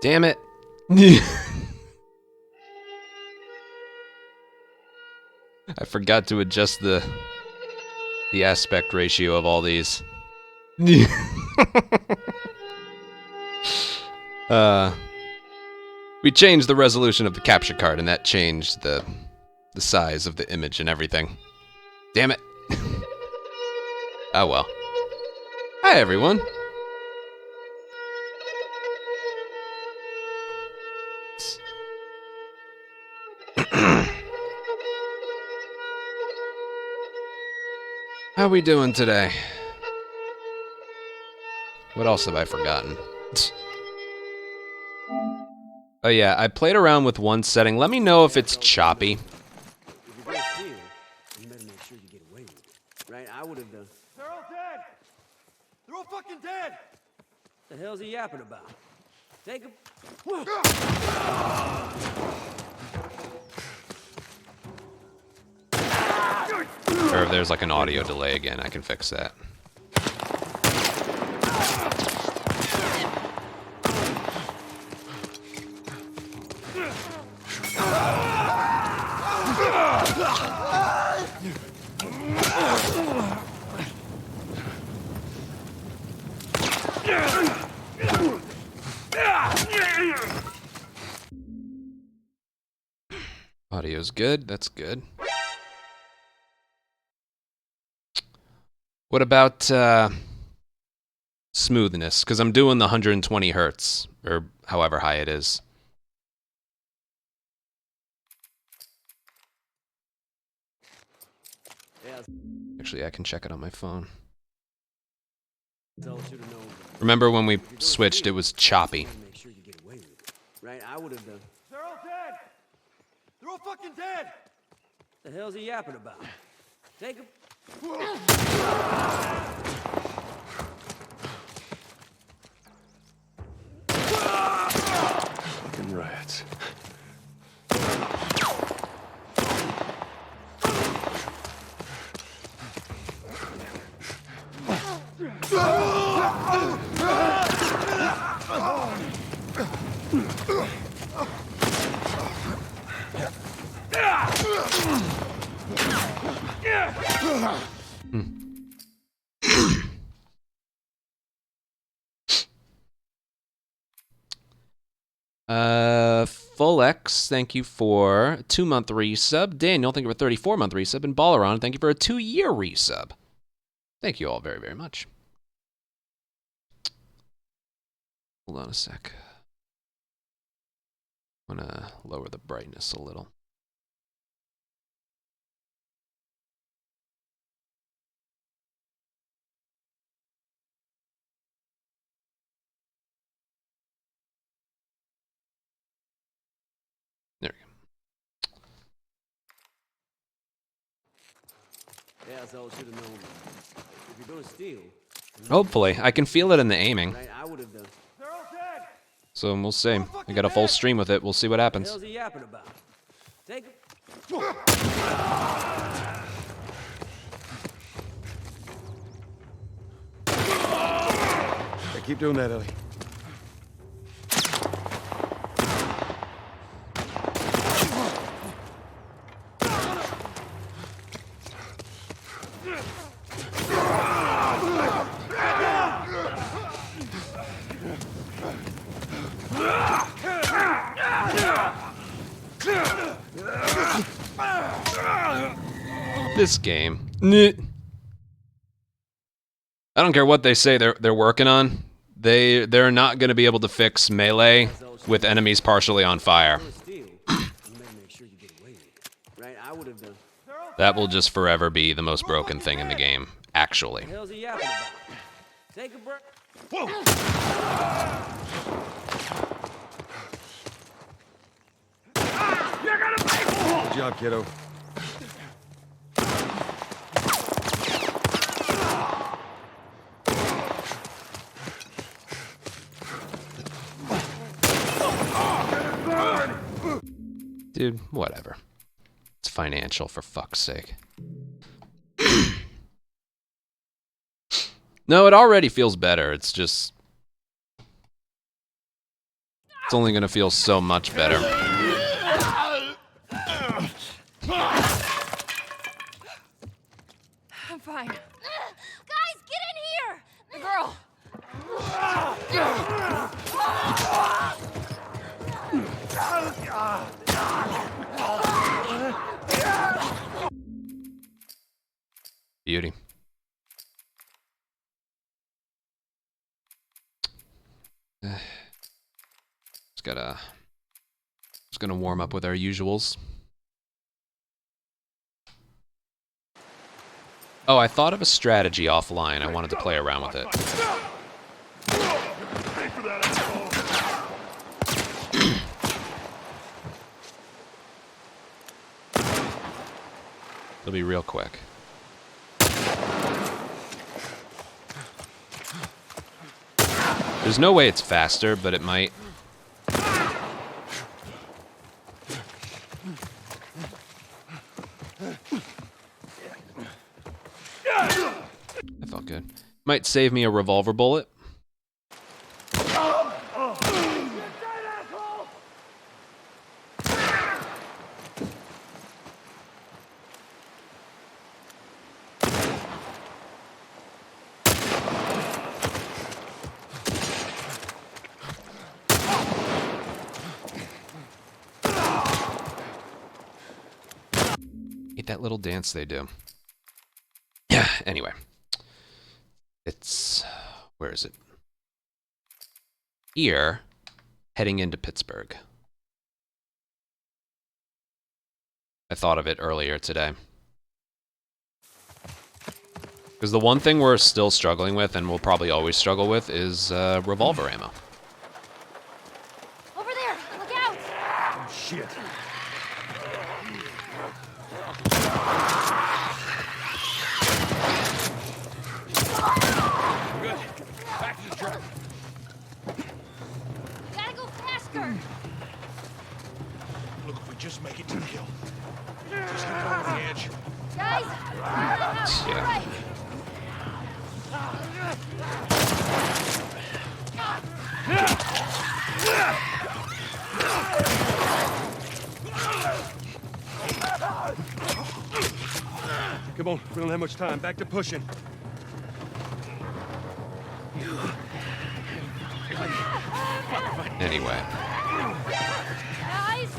Damn it. I forgot to adjust the aspect ratio of all these. We changed the resolution of the capture card, and that changed the size of the image and everything. Damn it. Oh well. Hi everyone. How we doing today? What else have I forgotten? Oh yeah, I played around with one setting. Let me know if it's choppy. If you're gonna steal, you better make sure you get away with it. Right? I would have done. They're all dead! They're all fucking dead! The hell's he yapping about? Take him. Or if there's like an audio delay again, I can fix that. Audio's good, that's good. What about smoothness? Because I'm doing the 120 hertz, or however high it is. Actually, I can check it on my phone. Remember when we switched, it was choppy. Make sure you get away with it. Right? I would have done. They're all dead! They're all fucking dead! The hell's he yapping about? Take him. Fucking rats. Full X, thank you for a 2-month resub. Daniel, thank you for a 34-month resub. And Ballaron, thank you for a 2-year resub. Thank you all very, very much. Hold on a sec. I'm gonna lower the brightness a little. There we go. Yeah, that's all I should have known. If you're gonna steal. Hopefully, I can feel it in the aiming. Right? I would have done. They're all dead! So we'll see. We got a full stream with it. We'll see what The happens. hell's he yapping about? Take him. Yeah, keep doing that, Ellie. This game. I don't care what they say they're working on. They're not going to be able to fix melee with enemies partially on fire. That will just forever be the most broken thing in the game, actually. Take a break. Good job, kiddo. Dude, whatever. It's financial, for fuck's sake. No, it already feels better. It's just... It's only gonna feel so much better. I'm fine. Guys, get in here! The girl. Beauty. Just gonna warm up with our usuals. Oh, I thought of a strategy offline. I wanted to play around with it. It'll be real quick. There's no way it's faster, but it might. That felt good. Might save me a revolver bullet. Hate that little dance they do. Yeah, anyway. It's... where is it? Here, heading into Pittsburgh. I thought of it earlier today. Because the one thing we're still struggling with, and we'll probably always struggle with, is revolver ammo. Over there! Look out! Oh, shit. Good. Back to the truck. Gotta go faster! Look, if we just make it to the hill. Just look over the edge. Guys! Yeah. Right. Come on, we don't have much time. Back to pushing. Anyway. Guys!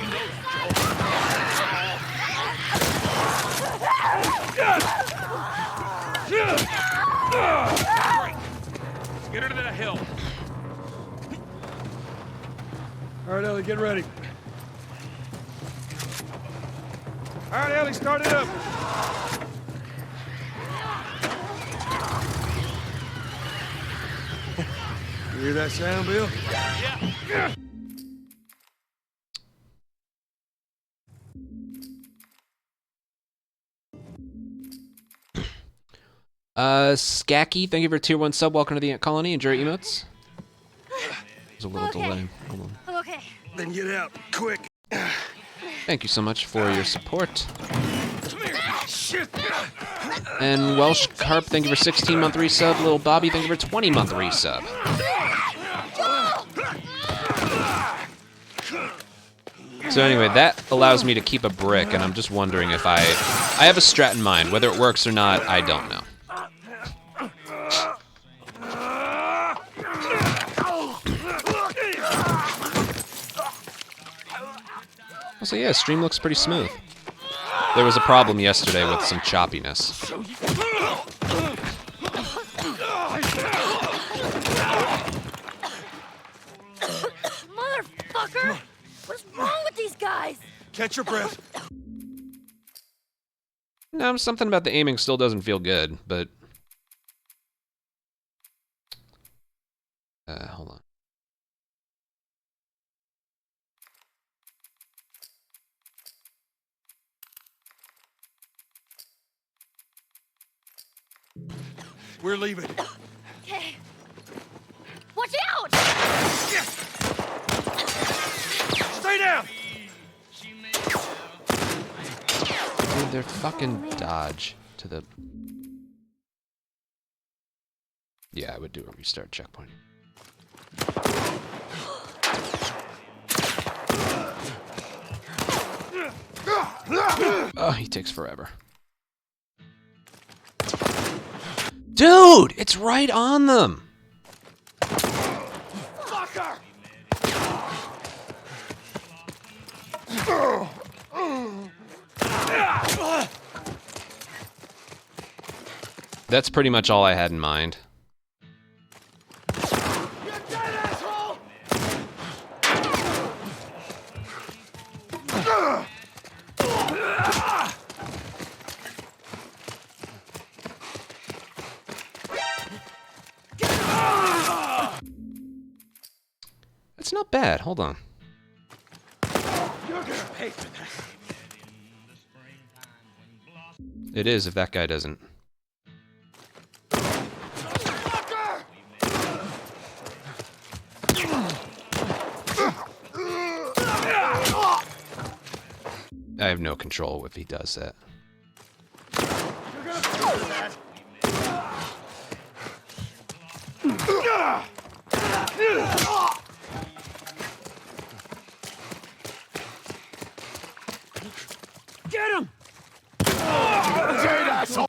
Get her to that hill. All right, Ellie, get ready. All right, Ellie, start it up. You hear that sound, Bill? Yeah. Skacky, thank you for tier 1 sub. Welcome to the Ant Colony. Enjoy your emotes. There's a little Okay. delay. Hold on. I'm okay. Then get out, quick. Thank you so much for your support. Shit! And Welsh Carp, thank you for 16-month resub. Little Bobby, thank you for 20-month resub. So anyway, that allows me to keep a brick, and I'm just wondering if I have a strat in mind. Whether it works or not, I don't know. So yeah, stream looks pretty smooth. There was a problem yesterday with some choppiness. Motherfucker! What's wrong with these guys? Catch your breath. No, something about the aiming still doesn't feel good, but... hold on. We're leaving. Okay. Watch out! Stay down! Dude, they're fucking dodge to the... Yeah, I would do a restart checkpoint. Oh, he takes forever. Dude, it's right on them. Fucker! That's pretty much all I had in mind. You're dead, asshole! That's not bad. Hold on. You're gonna pay for that. It is if that guy doesn't. Fucker! I have no control if he does that. You're gonna pay for that. Get him! Dead, asshole!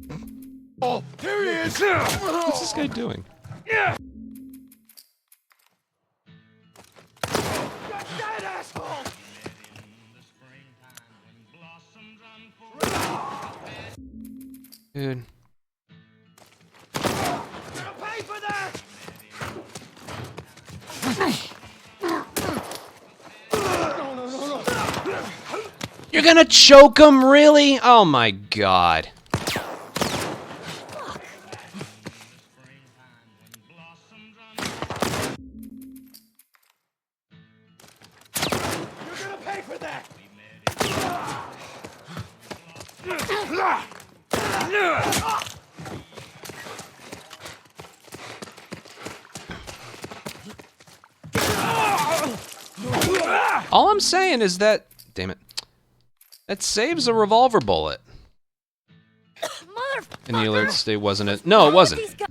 Oh, here he is! What's this guy doing? You're dead, asshole! Dude. You're gonna pay for that! You're gonna choke him, really? Oh my god. You're gonna pay for that! All I'm saying is that, damn it, that saves a revolver bullet. Motherfucker! And the alert state wasn't it? No, it wasn't. These guys-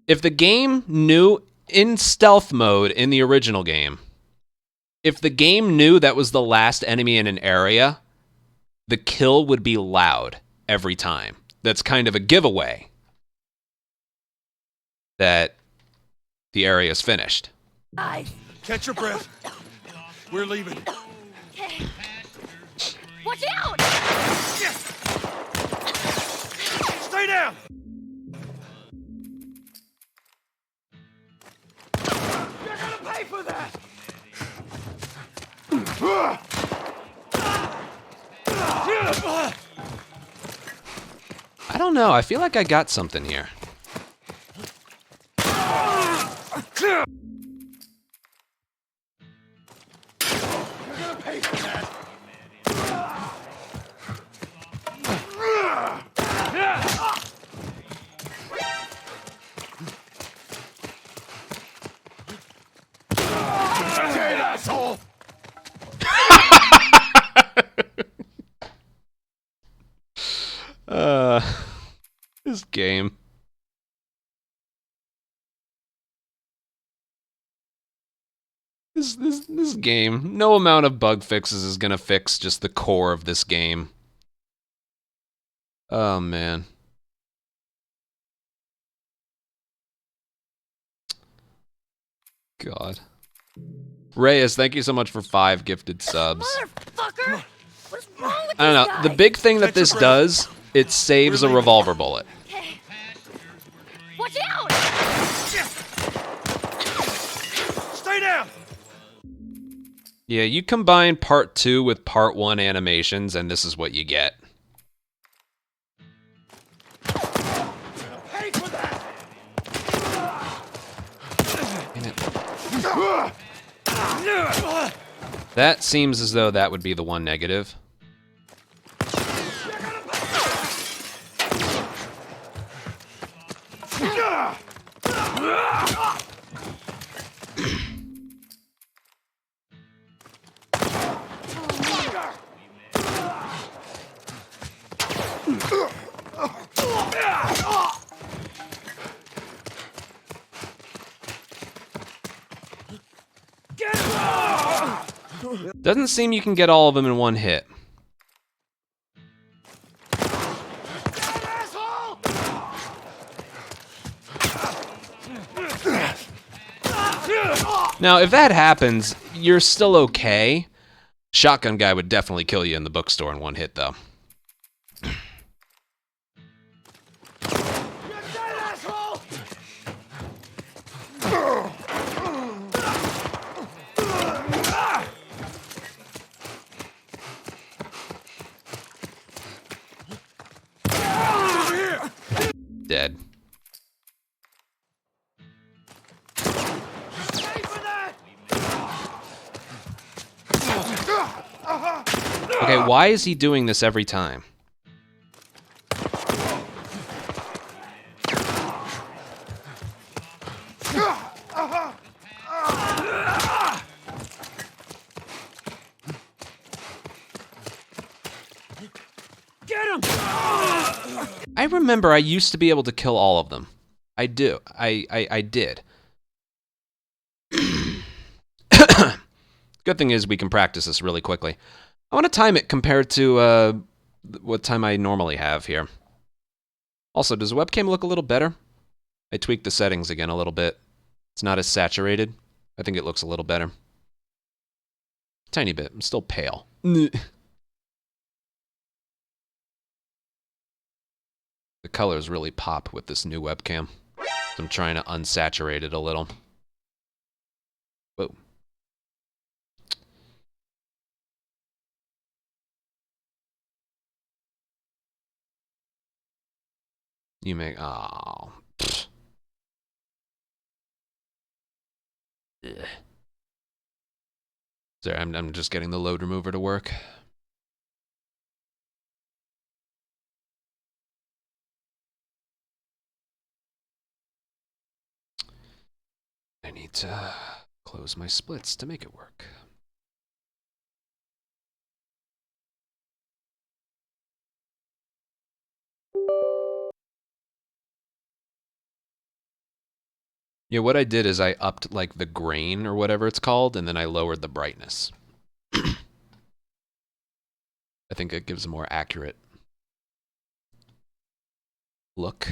If the game knew in stealth mode in the original game, if the game knew that was the last enemy in an area, the kill would be loud every time. That's kind of a giveaway that the area is finished. Guys, Catch your breath. We're leaving. okay. Watch out! Stay down! You're gonna pay for that! I don't know. I feel like I got something here. You're gonna pay for that! Dead, asshole! This game. This game. No amount of bug fixes is gonna fix just the core of this game. Oh man. God. Reyes, thank you so much for 5 gifted subs. Motherfucker! What's wrong with I don't these know. guys? The big thing that Catch your this breath. does, it saves a revolver bullet. Okay. Watch out! Stay down! Yeah, you combine part 2 with part 1 animations, and this is what you get. Pay for that! Damn it. That seems as though that would be the one negative. Doesn't seem you can get all of them in one hit. Now, if that happens, you're still okay. Shotgun guy would definitely kill you in the bookstore in one hit, though. Dead. Okay, why is he doing this every time? Get him! I remember I used to be able to kill all of them. I do. I did. Good thing is we can practice this really quickly. I want to time it compared to what time I normally have here. Also, does the webcam look a little better? I tweaked the settings again a little bit. It's not as saturated. I think it looks a little better. Tiny bit. I'm still pale. The colors really pop with this new webcam. So I'm trying to unsaturate it a little. Whoa. You make... Oh. Sorry, I'm just getting the load remover to work. I need to close my splits to make it work. Yeah, what I did is I upped like the grain or whatever it's called, and then I lowered the brightness. I think it gives a more accurate look.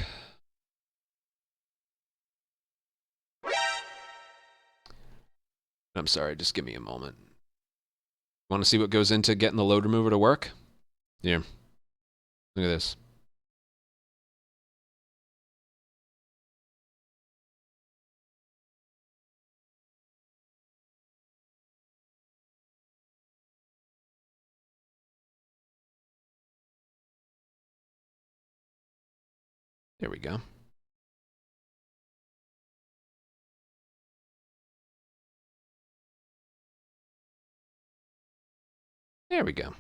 I'm sorry, just give me a moment. Want to see what goes into getting the load remover to work? Here. Look at this. There we go. There we go.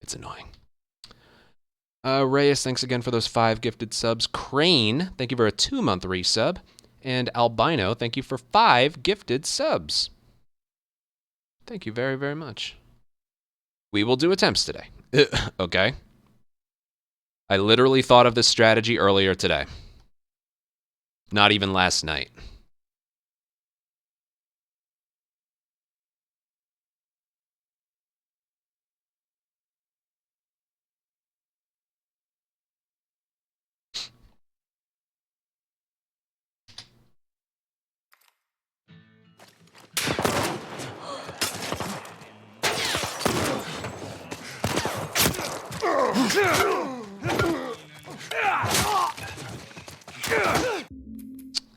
It's annoying. Reyes, thanks again for those 5 gifted subs. Crane, thank you for a 2-month resub. And Albino, thank you for 5 gifted subs. Thank you very, very much. We will do attempts today. Okay. I literally thought of this strategy earlier today. Not even last night.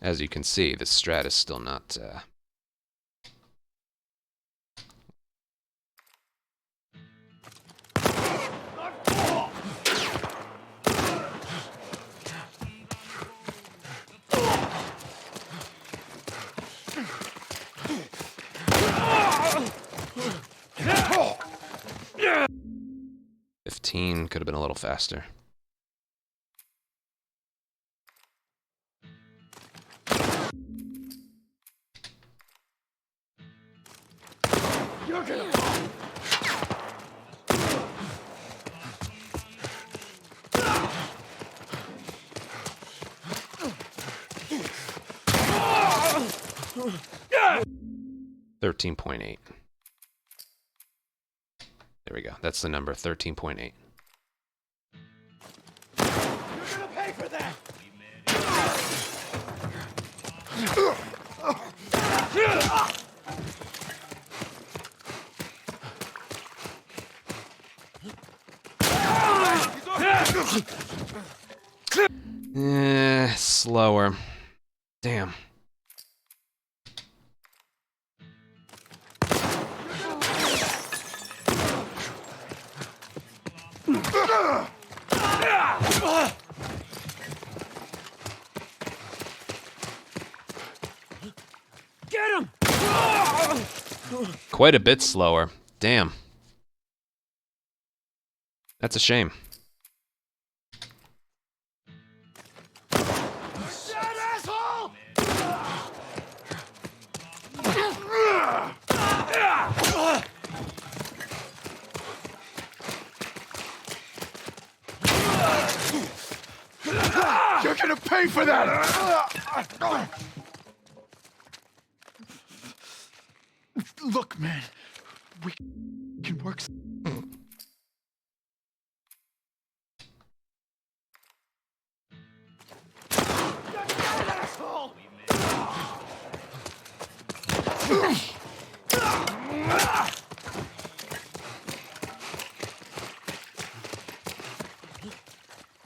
As you can see, the strat is still not... 15 could have been a little faster. You're gonna... 13.8. There we go. That's the number, 13.8. You're gonna pay for that! Slower. Damn. Get him! Quite a bit slower. Damn. That's a shame. You're gonna pay for that! Look, man. We can work.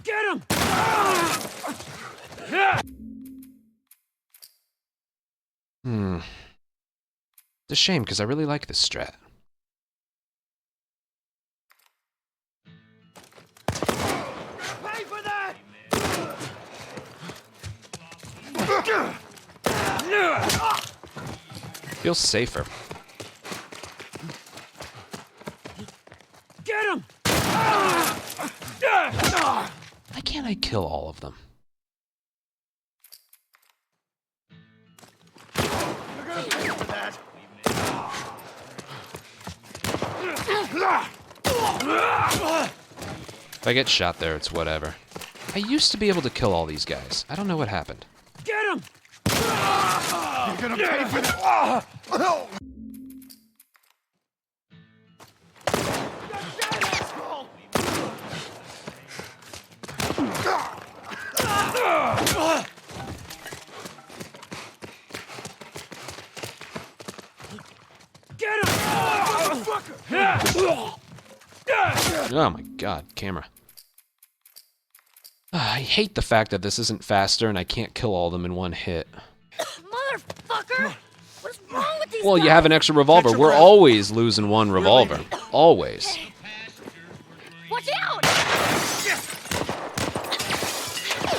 Get him! It's a shame, because I really like this strat. Pay for that! Feels safer. Get him! Why can't I kill all of them? You're gonna pay for that! If I get shot there, it's whatever. I used to be able to kill all these guys. I don't know what happened. Get him! You're gonna pay for that! Get him! Oh my god, camera. I hate the fact that this isn't faster and I can't kill all of them in one hit. Motherfucker! What's wrong with these Well, guys? you have an extra revolver. We're always losing one revolver. Always. Watch out!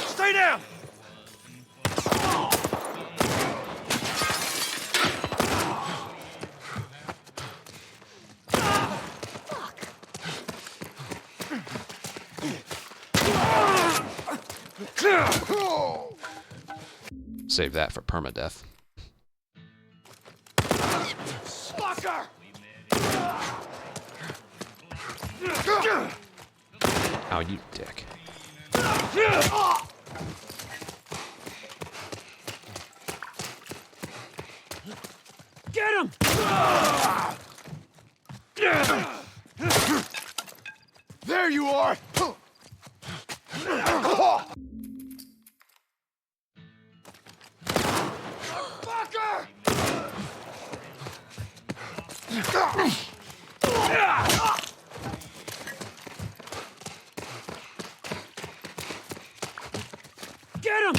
Stay down! Save that for permadeath. Fucker! Ow, you dick. Get him! There you are! Fucker! Get him!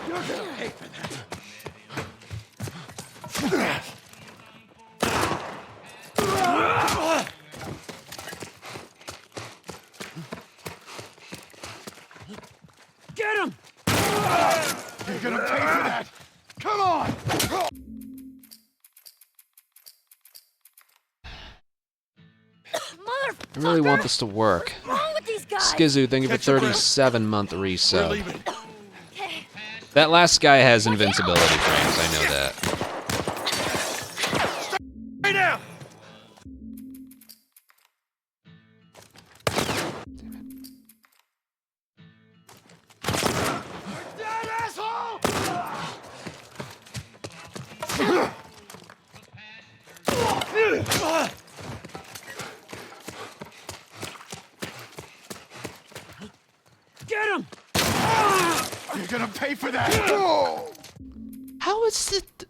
You're gonna pay for that. Get him! You're gonna pay for that. Come on! I really want this to work. What's wrong with these guys? Skizoo, thank you for Catch your breath. 37-month We're resub. leaving. Okay. That last guy has invincibility frames, I know that. Stay down! Dead asshole! You're gonna pay for that! How is it?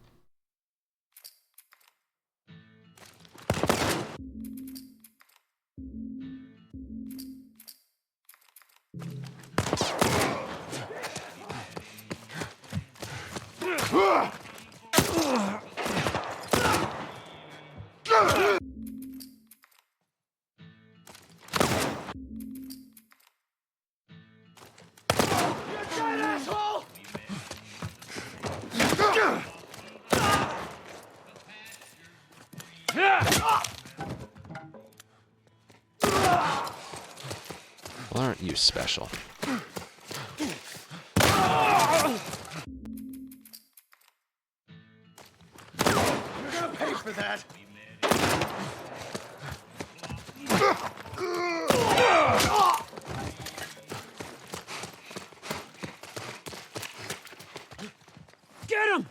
Well, aren't you special? You're gonna pay for that! Get him!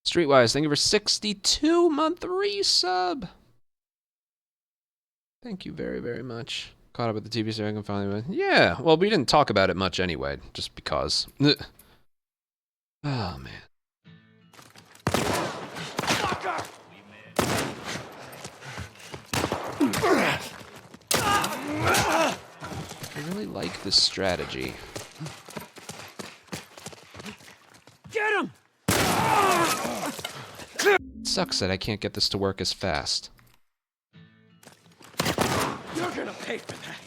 Streetwise, thank you for 62-month resub. Thank you very, very much. Caught up with the TV series I can finally... Yeah, well, we didn't talk about it much anyway, just because. Oh, man. I really like this strategy. Get him! It sucks that I can't get this to work as fast. You're gonna pay for that!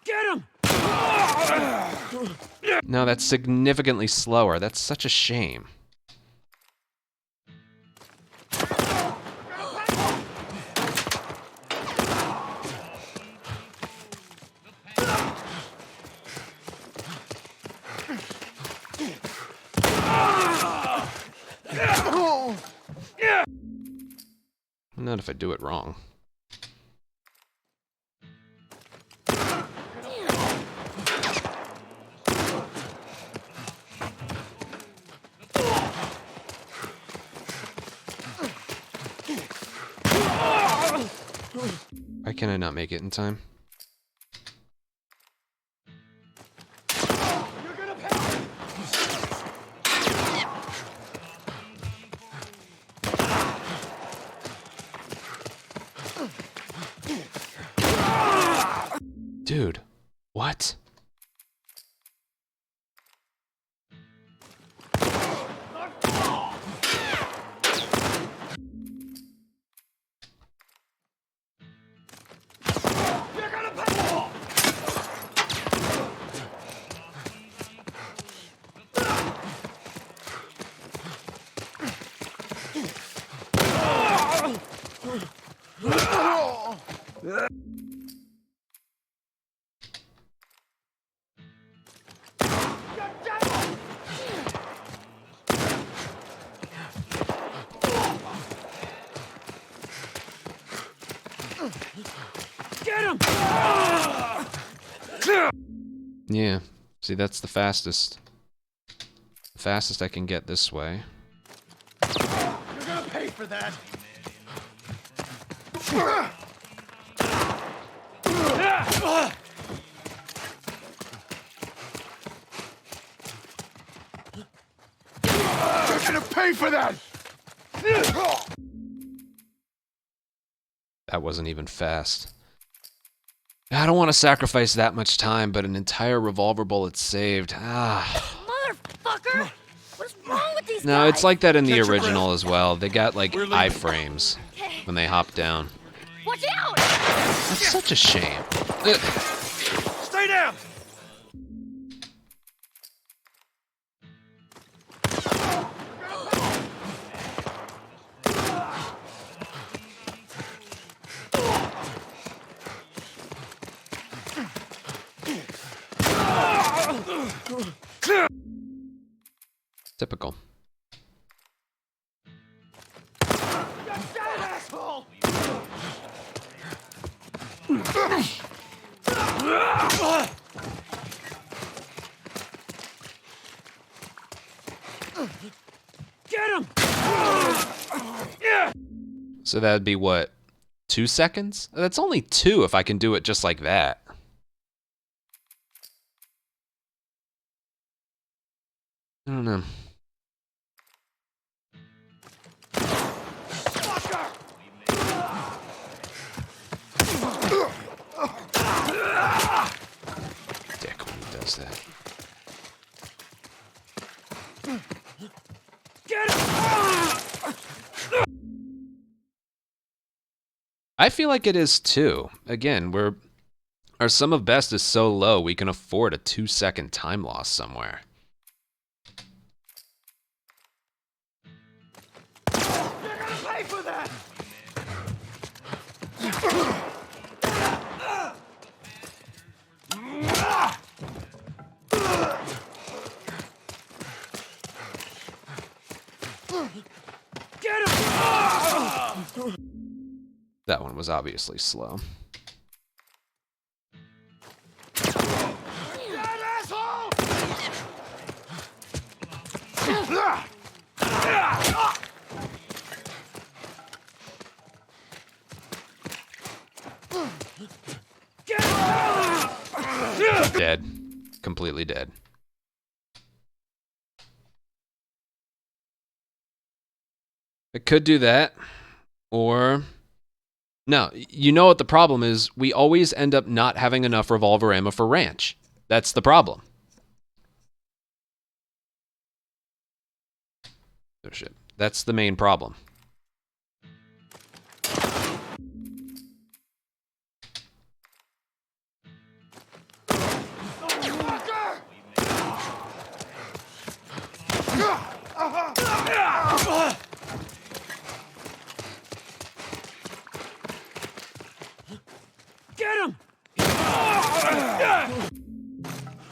Get him! No, that's significantly slower. That's such a shame. Not if I do it wrong. Why can I not make it in time? You're gonna pay! Dude, what? Get him! Yeah, see, that's the fastest. The fastest I can get this way. You're gonna pay for that! You're gonna pay for that! That wasn't even fast. I don't want to sacrifice that much time, but an entire revolver bullet saved. Ah. Motherfucker! What's wrong with these No, guys? it's like that in the Catch your original as well. They got like We're leaving. iframes when they hop down. Watch out! That's such a shame. Ugh. Stay down! Typical. Asshole! So that'd be what? 2 seconds? That's only 2 if I can do it just like that. I don't know. Dick when he does that. I feel like it is too. Again, our sum of best is so low we can afford a 2-second time loss somewhere. You're gonna pay for that! Get him! That one was obviously slow. That asshole! Get him! Dead. Completely dead. It could do that. Or... No, you know what the problem is? We always end up not having enough revolver ammo for ranch. That's the problem. Oh shit. That's the main problem. Get him!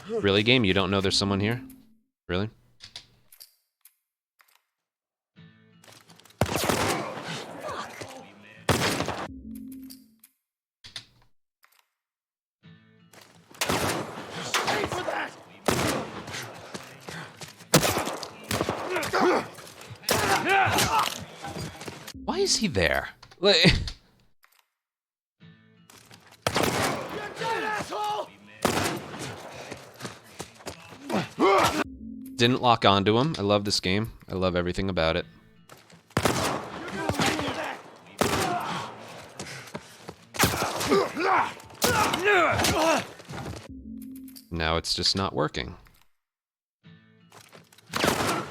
Really, game? You don't know there's someone here? Really? Pay for that! Why is he there? Like... You're dead, asshole! Didn't lock onto him. I love this game. I love everything about it. You're gonna pay for that! Now it's just not working.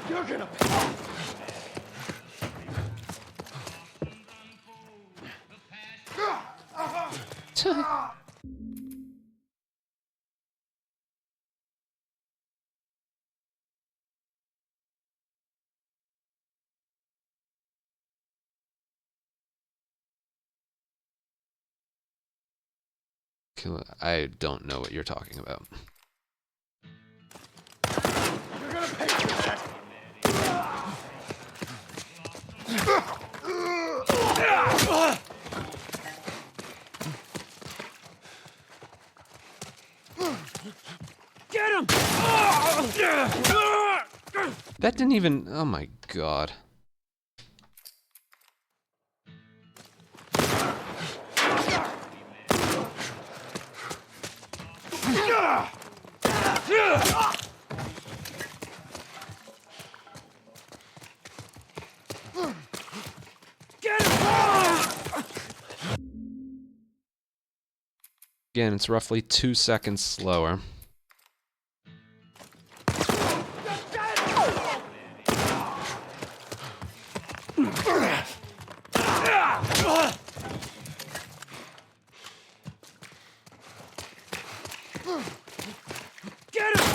You're gonna pay! I don't know what you're talking about. You're gonna pay for that! Get him! That didn't even... Oh my god. Get him! Again, it's roughly 2 seconds slower. Get him!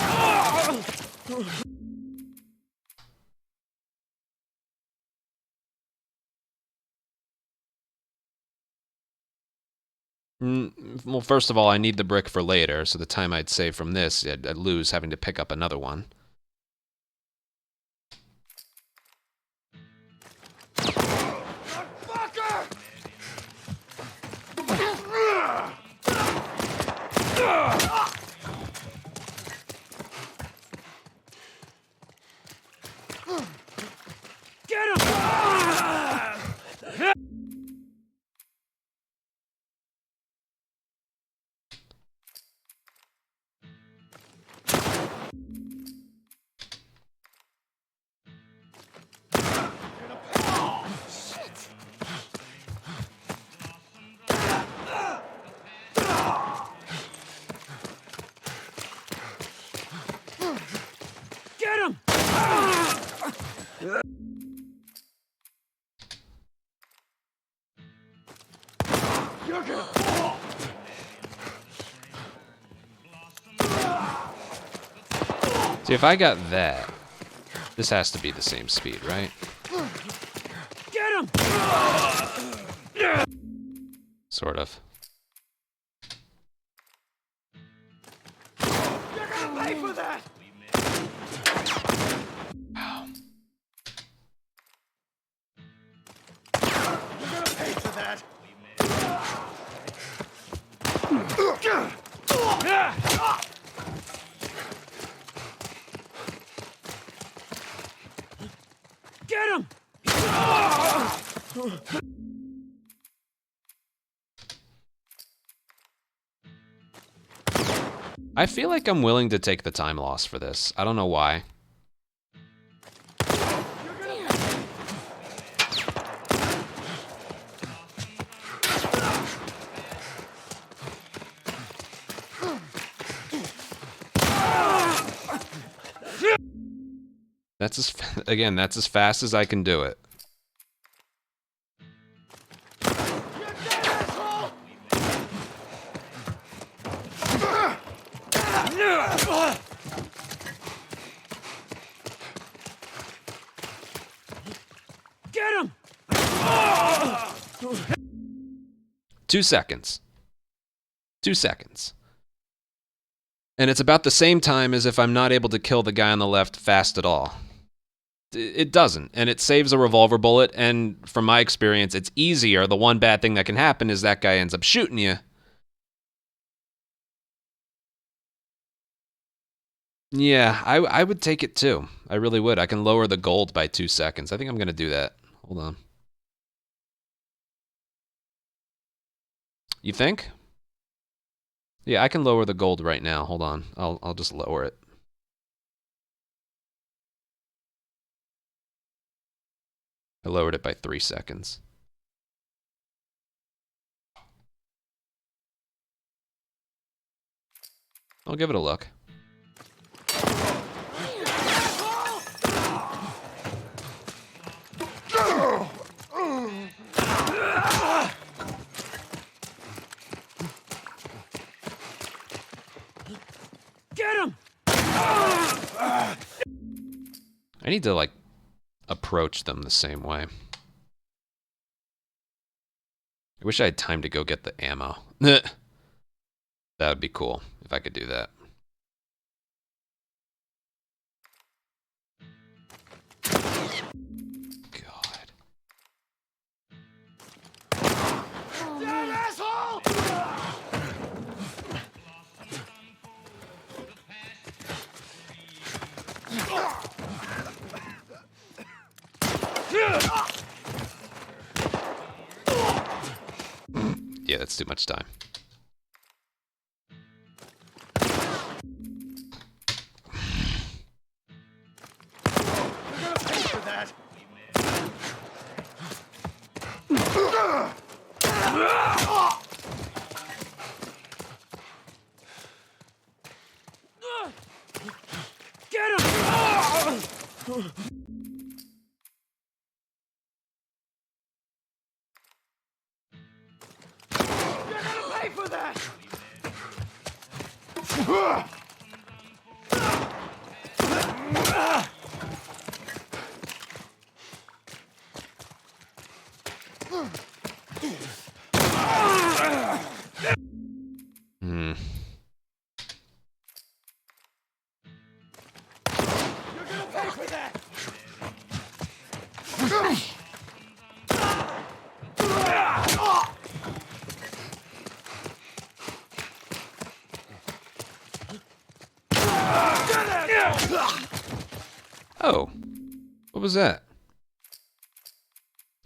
Well, first of all, I need the brick for later, so the time I'd save from this, I'd lose having to pick up another one. Fucker! Get him! Get him! You're gonna fall! See, if I got that, this has to be the same speed, right? Get him! Sort of. You're gonna pay for that! Wow. You're gonna pay for that! Get him! I feel like I'm willing to take the time loss for this. I don't know why. That's again, that's as fast as I can do it. Get him! 2 seconds. 2 seconds. And it's about the same time as if I'm not able to kill the guy on the left fast at all. It doesn't, and it saves a revolver bullet, and from my experience, it's easier. The one bad thing that can happen is that guy ends up shooting you. Yeah, I would take it too. I really would. I can lower the gold by 2 seconds. I think I'm going to do that. Hold on. You think? Yeah, I can lower the gold right now. Hold on. I'll just lower it. I lowered it by 3 seconds. I'll give it a look. Get him! I need to, like, approach them the same way. I wish I had time to go get the ammo. That would be cool if I could do that. God. Dead asshole! Yeah, that's too much time. You're gonna pay for that! Get him! You're gonna pay for that! Hmm. You're gonna pay for that! Oh. What was that?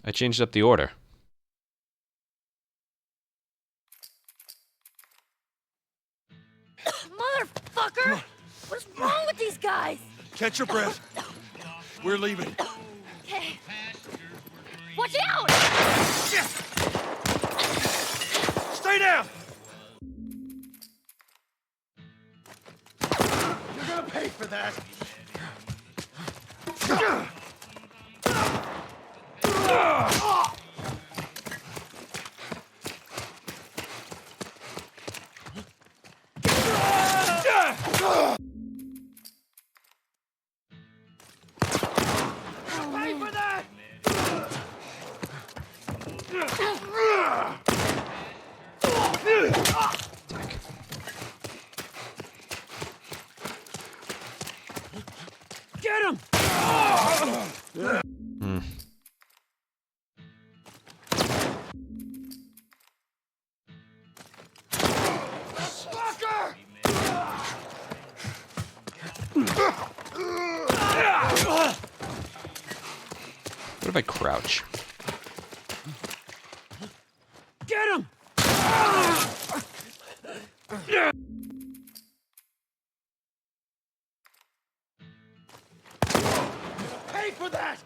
I changed up the order. Motherfucker! What's wrong with these guys! Catch your breath. We're leaving. Okay. Watch out! Stay down! You're gonna pay for that. Pay for that! Get him! Fucker! What if I crouch? Get him! Pay for that!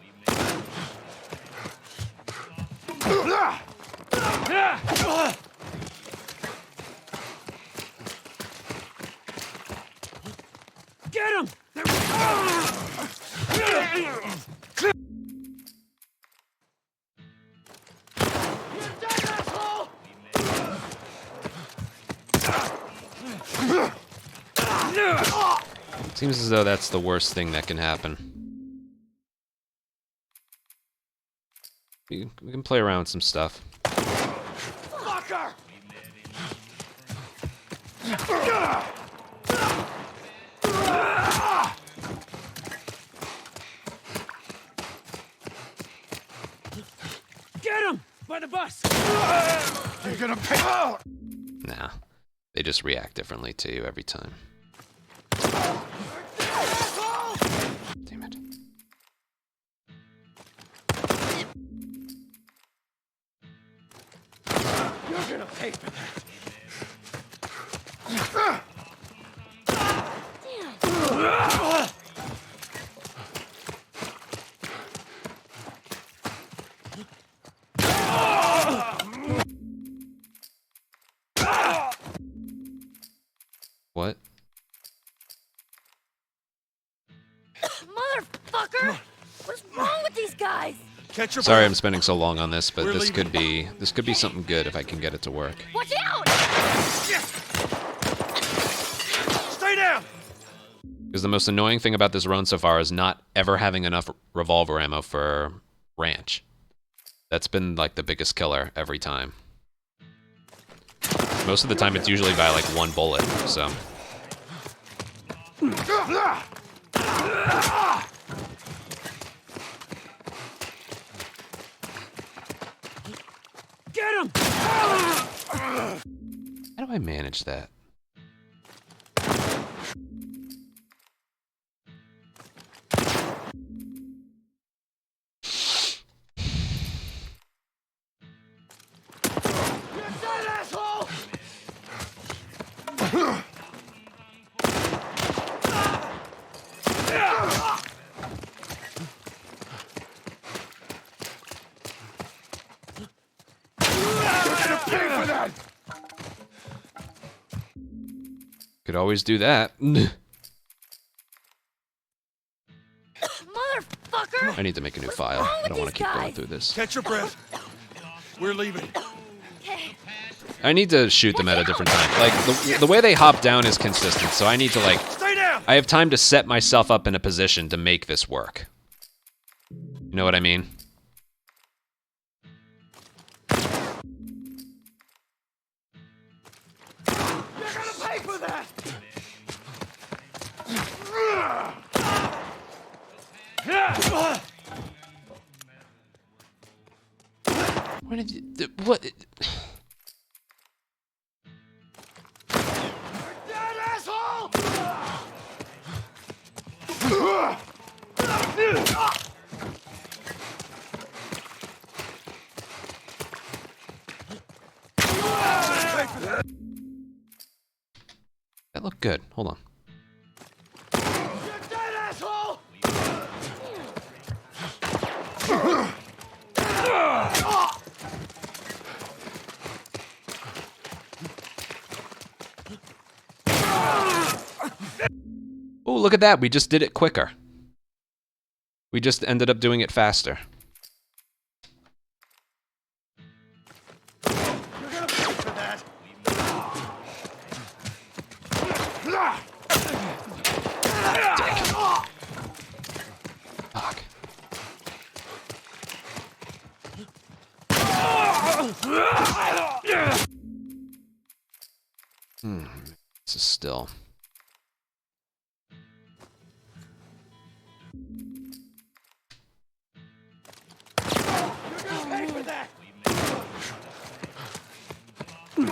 Get him! Seems as though that's the worst thing that can happen. We can play around with some stuff. Fucker! Get him! By the bus! You're gonna pay. Oh! Nah. They just react differently to you every time. Damn it. You're gonna pay for that. What? Motherfucker! What's wrong with these guys? Catch your Sorry breath. I'm spending so long on this, but We're this could leaving. be something good if I can get it to work. Watch out! Stay down! Because the most annoying thing about this run so far is not ever having enough revolver ammo for Ranch. That's been like the biggest killer every time. Most of the time it's usually by like one bullet, so. Get him! How do I manage that? Could always do that. Motherfucker! I need to make a new file. wrong I with don't want to these keep going guys? through this. Catch your breath. We're leaving. Okay. I need to shoot them at a different time. Like, the way they hop down is consistent, so I need to, like... Stay down! I have time to set myself up in a position to make this work. You know what I mean? You're gonna pay for that! What did you... What... Dead asshole! That looked good. Hold on. You're dead Oh, look at that. We just did it quicker. We just ended up doing it faster. You're gonna pay for that. Fuck. This is still. You're gonna pay for that. You're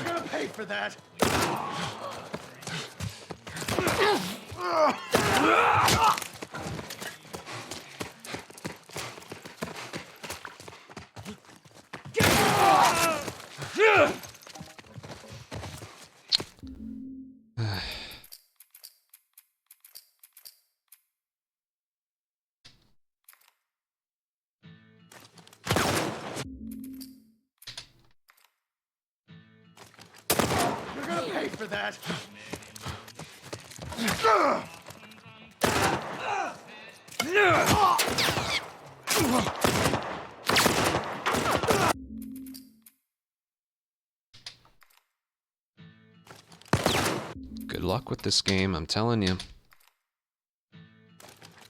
gonna pay for that. You're gonna pay for that. Good luck with this game, I'm telling you.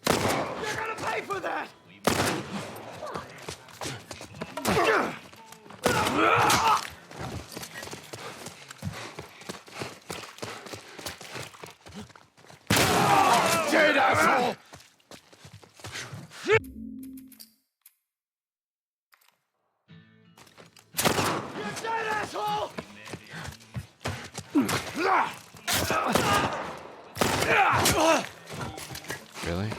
You're gonna pay for that. Dead asshole. You're dead asshole. Really?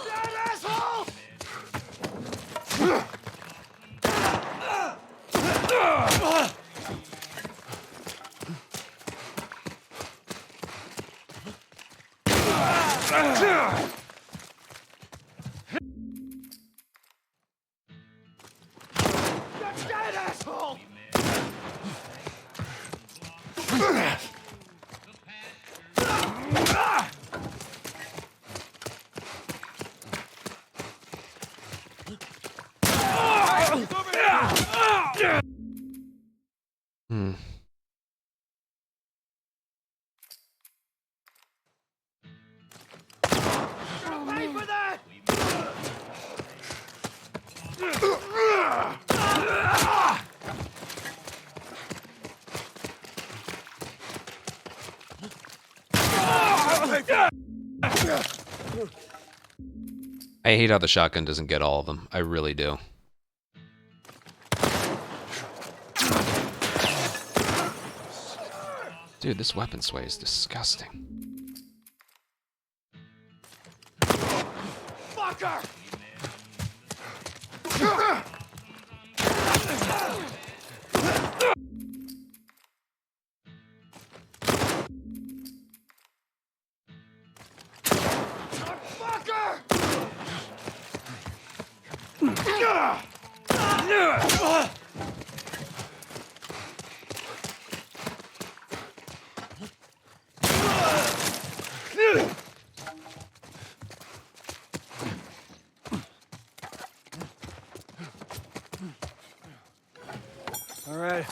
Dead asshole. You're dead asshole. Hmm. Pay for that. I hate how the shotgun doesn't get all of them. I really do. Dude, this weapon sway is disgusting. Fucker. All right.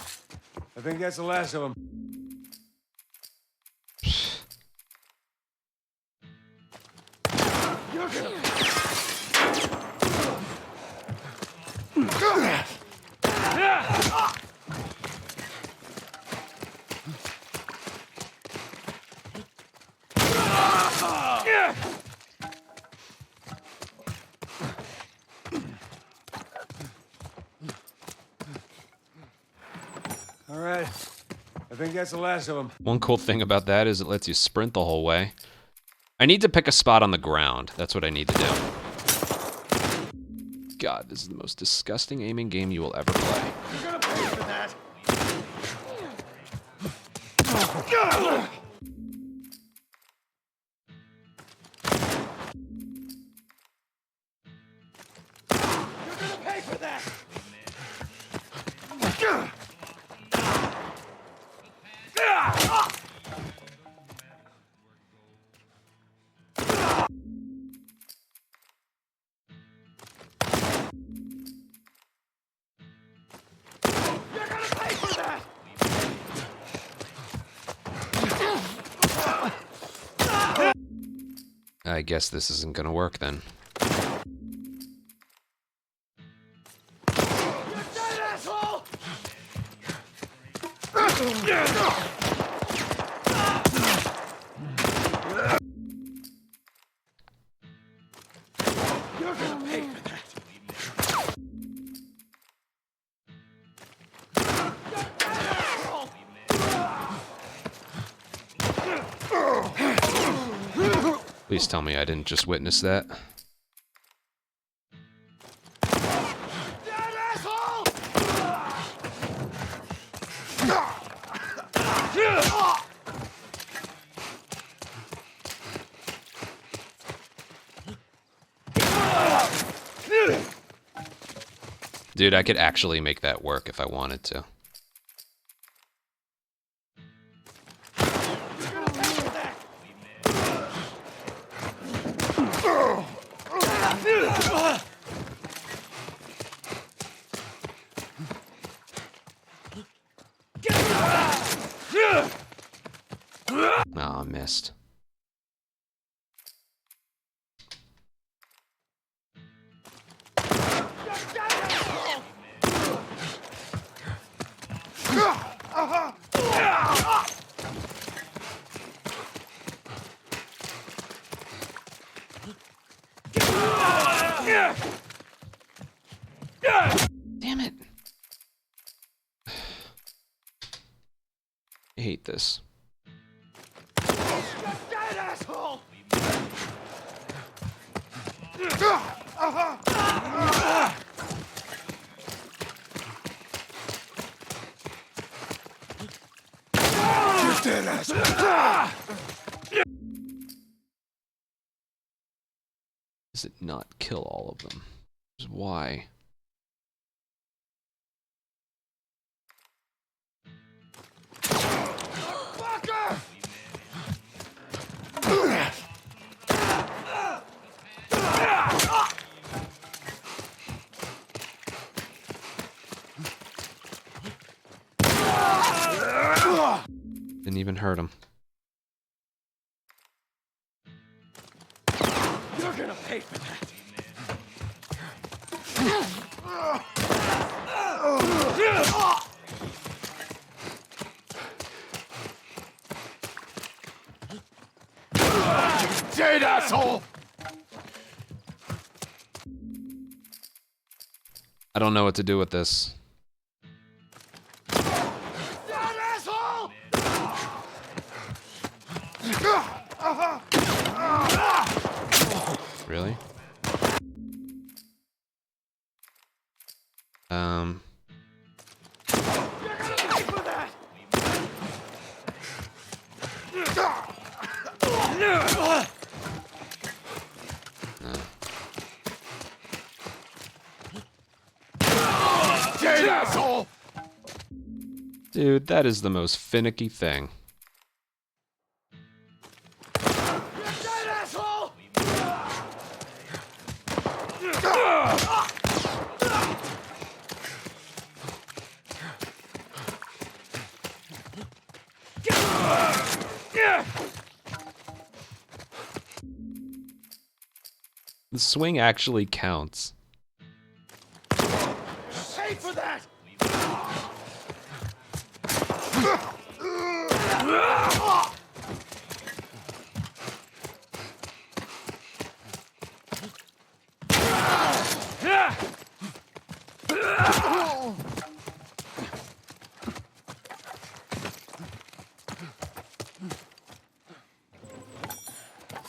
I think that's the last of them. You're gonna... All right. I think that's the last of them. One cool thing about that is it lets you sprint the whole way. I need to pick a spot on the ground. That's what I need to do. God, this is the most disgusting aiming game you will ever play. You're gonna pay for that. You're gonna pay for that. You're gonna pay for that. I guess this isn't gonna work then. You're dead, asshole. You're gonna pay for that. You're dead, asshole. Please tell me I didn't just witness that. Dead, asshole. Dude, I could actually make that work if I wanted to. Oh, I missed. Damn it. I hate this. Dead, asshole. You're dead, asshole. Does it not kill all of them? Why? Fucker! Didn't even hurt him. You're gonna pay for that. Dead, asshole! I don't know what to do with this. Dead, asshole! Really? You're gonna pay for that! Dead, asshole! Dude, that is the most finicky thing. You're dead, asshole! The swing actually counts. Pay for that!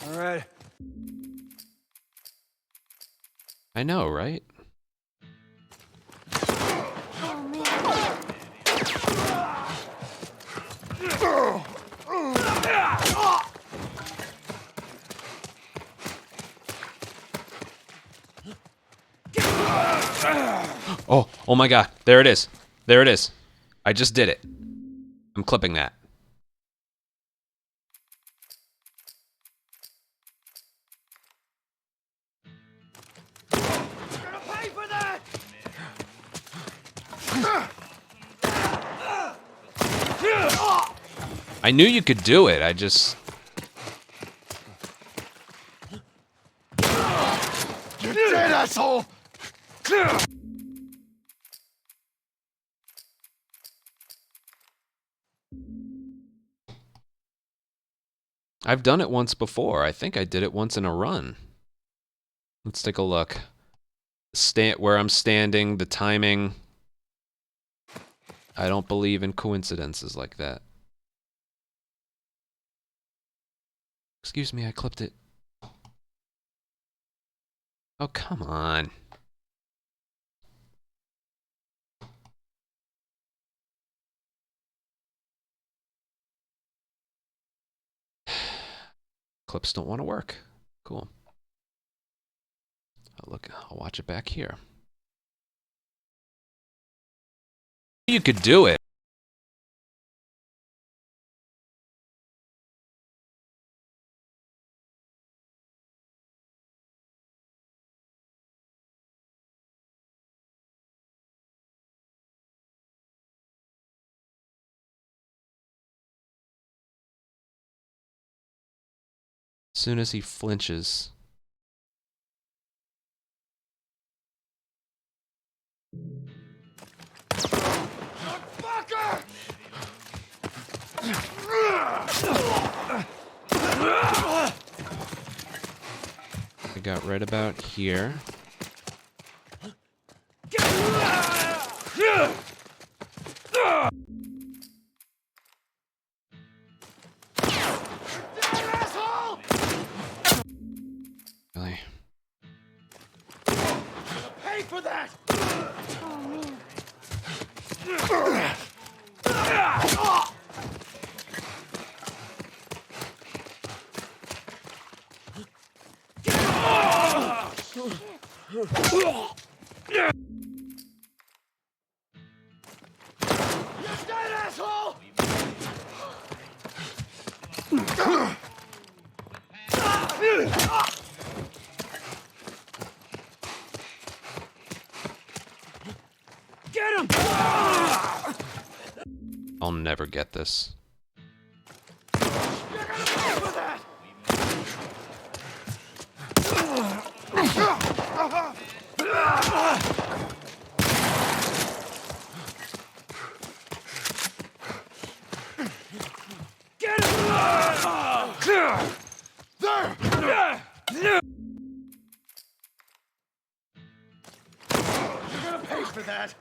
All right. I know, right? Oh my god. There it is. There it is. I just did it. I'm clipping that. Pay for that! I knew you could do it. I just... You're dead, asshole! I've done it once before. I think I did it once in a run. Let's take a look. Where I'm standing, the timing. I don't believe in coincidences like that. Excuse me, I clipped it. Oh, come on. Clips don't want to work. Cool. I'll watch it back here. You could do it. As soon as he flinches. Fucker! I got right about here. Really? Pay for that! You're dead, asshole! Get him! I'll never get this. You're gonna pay for that! Get him! There! You're gonna pay for that!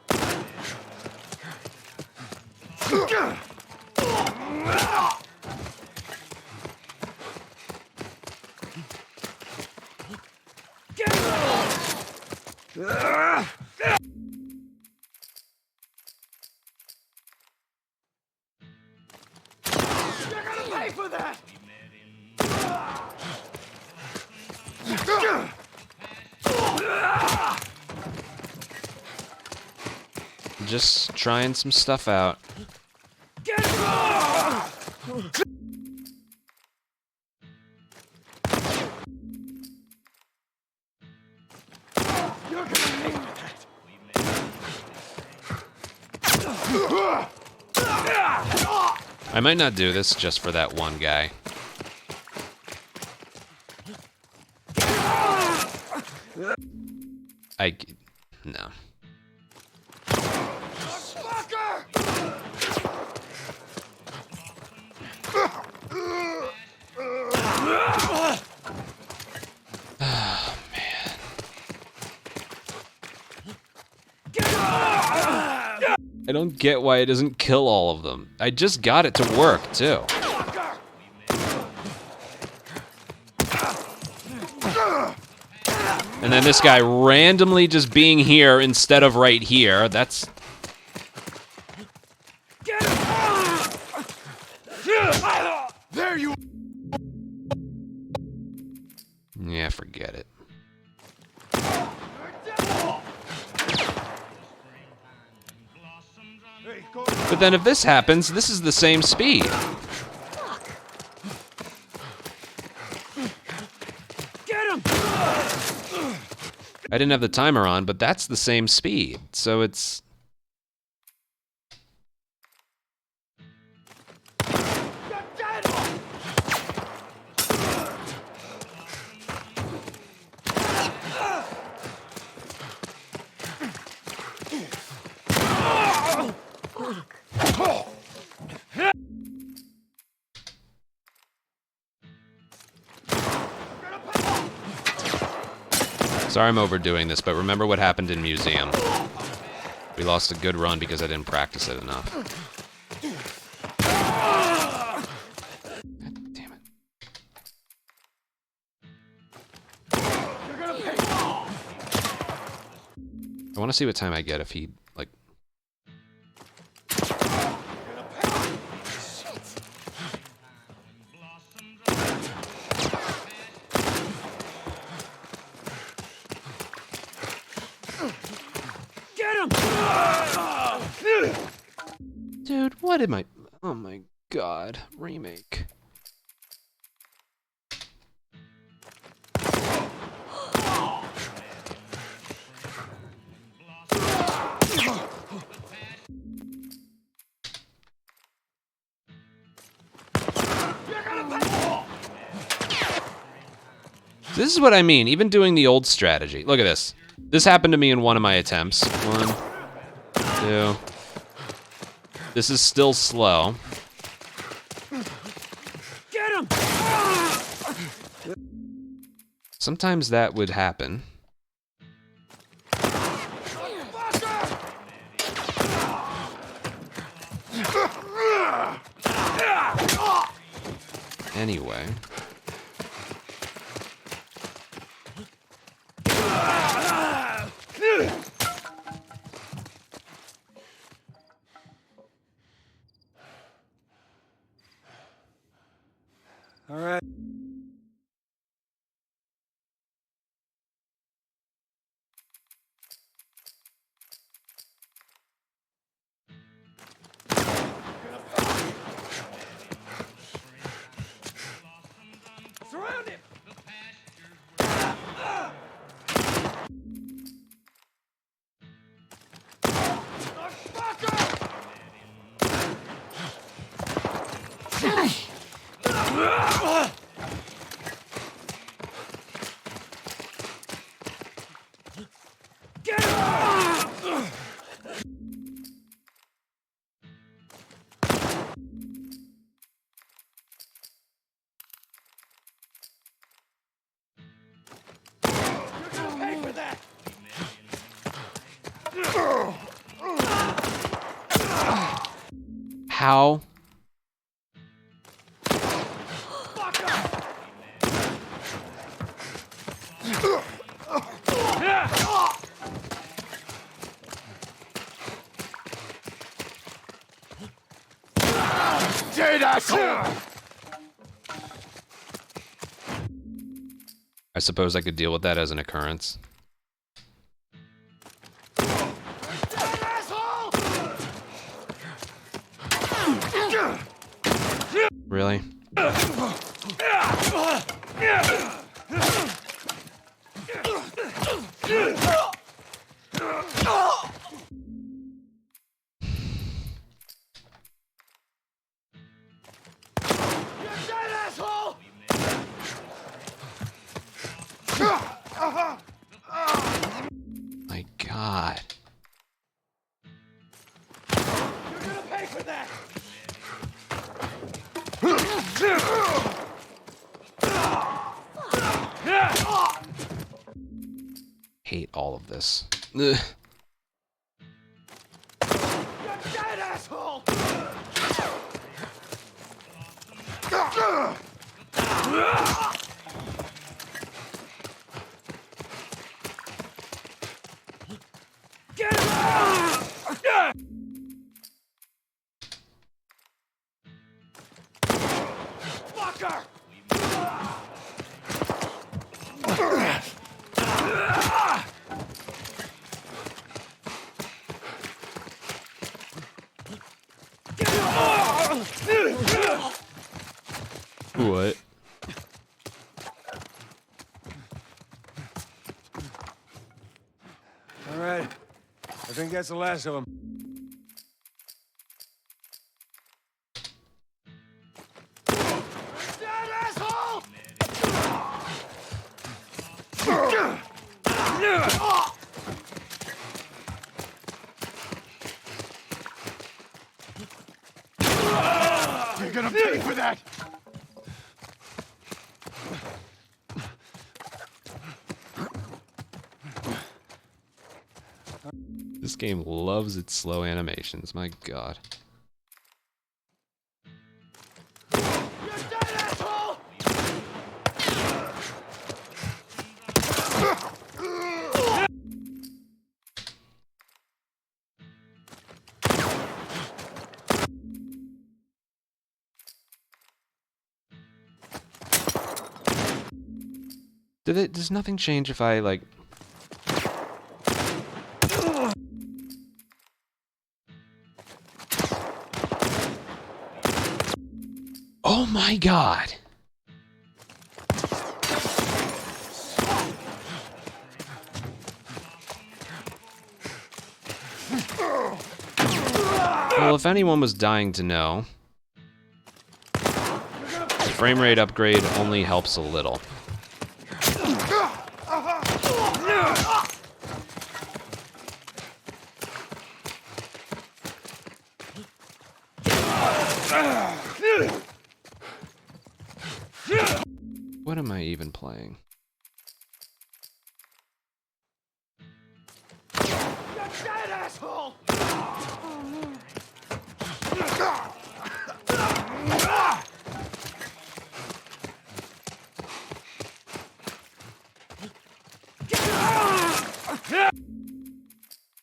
Get him! You're gonna pay for that! Just trying some stuff out. Get him! You're gonna pay for that! I might not do this just for that one guy. No. Fucker! Oh, man. I don't get why it doesn't kill all of them. I just got it to work, too. And then this guy randomly just being here instead of right here. That's... Get him! There you... Yeah, forget it. But then if this happens, this is the same speed. Get him! I didn't have the timer on, but that's the same speed. So it's... Sorry I'm overdoing this, but remember what happened in Museum. We lost a good run because I didn't practice it enough. God damn it. I want to see what time I get if he, like... Get him! Dude, what am I... Oh my god. Remake. This is what I mean, even doing the old strategy. Look at this. This happened to me in one of my attempts. 1, 2. This is still slow. Get him! Sometimes that would happen. Anyway. All right. Surround him! Get him! You're gonna pay for that! How? Dead asshole! I suppose I could deal with that as an occurrence. Really? My God. You're gonna pay for that! Hate all of this. Ugh. You're dead, asshole! Get him! Fucker! What? All right. I think that's the last of them. You're gonna pay for that! This game loves its slow animations, my god. Does nothing change if I, like... Oh my god! Well, if anyone was dying to know, the frame rate upgrade only helps a little. What am I even playing? You dead asshole!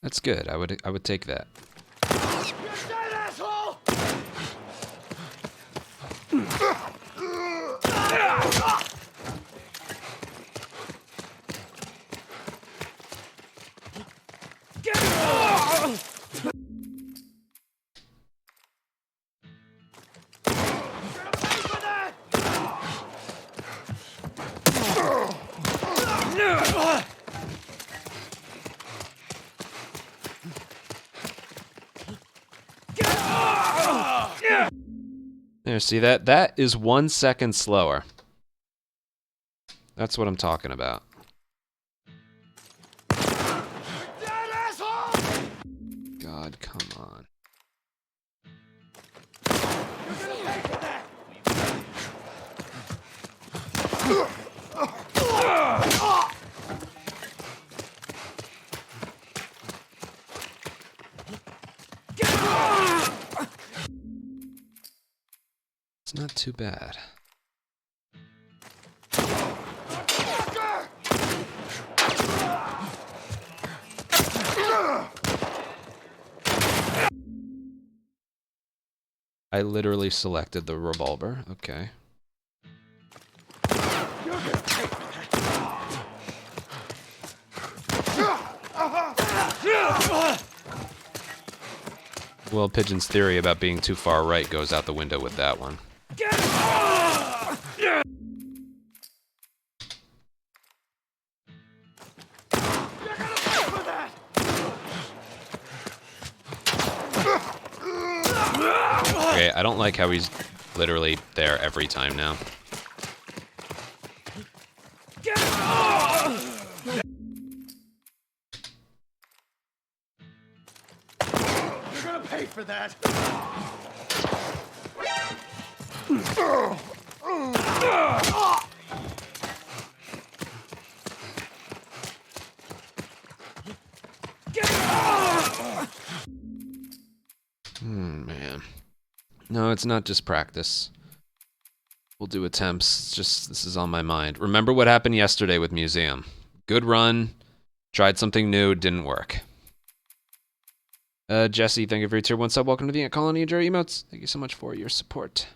That's good. I would take that. You dead asshole! There, see that? That is 1 second slower. That's what I'm talking about. God, come on. It's not too bad. I literally selected the revolver. Okay. Well, Pigeon's theory about being too far right goes out the window with that one. Okay, I don't like how he's literally there every time now. You're gonna pay for that! Man. No, it's not just practice. We'll do attempts. It's just, this is on my mind. Remember what happened yesterday with Museum. Good run. Tried something new. Didn't work. Jesse, thank you for your tier 1 sub. Welcome to the Ant Colony. Enjoy your emotes. Thank you so much for your support.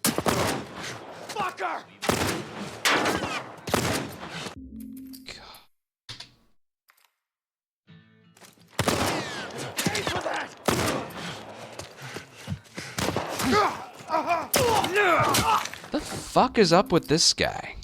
Fucker! Pay for that! fuck is up with this guy?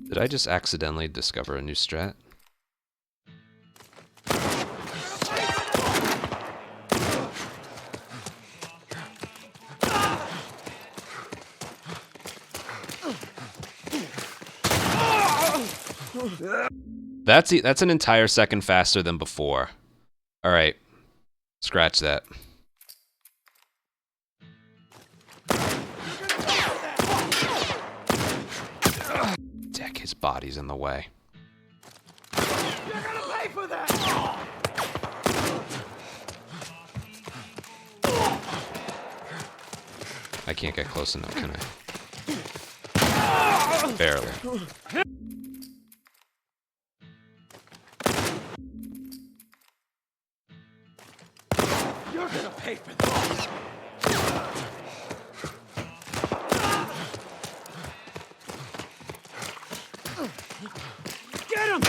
Did I just accidentally discover a new strat? That's an entire second faster than before. All right, scratch that. Dick, his body's in the way. You're gonna pay for that! I can't get close enough, can I? Barely. You're gonna pay for that! Get him!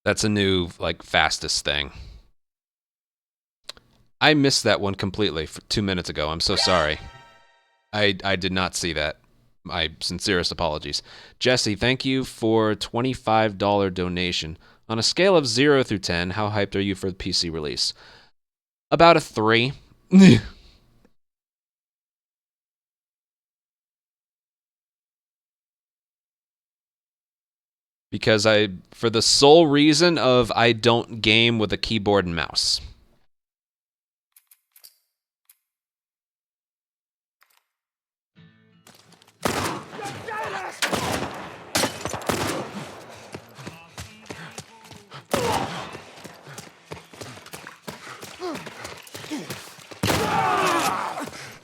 That's a new, like, fastest thing. I missed that one completely 2 minutes ago. I'm so sorry. I did not see that. My sincerest apologies. Jesse, thank you for $25 donation. On a scale of 0 through 10, how hyped are you for the PC release? About a 3. Because for the sole reason of I don't game with a keyboard and mouse.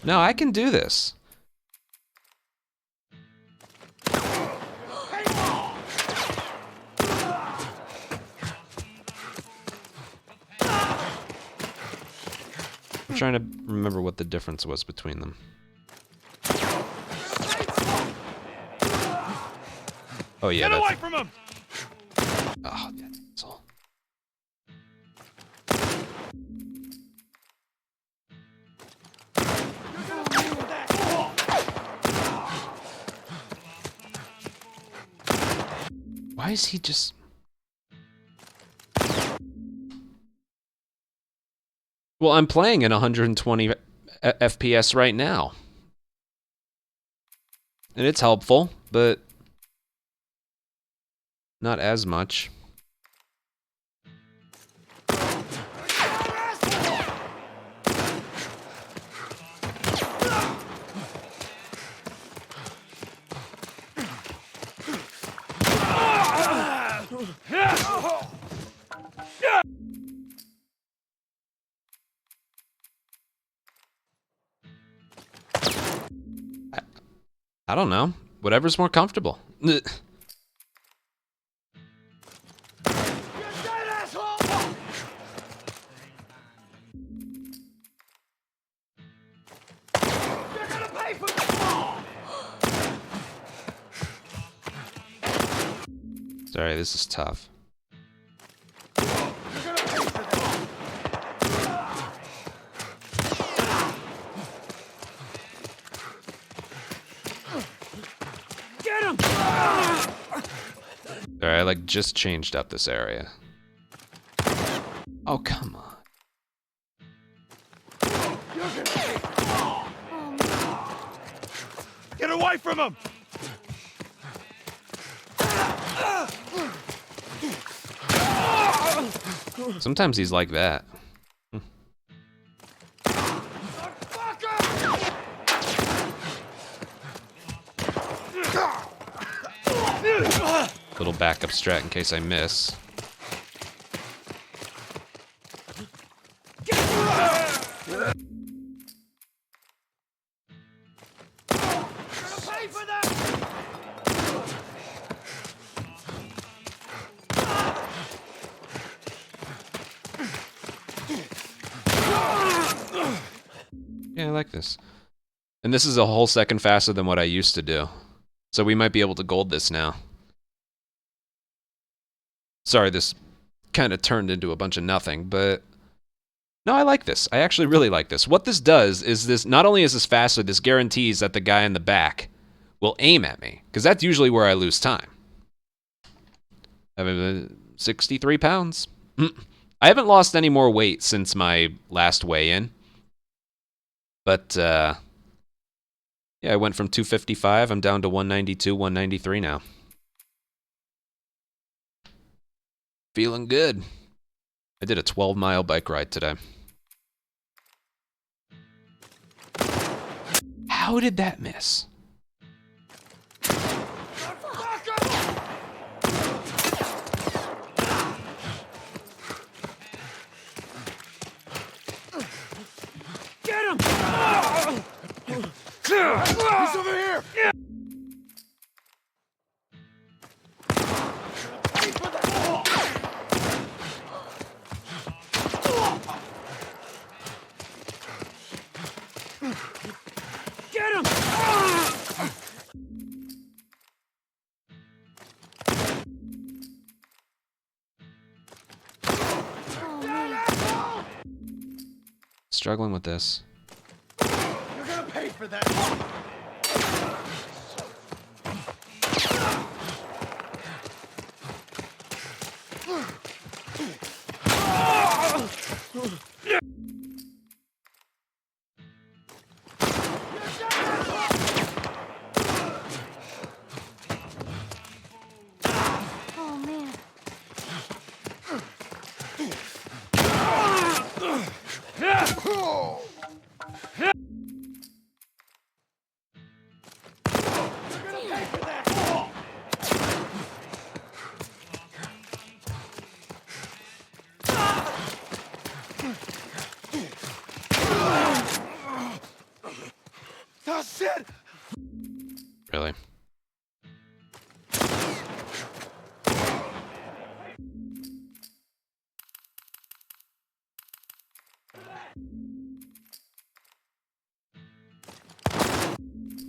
No, I can do this. I'm trying to remember what the difference was between them. Oh yeah, Get away from him! Oh, that asshole. Why is he just... Well, I'm playing at 120 FPS right now. And it's helpful, but not as much. I don't know. Whatever's more comfortable. Sorry, this is tough. Get him! Sorry, I like just changed up this area. Oh, come on. Get away from him! Sometimes he's like that. Little backup strat in case I miss. Pay for that! Yeah, I like this. And this is a whole second faster than what I used to do. So we might be able to gold this now. Sorry, this kind of turned into a bunch of nothing, but no, I like this. I actually really like this. What this does is this, not only is this faster, this guarantees that the guy in the back will aim at me, because that's usually where I lose time. I have 63 pounds. I haven't lost any more weight since my last weigh-in. But, yeah, I went from 255, I'm down to 192, 193 now. Feeling good. I did a 12-mile bike ride today. How did that miss? Get him! He's over here! Get him! Struggling with this. You're gonna pay for that! Oh, man. That's it! Really?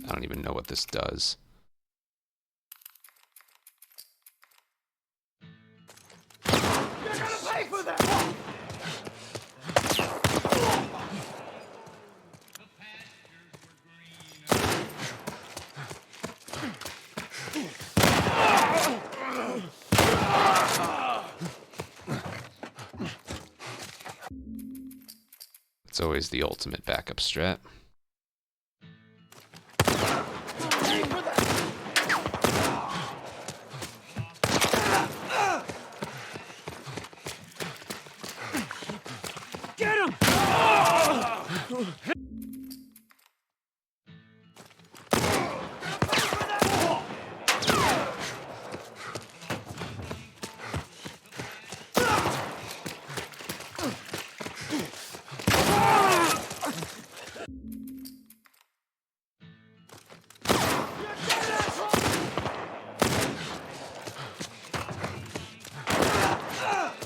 I don't even know what this does. You're gonna pay for that! It's always the ultimate backup strat. Get him!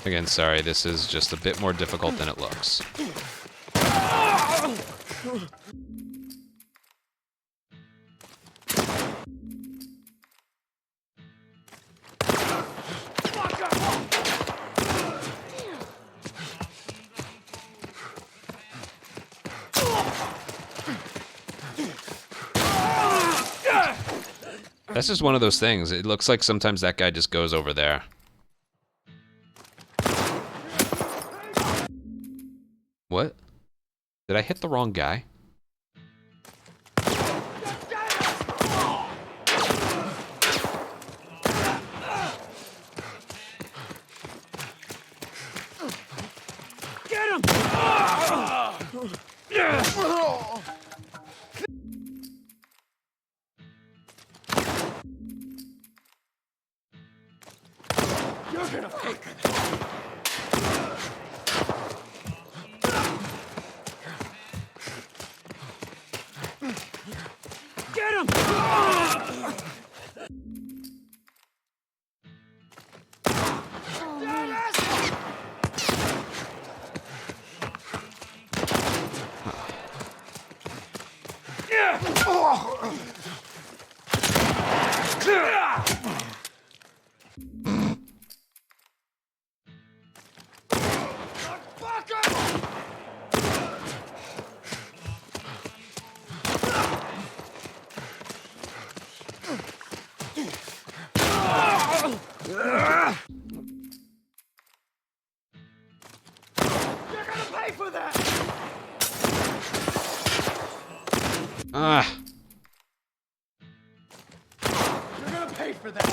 Again, sorry, this is just a bit more difficult than it looks. That's just one of those things. It looks like sometimes that guy just goes over there. What? Did I hit the wrong guy? Get him! You're gonna pay for that. Get him! Pay for that! Ah. You're gonna pay for that!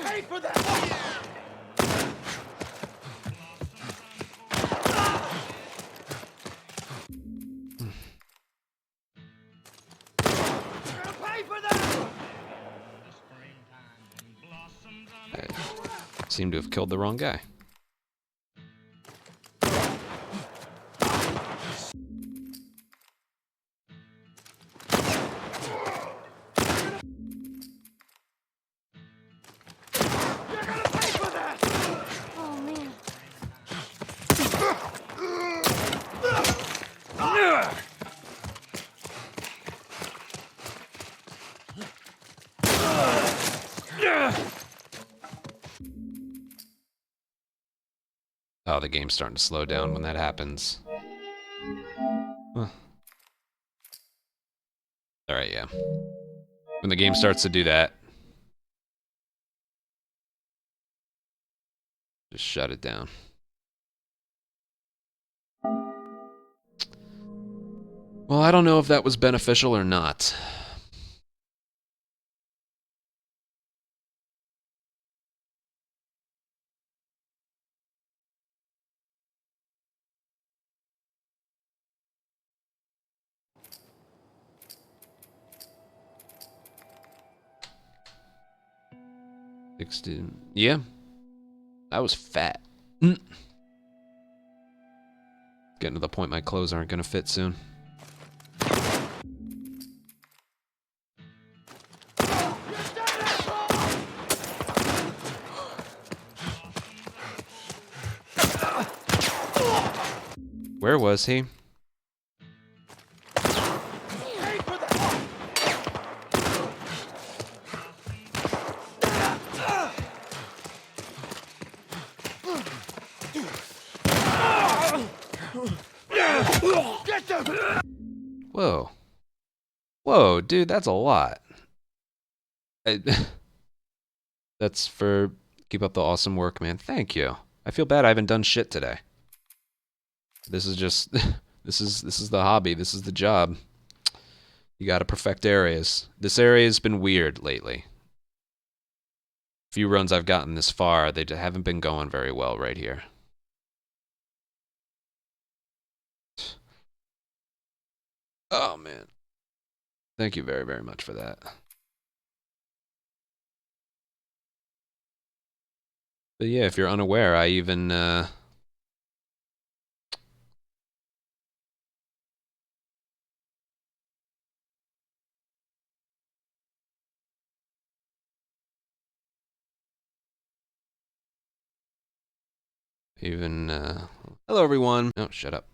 Pay for that! Pay for that! I seem to have killed the wrong guy. You're gonna pay for that! Oh, man. Oh, the game's starting to slow down when that happens. Huh. Alright, yeah. When the game starts to do that, just shut it down. Well, I don't know if that was beneficial or not. Yeah. That was fat. Getting to the point my clothes aren't gonna fit soon. Where was he? Whoa. Whoa, dude, that's a lot. That's for... Keep up the awesome work, man. Thank you. I feel bad I haven't done shit today. This is just... this is the hobby. This is the job. You gotta perfect areas. This area's been weird lately. Few runs I've gotten this far, they haven't been going very well right here. Oh, man. Thank you very, very much for that. But yeah, if you're unaware, I even, Even, hello everyone. Oh, shut up.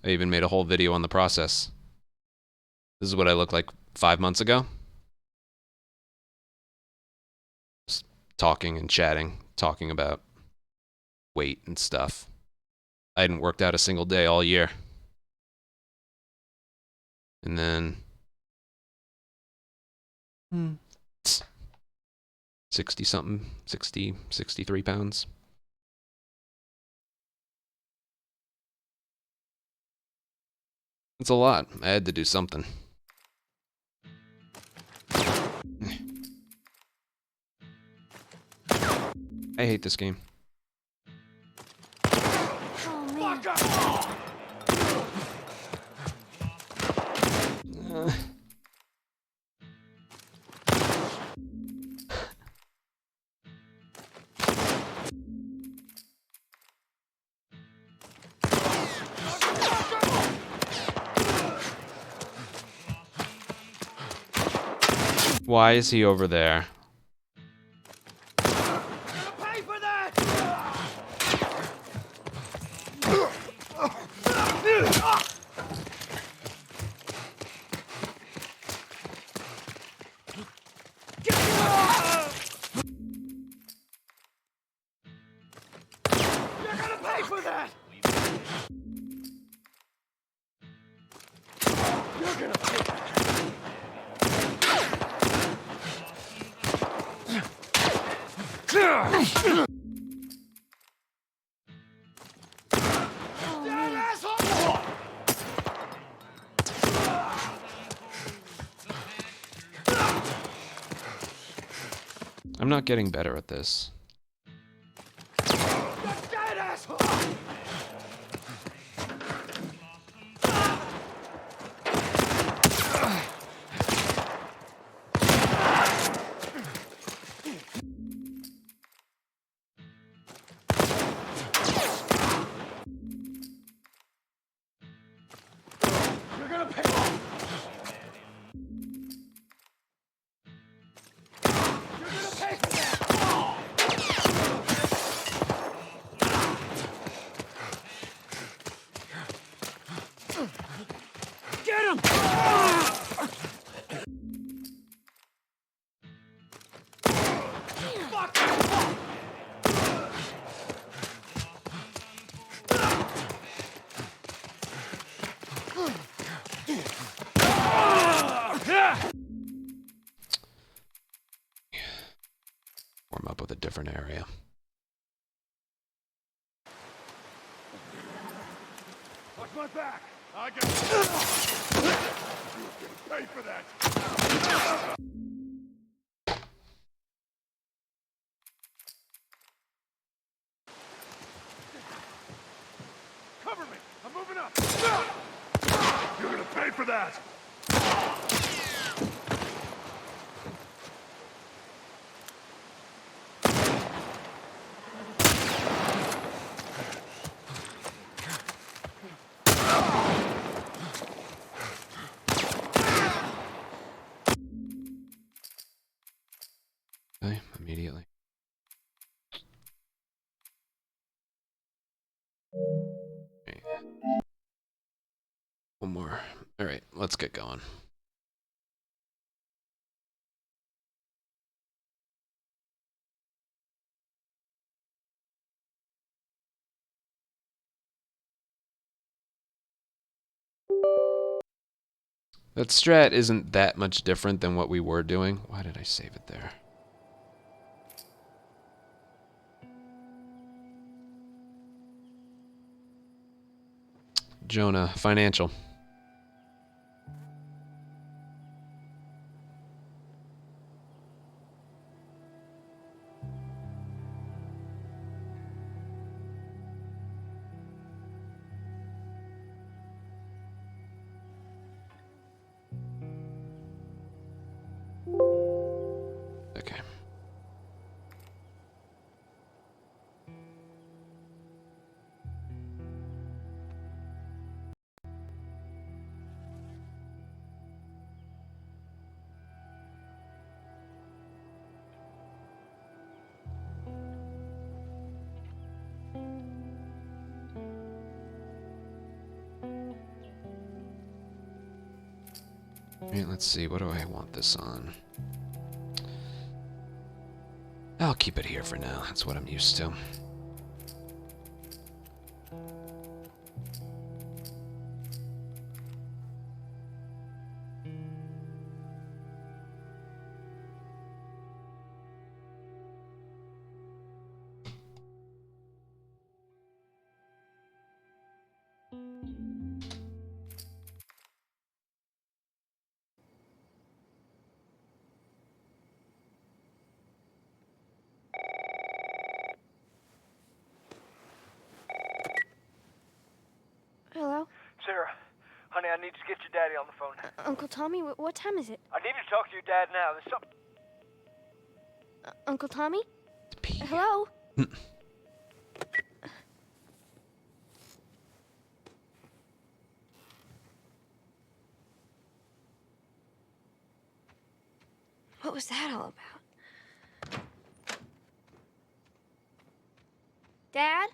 I even made a whole video on the process. This is what I looked like 5 months ago. Just talking and chatting, talking about weight and stuff. I hadn't worked out a single day all year. And then 60 something, 60, 63 pounds. It's a lot. I had to do something. I hate this game. Why is he over there? Pay for that! You're gonna pay for that! You're gonna pay. Dead asshole! I'm not getting better at this. Dead asshole! You're gonna pay. You're gonna pay for that! Get him! Fuck! Warm up with a different area. Watch my back. I got pay for that. Cover me. I'm moving up. You're gonna pay for that. Okay, immediately. Okay. One more. All right, let's get going. That strat isn't that much different than what we were doing. Why did I save it there? Jonah, financial. Okay. Right, let's see. What do I want this on? I'll keep it here for now. That's what I'm used to. Hello? Sarah, honey, I need to get your daddy on the phone. Uncle Tommy, what time is it? I need to talk to your dad now. There's something. Uncle Tommy? P. Hello? What was that all about? Dad?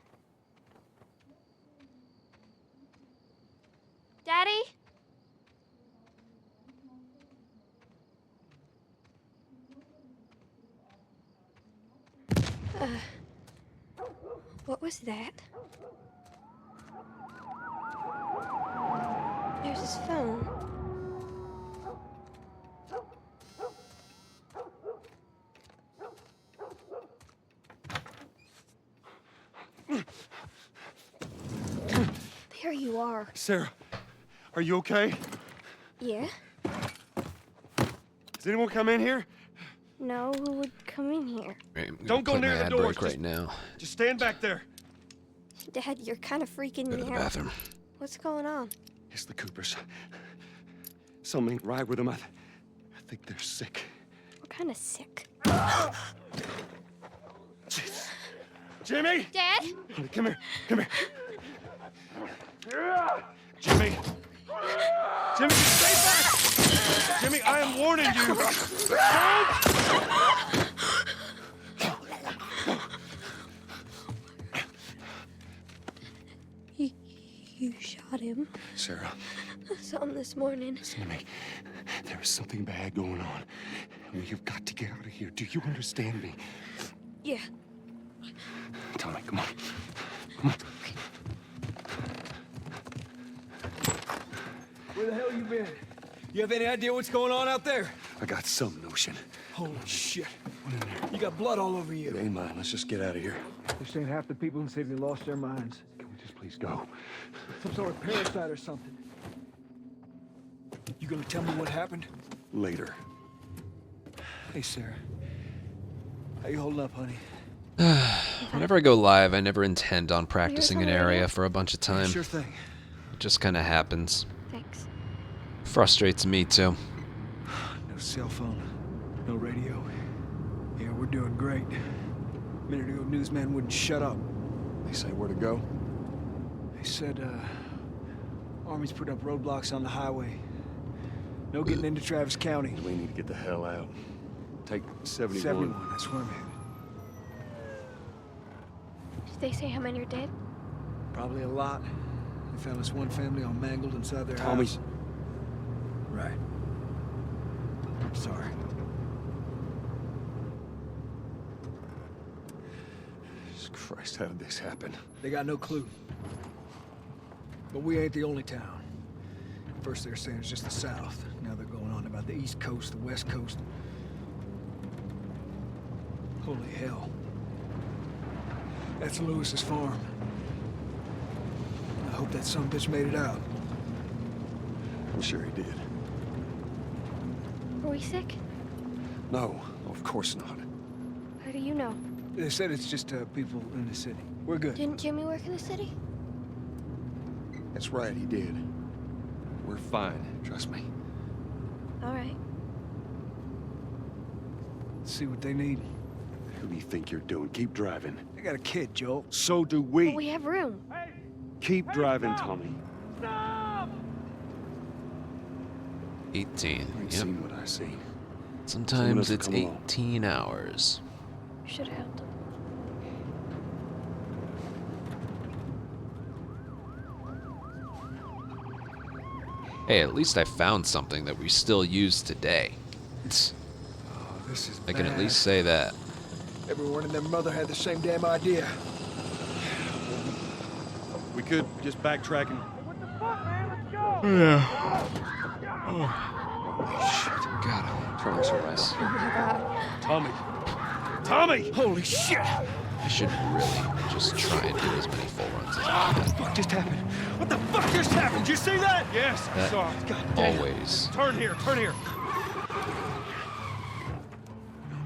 Daddy? What was that? There's his phone. There you are. Sarah, are you okay? Yeah? Does anyone come in here? No, who would come in here? Right, I'm gonna Don't go play near my the ad doors, break right now. Just stand back there. Dad, you're kind of freaking Go to me the out. bathroom. What's going on? It's the Coopers. Something ain't right with them. I think they're sick. What kind of sick? Jimmy! Dad? Honey, come here. Come here. Jimmy! Jimmy, stay back! Jimmy, I am warning you! You shot him. Sarah, I saw him this morning. listen to me. There is something bad going on. And we have got to get out of here. Do you understand me? Yeah. Tommy, come on. Come on. Where the hell you been? You have any idea what's going on out there? I got some notion. Holy shit. You got blood all over It you. ain't mine. Let's just get out of here. This ain't half the people in the city lost their minds. Can we just please go? Some sort of parasite or something. You gonna tell me what happened? Later. Hey, Sarah. How you holding up, honey? Whenever I go live, I never intend on practicing an on the radio? area for a bunch of time. Sure thing. It just kind of happens. Thanks. Frustrates me too. No cell phone. No radio. Yeah, we're doing great. A minute ago, newsman wouldn't shut up. They say where to go? They said, Army's put up roadblocks on the highway. No getting into Travis County. We need to get the hell out. Take 71. 71, that's where I'm headed. Did they say how many are dead? Probably a lot. They found this one family all mangled inside their Tommy's. house. Right. I'm sorry. Jesus Christ, how did this happen? They got no clue. But we ain't the only town. First they're saying it's just the South. Now they're going on about the East Coast, the West Coast. Holy hell. That's Lewis's farm. I hope that son bitch made it out. I'm sure he did. Are we sick? No, of course not. How do you know? They said it's just people in the city. We're good. Didn't Jimmy work in the city? That's right, he did. We're fine, trust me. All right. See what they need. Who do you think you're doing? Keep driving. They got a kid, Joel. So do we. But we have room. Keep driving, Tommy. 18. You ain't Yep. seen what I see. Sometimes else will it's come along. 18 hours. Should have helped him. Hey, at least I found something that we still use today. Oh, this is I can at bad. least say that. Everyone and their mother had the same damn idea. We could just backtrack and... God, I'm trying this. Tommy! Tommy! Holy shit! I should really just try and do as many full runs as I What the fuck just happened? What the fuck just happened? Did you see that? Yes, I saw it. God can. damn. Always. Turn here, turn here.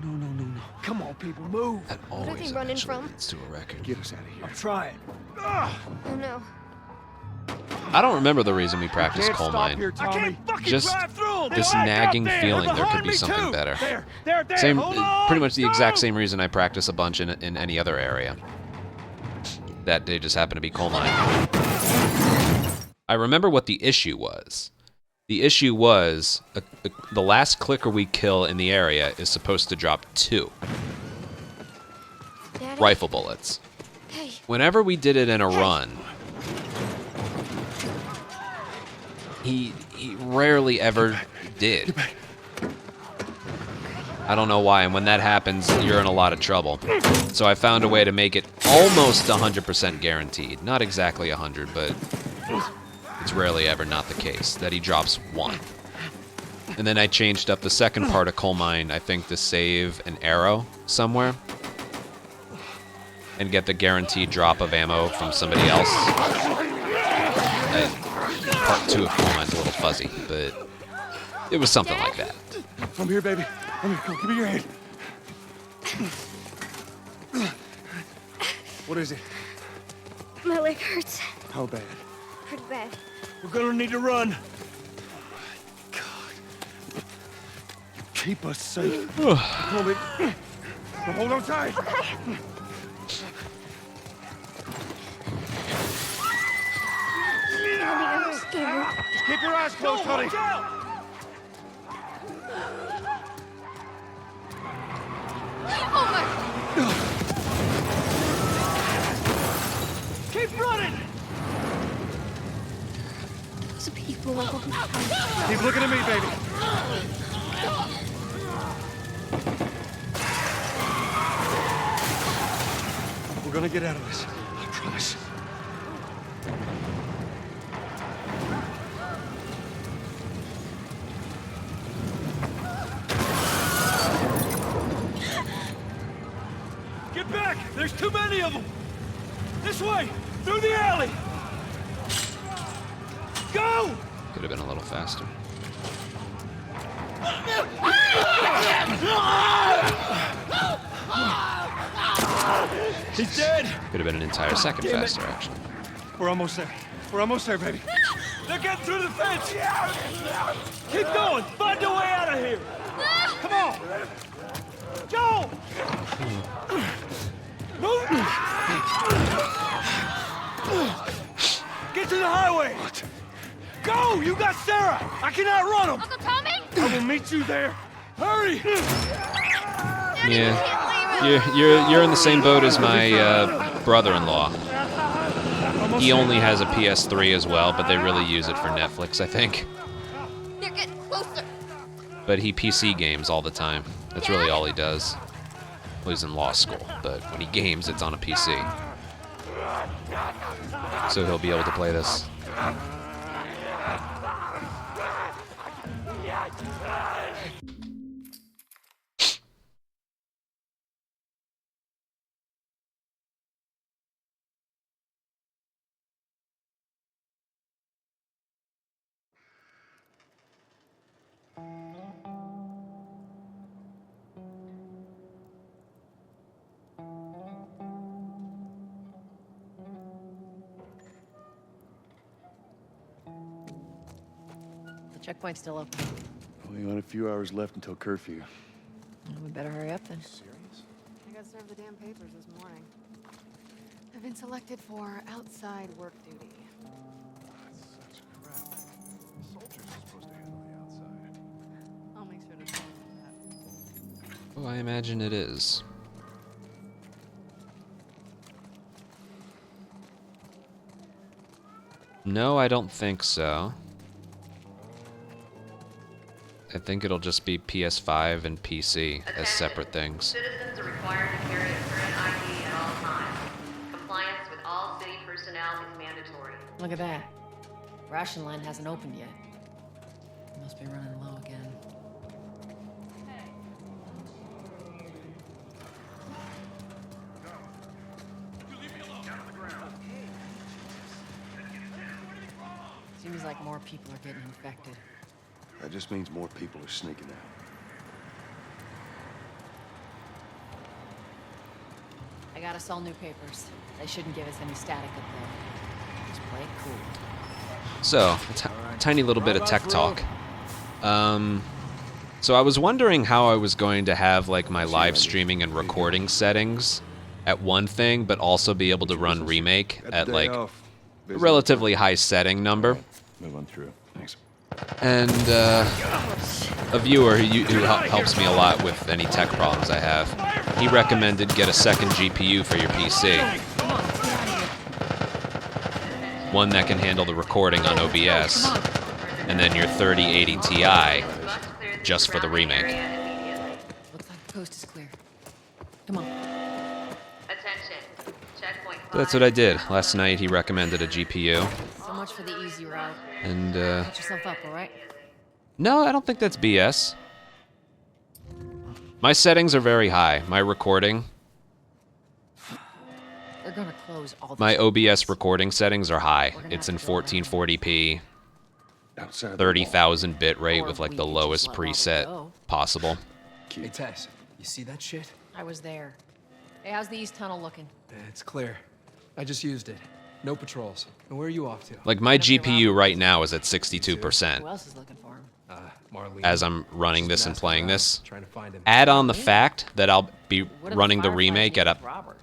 No. Come on, people, move. That are they always running eventually from? leads to a record. Get us out of here. I'm trying. Oh no. I don't remember the reason we practiced Can't coal stop mine. here, Tommy. Just drive through. this nagging feeling there could be something better. There. Same, Hold on. pretty much the exact Go. same reason I practice a bunch in any other area. That day just happened to be coal mine. I remember what the issue was. The issue was the last clicker we kill in the area is supposed to drop 2 Daddy? rifle bullets. Hey. Whenever we did it in a run, he rarely ever did. I don't know why, and when that happens, you're in a lot of trouble. So I found a way to make it almost 100% guaranteed. Not exactly 100, but it's rarely ever not the case that he drops 1. And then I changed up the second part of coal mine, I think, to save an arrow somewhere and get the guaranteed drop of ammo from somebody else. Part 2 of coal mine's a little fuzzy, but it was something like that. I'm here, baby. I'm here. Come, give me your hand. What is it? My leg hurts. How bad? Pretty bad. We're gonna need to run. God. Keep us safe. Come on, baby. Now hold on tight. I'm scared. Keep your eyes closed, honey. Oh my. Keep running. Those people. Keep looking at me, baby. We're gonna get out of this. I promise. Get back! There's too many of them! This way! Through the alley! Go! Could have been a little faster. He's dead! Could have been an entire second faster, actually. We're almost there. We're almost there, baby. They're getting through the fence! Keep going! Find a way out of here! Come on! Joe! Move! Get to the highway! Go! You got Sarah! I can outrun them! Uncle Tommy? I will meet you there. Hurry! Yeah, you're in the same boat as my brother-in-law. He only has a PS3 as well, but they really use it for Netflix, I think. They're getting closer. But he PC games all the time. That's really all he does. Well, he's in law school, but when he games, it's on a PC. So he'll be able to play this. The checkpoint's still open. We got a few hours left until curfew. Well, we better hurry up then. I got served the damn papers this morning. I've been selected for outside work duty. That's such crap. Soldiers are supposed to handle the outside. I'll make sure to tell them that. Oh, I imagine it is. No, I don't think so. I think it'll just be PS5 and PC as separate things. Citizens are required to carry a current ID at all times. Compliance with all city personnel is mandatory. Look at that. Ration line hasn't opened yet. Must be running low again. Seems like more people are getting infected. That just means more people are sneaking out. I got us all new papers. They shouldn't give us any static up there. Just play it cool. So, a tiny little bit of tech talk. So I was wondering how I was going to have like my live streaming and recording settings at one thing, but also be able to run Remake at like a relatively high setting number. Move on through. Thanks. And a viewer who helps me a lot with any tech problems I have, he recommended get a second GPU for your PC. One that can handle the recording on OBS, and then your 3080 Ti just for the Remake. Looks like the coast is clear. Come on. Attention. Checkpoint 5. That's what I did. Last night he recommended a GPU. So much for the easy route. And, Put yourself up, alright? no, I don't think that's BS. My settings are very high. My recording, They're gonna close all the my OBS recording settings are high. It's in 1440p, Outside 30,000 bit rate Or with like we the could lowest just let Robert preset go. possible. Hey, Tess, you see that shit? I was there. Hey, how's the east tunnel looking? It's clear. I just used it. No patrols. And where are you off to? Like my Gonna be GPU Robert. right now is at Who 62% else is looking for him? Marlene. as I'm running She's this been and asking playing around, this. Trying to find him. Add on the fact that I'll be What are running the Fireflies Remake need at a with Robert?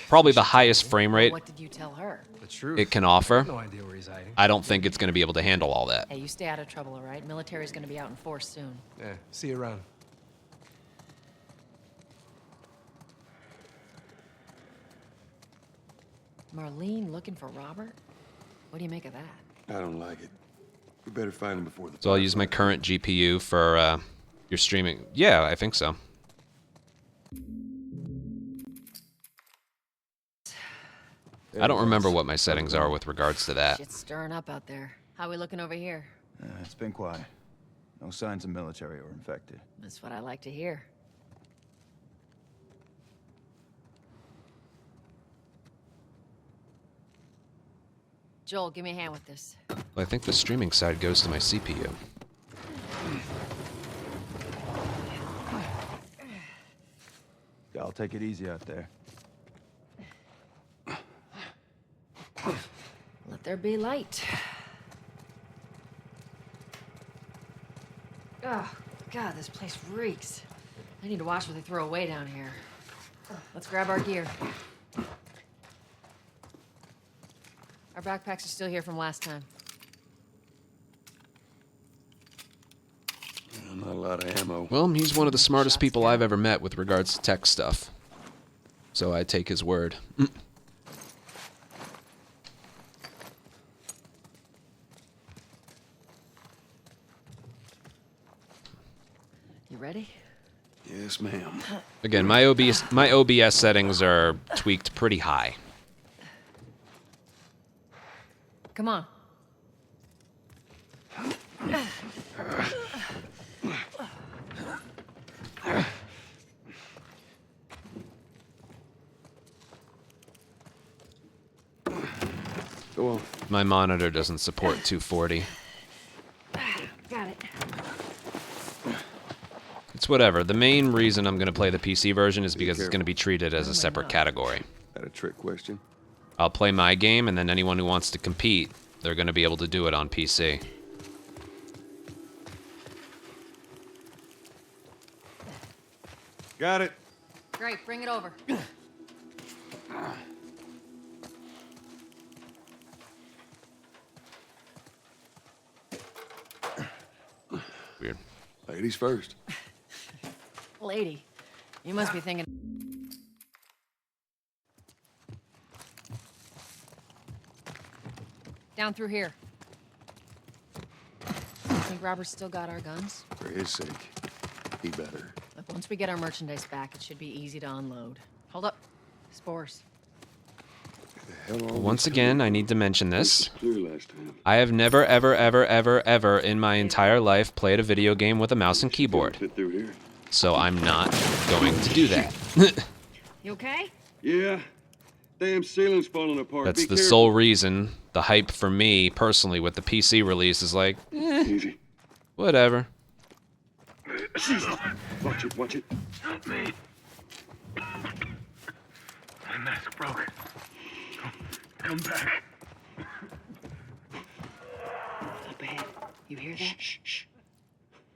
probably the highest frame rate What did you tell her? The truth. it can offer. No idea where he's hiding. I don't think it's going to be able to handle all that. Hey, you stay out of trouble, alright? Military's gonna be out in force soon. Yeah, see you around. Marlene looking for Robert? What do you make of that? I don't like it. We better find him before the. So I'll use my current GPU for your streaming. Yeah, I think so. I don't remember what my settings are with regards to that. Shit's stirring up out there. How we looking over here? It's been quiet. No signs of military or infected. That's what I like to hear. Joel, give me a hand with this. I think the streaming side goes to my CPU. Y'all take it easy out there. Let there be light. Oh, God, this place reeks. I need to watch what they throw away down here. Let's grab our gear. Our backpacks are still here from last time. Not a lot of ammo. Well, he's one of the smartest people I've ever met with regards to tech stuff. So I take his word. You ready? Yes, ma'am. Again, my OBS settings are tweaked pretty high. Come on. Go on. My monitor doesn't support 240. Got it. It's whatever. The main reason I'm going to play the PC version is because it's going to be treated as a separate category. That a trick question? I'll play my game, and then anyone who wants to compete, they're going to be able to do it on PC. Got it. Great, bring it over. Weird. Ladies first. Lady, you must be thinking... Down through here. think Robert's still got our guns? For his sake, he better. Look, once we get our merchandise back, it should be easy to unload. Hold up. Spores. Once again, I need to mention this. Clear last time. I have never, ever, ever, ever, ever in my entire life played a video game with a mouse and keyboard. Fit through here. So I'm not going to do that. You okay? Yeah. Damn ceiling's falling apart. That's Be the careful. sole reason the hype for me, personally, with the PC release is like, Easy. whatever. Watch it, watch it. Help me. My mask broke. Come back. Up ahead. You hear that? Shh.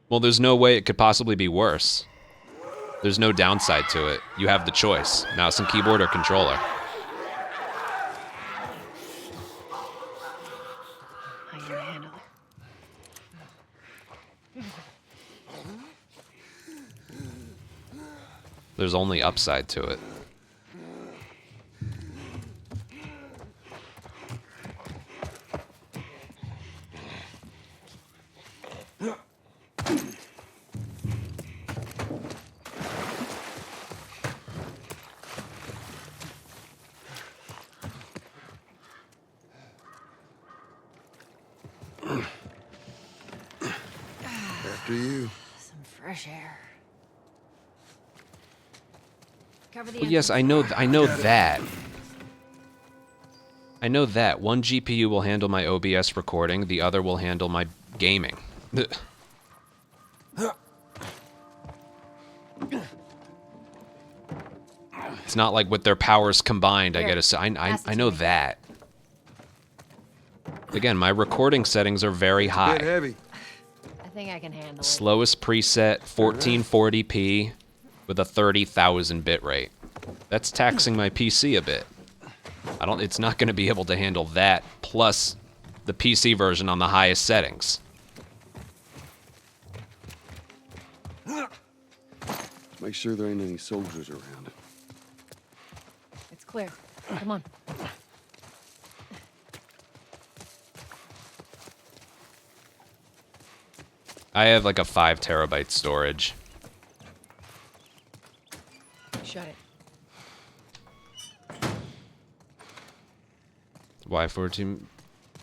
Well, there's no way it could possibly be worse. There's no downside to it. You have the choice. Mouse and keyboard or controller. I can handle it. There's only upside to it. After you. Some fresh air. Cover the Well, yes, I know that. I know that. One GPU will handle my OBS recording, the other will handle my gaming. It's not like with their powers combined, I get a. I know that. Again, my recording settings are very Bit high. heavy. I think I can handle it. Slowest preset, 1440p, with a 30,000 bit rate. That's taxing my PC a bit. It's not going to be able to handle that, plus the PC version on the highest settings. Make sure there ain't any soldiers around. It's clear. Come on. I have like a 5 terabyte storage. Shut it. Y14.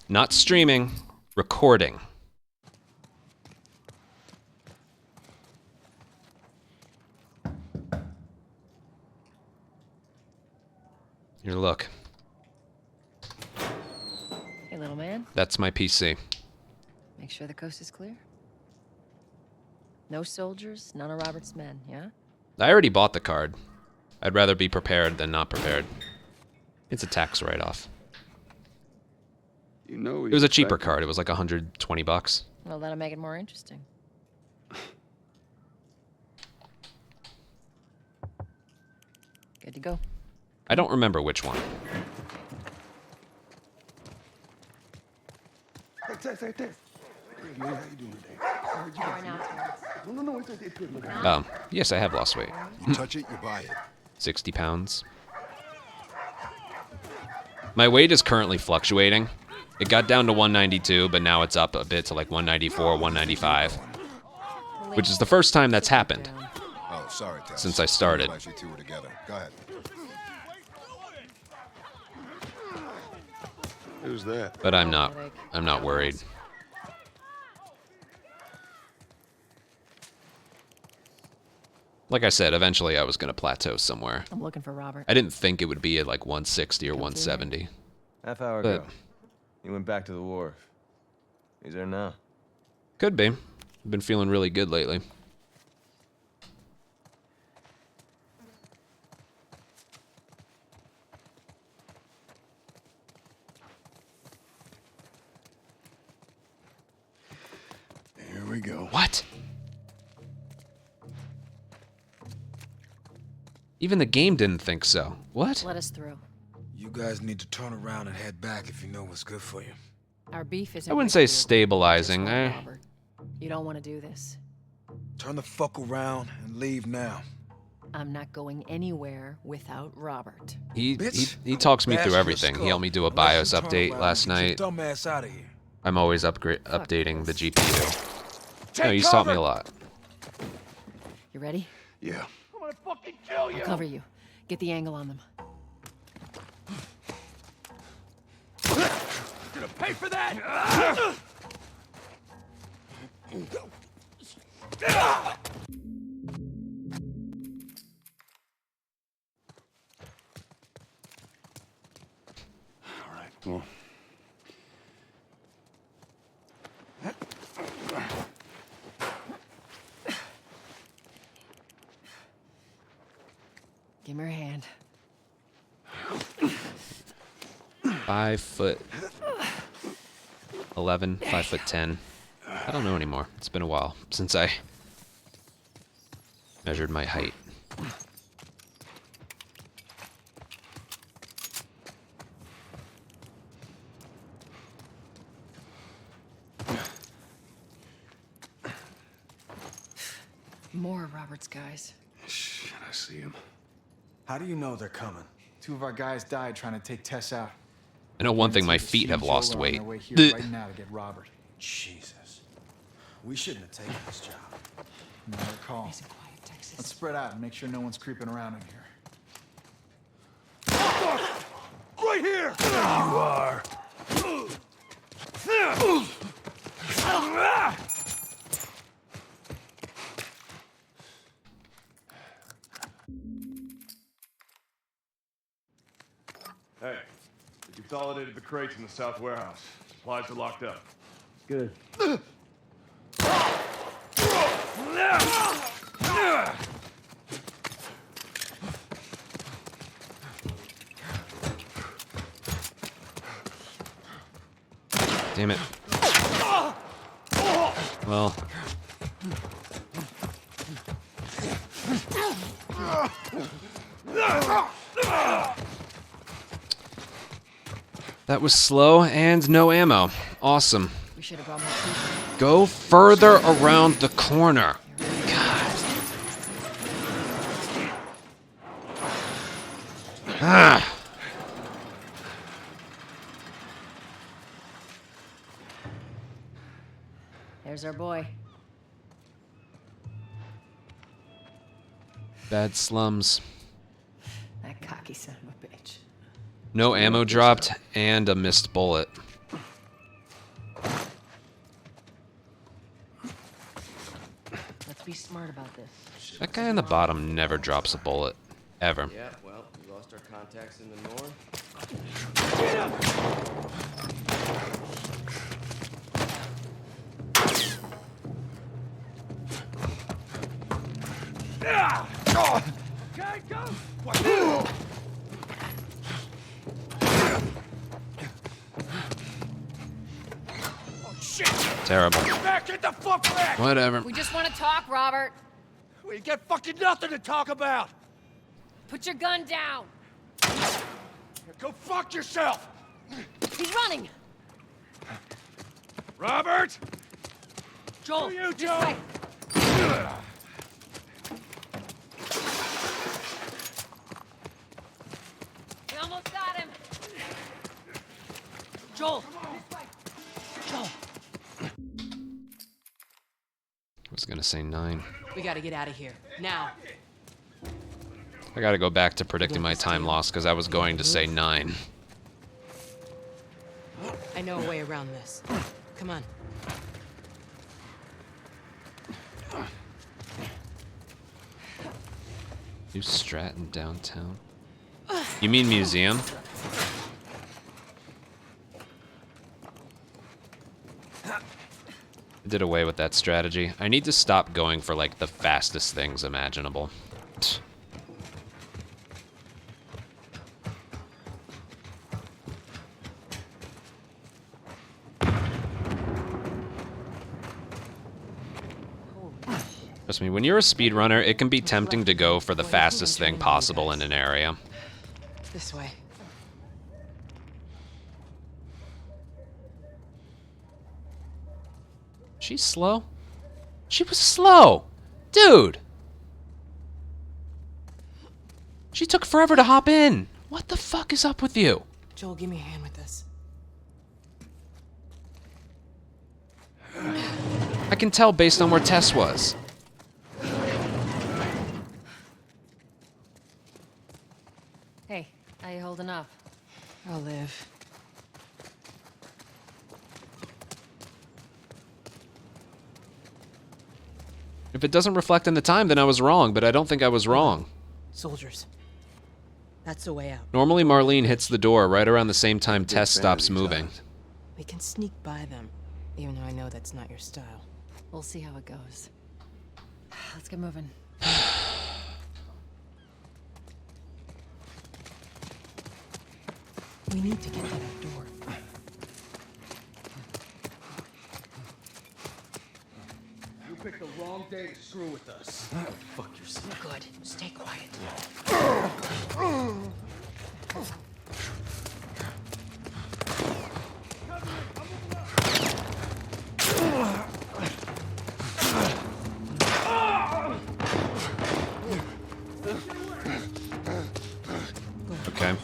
Not streaming, recording. Here, look. Hey, little man. That's my PC. Make sure the coast is clear. No soldiers, none of Robert's men, yeah? I already bought the card. I'd rather be prepared than not prepared. It's a tax write-off. You know It was a cheaper card. It was like $120. Well, that'll make it more interesting. Good to go. I don't remember which one. Hey, Tess. Hey, man, how you doing today? No, it's good. Look, Yes, I have lost weight. you touch it, you buy it. 60 pounds. My weight is currently fluctuating. It got down to 192, but now it's up a bit to like 194, 195. Which is the first time that's happened Oh, sorry, Tess. since I started. You two were together. Go ahead. Who's that? But I'm not worried. Like I said, eventually I was going to plateau somewhere. I'm looking for Robert. I didn't think it would be at like 160 or 170. Half hour But- ago. He went back to the wharf. He's there now. Could be. I've been feeling really good lately. Here we go. What? Even the game didn't think so. What? Let us through. You guys need to turn around and head back if you know what's good for you. Our beef isn't. I wouldn't with say you, stabilizing. just with Robert. You don't want to do this. Turn the fuck around and leave now. I'm not going anywhere without Robert. He Bitch. talks me Bash through your everything. He skull. helped me do a Unless BIOS you turn update around last and get night. your dumb ass out of here. I'm always updating the GPU. No, you taught me a lot. You ready? Yeah. I'm gonna fucking kill you! I'll cover you. Get the angle on them. Gonna pay for that! All right, come on. Give me your hand. 5'11", 5'10". I don't know anymore. It's been a while since I measured my height. More of Robert's guys. Shit, I see him. How do you know they're coming? 2 of our guys died trying to take Tess out. I know one thing, my Guaranteed feet that have she and lost Joel are on weight. their way here right now to get Robert. Jesus. We shouldn't have taken this job. Not a call. Nice and quiet, Texas. Let's spread out and make sure no one's creeping around in here. Right here! You are. Hey, we consolidated the crates in the south warehouse. Supplies are locked up. Good. Damn it. Well. That was slow and no ammo. Awesome. We should have brought more people. Go further around the corner. God. Ah. There's our boy. Bad slums. That cocky son of a bitch. No ammo dropped and a missed bullet. Let's be smart about this. That guy on the bottom never drops a bullet. Ever. Yeah, well, we lost our contacts in the north. Okay, go! Oh, shit! Terrible. Get back! Get the fuck back! Whatever. We just want to talk, Robert. We got fucking nothing to talk about! Put your gun down. Go fuck yourself! He's running. Robert! Joel, You, this Joe! way. We almost got him. Joel, this way. Joel. I was gonna say 9. We gotta get out of here. Now. I gotta go back to predicting my time loss because I was going to say 9. I know a way around this. Come on. New Stratton downtown. You mean museum? I did away with that strategy. I need to stop going for like the fastest things imaginable. Trust me, when you're a speedrunner, it can be tempting to go for the fastest thing possible in an area. This way. She's slow? She was slow! Dude! She took forever to hop in! What the fuck is up with you? Joel, give me a hand with this. I can tell based on where Tess was. Hey, how you holding up? I'll live. If it doesn't reflect in the time, then I was wrong, but I don't think I was wrong. Soldiers. That's the way out. Normally Marlene hits the door right around the same time Tess stops moving. We can sneak by them, even though I know that's not your style. We'll see how it goes. Let's get moving. We need to get to that door. You picked the wrong day to screw with us. Fuck yourself. You're good. Stay quiet. Okay.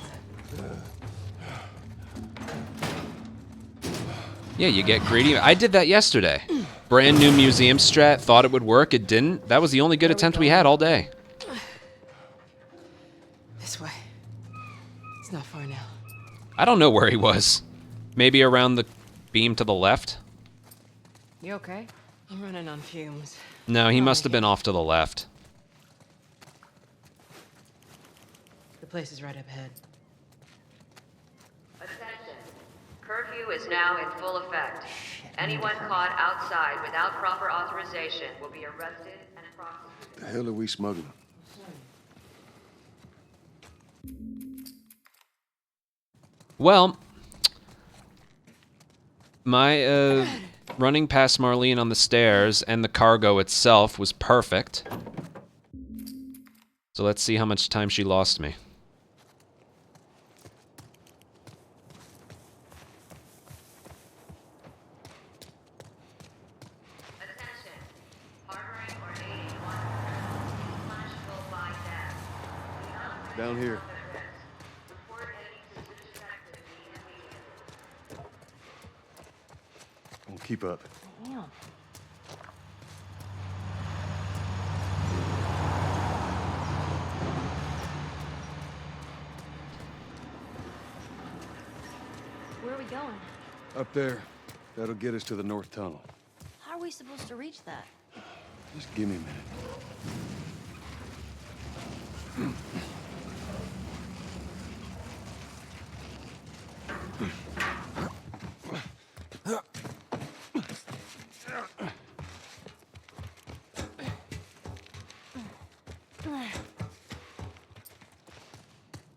Yeah, you get greedy. I did that yesterday. Brand new museum strat, thought it would work, it didn't. That was the only good attempt we had all day. This way. It's not far now. I don't know where he was. Maybe around the beam to the left? You okay? I'm running on fumes. No, he must have been off to the left. The place is right up ahead. Attention. Curfew is now in full effect. Anyone caught outside without proper authorization will be arrested and prosecuted. The hell are we smuggling? Well, my running past Marlene on the stairs and the cargo itself was perfect. So let's see how much time she lost me. Attention. Harboring or aiding one punishable by death. Down here. Report any suspicious activity immediately. We'll keep up. Damn. Where are we going? Up there. That'll get us to the north tunnel. How are we supposed to reach that? Just give me a minute.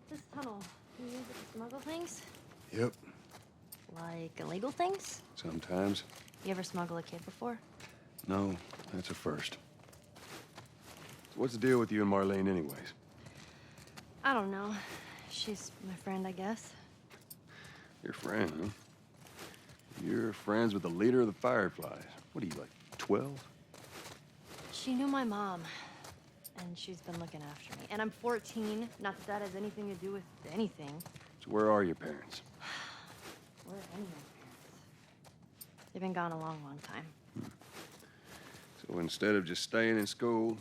This tunnel, you use it to smuggle things? Yep. Like illegal things? Sometimes. You ever smuggle a kid before? No, that's a first. So what's the deal with you and Marlene anyways? I don't know. She's my friend, I guess. Your friend, huh? You're friends with the leader of the Fireflies. What are you, like, 12? She knew my mom, and she's been looking after me. And I'm 14. Not that that has anything to do with anything. So where are your parents? Where are any of my parents? They've been gone a long, long time. So instead of just staying in school,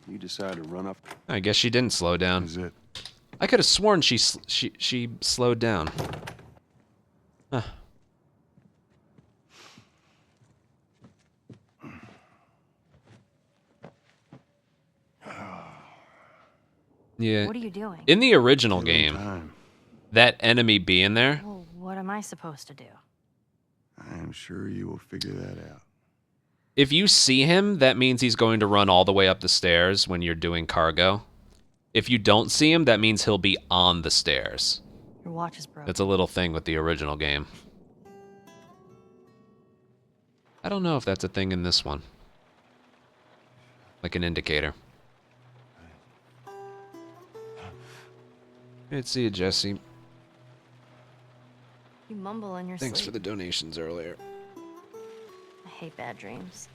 you decide to run up. I guess she didn't slow down. Is it? I could have sworn she slowed down. Huh. Yeah. What are you doing? In the original Killing game, time. that enemy being there, Well, what am I supposed to do? I am sure you will figure that out. if you see him, that means he's going to run all the way up the stairs when you're doing cargo. If you don't see him, that means he'll be on the stairs. Your watch is broken. That's a little thing with the original game. I don't know if that's a thing in this one. Like an indicator. Good to see you, Jesse. You mumble in your Thanks sleep. for the donations earlier. I hate bad dreams.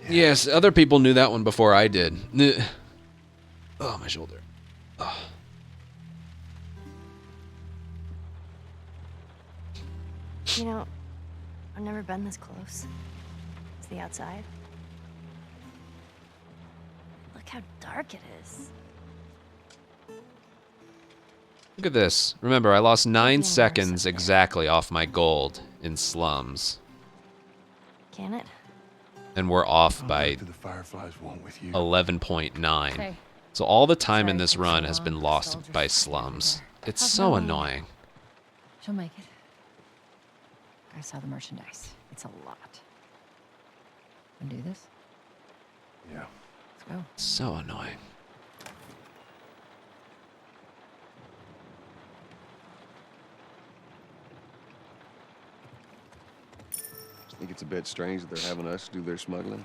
Yes, other people knew that one before I did. Oh, my shoulder. Oh. You know, I've never been this close. It's the outside. Look how dark it is. Look at this. Remember, I lost 9 Being seconds worse up there. exactly off my gold in slums. Can it? And we're off by The fireflies want with you. 11.9. Hey. So all the time in Sorry it this took run so has long. been lost Soldiers by everywhere. slums. It's How's so Melanie? annoying. She'll make it. I saw the merchandise. It's a lot. Wanna do this? Yeah. Let's go. So annoying. Think it's a bit strange that they're having us do their smuggling?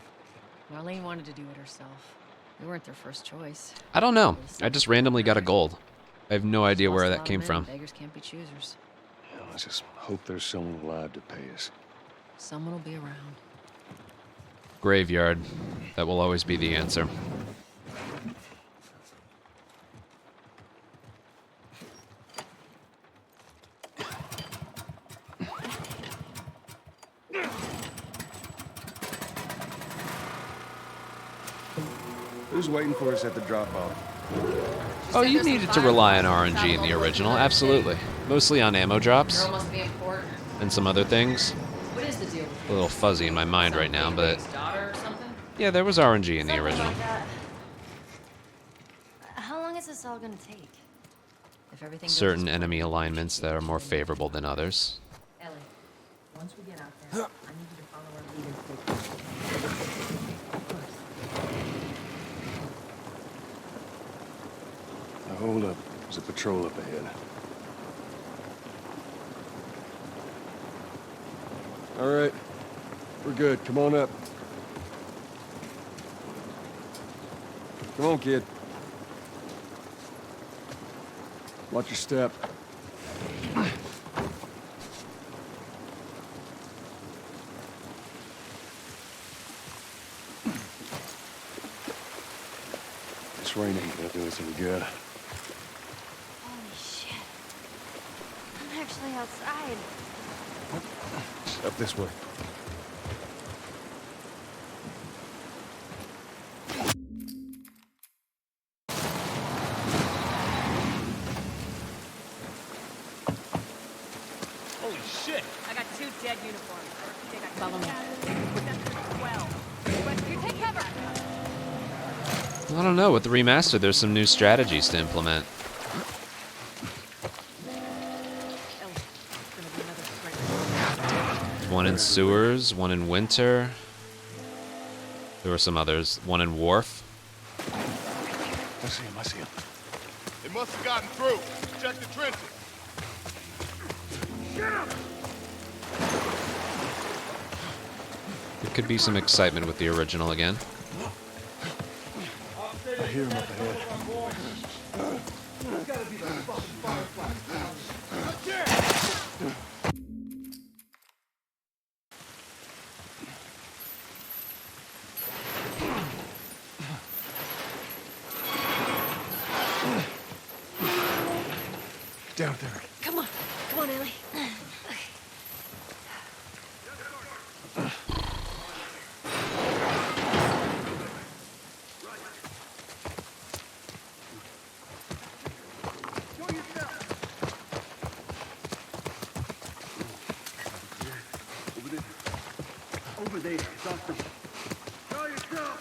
Marlene wanted to do it herself. We weren't their first choice. I don't know. I just randomly got a gold. I have no idea Lost where a that lot of came men. from. Beggars can't be choosers. Yeah, let's just hope there's someone alive to pay us. Someone will be around. Graveyard. That will always be the answer. Who's waiting for us at the drop-off? Oh, you needed to rely on RNG in the original, absolutely. Mostly on ammo drops Girl must be important. and some other things. What is the deal with A little fuzzy in my mind right now, but daughter or something? yeah, there was RNG in the Something original. like that. How long is this all gonna take? If everything goes Certain as enemy planned, alignments that are more favorable than others. Ellie, once we get out there, I need you to follow our lead and stay Now, hold up. There's a patrol up ahead. All right. We're good. Come on up. Come on, kid. Watch your step. This rain ain't gonna do us any good. Holy shit. I'm actually outside. Up this way. Holy shit! I got 2 dead uniforms. Follow me. You take cover. I don't know, with the remaster, there's some new strategies to implement. One in sewers, one in winter. There were some others. One in wharf. I see him. I see him. They must have gotten through. Check the trenches. There could be some excitement with the original again. I hear him up ahead. Down there. Come on, Ellie. Over there. It's off the... Show yourself!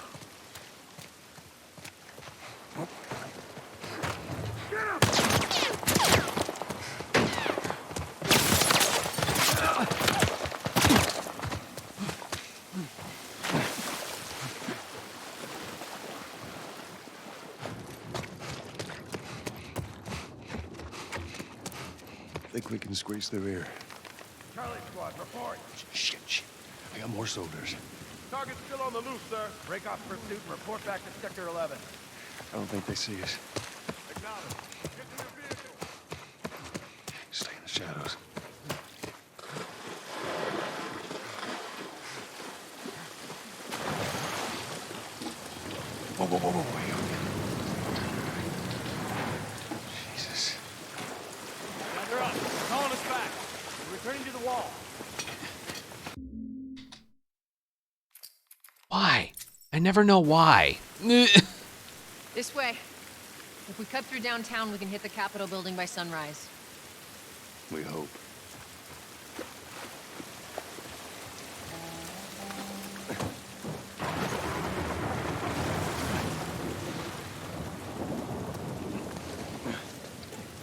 Think we can squeeze through here. Charlie squad, report. Shit. I got more soldiers. Target's still on the loose, sir. Break off pursuit and report back to Sector 11. I don't think they see us. Acknowledge. Get to your vehicle. Stay in the shadows. Whoa. Jesus. Now they're up. Calling us back. We're returning to the wall. Why? I never know why. This way. If we cut through downtown, we can hit the Capitol building by sunrise. We hope.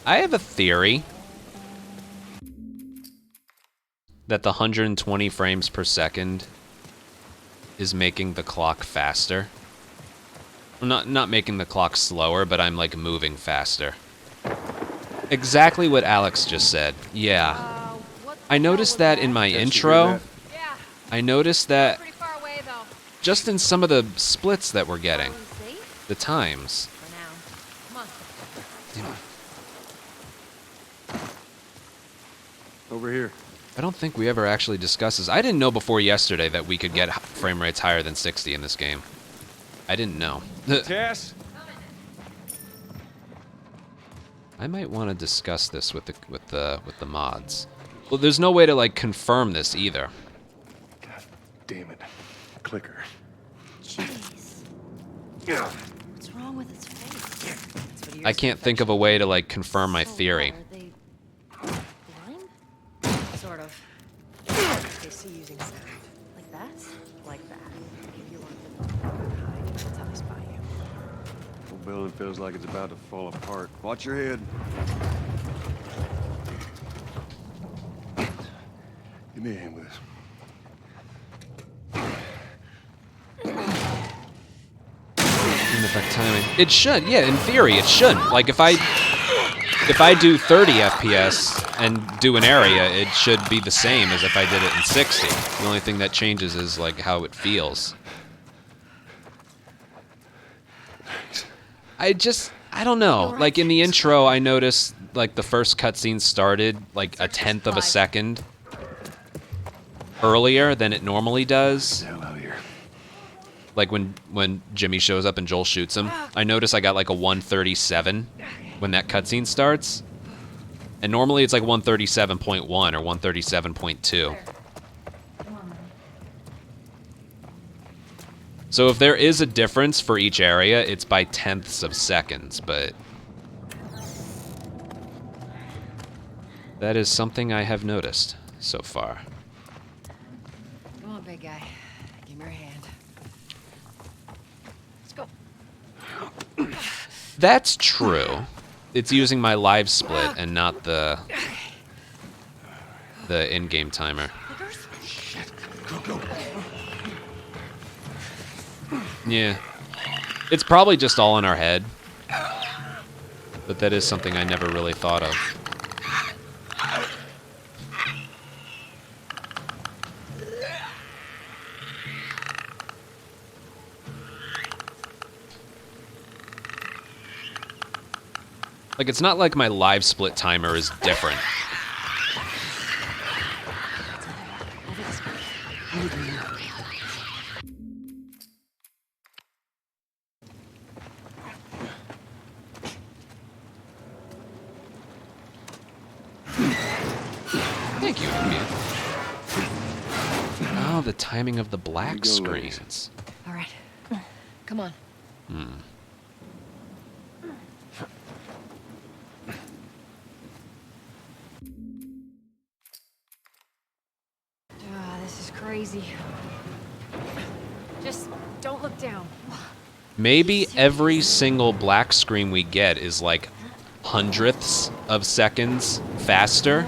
I have a theory that the 120 frames per second is making the clock faster. Well, not making the clock slower, but I'm like moving faster. Exactly what Alex just said. Yeah. I noticed that in my intro. I noticed that just in some of the splits that we're getting. The times. Over here. I don't think we ever actually discussed this. I didn't know before yesterday that we could get frame rates higher than 60 in this game. I didn't know. Tess? I might want to discuss this with the mods. Well, there's no way to like confirm this either. God damn it. Clicker. Jeez. What's wrong with his face? I can't think of a way to like confirm my theory. Are they blind? Sort of. They see using sound. Like that? Like that. If you want them to hide, that's how they spy you. The whole building feels like it's about to fall apart. Watch your head. Give me a hand with this. In effect timing. It should, yeah, in theory it should. Like if I do 30 FPS and do an area, it should be the same as if I did it in 60. The only thing that changes is like how it feels. I don't know. Like in the intro, I noticed like the first cutscene started like a 1/10 of a second earlier than it normally does. Like when Jimmy shows up and Joel shoots him, I notice I got like a 137 when that cutscene starts. And normally it's like 137.1 or 137.2. So if there is a difference for each area, it's by 1/10 of seconds, but that is something I have noticed so far. Come on, big guy. Give me your hand. Let's go. That's true. It's using my live split and not the in-game timer. Yeah. It's probably just all in our head. But that is something I never really thought of. Like, it's not like my live split timer is different. Thank you, Mia. Oh, the timing of the black screens. All right. Come on. This is crazy. Just don't look down. Maybe every single black screen we get is like hundredths of seconds faster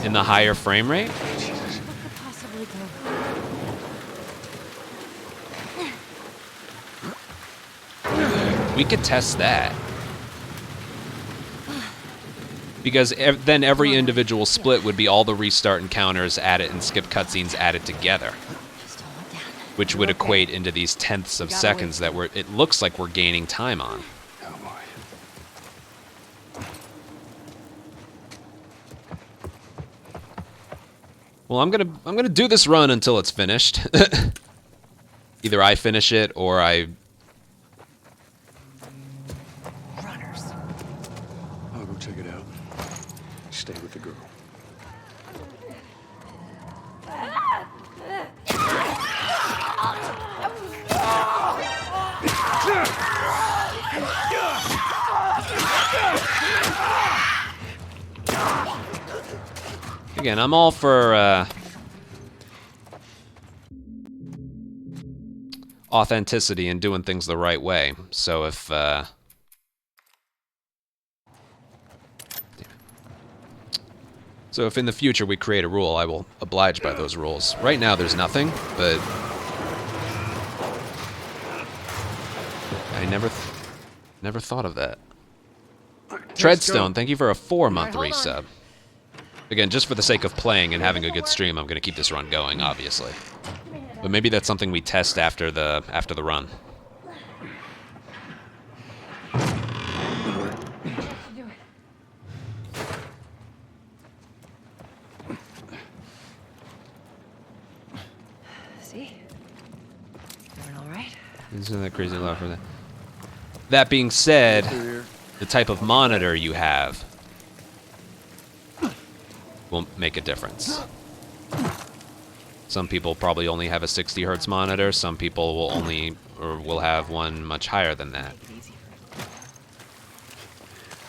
in the higher frame rate. We could test that. Because then every individual split would be all the restart encounters added and skip cutscenes added together. Which would equate into these 1/10 of seconds that it looks like we're gaining time on. Well, I'm gonna do this run until it's finished. Either I finish it or I... I'll go check it out. Stay with the girl. Again, I'm all for authenticity and doing things the right way. So if in the future we create a rule, I will oblige by those rules. Right now there's nothing, but I never thought of that. Treadstone, thank you for a 4-month resub. Again, just for the sake of playing and having a good stream, I'm going to keep this run going, obviously. But maybe that's something we test after the run. See? Doing all right? Isn't that crazy loud for that? That being said, the type of monitor you have will make a difference. Some people probably only have a 60 hertz monitor. Some people will have one much higher than that.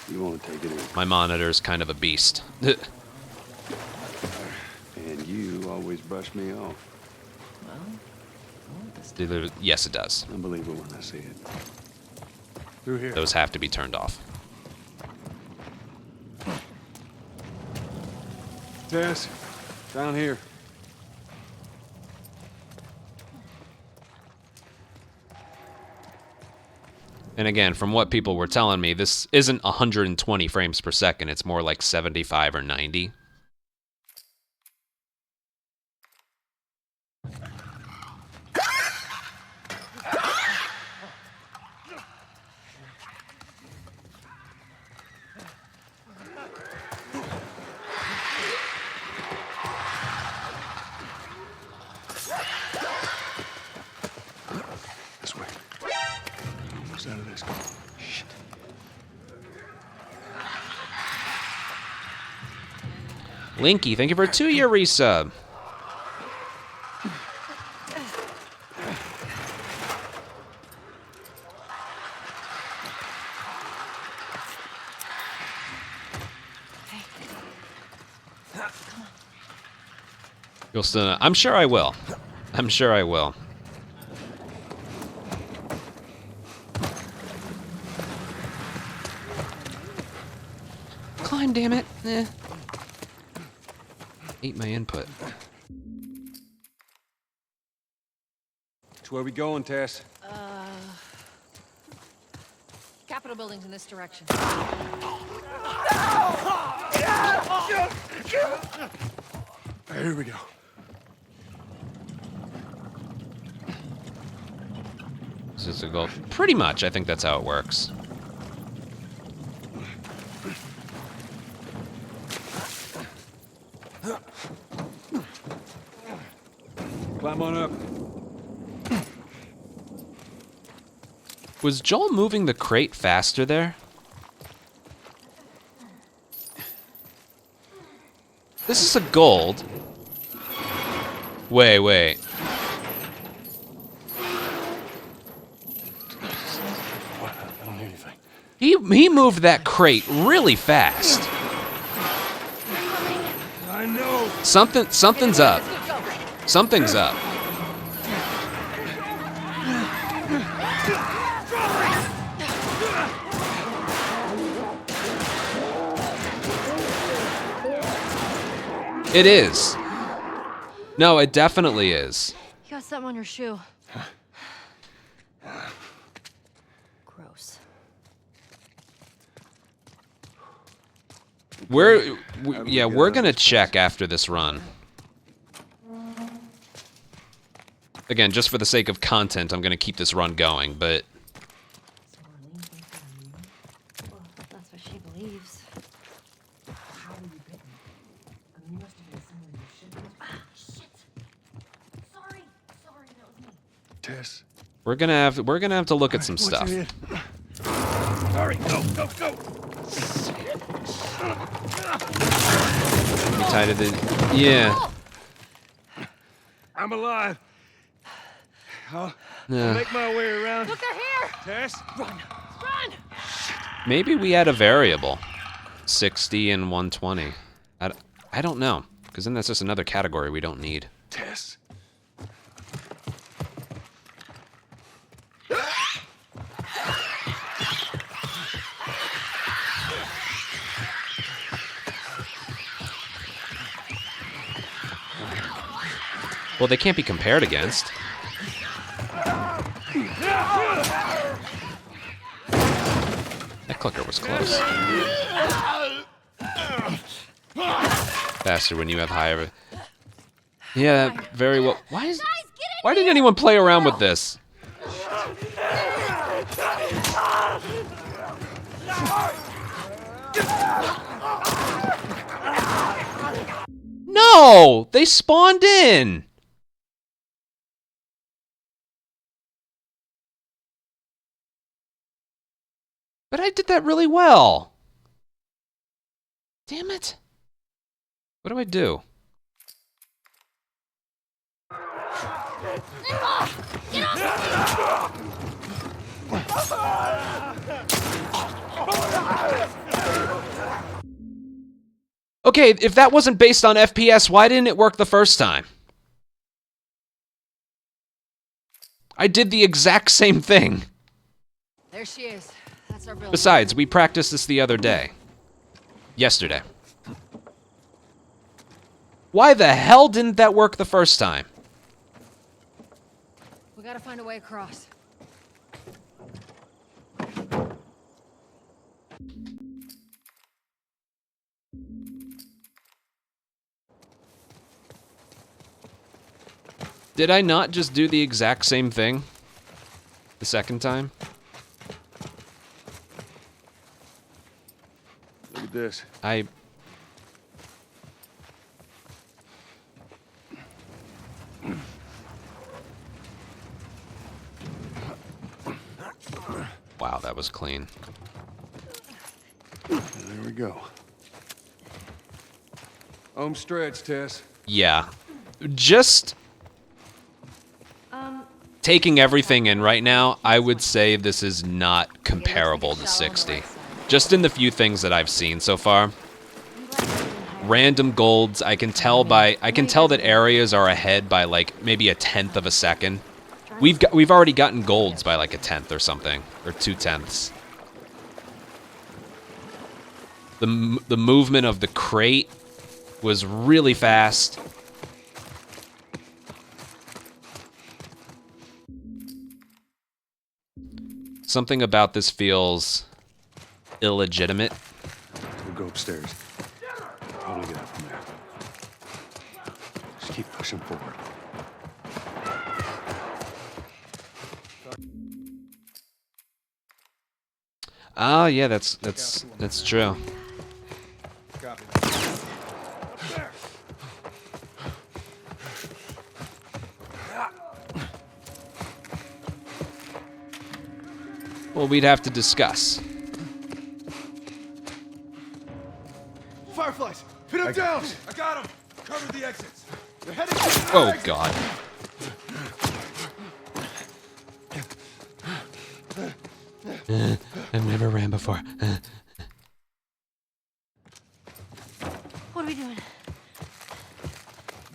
You want to take it in. My monitor's kind of a beast. And you always brush me off. Yes, it does. I believe it when I see it. Through here. Those have to be turned off. Tess, down here. And again, from what people were telling me, this isn't 120 frames per second. It's more like 75 or 90. This way. Almost out of this. Shit. Linky, thank you for a 2-year resub. You'll still. I'm sure I will. I'm sure I will. Climb, damn it. Ate my input. Where we going, Tess? Capitol building's in this direction. Here we go. Is this a goal? Pretty much. I think that's how it works. Climb on up. Was Joel moving the crate faster there? This is a gold. Wait. What? I don't hear anything. He moved that crate really fast. I know. Something's up. Something's up. It is. No, it definitely is. You got something on your shoe. Gross. We're gonna check after this run. Again, just for the sake of content, I'm gonna keep this run going, but Well, that's what she believes. How were you bitten? I mean, you must have been someone you shouldn't. Ah, shit. Sorry, that was me. Tess. we're gonna have to look at some stuff. Sorry, go. You tied it in. Yeah. I'm alive. I'll Yeah. make my way around. Look, they're here! Tess? Run! Maybe we had a variable. 60 and 120. I don't know. Because then that's just another category we don't need. Tess. Well, they can't be compared against. That clicker was close. Faster when you have higher. Yeah, very well. Why didn't anyone play around with this? No! They spawned in! But I did that really well. Damn it. What do I do? Okay, if that wasn't based on FPS, why didn't it work the first time? I did the exact same thing. There she is. That's our building. Besides, we practiced this the other day. Yesterday. Why the hell didn't that work the first time? We gotta find a way across. Did I not just do the exact same thing the second time? Look at this. Wow, that was clean. There we go. Home stretch, Tess. Yeah. Just taking everything in right now, I would say this is not comparable to 60. Just in the few things that I've seen so far. Random golds, I can tell that areas are ahead by like maybe 1/10 of a second. We've already gotten golds by like 1/10 or something, or 2/10. The movement of the crate was really fast. Something about this feels illegitimate. We'll go upstairs. Probably get out from there. Just keep pushing forward. Ah, yeah, that's true. Copy. Well, we'd have to discuss. Fireflies! Pin him down! I got him! Cover the exits! They're heading to the Oh, exit. God. I've never ran before. What are we doing?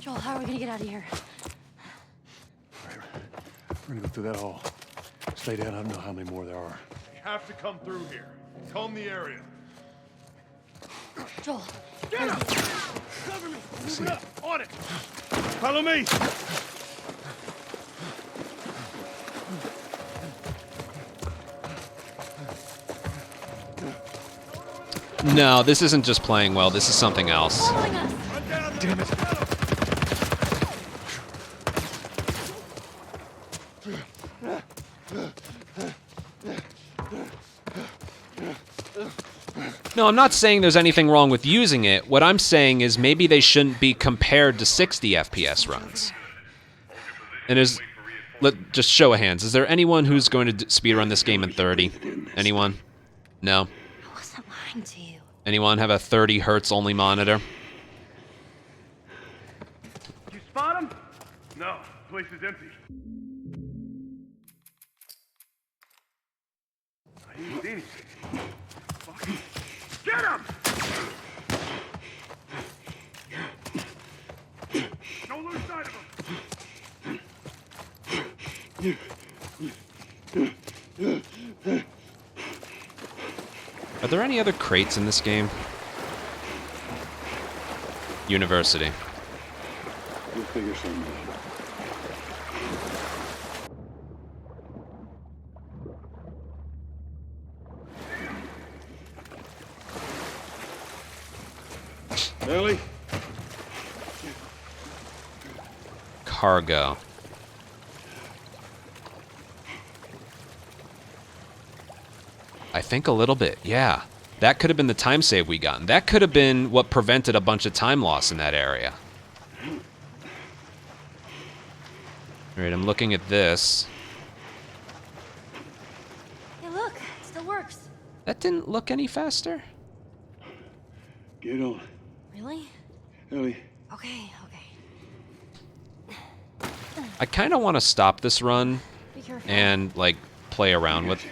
Joel, how are we gonna get out of here? All right, we're gonna go through that hall. Stay down. I don't know how many more there are. We have to come through here. Comb the area. Joel, Get him! Cover me! Move it up! On it! Follow me! No, this isn't just playing well. This is something else. Damn it! No, I'm not saying there's anything wrong with using it. What I'm saying is maybe they shouldn't be compared to 60 FPS runs. And just show of hands. Is there anyone who's going to speedrun this game in 30? Anyone? No? I wasn't lying to you. Anyone have a 30 hertz only monitor? You spot him? No, place is empty. I didn't see anything. Fuck. Get him! Are there any other crates in this game? University. We'll figure something out. Ellie? Cargo. I think a little bit, yeah. That could have been the time save we got. That could have been what prevented a bunch of time loss in that area. Alright, I'm looking at this. Hey, look, it still works. That didn't look any faster. Get on. Really? Ellie. Okay. I kind of want to stop this run Be careful. and, like, play around with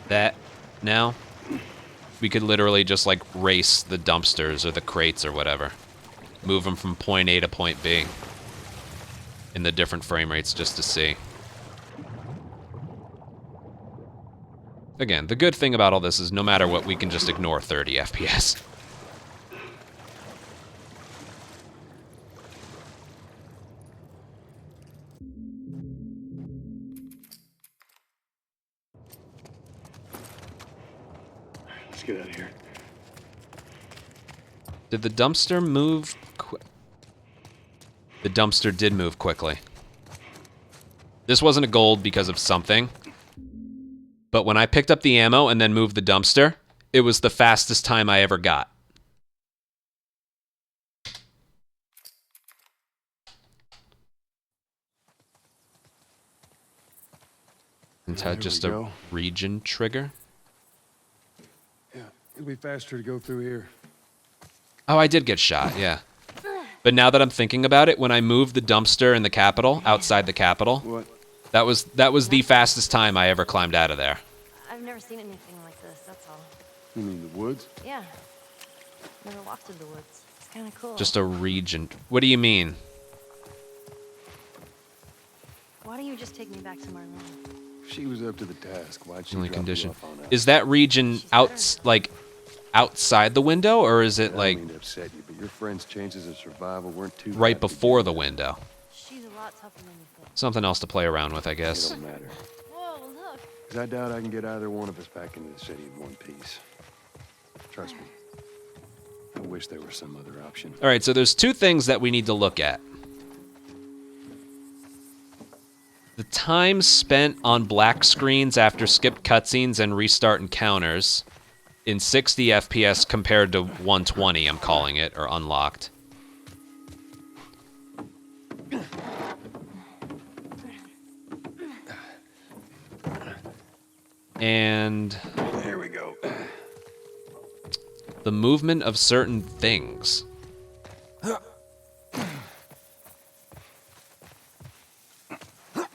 that now. We could literally just, like, race the dumpsters or the crates or whatever. Move them from point A to point B. In the different frame rates just to see. Again, the good thing about all this is no matter what, we can just ignore 30 FPS. Let's get out of here. Did the dumpster move The dumpster did move quickly. This wasn't a gold because of something. But when I picked up the ammo and then moved the dumpster, it was the fastest time I ever got. Isn't that just a region trigger? Yeah, it'll be faster to go through here. Oh, I did get shot, yeah. But now that I'm thinking about it, when I moved the dumpster in the Capitol, outside the Capitol, what? that was the fastest time I ever climbed out of there. I've never seen anything like this, that's all. You mean the woods? Yeah. Never walked through the woods. It's kind of cool. Just a region. What do you mean? Why don't you just take me back to Marlene? She was up to the task. Why'd she Only drop you condition. off on that? Is that region outside the window, or is it I like don't mean to upset you, but your friend's chances of survival weren't too right bad to before begin the with. window? She's a lot tougher than you think. Something else to play around with, I It guess. don't matter. Whoa, look. 'Cause I doubt I can get either one of us back into the city in one piece. Trust me. I wish there was some other option. All right, so there's two things that we need to look at. The time spent on black screens after skipped cutscenes and restart encounters in 60 FPS compared to 120, I'm calling it, or unlocked. And There we go. the movement of certain things.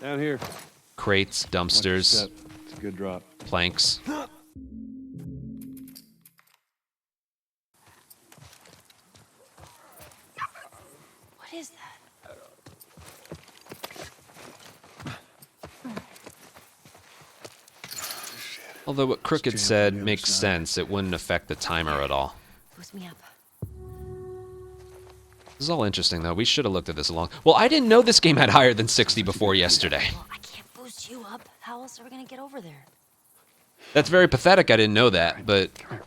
Down here. Crates, Watch your dumpsters, step. It's a good drop. planks. What is that? Although what Crooked jam said on the other makes side. sense, it wouldn't affect the timer at all. Boost me up. This is all interesting, though. We should have looked at this along. Well, I didn't know this game had higher than 60 before yesterday. Well, I can't boost you up. How else are we gonna get over there? That's very pathetic. I didn't know that, but Come here.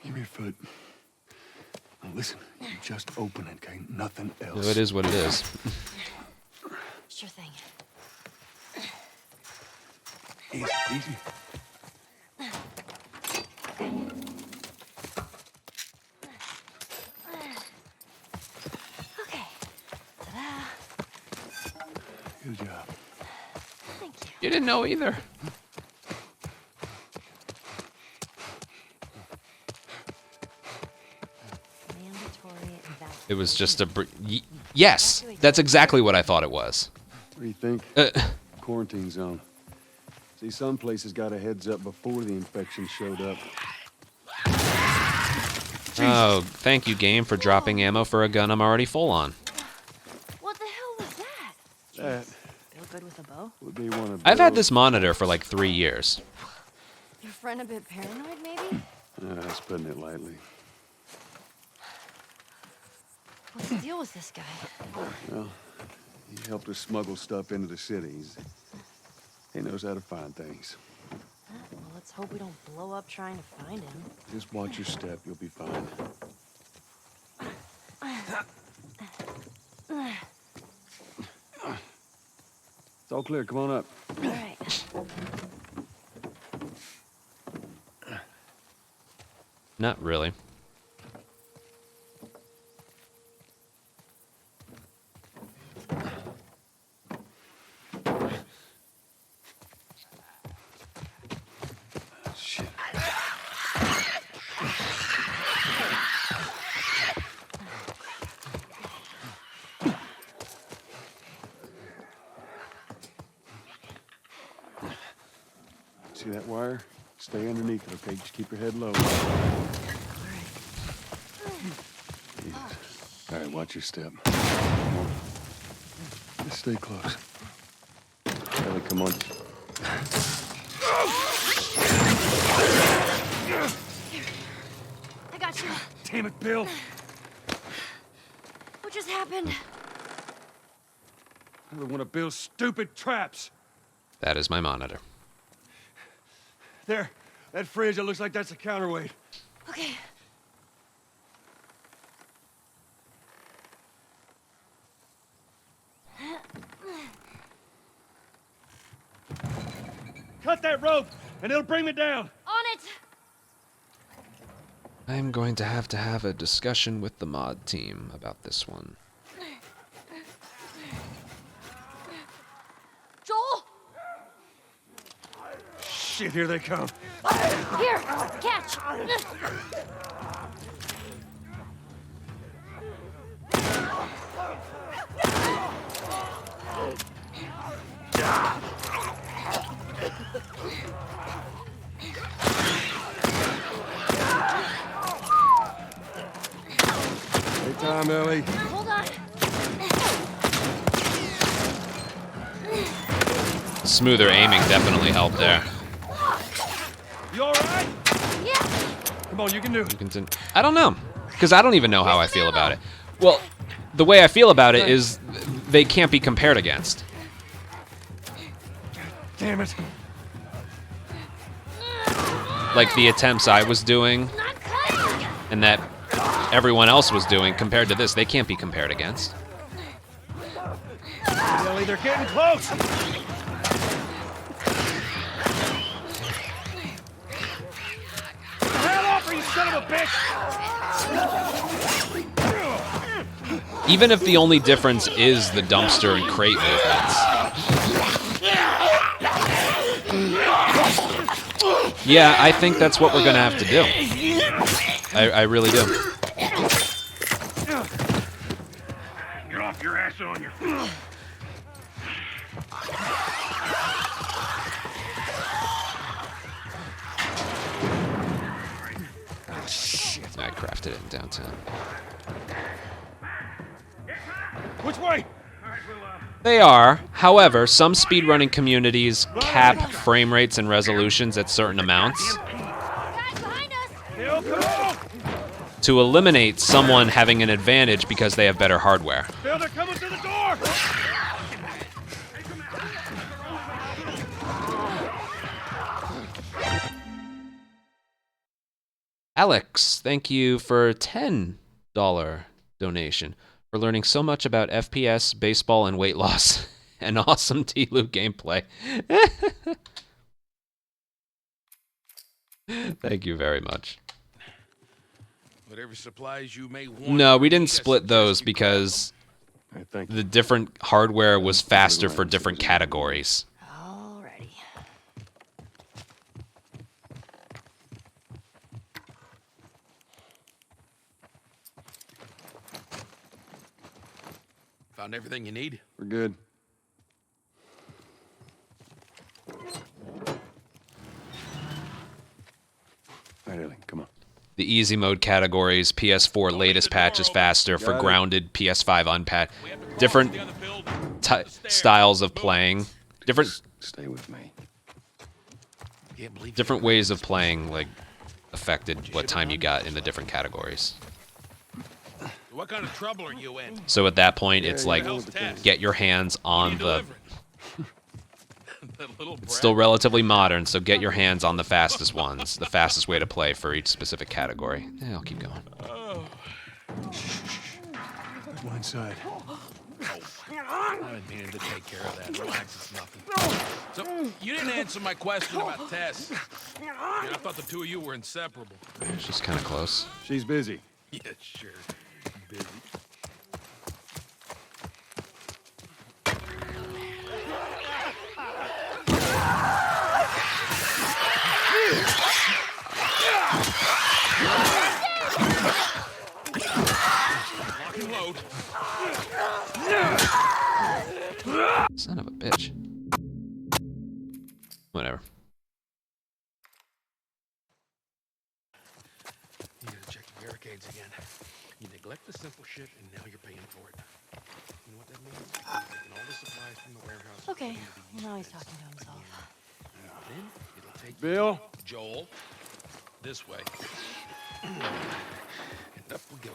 Give me your foot. Now listen, you just open it, okay? Nothing else. it is what it is. Sure thing. Easy, easy. Okay. Ta-da. Good job. Thank you. You didn't know either. Mandatory evacuation. It was just a... yes! That's exactly what I thought it was. What do you think? Quarantine zone. See, some places got a heads up before the infection showed up. Oh, thank you, game, for dropping ammo for a gun I'm already full on. What the hell was that? That Feel good with a bow? Hello? Would be one of I've had Bill's- this monitor for like 3 years. Your friend a bit paranoid, maybe? That's putting it lightly. What's the deal with this guy? Well, he helped us smuggle stuff into the cities. He knows how to find things. Well, let's hope we don't blow up trying to find him. Just watch your step, you'll be fine. It's all clear, come on up. All right. Not really. Shit. See that wire? Stay underneath it, okay? Just keep your head low. All right, watch your step. Come on. Just stay close. Ellie, come on. I got you. Damn it, Bill. What just happened? Another one of Bill's stupid traps. That is my monitor. There, that fridge, it looks like that's a counterweight. Okay. Cut that rope, and it'll bring me down. On it! I'm going to have a discussion with the mod team about this one. Joel! Shit, here they come. Here! Catch! Take time, Ellie. Hold on. Smoother aiming definitely helped there. You all right? Yeah. Come on, you can do it. I don't know, because I don't even know how I feel about it. Well, the way I feel about it is they can't be compared against. Damn it. Like the attempts I was doing and that everyone else was doing compared to this, they can't be compared against. Ellie, they're getting close. Hell off, you son of a bitch! Even if the only difference is the dumpster and crate movements. Yeah, I think that's what we're gonna have to do. I really do. Get off your ass on your feet. I crafted it in downtown. Which way? They are. However, some speedrunning communities cap frame rates and resolutions at certain amounts Bill, come on! to eliminate someone having an advantage because they have better hardware. Bill, they're coming through the door! Alex, thank you for a $10 donation for learning so much about FPS, baseball, and weight loss, and awesome TLOU gameplay. Thank you very much. Whatever supplies you may want. No, we didn't split those because the different hardware was faster for different categories. Alrighty. Found everything you need? We're good. All right, Ellie, come on. The easy mode categories, PS4 latest patch is faster for grounded, PS5 unpatched. Different styles of playing Stay with me. Can't believe different ways of playing like affected what time you got in the different categories. What kind of trouble are you in? So at that point, it's like Tess? get your hands on the. Delivering. That little It's still relatively modern, so get your hands on the fastest ones, the fastest way to play for each specific category. Yeah, I'll keep going. Go inside. I've been meaning to take care of that. Relax, it's nothing. So, you didn't answer my question about Tess. Yeah, I thought the two of you were inseparable. She's kind of close. She's busy. Yeah, sure. Busy. Lock and load. Son of a bitch. Whatever. You gotta check the barricades again. You neglect the simple shit, and now you're paying for it. You know what that means? Taking all the supplies from the warehouse. Okay, well, now he's talking to himself. Then it'll take Bill? Joel this way. And up we go.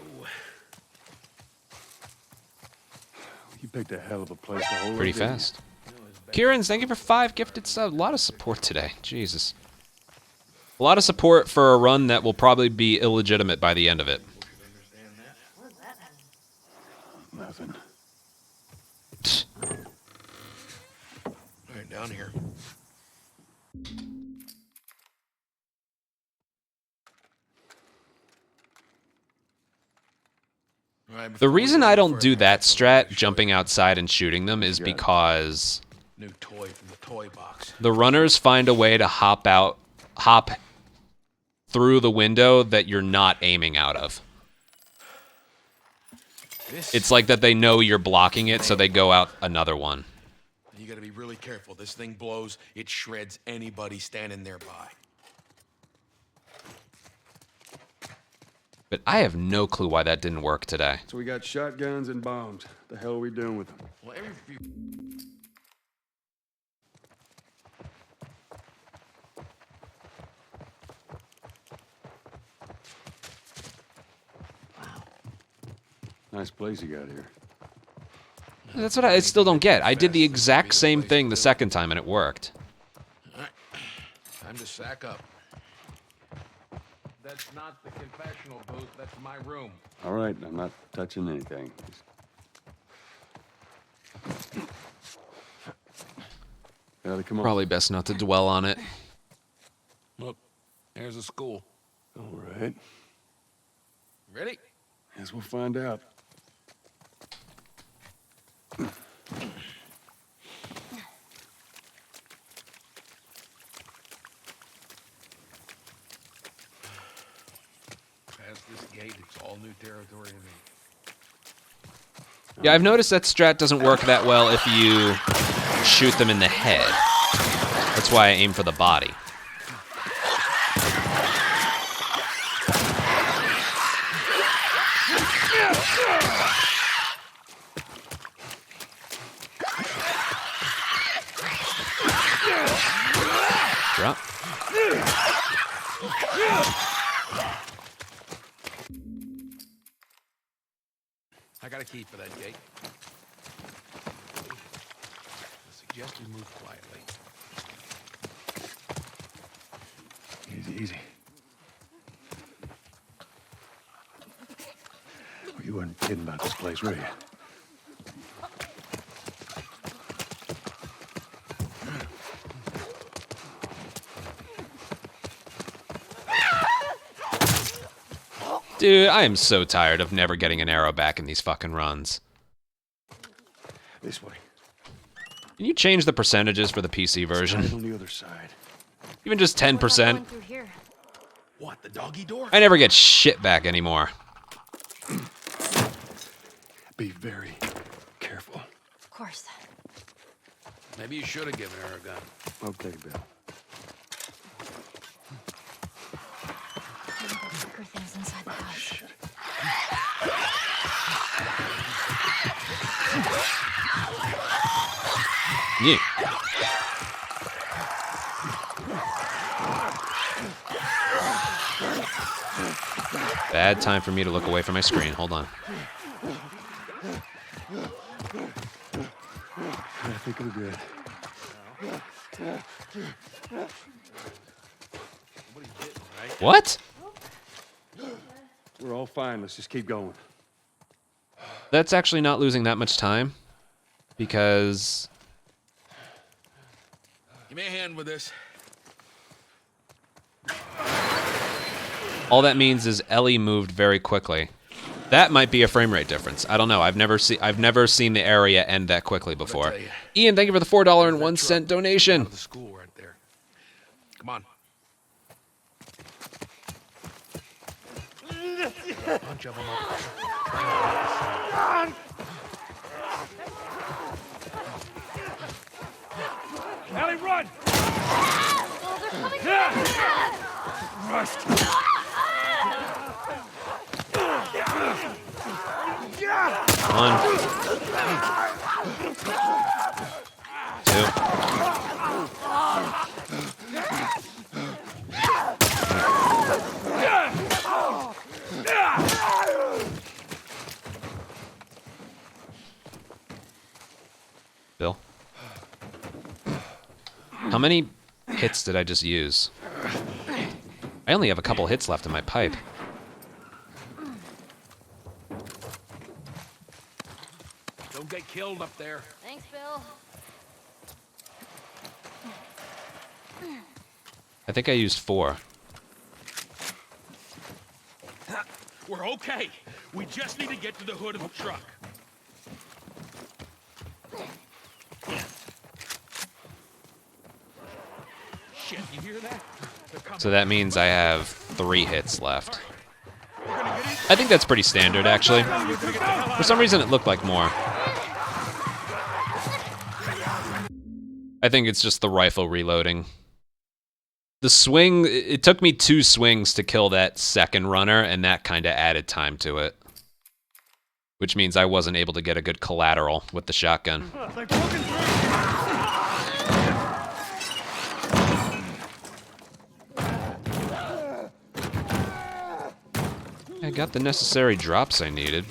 You picked a hell of a place to hold. Pretty fast. Kieran's, thank you for 5 gifted subs. A lot of support today. Jesus. A lot of support for a run that will probably be illegitimate by the end of it. Nothing. All right, down here. The reason I don't do that strat, jumping outside and shooting them, is because New toy from the toy box. the runners find a way to hop through the window that you're not aiming out of. It's like that they know you're blocking it, so they go out another one. You gotta be really careful. This thing blows, it shreds anybody standing nearby. But I have no clue why that didn't work today. So we got shotguns and bombs. The hell are we doing with them? Well, every few... Nice place you got here. That's what I still don't get. I did the exact same thing the second time and it worked. All right. Time to sack up. That's not the confessional booth. That's my room. All right, I'm not touching anything. Gotta come on. Probably best not to dwell on it. Look, there's a school. All right. Ready? Guess we'll find out. Past this gate, it's all new territory to me. Yeah, I've noticed that strat doesn't work that well if you shoot them in the head. That's why I aim for the body. Drop. I got a key for that gate. I suggest we move quietly. Easy, easy. Well, you weren't kidding about this place, were you? Dude, I am so tired of never getting an arrow back in these fucking runs. This way. Can you change the percentages for the PC version? On the other side. Even just 10%. What, the doggy door? I never get shit back anymore. Be very careful. Of course. Maybe you should have given her a gun. Okay, Bill. Secret things inside the house. Yeah. bad time for me to look away from my screen. Hold on. I think we're good. What? We're all fine. Let's just keep going. That's actually not losing that much time, because... Give me a hand with this. all that means is Ellie moved very quickly. That might be a frame rate difference. I don't know. I've never seen the area end that quickly before. Ian, thank you for the $4.01 donation. The school right there. Come on. Bunch of them up. Ellie, run! Oh, they're coming back! Rust! One. Two. Bill? How many hits did I just use? I only have a couple hits left in my pipe. Don't get killed up there. Thanks, Bill. I think I used 4. We're okay. We just need to get to the hood of the truck. Shit, you hear that? So that means I have 3 hits left. I think that's pretty standard, actually. For some reason, it looked like more. I think it's just the rifle reloading. The swing, it took me 2 swings to kill that second runner, and that kind of added time to it. Which means I wasn't able to get a good collateral with the shotgun. I got the necessary drops I needed.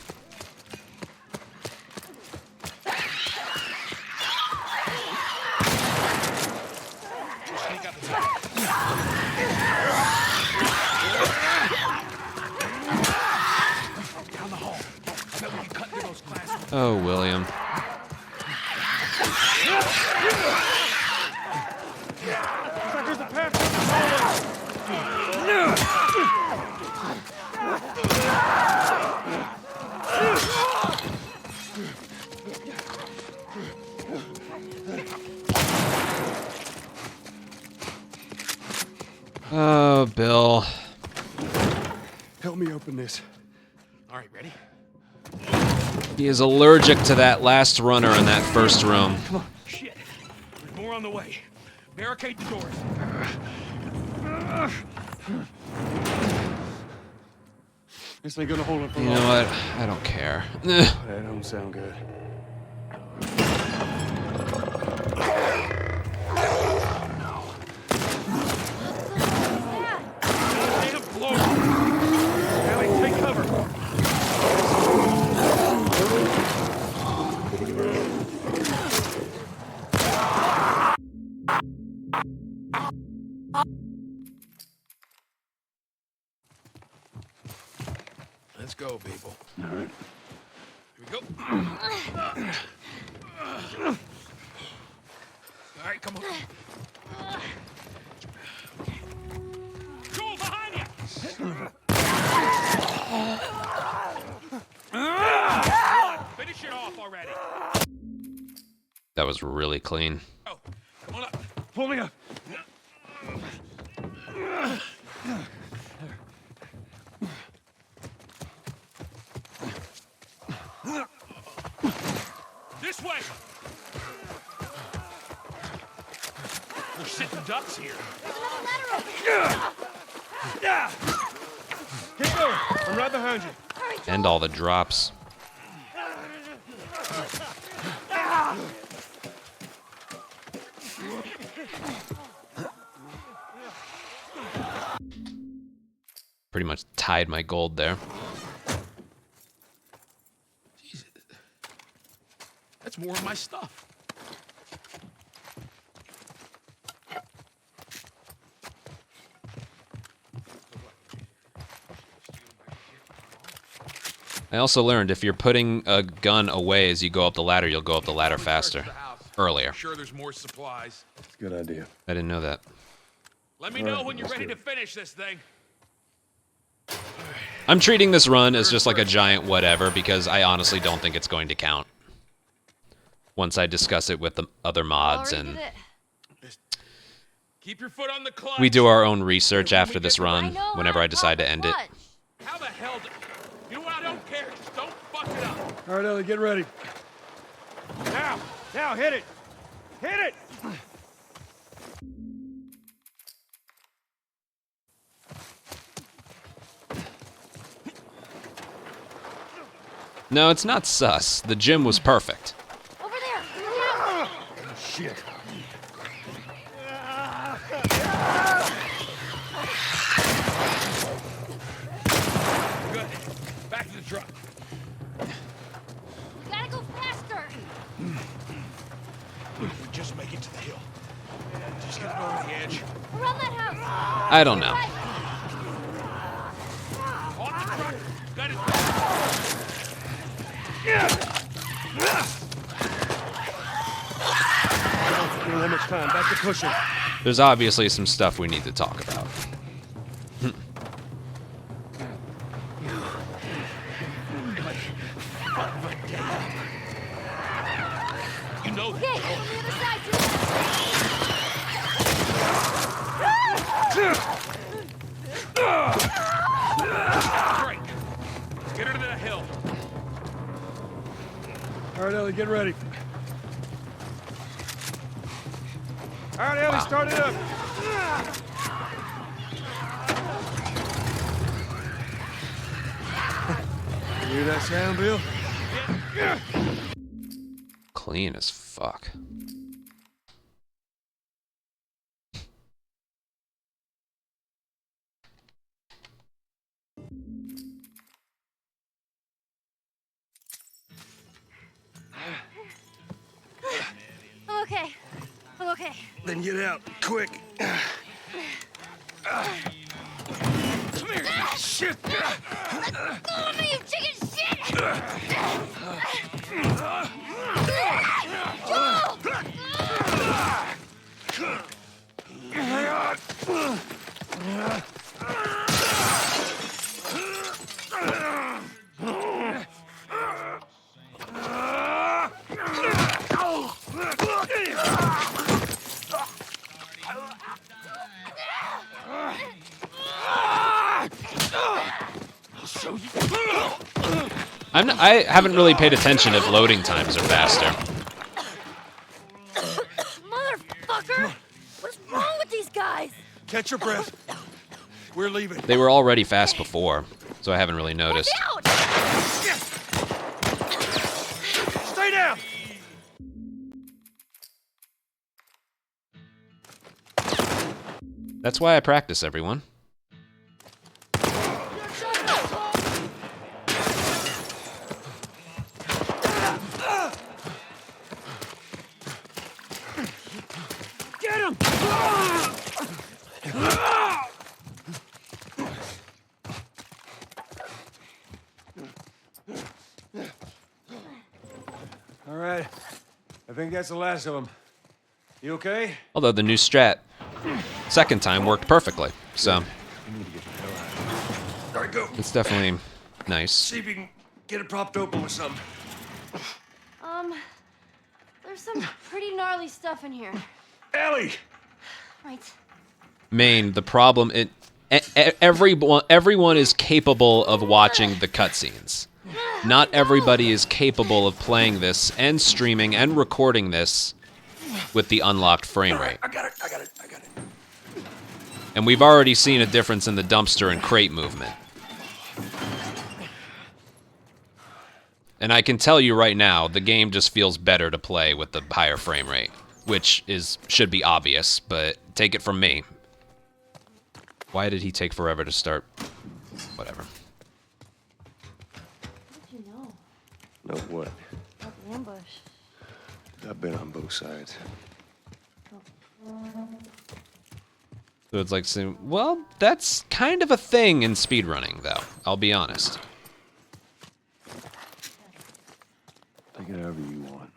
Oh, William. Oh, Bill. Help me open this. All right, ready? He is allergic to that last runner in that first room. Come on. Shit. There's more on the way. Barricade the doors. This ain't gonna hold it for You long. know what? I don't care. That don't sound good. Ellie, take cover. Let's go, people. All right. Here we go. All right, come on. Joel, behind you! Finish it off already. That was really clean. Oh, come on up. Pull me up. This way! We're sitting ducks here. Keep going. I'm right behind you. And all the drops. Pretty much tied my gold there. Jesus. That's more of my stuff. I also learned if you're putting a gun away as you go up the ladder, you'll go up the ladder faster. Earlier. Sure, there's more supplies. It's a good idea. I didn't know that. Let me know when you're ready to finish this thing. I'm treating this run as just like a giant whatever because I honestly don't think it's going to count. Once I discuss it with the other mods and Keep your foot on the clutch. we do our own research after this run whenever I decide to end it. How the hell do you know what? I don't care. Just don't fuck it up. All right, Ellie, get ready. Now, hit it. Hit it. No, it's not sus. The gym was perfect. Over there! Yeah. Shit. Good. Back to the truck. We gotta go faster! We just make it to the hill. Just get it over the edge. Around that house! I don't know. On the truck. Got it. We don't have much time. Back to pushing. There's obviously some stuff we need to talk about. You know that. Okay, on the other side, Great. Let's get her to the hill. All right, Ellie, get ready. All right, Ellie, start it up. You hear that sound, Bill? Clean as fuck. I'm okay. I'm okay. Then get out, quick. Come here. Shit. Let go of me, you chicken shit! I haven't really paid attention if loading times are faster. Motherfucker! What's wrong with these guys? Catch your breath. We're leaving. They were already fast before, so I haven't really noticed. Out! Stay down. That's why I practice, everyone. Get him! All right. I think that's the last of them. You okay? Although the new strat, second time, worked perfectly, so All right, go. it's definitely nice. See if you can get it propped open with something. There's some pretty gnarly stuff in here. Ellie! Right. Main, the problem, everyone is capable of watching the cutscenes. Not everybody is capable of playing this and streaming and recording this with the unlocked frame rate. I got it. And we've already seen a difference in the dumpster and crate movement. And I can tell you right now, the game just feels better to play with the higher frame rate, which should be obvious, but take it from me. Why did he take forever to start? Whatever. How did you know Know what? about the ambush? I've been on both sides. So it's like, well, that's kind of a thing in speedrunning, though. I'll be honest. Take it however you want.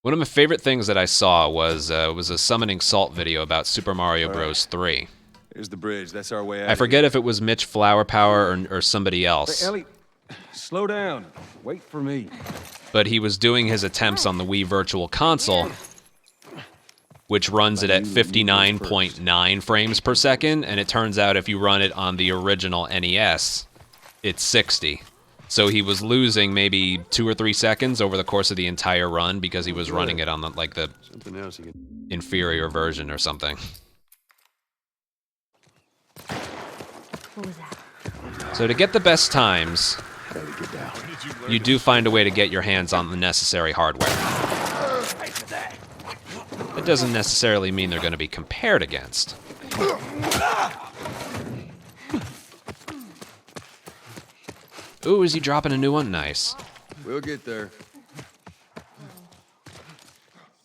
One of my favorite things that I saw was a summoning salt video about Super Mario Bros. 3. Here's the bridge. That's our way out. I forget if it was Mitch Flower Power or somebody else. Hey, Ellie, slow down. Wait for me. But he was doing his attempts on the Wii Virtual Console, which runs it at 59.9 frames per second, and it turns out if you run it on the original NES, it's 60. So he was losing maybe 2 or 3 seconds over the course of the entire run because he was running it on the Something else you can... inferior version or something. What was that? So to get the best times, you do find a way to get your hands on the necessary hardware. It doesn't necessarily mean they're going to be compared against. Ooh, is he dropping a new one? Nice. We'll get there.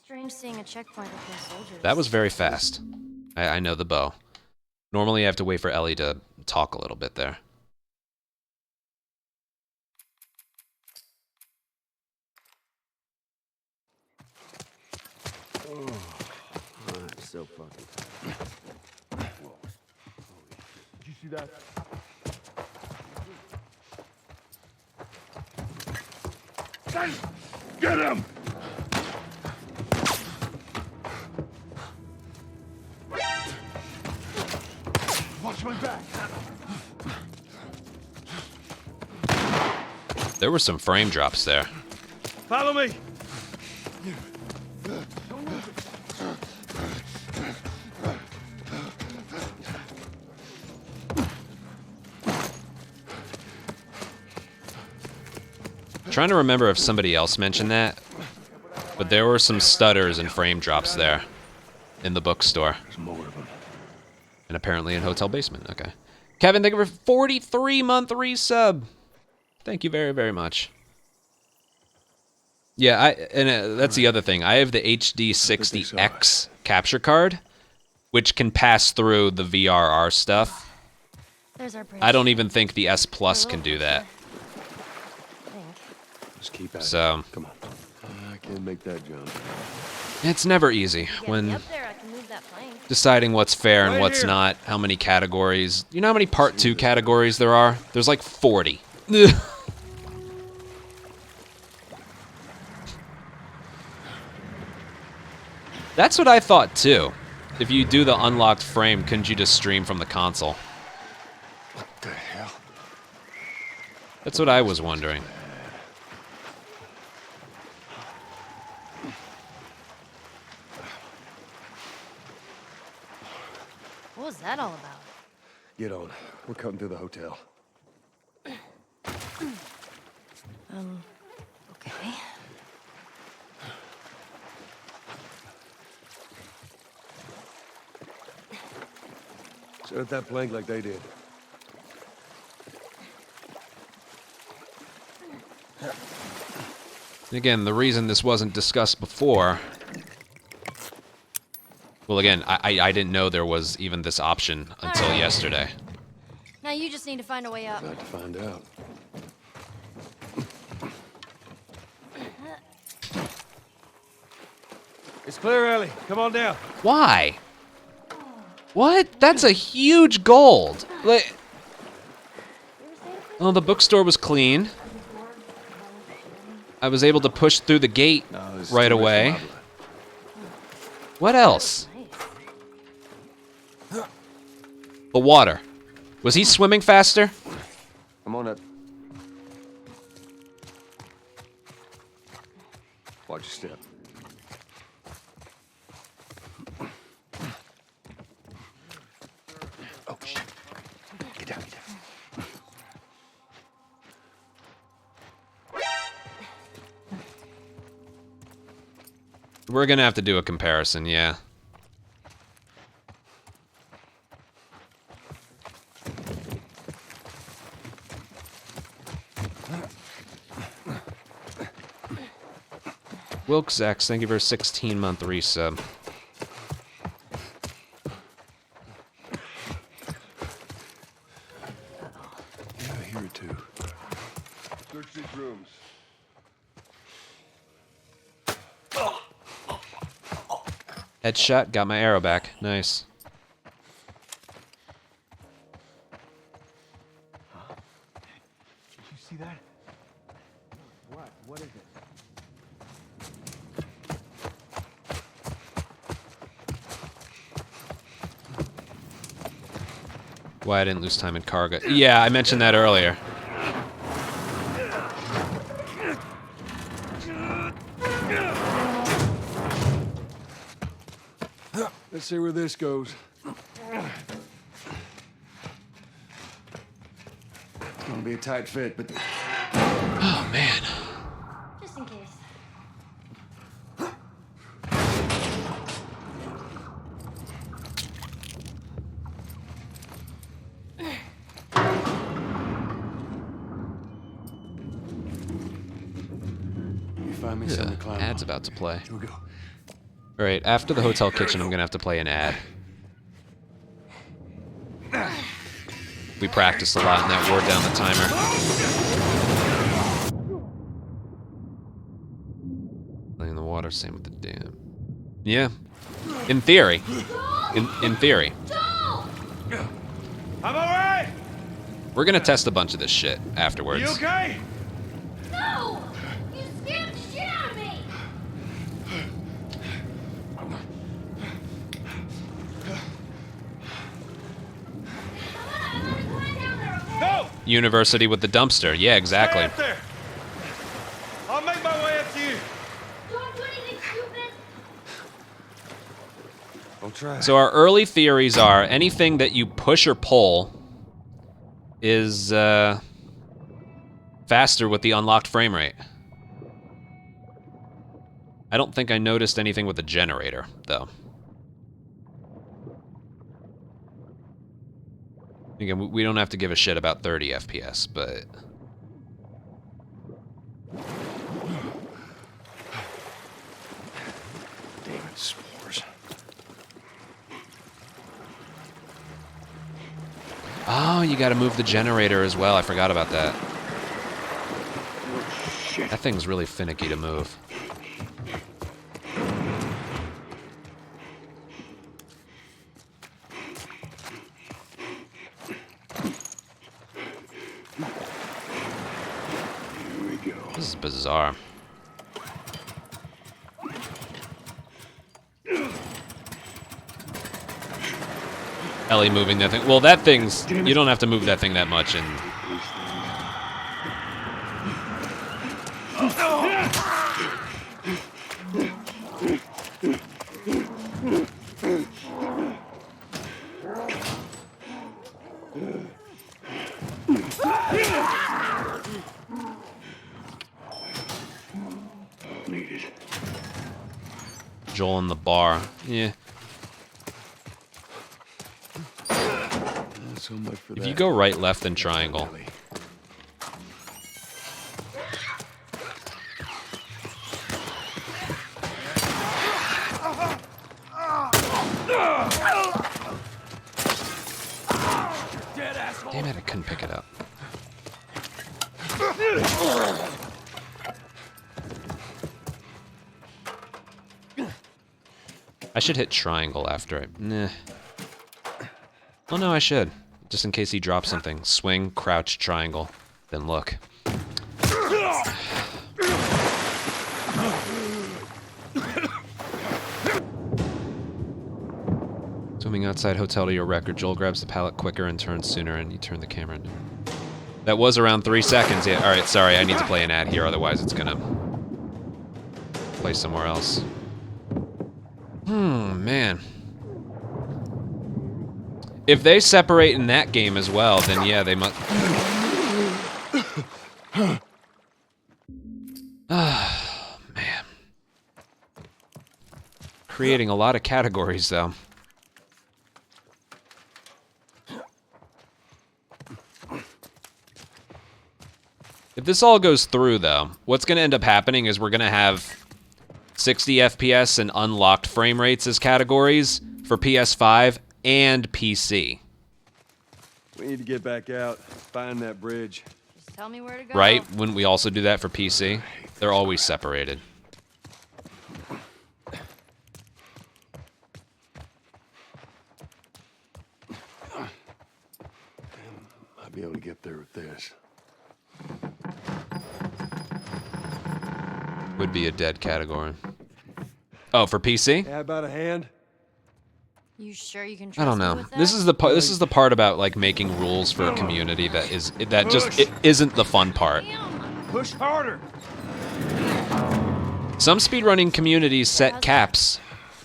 Strange seeing a checkpoint with no soldiers. That was very fast. I know the bow. Normally I have to wait for Ellie to talk a little bit there. I'm so fucking tired. Did you see that? Get him! Watch my back. There were some frame drops there. Follow me. Trying to remember if somebody else mentioned that, but there were some stutters and frame drops there in the bookstore. There's more of them. And apparently in Hotel Basement. Okay. Kevin, thank you for 43-month resub. Thank you very, very much. Yeah, that's the other thing. I have the HD 60X capture card, which can pass through the VRR stuff. There's our bridge. I don't even think the S Plus can do that. Just keep at So, it. Come on. I can't make that jump. it's never easy when deciding what's fair and what's not, how many categories. You know how many Part 2 categories there are? There's like 40. That's what I thought too. If you do the unlocked frame, couldn't you just stream from the console? What the hell? That's what I was wondering. What was that all about? Get on. We're cutting through the hotel. Okay. Set up that plank like they did. Again, the reason this wasn't discussed before... Well, again, I didn't know there was even this option until yesterday. Now you just need to find a way up. About to find out. It's clear, Ellie. Come on down. Why? What? That's a huge gold. Like, well, the bookstore was clean. I was able to push through the gate right away. What else? The water. Was he swimming faster? I'm on it. Watch your step. Oh, shit. Get down, get down. We're gonna have to do a comparison, yeah. Wilkes X, thank you for a 16-month resub. Yeah, I hear it too. Search these rooms. Headshot, got my arrow back. Nice. Did you see that? What? What is it? Why I didn't lose time in cargo. Yeah, I mentioned that earlier. Let's see where this goes. It's gonna be a tight fit, but Oh, man. Just in case. you find me something to climb Ad's on. about to play. Here we go. All right, after the hotel kitchen, I'm gonna have to play an ad. We practiced a lot, and that wore down the timer. Playing in the water, same with the dam. Yeah, in theory. In theory. I'm alright! We're gonna test a bunch of this shit afterwards. You okay? No! You scared the shit out of me! No! University with the dumpster. Yeah, Stay exactly. up there! I'll make my way up to you. Don't do anything stupid! I'll try. So our early theories are anything that you push or pull is faster with the unlocked frame rate. I don't think I noticed anything with the generator, though. Again, we don't have to give a shit about 30 FPS, but... Damn it, spores. Oh, you gotta move the generator as well. I forgot about that. That thing's really finicky to move. This is bizarre. Ellie moving that thing. Well, that thing's... You don't have to move that thing that much, and... Joel in the bar. Yeah. So much for If that. you go right, left, and triangle. Damn it, I couldn't pick it up. I should hit triangle after it. Nah. Oh no, I should. Just in case he drops something. Swing, crouch, triangle. Then look. Swimming outside hotel to your record. Joel grabs the pallet quicker and turns sooner, and you turn the camera. That was around 3 seconds. Yeah, alright, sorry, I need to play an ad here, otherwise it's gonna play somewhere else. Man. If they separate in that game as well, then yeah, they must... Ah, man. Creating a lot of categories, though. If this all goes through, though, what's going to end up happening is we're going to have 60 FPS and unlocked frame rates as categories for PS5 and PC. We need to get back out, find that bridge. Just tell me where to go. Right? Wouldn't we also do that for PC? They're always separated. I'll be able to get there with this. Would be a dead category. Oh, for PC? How about a hand? You sure you can trust I don't me know. with that? This is the part. This is the part about like making rules for a community that isn't the fun part. Push harder. Some speedrunning communities set caps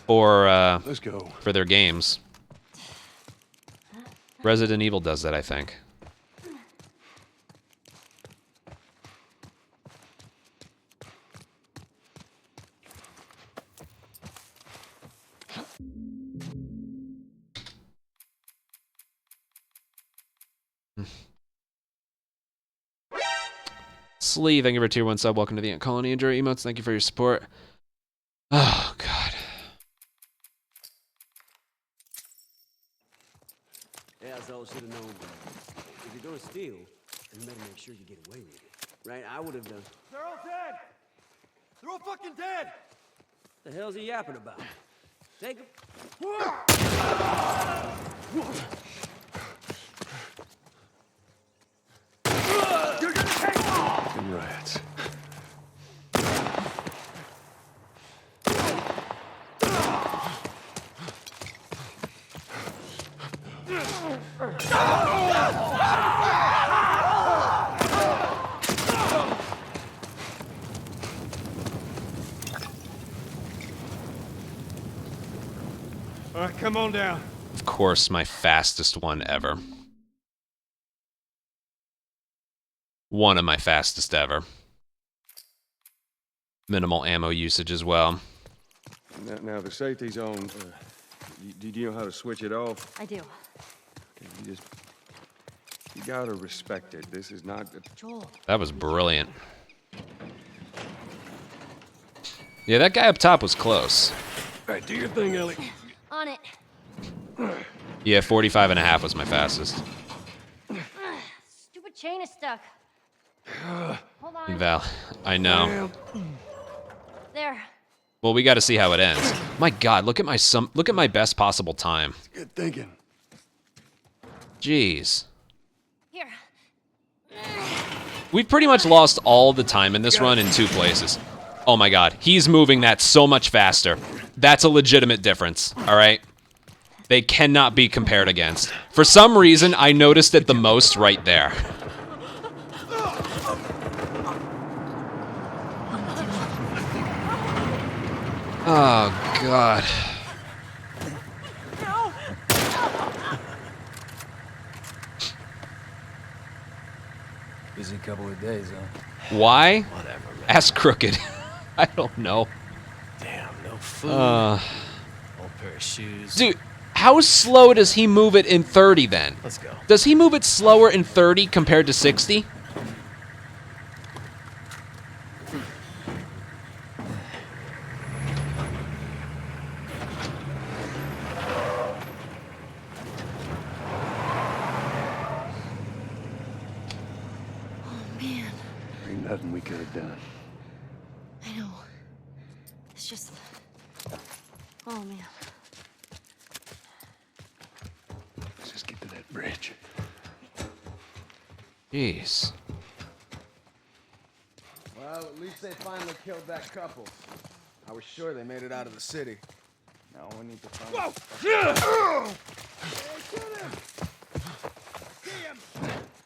for Let's go. for their games. Resident Evil does that, I think. Slee, thank you for tier 1 sub. Welcome to the Ant Colony. Enjoy your emotes. Thank you for your support. Oh, God. Yeah, that's all I should have known. If you're gonna steal, you better make sure you get away with it. Right? I would have done. They're all dead. They're all fucking dead. The hell's he yapping about? Take him. You're gonna take them. Them rats. All right, come on down. Of course, my fastest one ever. One of my fastest ever. Minimal ammo usage as well. Now the safety's on. Do you know how to switch it off? I do. Okay, you gotta respect it. This is not. Joel. That was brilliant. Yeah, that guy up top was close. All right, do your thing, Ellie. On it. Yeah, 45.5 was my fastest. Stupid chain is stuck. Hold on. Val, I know. There. Well, we got to see how it ends. My God, look at my best possible time. Good thinking. Jeez. Here. We've pretty much lost all the time in this run in 2 places. Oh my God, he's moving that so much faster. That's a legitimate difference, all right? They cannot be compared against. For some reason, I noticed it the most right there. Oh, God. Busy couple of days, huh? Why? Whatever, man. Ask Crooked. I don't know. Damn, no food. Old pair of shoes. Dude, how slow does he move it in 30 then? Let's go. Does he move it slower in 30 compared to 60? Ain't nothing we could have done. I know. It's just... Oh, man. Let's just get to that bridge. Jeez. Well, at least they finally killed that couple. I was sure they made it out of the city. Now we need to find...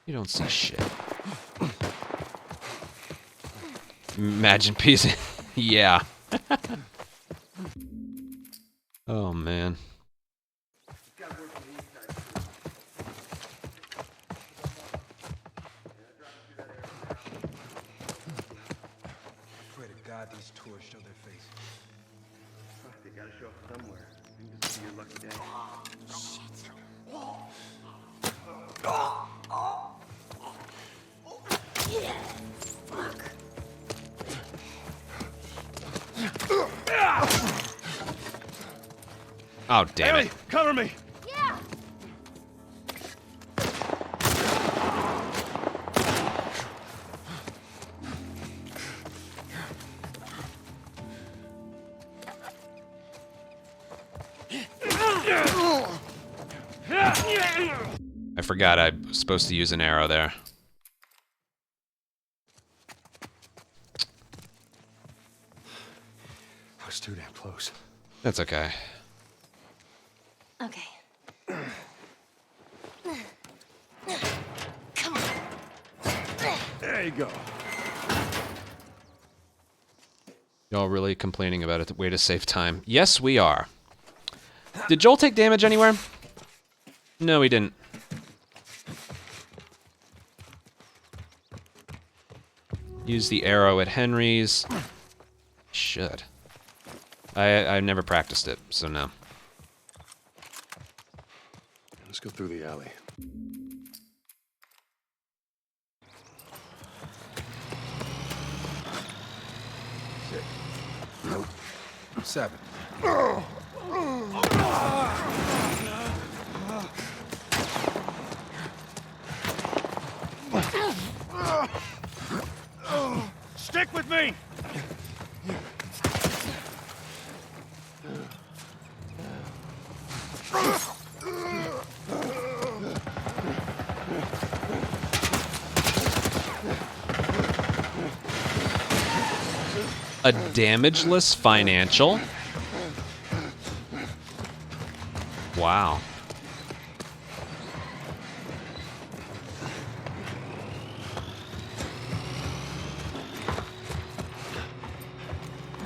You don't see shit. Imagine piecing. Yeah. Oh, man. Pray to God these tourists show their face. They gotta show up somewhere. I think this will be your lucky day. Fuck. Oh, damn Ellie, it. cover me. Yeah. I forgot I was supposed to use an arrow there. I was too damn close. That's okay. Okay. Come on. There you go. Y'all really complaining about a way to save time? Yes, we are. Did Joel take damage anywhere? No, he didn't. Use the arrow at Henry's. Should. I never practiced it, so no. Let's go through the alley. Nope. 7. Stick with me. A damageless financial? Wow.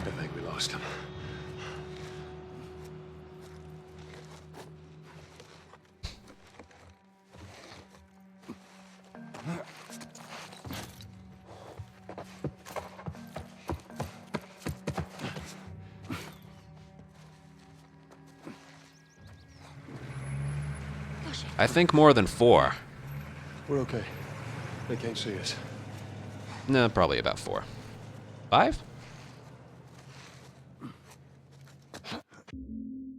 I think we lost him. I think more than 4. We're okay. They can't see us. No, probably about 4. 5?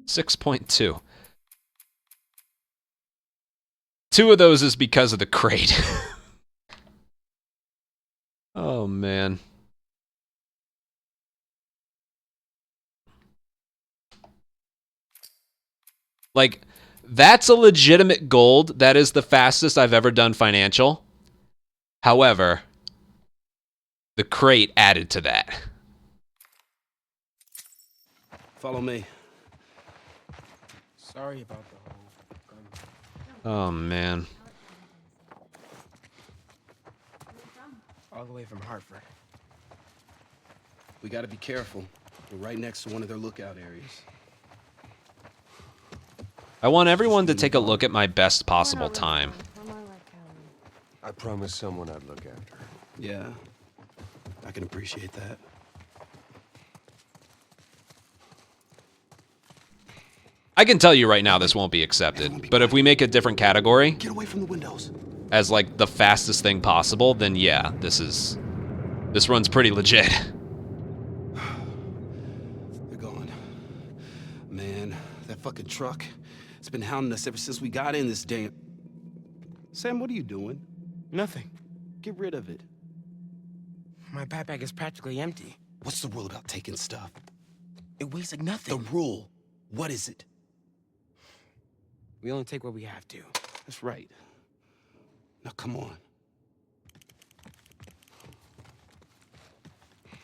6.2. 2 of those is because of the crate. Oh, man. Like, that's a legitimate gold. That is the fastest I've ever done financial. However, the crate added to that. Follow me. Sorry about the whole gun. Oh, man. All the way from Hartford. We gotta be careful. We're right next to one of their lookout areas. I want everyone to take a look at my best possible time. I promised someone I'd look after. Yeah, I can appreciate that. I can tell you right now this won't be accepted, but if we make a different category, Get away from the windows. as like the fastest thing possible, then yeah, this runs pretty legit. They're gone. Man, that fucking truck. It's been hounding us ever since we got in this damn... Sam, what are you doing? Nothing. Get rid of it. My backpack is practically empty. What's the rule about taking stuff? It weighs like The nothing. rule. What is it? We only take what we have to. That's right. Now, come on.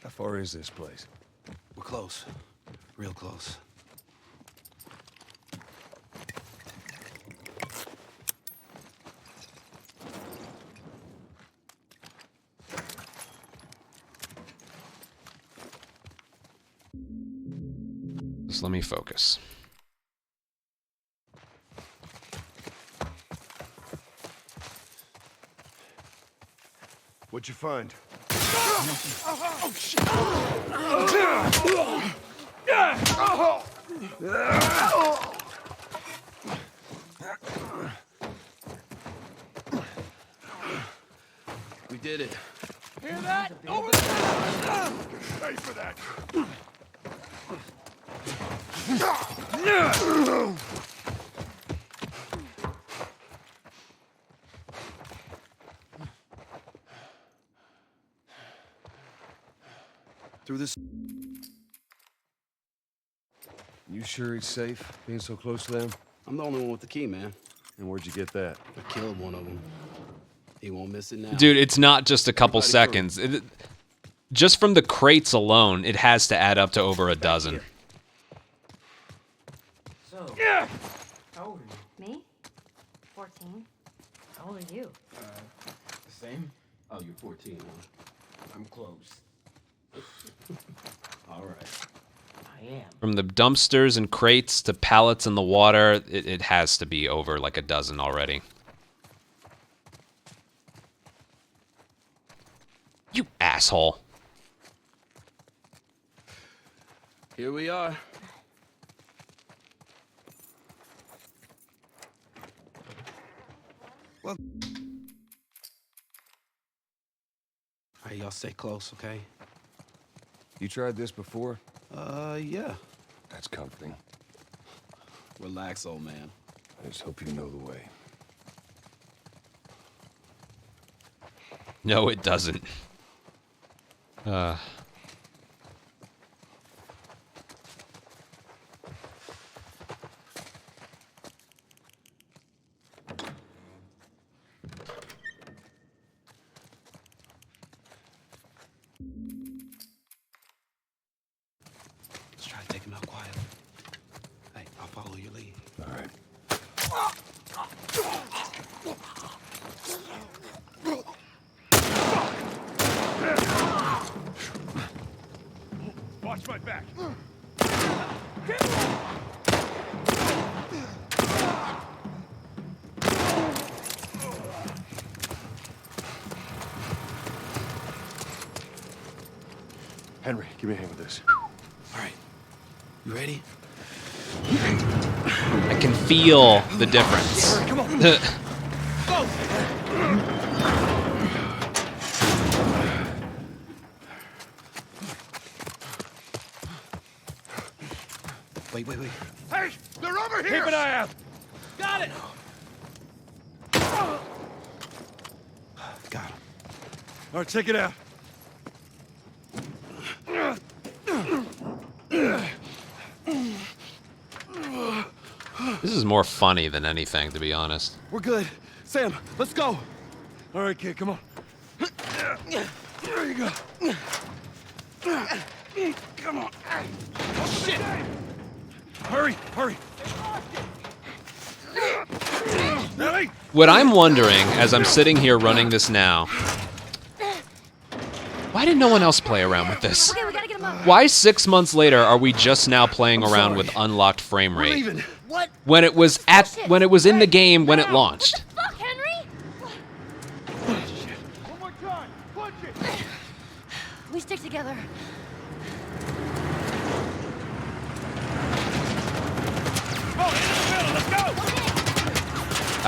How far is this place? We're close. Real close. Just let me focus. What'd you find? Oh, shit. We did it. Hear that? Over there! Pay for that. Through this. You sure it's safe being so close to them? I'm the only one with the key, man. And where'd you get that? I killed one of them. He won't miss it now. Dude, it's not just a couple seconds. Just from the crates alone, it has to add up to over a dozen. So, how old are you? Me? 14. How old are you? The same? Oh, you're 14, huh? I'm close. All right. I am. From the dumpsters and crates to pallets in the water, it has to be over like a dozen already. You asshole. Here we are. Well, all right, y'all stay close, okay? You tried this before? Yeah. That's comforting. Relax, old man. I just hope you know the way. No, it doesn't. Let's try to take him out quietly. Hey, I'll follow your lead. All right. Watch my back. Henry, give me a hand with this. All right. You ready? I can feel the difference. Come on. Go! Wait. Hey, they're over here. Keep an eye out. Got it! Got him. All right, check it out. This is more funny than anything, to be honest. We're good. Sam, let's go. All right, kid, come on. There you go. Come on. Oh, shit! Hurry. Ready? What I'm wondering, as I'm sitting here running this now, why did no one else play around with this? Okay, we gotta get him up. Why 6 months later are we just now playing around with unlocked frame rate? What? When it was in the game when it launched. Fuck, Henry! One more time. Punch it. We stick together. Oh, in the middle. Let's go.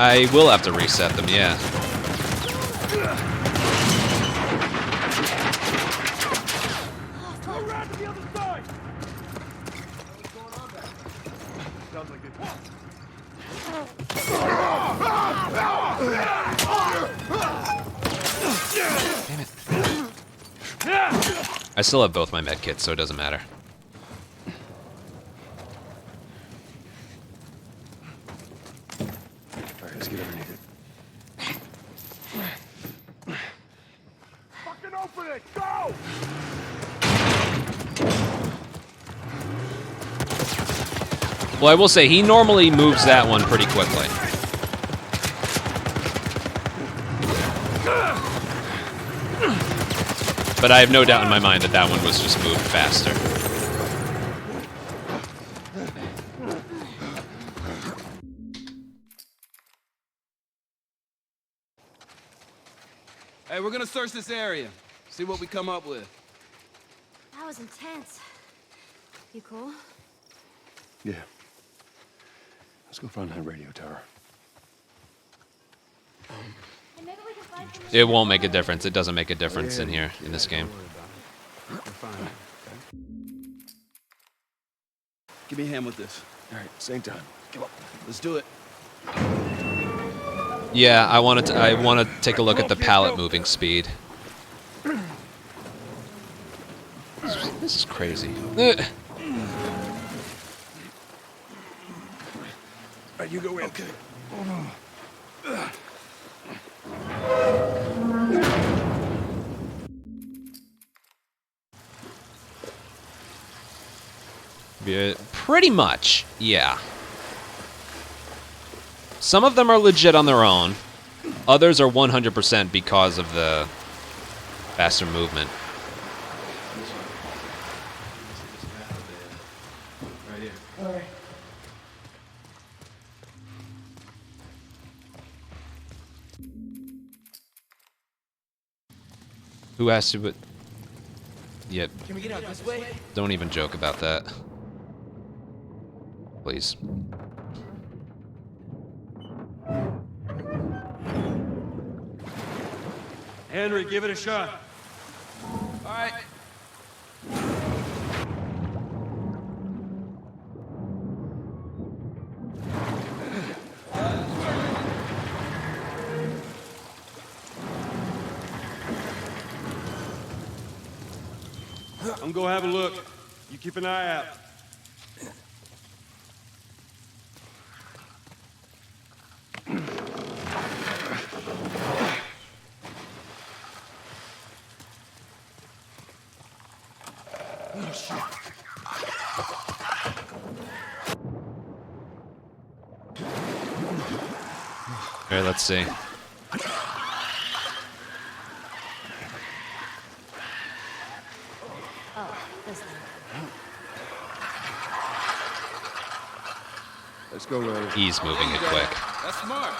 I will have to reset them, yeah. Go around to the other side. What's going on back there? Sounds like Damn it. I still have both my med kits, so it doesn't matter. All right, let's get underneath it. fucking open it. Go. Well, I will say, he normally moves that one pretty quickly. But I have no doubt in my mind that that one was just moved faster. Hey, we're gonna search this area. See what we come up with. That was intense. You cool? Yeah. Let's go find that radio tower. And maybe we can find some. It won't make a difference. It doesn't make a difference in here, in this game. We're fine. Okay? Give me a hand with this. All right, same time. Come on. Let's do it. Yeah, I want to take a look at the pallet moving speed. This is crazy. Right, you go in. Okay. Yeah, pretty much, yeah. Some of them are legit on their own. Others are 100% because of the faster movement. Right here. All right. Who asked you? But yep. Can we get out this way? Don't even joke about that. Please. Henry, give it a shot. All right. I'm gonna have a look. You keep an eye out. Here, let's see. Oh, this thing. Let's go, Ray. He's moving it quick. That's smart.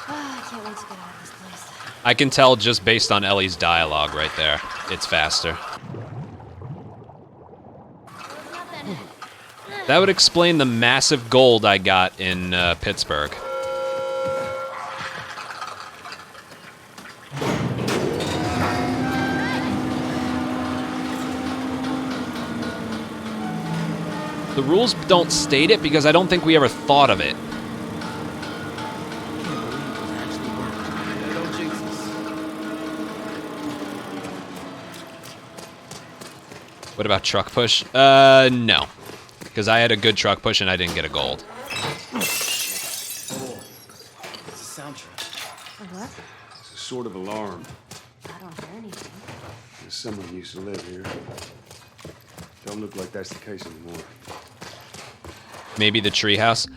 I can't wait to get out of this place. I can tell just based on Ellie's dialogue right there. It's faster. Nothing. That would explain the massive gold I got in Pittsburgh. The rules don't state it because I don't think we ever thought of it. What about truck push? No. Because I had a good truck push and I didn't get a gold. It's a soundtrack. A what? It's a sort of alarm. I don't hear anything. Someone used to live here. Don't look like that's the case anymore. Maybe the treehouse.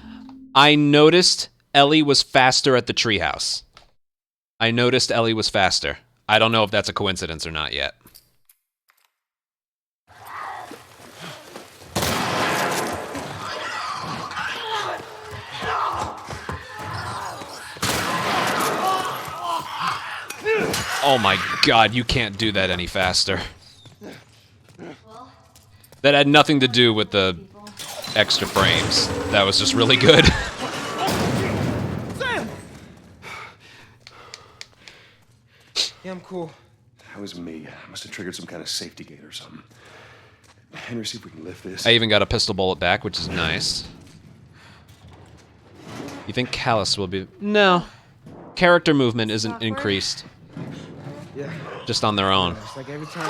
I noticed Ellie was faster at the treehouse. I noticed Ellie was faster. I don't know if that's a coincidence or not yet. Oh my god, you can't do that any faster. That had nothing to do with the extra frames. That was just really good. Sam! Yeah, I'm cool. That was me. I must have triggered some kind of safety gate or something. Henry, see if we can lift this. I even got a pistol bullet back, which is nice. You think Callus will be... No. Character movement isn't increased. Yeah. Just on their own. It's like every time.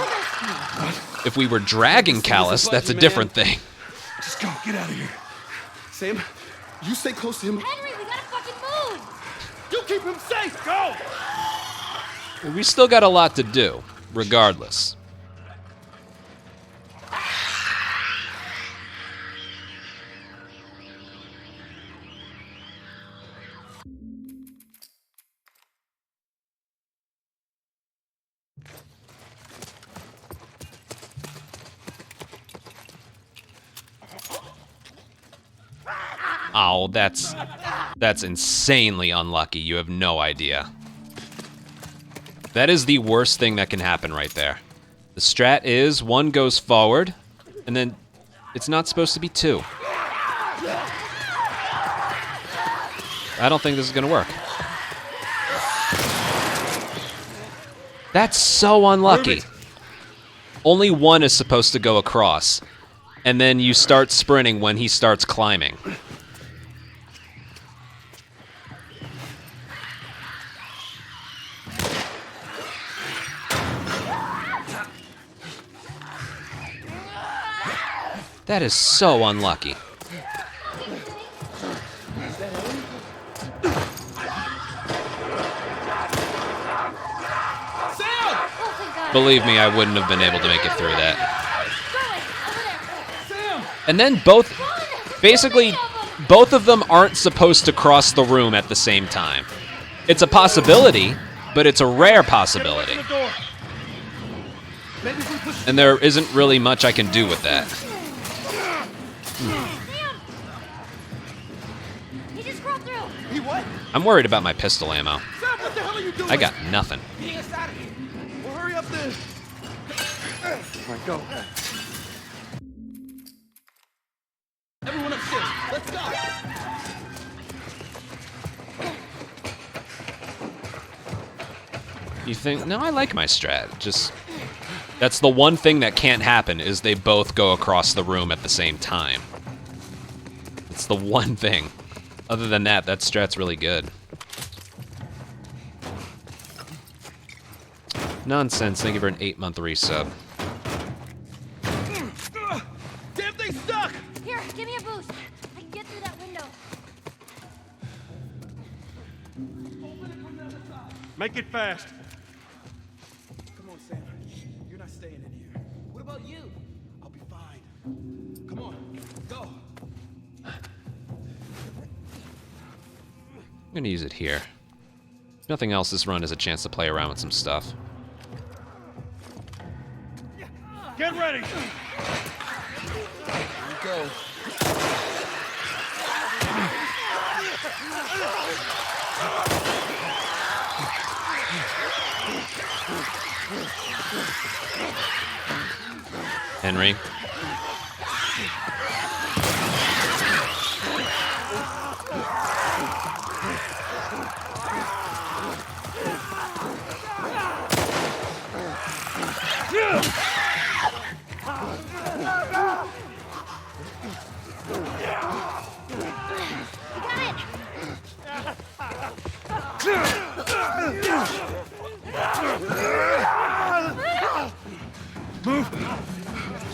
If we were dragging Callus, that's a different thing. Just go. Get out of here. Sam, you stay close to him. Henry, we gotta fucking move! You keep him safe! Go! We still got a lot to do, regardless. Oh, that's insanely unlucky. You have no idea. That is the worst thing that can happen right there. The strat is one goes forward, and then it's not supposed to be two. I don't think this is gonna work. That's so unlucky. Only one is supposed to go across, and then you start sprinting when he starts climbing. That is so unlucky. Believe me, I wouldn't have been able to make it through that. And then basically, both of them aren't supposed to cross the room at the same time. It's a possibility, but it's a rare possibility. And there isn't really much I can do with that. He just crawled through. He what? I'm worried about my pistol ammo. Sam, what the hell are you doing? I got nothing. Getting us out of here. Well, hurry up then. All right, go. Everyone upstairs. Let's go. You think? No, I like my strat. Just that's the one thing that can't happen is they both go across the room at the same time. It's the one thing. Other than that, that strat's really good. Nonsense. Thank you for an 8-month resub. Damn thing stuck. Here, give me a boost. I can get through that window. Make it fast. Come on, Sam. You're not staying in here. What about you? I'll be fine. Come on, go. I'm gonna use it here. If nothing else, this run is a chance to play around with some stuff. Get ready. Here we go. Henry.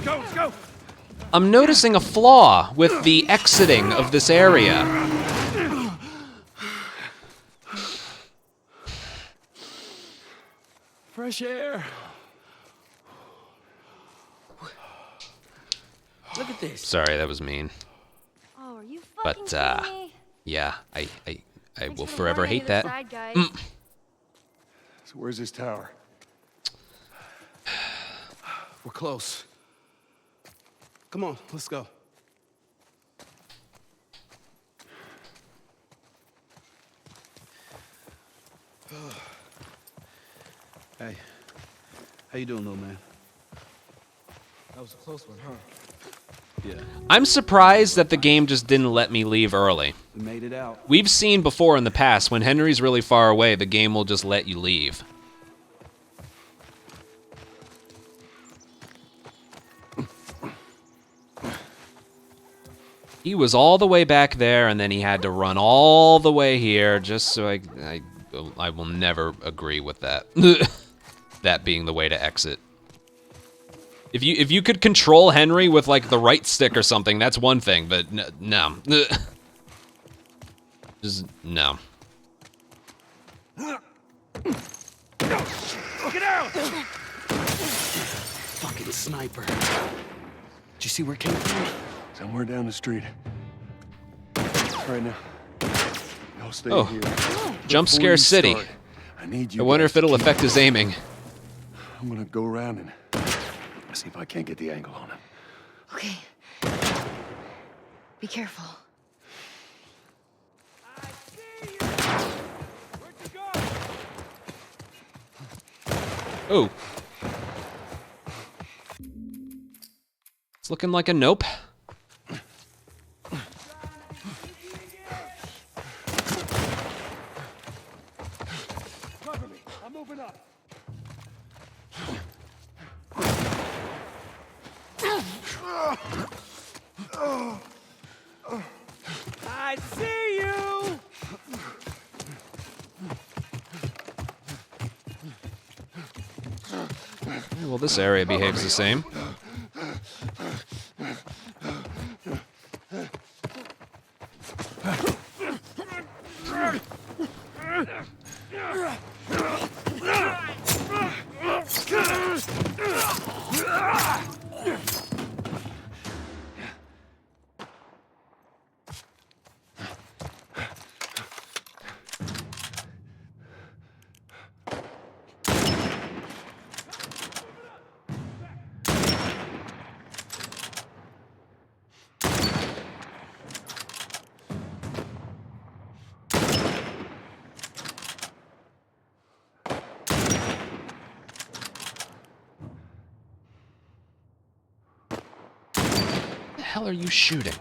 Let's go. I'm noticing a flaw with the exiting of this area. Fresh air. Look at this. Sorry, that was mean. Oh, are you fucking But, kidding me? yeah, I Aren't will you forever running hate to the that. side, guys? So where's this tower? We're close. Come on, let's go. Hey, how you doing, little man? That was a close one, huh? Yeah, I'm surprised that the game just didn't let me leave early. we made it out. We've seen before in the past, when Henry's really far away, the game will just let you leave. He was all the way back there, and then he had to run all the way here, just so I will never agree with that. That being the way to exit. If you could control Henry with like the right stick or something, that's one thing, but no. Just no. Get out! Fucking sniper. Did you see where it came from? Somewhere down the street. Right now. I'll stay Oh. here. Jump Before scare you city. start, I need you I wonder guys if it'll to keep affect his aiming. I'm gonna go around and see if I can't get the angle on him. Okay. Be careful. Oh. It's looking like a nope. Cover me. I'm moving up. I see you! Well, this area behaves the same. What the hell are you shooting?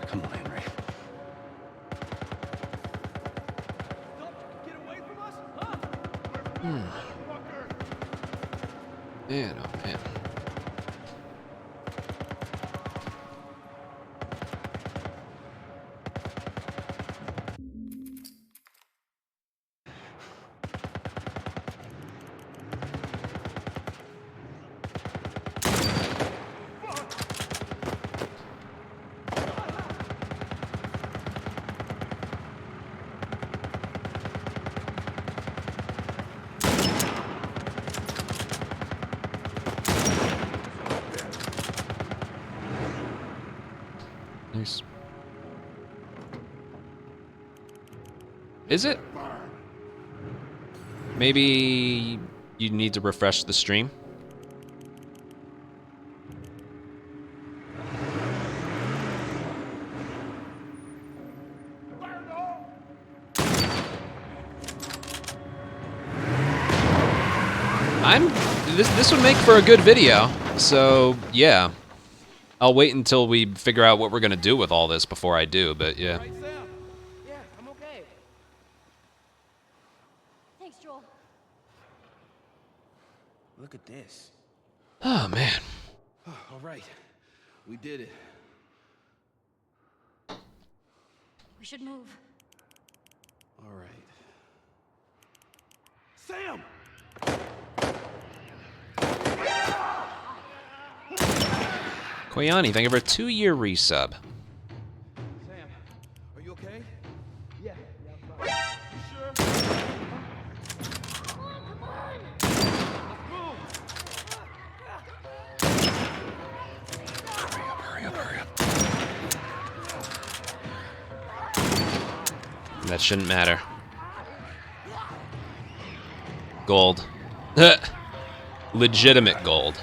Come on, Henry. Man, oh man. Nice. Is it? Maybe you need to refresh the stream? This would make for a good video. So, yeah. I'll wait until we figure out what we're gonna do with all this before I do, but yeah. Right, Sam? Yeah, I'm okay. Thanks, Joel. Look at this. Oh, man. All right. We did it. We should move. All right. Sam! Koyani, thank you for a 2-year resub. Sam, are you okay? Yeah, I'm fine. You sure? Hurry up. That shouldn't matter. Gold. Legitimate gold.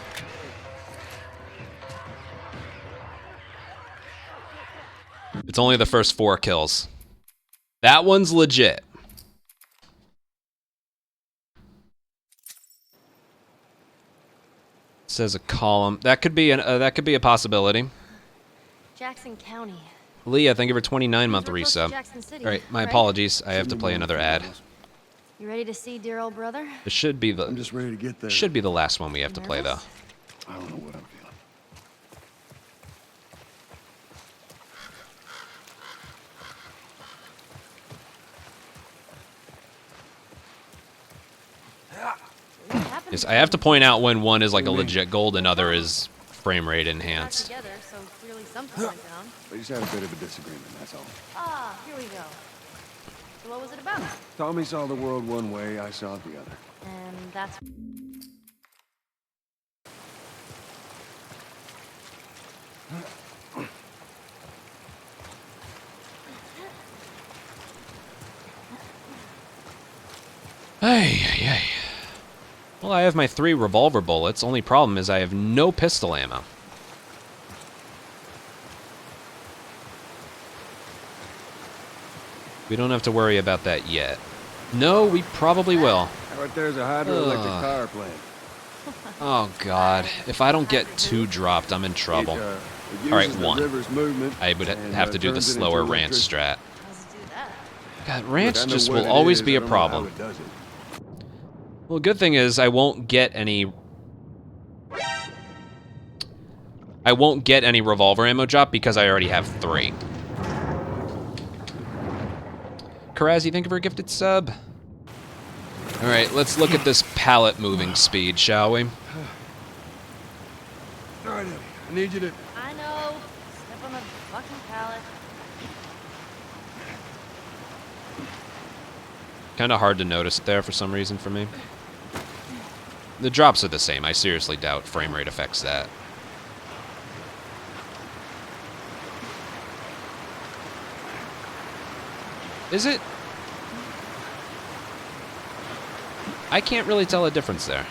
It's only the first 4 kills. That one's legit. Says a column. That could be a possibility. Jackson County. Leah, thank you for 29-month We're close to resub. Jackson City, All right, my right? apologies. I have to play another ad. You ready to see dear old brother? It should be the. I'm just ready to get there. Should be the last one we have to play though. I don't know what I'm feeling. Yes, I have to point out when one is like a legit gold and other is frame rate enhanced. Together, so clearly something went down. We just had a bit of a disagreement, that's all. Ah, here we go. So what was it about? Tommy saw the world one way, I saw it the other. And that's... Hey. Well, I have my 3 revolver bullets. Only problem is I have no pistol ammo. We don't have to worry about that yet. No, we probably will. Right there's a hydroelectric power plant. Oh, God. If I don't get 2 dropped, I'm in trouble. Alright, 1. I would have to do the slower ranch strat. God, ranch just will always be a problem. Well, good thing is I won't get any... revolver ammo drop because I already have 3. Karaz, you thank you for a gifted sub. Alright, let's look at this pallet moving speed, shall we? Alright, I need you to... I know. Step on the fucking pallet. Kind of hard to notice there for some reason for me. The drops are the same. I seriously doubt frame rate affects that. Is it? I can't really tell a difference there.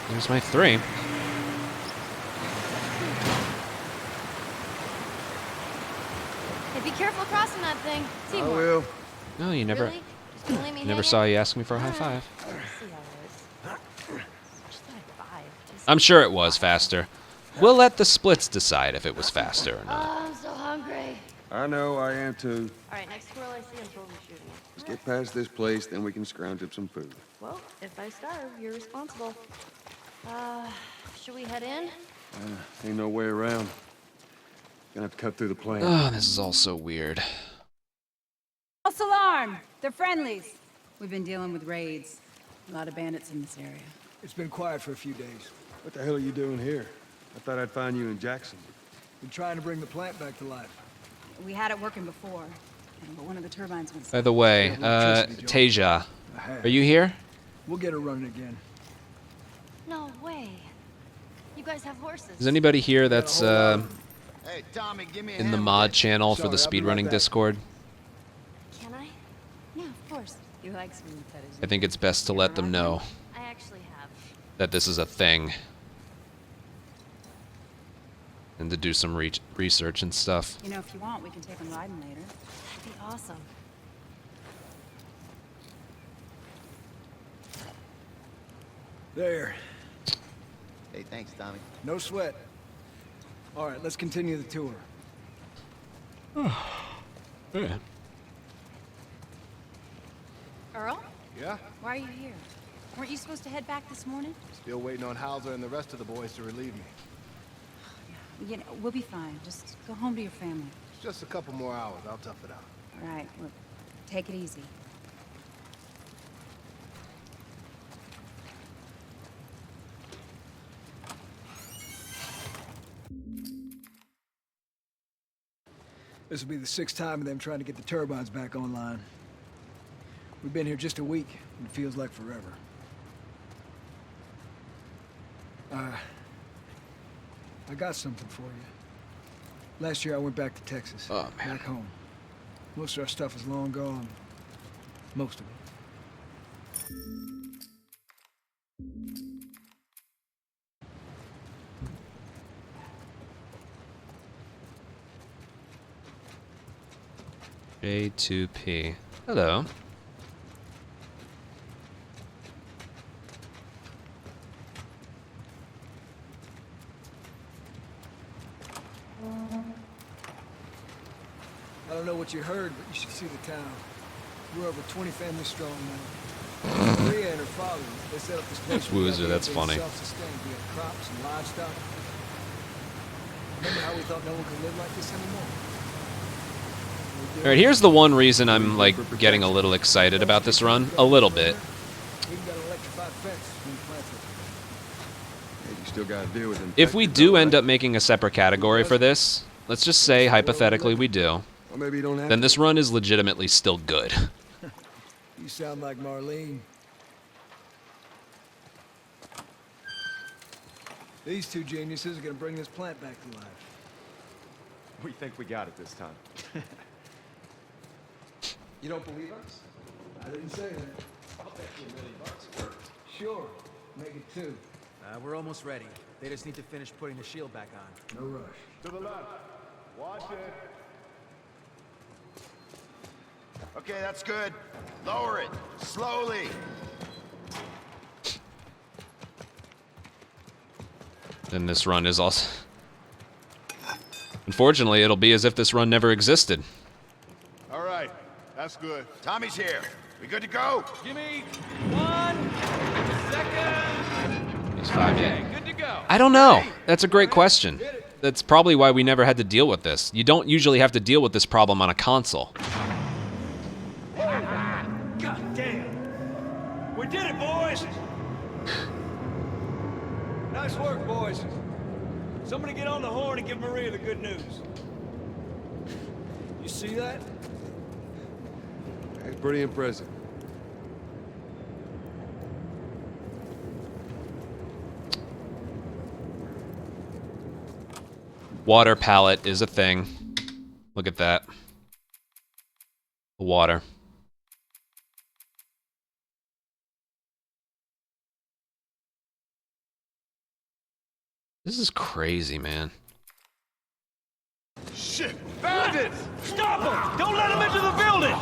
There's my 3. Hey, be careful crossing that thing. I will. No, you never... Really? Just gonna leave me Never hanging? saw you ask me for a high 5. See how it is. Just like 5. Just... I'm sure it was faster. We'll let the splits decide if it was faster or not. Oh, I'm so hungry. I know, I am too. Alright, next squirrel I see, I'm totally shooting it. Let's get past this place, then we can scrounge up some food. Well, if I starve, you're responsible. Should we head in? Ain't no way around. Gonna have to cut through the plant. Oh, this is all so weird. False alarm! They're friendlies. We've been dealing with raids. A lot of bandits in this area. It's been quiet for a few days. What the hell are you doing here? I thought I'd find you in Jackson. Been trying to bring the plant back to life. We had it working before, but one of the turbines went. By the way, Tasia, are you here? We'll get her running again. No way. You guys have horses. Is anybody here that's Hey, Tommy, give me a in the hand mod with that. channel for the Sorry, I'll be right speedrunning back. Discord? Can I? Yeah, of course. You like sweet potatoes. I think it's best to let them know I actually have. that this is a thing. And to do some research and stuff. You know, if you want, we can take them riding later. That'd be awesome. There. Hey, thanks, Tommy. No sweat. All right, let's continue the tour. Yeah. Earl? Yeah? Why are you here? Weren't you supposed to head back this morning? Still waiting on Hauser and the rest of the boys to relieve me. You know, we'll be fine. Just go home to your family. It's just a couple more hours. I'll tough it out. All right, look, take it easy. This will be the 6th time of them trying to get the turbines back online. We've been here just a week, and it feels like forever. I got something for you. Last year I went back to Texas. Oh, man. Back home. Most of our stuff is long gone. Most of it. J2P. Hello. I don't know what you heard, but you should see the town. We're over 20 families strong now. Maria and her father, they set up this place. Woozer, that's funny. Self-sustained via crops and livestock. Remember how we thought no one could live like this anymore? Alright, here's the one reason I'm, like, getting a little excited about this run. A little bit. Even got an electrified fence when we planted. Hey, you still gotta deal with them. If we do end up making a separate category for this, let's just say, hypothetically, we do. Or maybe you don't have then this run is legitimately still good. You sound like Marlene. These two geniuses are gonna bring this plant back to life. We think we got it this time. You don't believe us? I didn't say that. I'll bet you $1 million. Sure, make it 2. We're almost ready. They just need to finish putting the shield back on. No rush. To the left. Watch it. Okay, that's good. Lower it. Slowly. Then this run is also... Unfortunately, it'll be as if this run never existed. All right. That's good. Tommy's here. We good to go? Give me 1 second. He's 5 Okay, yet. good to go. I don't know. That's a great question. That's probably why we never had to deal with this. You don't usually have to deal with this problem on a console. God damn. We did it, boys. Nice work, boys. Somebody get on the horn and give Maria the good news. You see that? It's pretty impressive. Water palette is a thing. Look at that. The water. This is crazy, man. Shit! Bandits! Stop them! Don't let them into the building!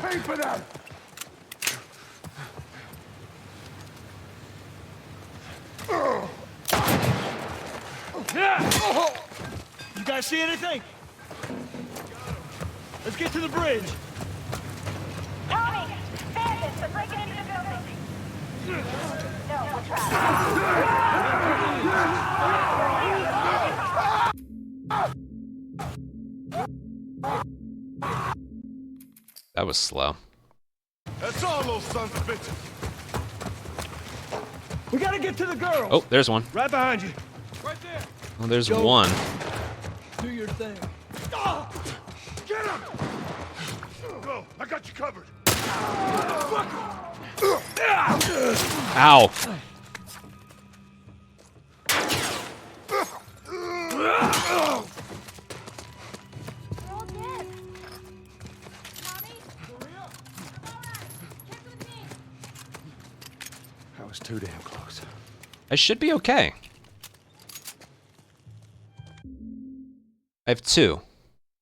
Pay for that! You guys see anything? Let's get to the bridge. Tommy! Bandits are breaking into the building! No, we're trapped. That was slow. That's all, those sons of bitches. We gotta get to the girls. Oh, there's one. Right behind you. Right there. Oh, there's one. Do your thing. Get him! Go. I got you covered. Ow. That was too damn close. I should be okay. I have 2.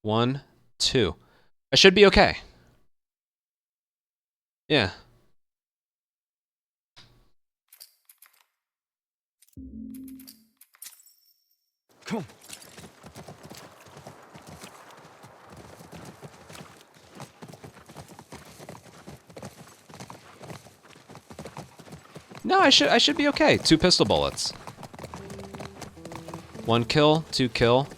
1, 2. I should be okay. Yeah. Come on. No, I should be okay. 2 pistol bullets. 1 kill, 2 kill.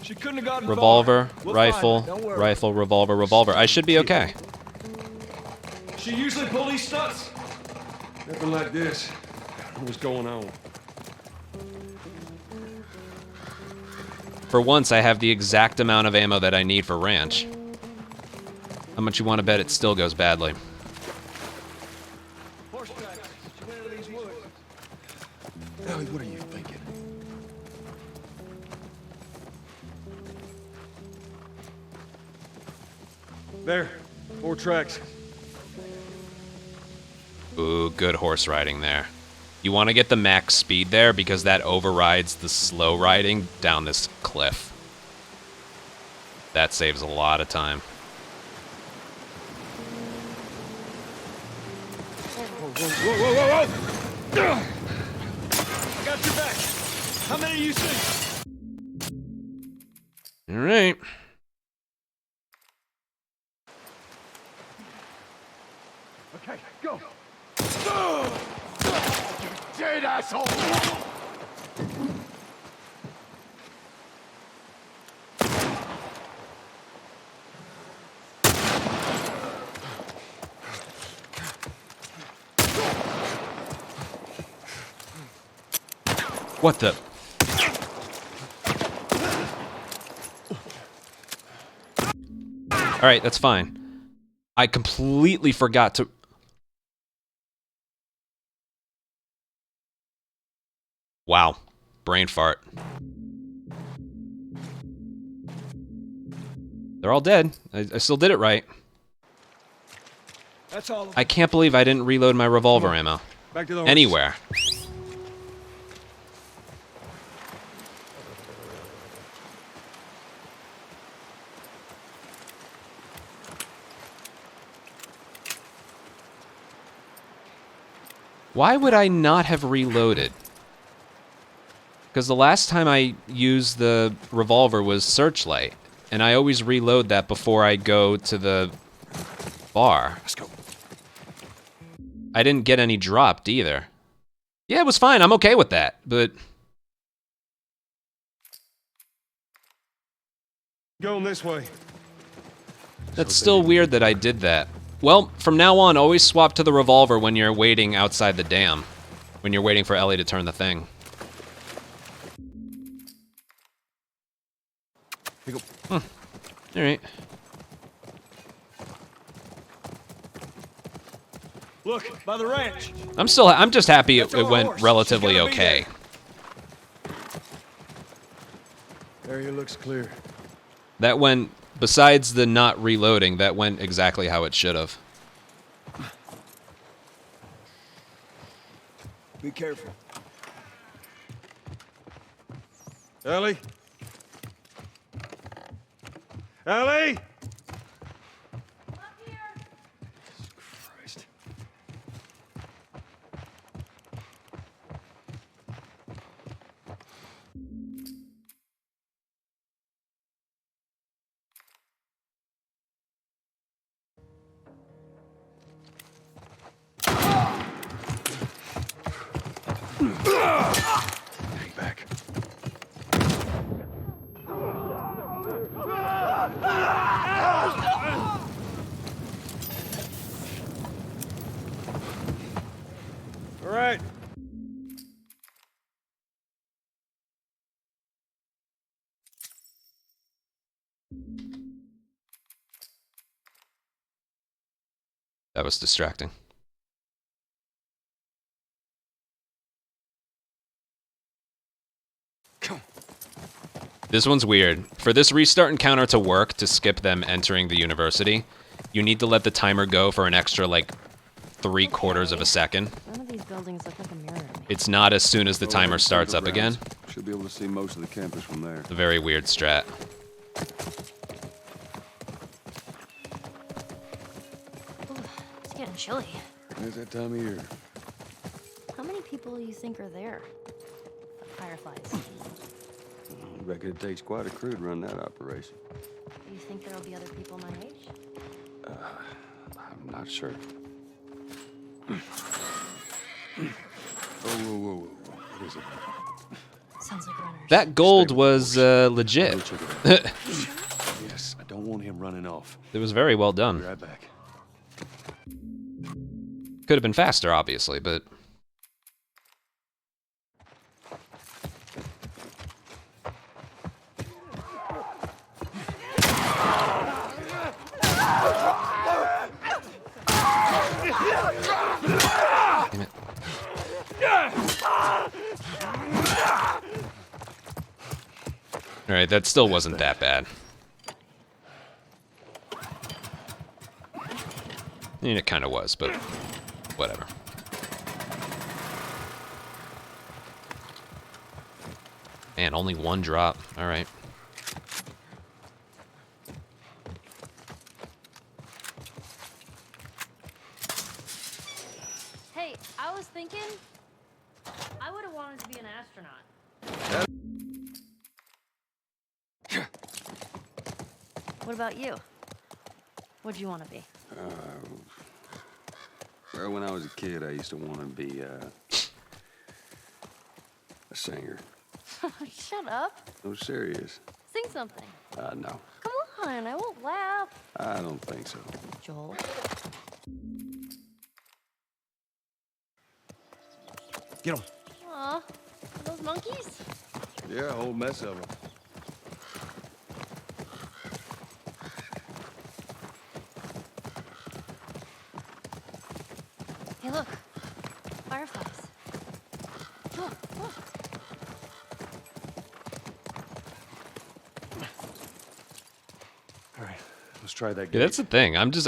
She couldn't have gotten Revolver, far. We'll rifle, find her. Don't worry. rifle, revolver, revolver. I should be okay. She usually pull these stunts. Nothing like this. What's going on? For once, I have the exact amount of ammo that I need for ranch. How much you want to bet it still goes badly? Horse tracks. She went into these woods. Ellie, what are you thinking? There. 4 tracks. Ooh, good horse riding there. You want to get the max speed there because that overrides the slow riding down this cliff. That saves a lot of time. Whoa! I got your back. How many do you see? All right. Okay, go. You dead asshole! What the? Alright, that's fine. I completely forgot to... Wow. Brain fart. They're all dead. I still did it right. That's all. I can't believe I didn't reload my revolver ammo. Back to the horse. Anywhere. Why would I not have reloaded? Because the last time I used the revolver was Searchlight, and I always reload that before I go to the bar. Let's go. I didn't get any dropped either. Yeah, it was fine. I'm okay with that, but... Going this way. That's still weird that I did that. Well, from now on, always swap to the revolver when you're waiting outside the dam. When you're waiting for Ellie to turn the thing. Here you go. Alright. Look, by the ranch. I'm just happy it went relatively okay. Area looks clear. That went, besides the not reloading, that went exactly how it should have. Be careful. Ellie? Ellie? Christ. Hang back. All right. That was distracting. This one's weird. For this restart encounter to work, to skip them entering the university, you need to let the timer go for an extra, like, 3/4 of a second. None of these buildings look like a mirror to me. It's not as soon as the timer starts up again. Should be able to see most of the campus from there. It's a very weird strat. Ooh, it's getting chilly. It's that time of year. How many people you think are there? Fireflies. I reckon it takes quite a crew to run that operation. Do you think there'll be other people my age? I'm not sure. Whoa. What is it? Sounds like runners. That gold was legit. Yes, I don't want him running off. It was very well done. Be right back. Could have been faster, obviously, but... Damn it. Alright, that still wasn't that bad. I mean, it kind of was, but whatever. Man, only one drop. Alright. Hey, I was thinking I would have wanted to be an astronaut. What about you? What'd you want to be? Well, when I was a kid, I used to want to be a singer. Shut up. No, serious. Sing something. No. Come on, I won't laugh. I don't think so. Joel. Get him. Aw, those those monkeys? Yeah, a whole mess of them. Hey, look. Fireflies. Look, look. All right, let's try that. Yeah, that's the thing. I'm just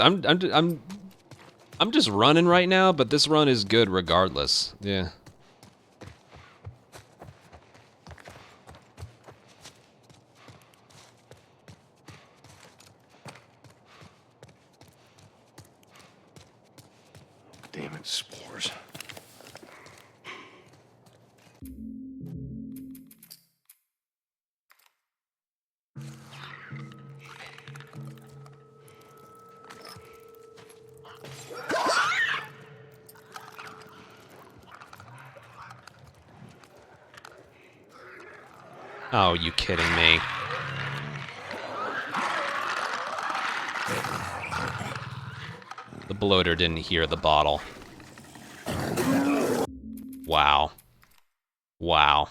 running right now, but this run is good regardless. Yeah. Damn it, spores. Oh, you kidding me? The bloater didn't hear the bottle. Wow. Wow.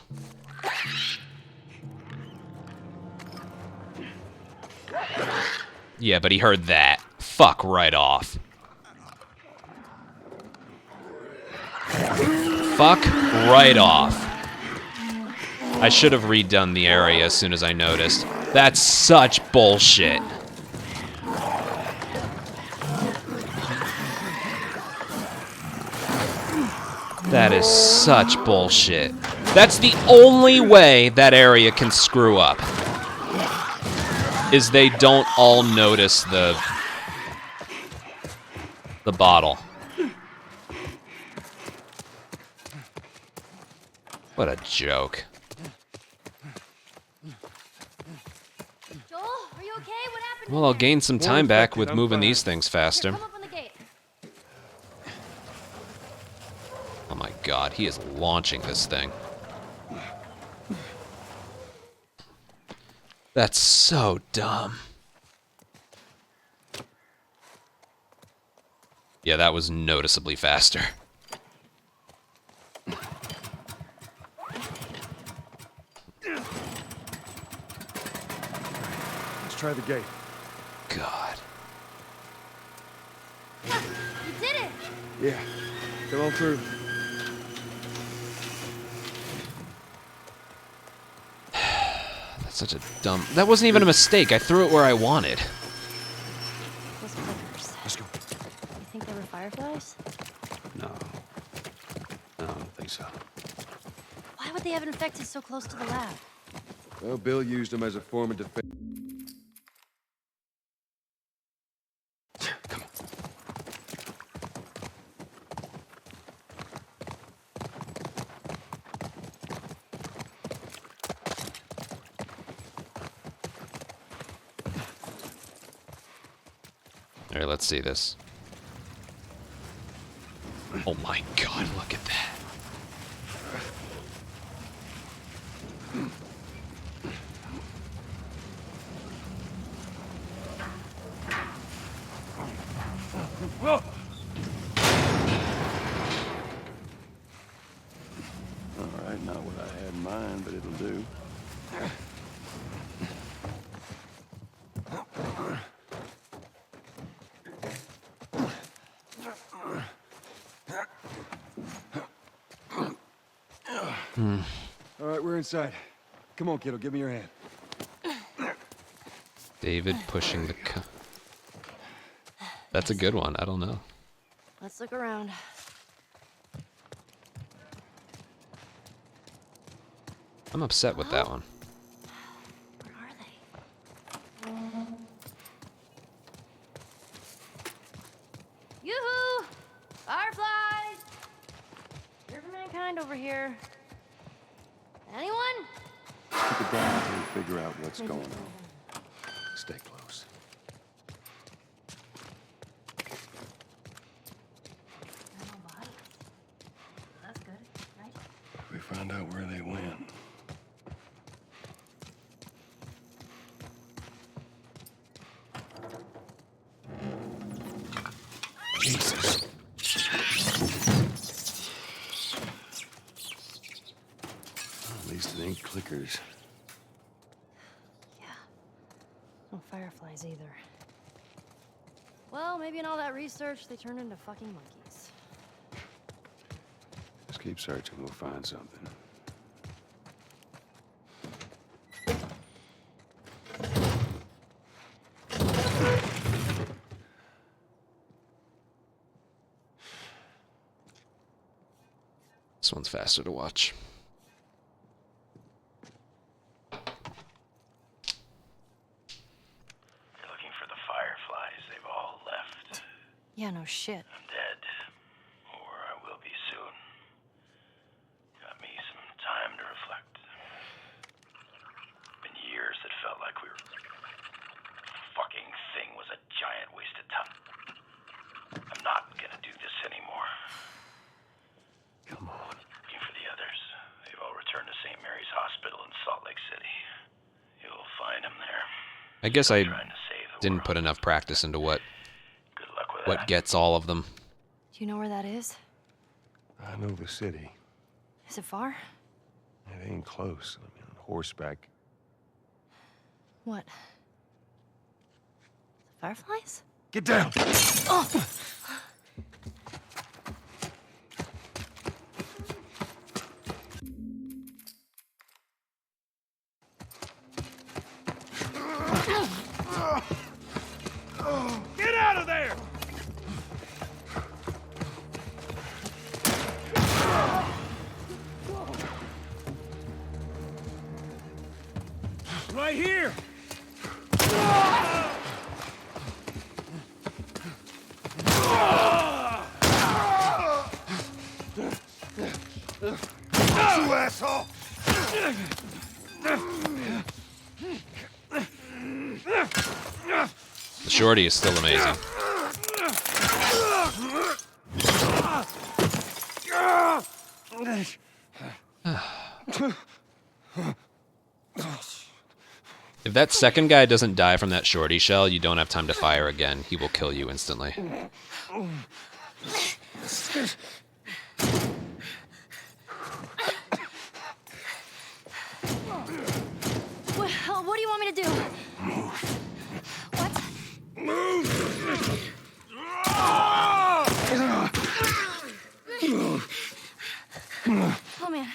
Yeah, but he heard that. Fuck right off. Fuck right off. I should have redone the area as soon as I noticed. That's such bullshit. That is such bullshit. That's the only way that area can screw up. Is they don't all notice the bottle. What a joke. Joel, are you okay? What happened? Well, I'll gain some time back with I'm moving fine. these things faster. Come up on the gate. Oh my god, he is launching this thing. That's so dumb. Yeah, that was noticeably faster. Let's try the gate. God. You did it! Yeah, come on through. That's such a dumb... That wasn't even a mistake. I threw it where I wanted. Those clickers. Let's go. You think they were fireflies? No. No, I don't think so. Why would they have infected so close to the lab? Well, Bill used them as a form of defense. Come on. All right, let's see this. Oh my god, look at that. All right, not what I had in mind, but it'll do. All right, we're inside. Come on, kiddo, give me your hand. David pushing the... That's a good one. I don't know. Let's look around. I'm upset with that one. Where are they? Yoo-hoo! Fireflies! Here for mankind over here. Anyone? Keep it down until we figure out what's going on. Stay close. No bodies. That's good, right? We found out where they went. Jesus. clickers. No fireflies either. Well, maybe in all that research, they turned into fucking monkeys. Just keep searching, we'll find something. This one's faster to watch. Yeah, no shit. I'm dead. Or I will be soon. Got me some time to reflect. Been years that felt like we were... Fucking thing was a giant waste of time. I'm not gonna do this anymore. Come on. Looking for the others. They've all returned to St. Mary's Hospital in Salt Lake City. You'll find them there. I guess I didn't put enough practice into what gets all of them. Do you know where that is? I know the city. Is it far? It ain't close. I mean, on horseback. What? Fireflies? Get down! Oh! Get out of there! Right here! You asshole! The shorty is still amazing. If that second guy doesn't die from that shorty shell, you don't have time to fire again. He will kill you instantly. What do you want me to do? What? Move! Oh, man.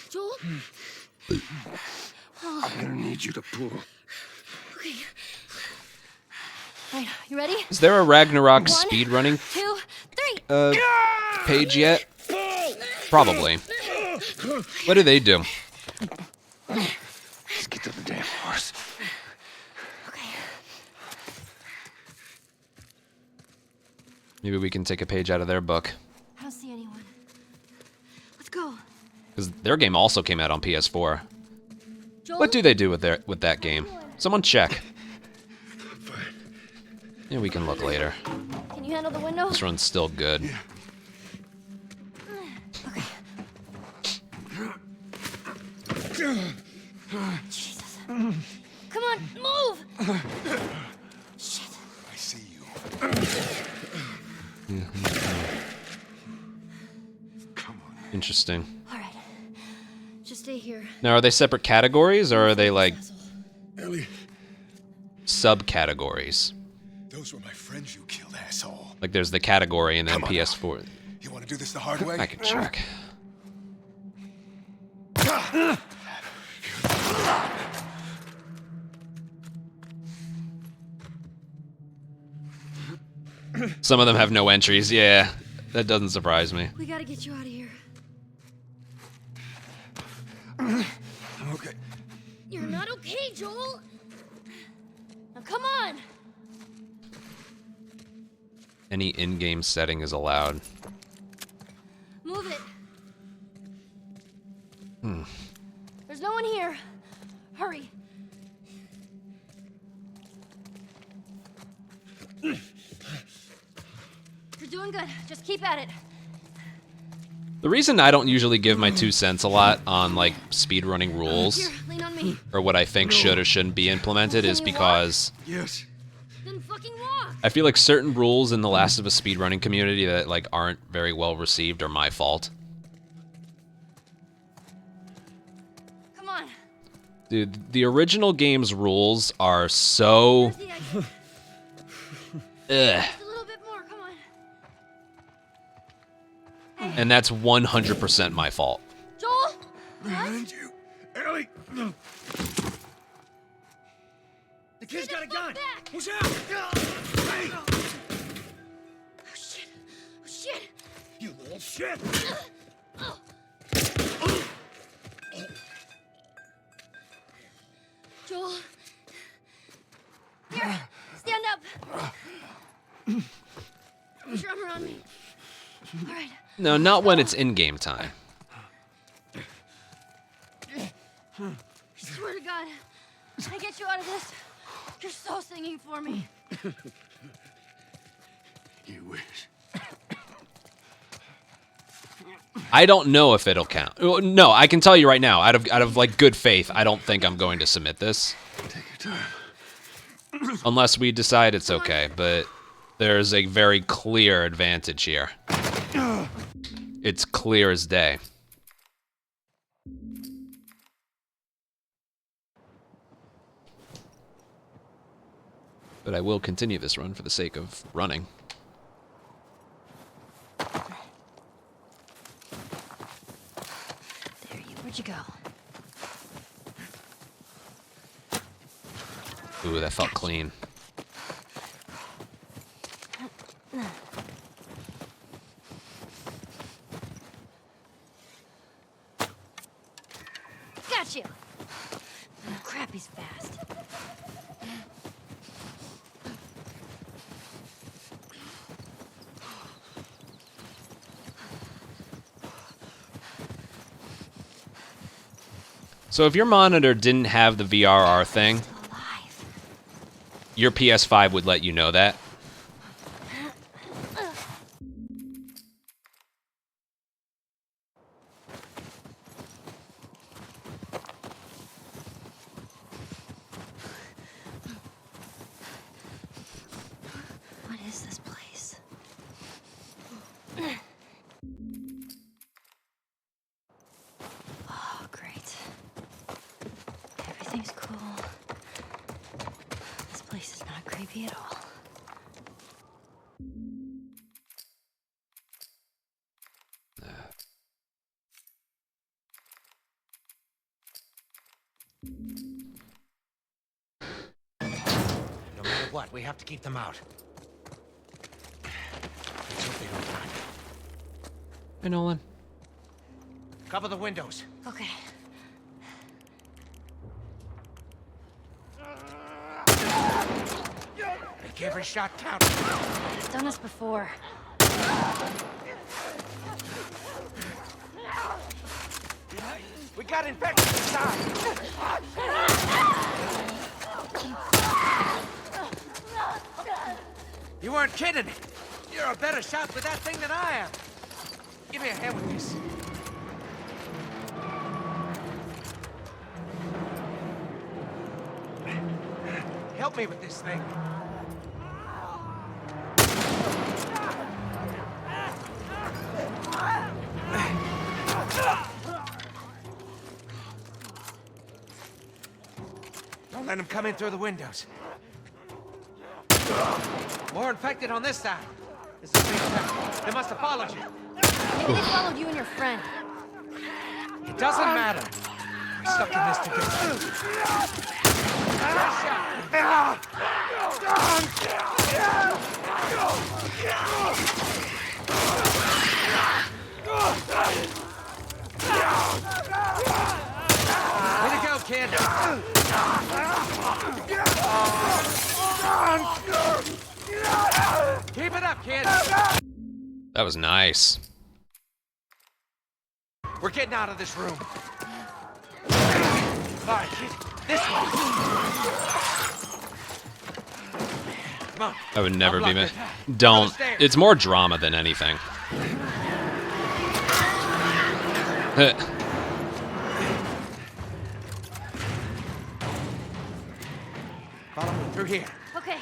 Joel? I'm gonna need you to pull. Okay. All right, you ready? Is there a Ragnarok 1, speedrunning 2, 3. Page yet? Probably. What do they do? Let's get to the damn horse. Okay. Maybe we can take a page out of their book. I don't see anyone. Let's go. Because their game also came out on PS4. Joel? What do they do with that game? Someone check. Yeah, we can look later. Can you handle the window? This run's still good. Yeah. Okay. Jesus. Come on, move! Shit. I see you. Come on. Interesting. All right. Just stay here. Now, are they separate categories, or are they, like, Ellie, subcategories? those were my friends you killed, asshole. Like, there's the category and then Come on PS4. You want to do this the hard way? I can check. Some of them have no entries. Yeah, that doesn't surprise me. We gotta get you out of here. I'm okay. You're not okay, Joel. Now come on. Any in-game setting is allowed. Move it. Hmm. There's no one here. Hurry. You're doing good. Just keep at it. The reason I don't usually give my 2 cents a lot on, like, speedrunning rules, Here, lean on me. or what I think should or shouldn't be implemented, is because Yes. Then fucking walk. I feel like certain rules in the Last of Us speedrunning community that, like, aren't very well received are my fault. Dude, the original game's rules are so... Ugh. Just a little bit more, come on. And that's 100% my fault. Joel? Behind you, Ellie. The kid's got a gun. Who's out? Hey, Oh, shit. Oh, shit. you little shit. Joel. Here, stand up. Put your arm around me. All right. No, not when it's in-game time. Swear to God, I get you out of this. You're so singing for me. You wish. I don't know if it'll count. No, I can tell you right now, out of like good faith, I don't think I'm going to submit this. Take your time. Unless we decide it's okay, but there's a very clear advantage here. It's clear as day. But I will continue this run for the sake of running. Where'd you go? Ooh, that felt clean. Got you. Oh, crap, he's fast. So if your monitor didn't have the VRR thing, your PS5 would let you know that. What is this place? Oh, great. Everything's cool. This place is not creepy at all. No matter what, we have to keep them out. Let's hope they don't die. Hey, Nolan. Cover the windows. Okay. Make every shot count. I've done this before. We got infected inside. You weren't kidding. You're a better shot with that thing than I am. Give me a hand with this. Help me with this thing. Don't let him come in through the windows. More infected on this side. This is a big town. They must have followed you. Maybe they followed you and your friend. It doesn't matter. We're stuck in this together. Way to go, kid. Keep it up, kid. That was nice. We're getting out of this room. All right, kid. This way. Come on. I would never be. Unblock Don't. It's more drama than anything. Follow me through here. Okay.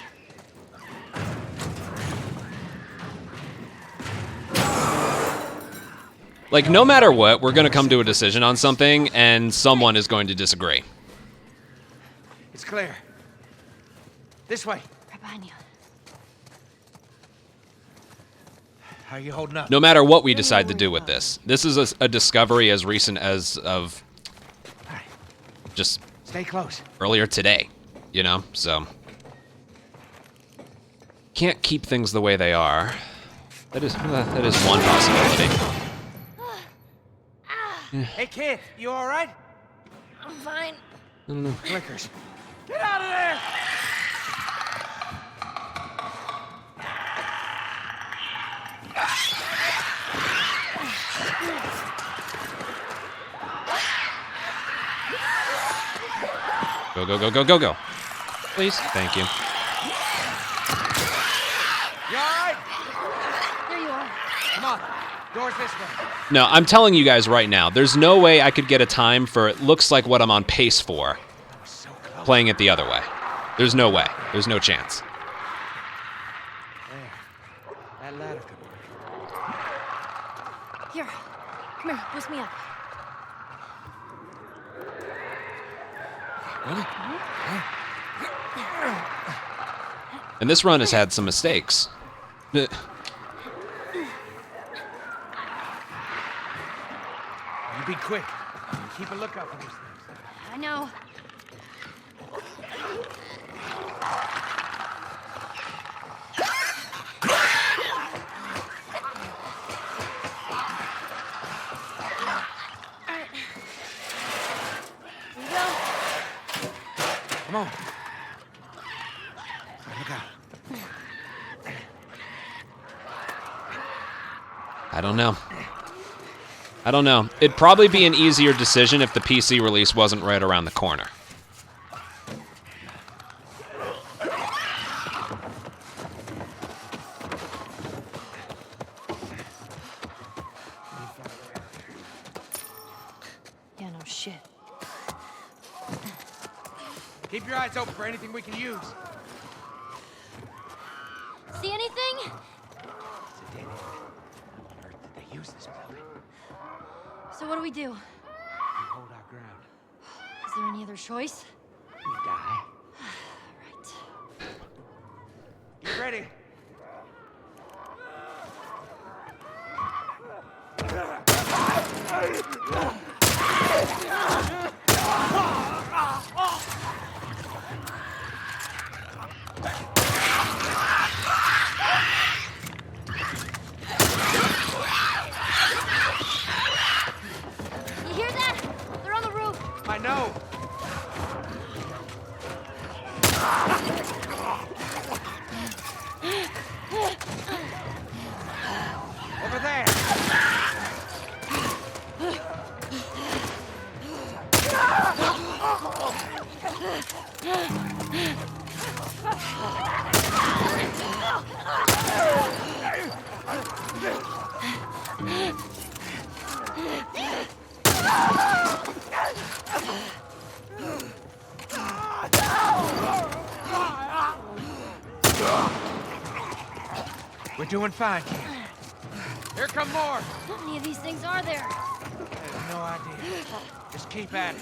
Like, no matter what, we're going to come to a decision on something, and someone is going to disagree. clear. This way. Right behind you. How are you holding up? No matter what we decide to do with this is a discovery as recent as of just Stay close. earlier today, you know? So can't keep things the way they are. That is one possibility. Hey, kid, you all right? I'm fine. I don't know. Clickers. Get out of there! Go, go, go, go, go, go. Please. Thank you. You all right? Here you are. Come on. Doors this way. No, I'm telling you guys right now, there's no way I could get a time for it looks like what I'm on pace for playing it the other way. There's no way. There's no chance. There. That ladder could work. Here. Come here. Boost me up. And this run has had some mistakes. You be quick. Keep a lookout for these things. I know. Alright. Here we go. Come on. Look out. I don't know. I don't know. It'd probably be an easier decision if the PC release wasn't right around the corner. Yeah, no shit. Keep your eyes open for anything we can use. See anything? They use this building. So what do we do? We hold our ground. Is there any other choice? We die. Right. Get ready. You hear that? They're on the roof. I know. Over there. We're doing fine, kid. Here come more. How many of these things are there? I have no idea. Just keep at it.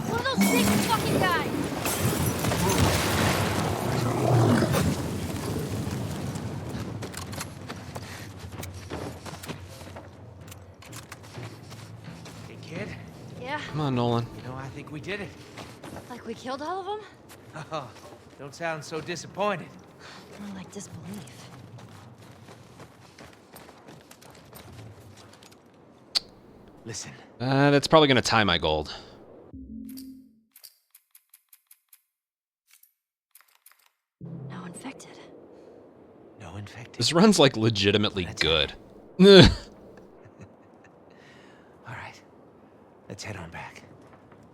One of those sick fucking guys! Hey, kid. Yeah? Come on, Nolan. You know, I think we did it. Like we killed all of them? Oh, don't sound so disappointed. More like disbelief. Listen. That's probably going to tie my gold. No infected. This run's like legitimately good. All right. Let's head on back.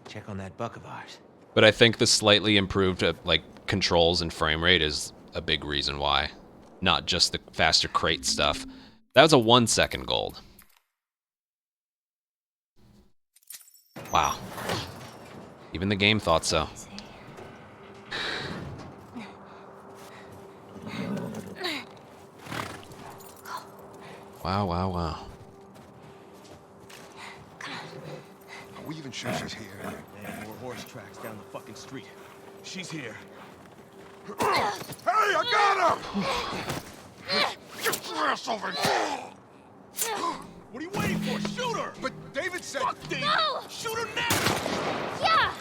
Check on that buck of ours. But I think the slightly improved like controls and frame rate is a big reason why. Not just the faster crate stuff. That was a 1 second gold. Wow. Even the game thought so. Wow, wow, wow. Are we even sure she's here? Man, more horse tracks down the fucking street. She's here. Hey, I got her! Get your ass over here! What are you waiting for? Shoot her! But David said... Fuck David! No! Shoot her now! Yeah!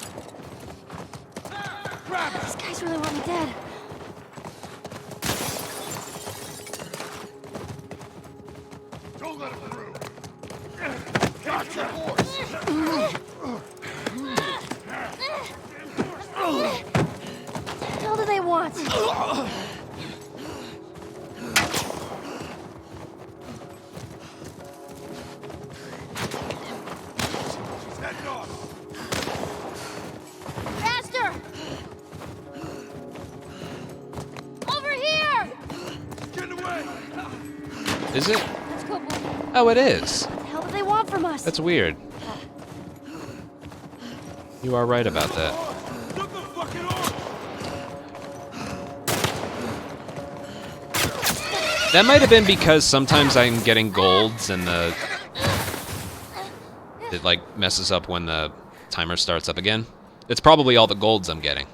Grab her! These guys really want me dead. Don't let him through! Got your horse! What the hell do they want? Heading off! Faster! Over here! Get away! Is it? Let's go, boy. Oh, it is. What the hell do they want from us? That's weird. You are right about that. Look the fucking arm! That might have been because sometimes I'm getting golds and it like messes up when the timer starts up again. It's probably all the golds I'm getting.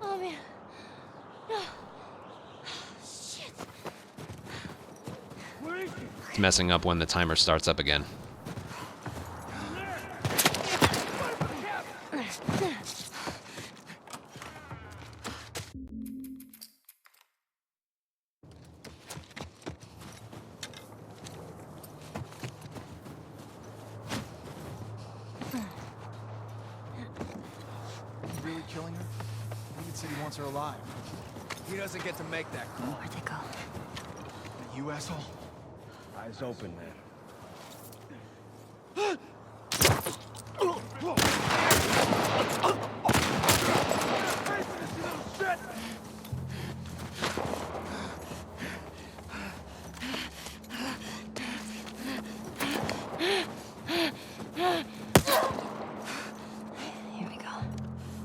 Oh man. No. Shit. It's messing up when the timer starts up again. Really killing her? David said he wants her alive. He doesn't get to make that call. Where'd they go? You asshole. Eyes open, man. Here we go.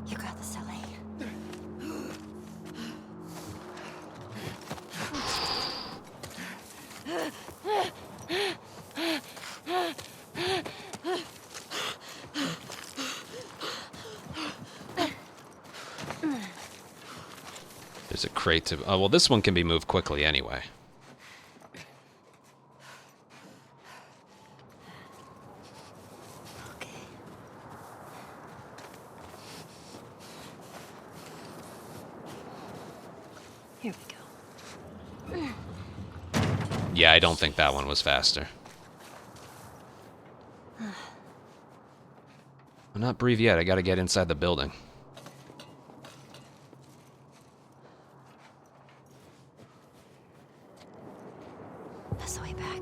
You got this, Ellie. There's a crate to... Oh, well, this one can be moved quickly anyway. Here we go. Yeah, I don't think that one was faster. I'm not breathe yet. I gotta get inside the building. That's the way back.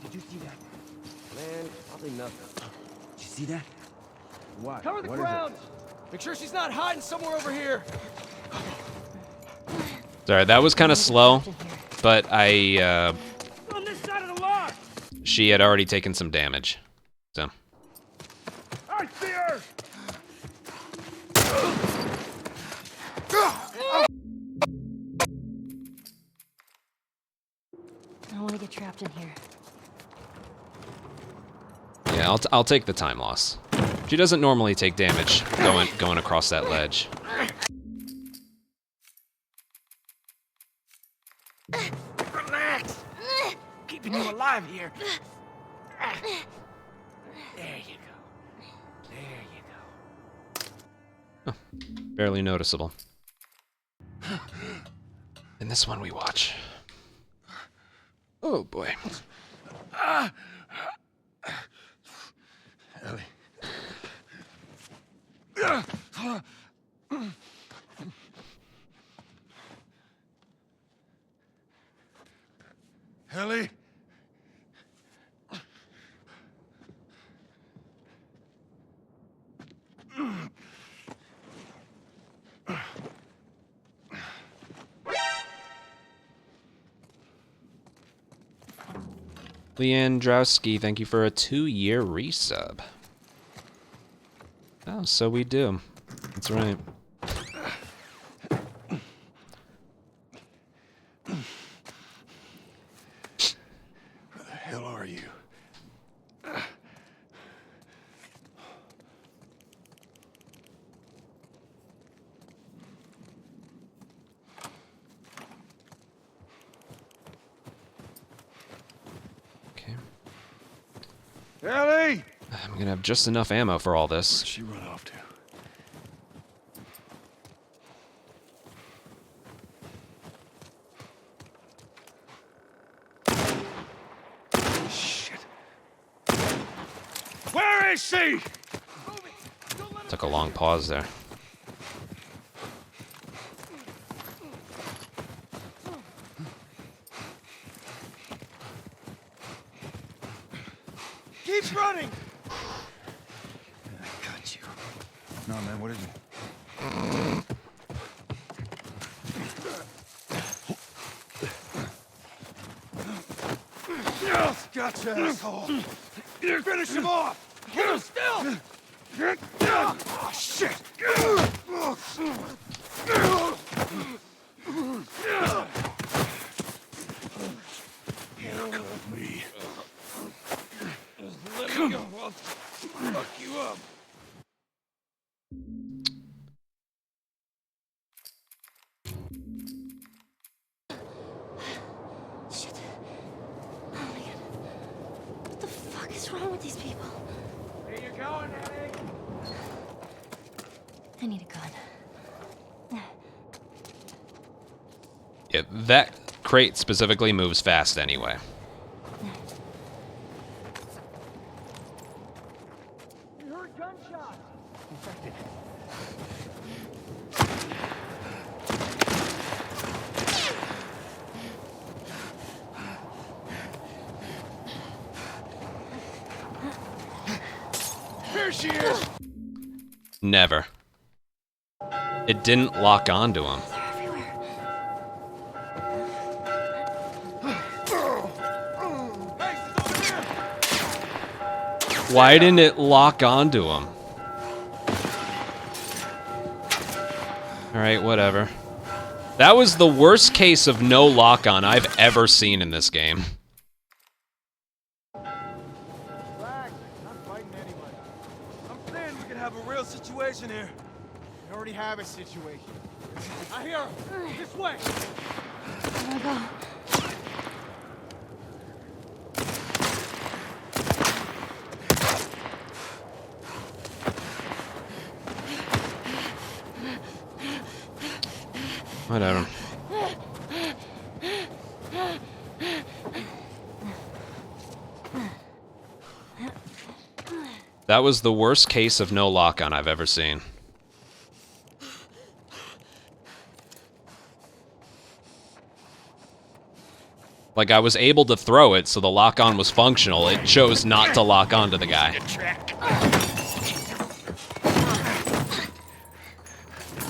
Did you see that? Man, probably nothing. Did you see that? What? Cover the What is ground! Make sure she's not hiding somewhere over here. Sorry, that was kind of slow, but I, On this side of the lot! she had already taken some damage, so. I see her! I don't want to get trapped in here. Yeah, I'll take the time loss. She doesn't normally take damage going across that ledge. Relax. Keeping you alive here. There you go. There you go. Barely noticeable. In this one we watch. Oh boy. Ellie. Ellie. Leandrowski, thank you for a 2-year resub. Oh, so we do. That's right. Where the hell are you? Okay. Ellie! I'm gonna have just enough ammo for all this. Where'd she run off to? Shit. Where is she? Took a long pause there. Keep running! I got you. No, man, what is it? Gotcha, asshole! Finish him off! Hold him still! Oh, shit! Handcuff me. Let me go. I'll fuck you up. Shit. Oh my god. What the fuck is wrong with these people? Where you going, Eddie? I need a gun. Yeah, that crate specifically moves fast anyway. We heard gunshots. Infected. Here she is! Never. It didn't lock onto him. Why didn't it lock onto him? Alright, whatever. That was the worst case of no lock-on I've ever seen in this game. Relax, not fighting anybody. I'm saying we could have a real situation here. We already have a situation. I hear him. This way. Oh my god. Whatever. That was the worst case of no lock-on I've ever seen. Like, I was able to throw it, so the lock-on was functional. It chose not to lock onto the guy.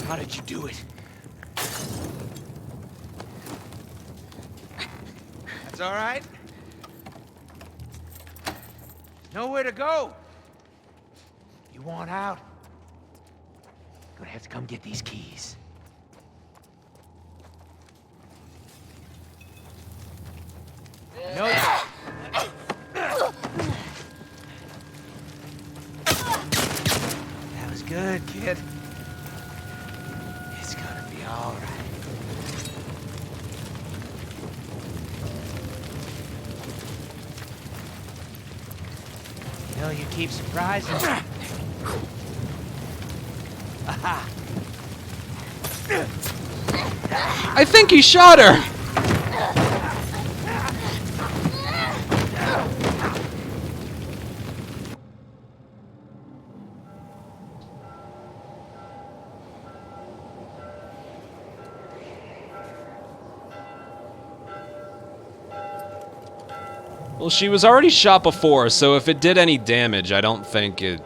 How did you do it? That's all right. Nowhere to go. You want out? Gonna have to come get these keys. No. That was good, kid. It's gonna be all right. You know, you keep surprising me. Aha. I think he shot her! Well, she was already shot before, so if it did any damage, I don't think it...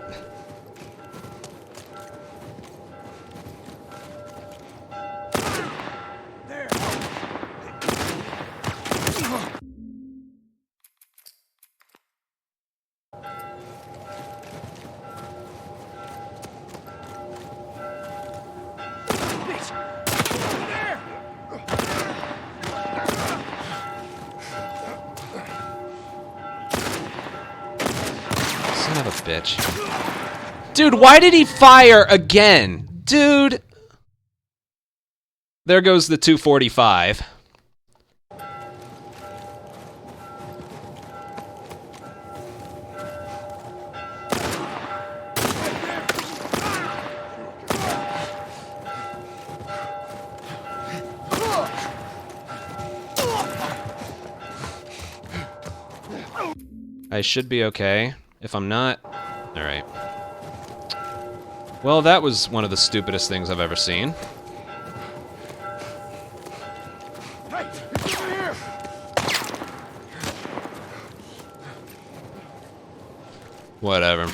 Son of a bitch. Dude, why did he fire again? Dude! There goes the 245. I should be okay. If I'm not... Alright. Well, that was one of the stupidest things I've ever seen. Whatever.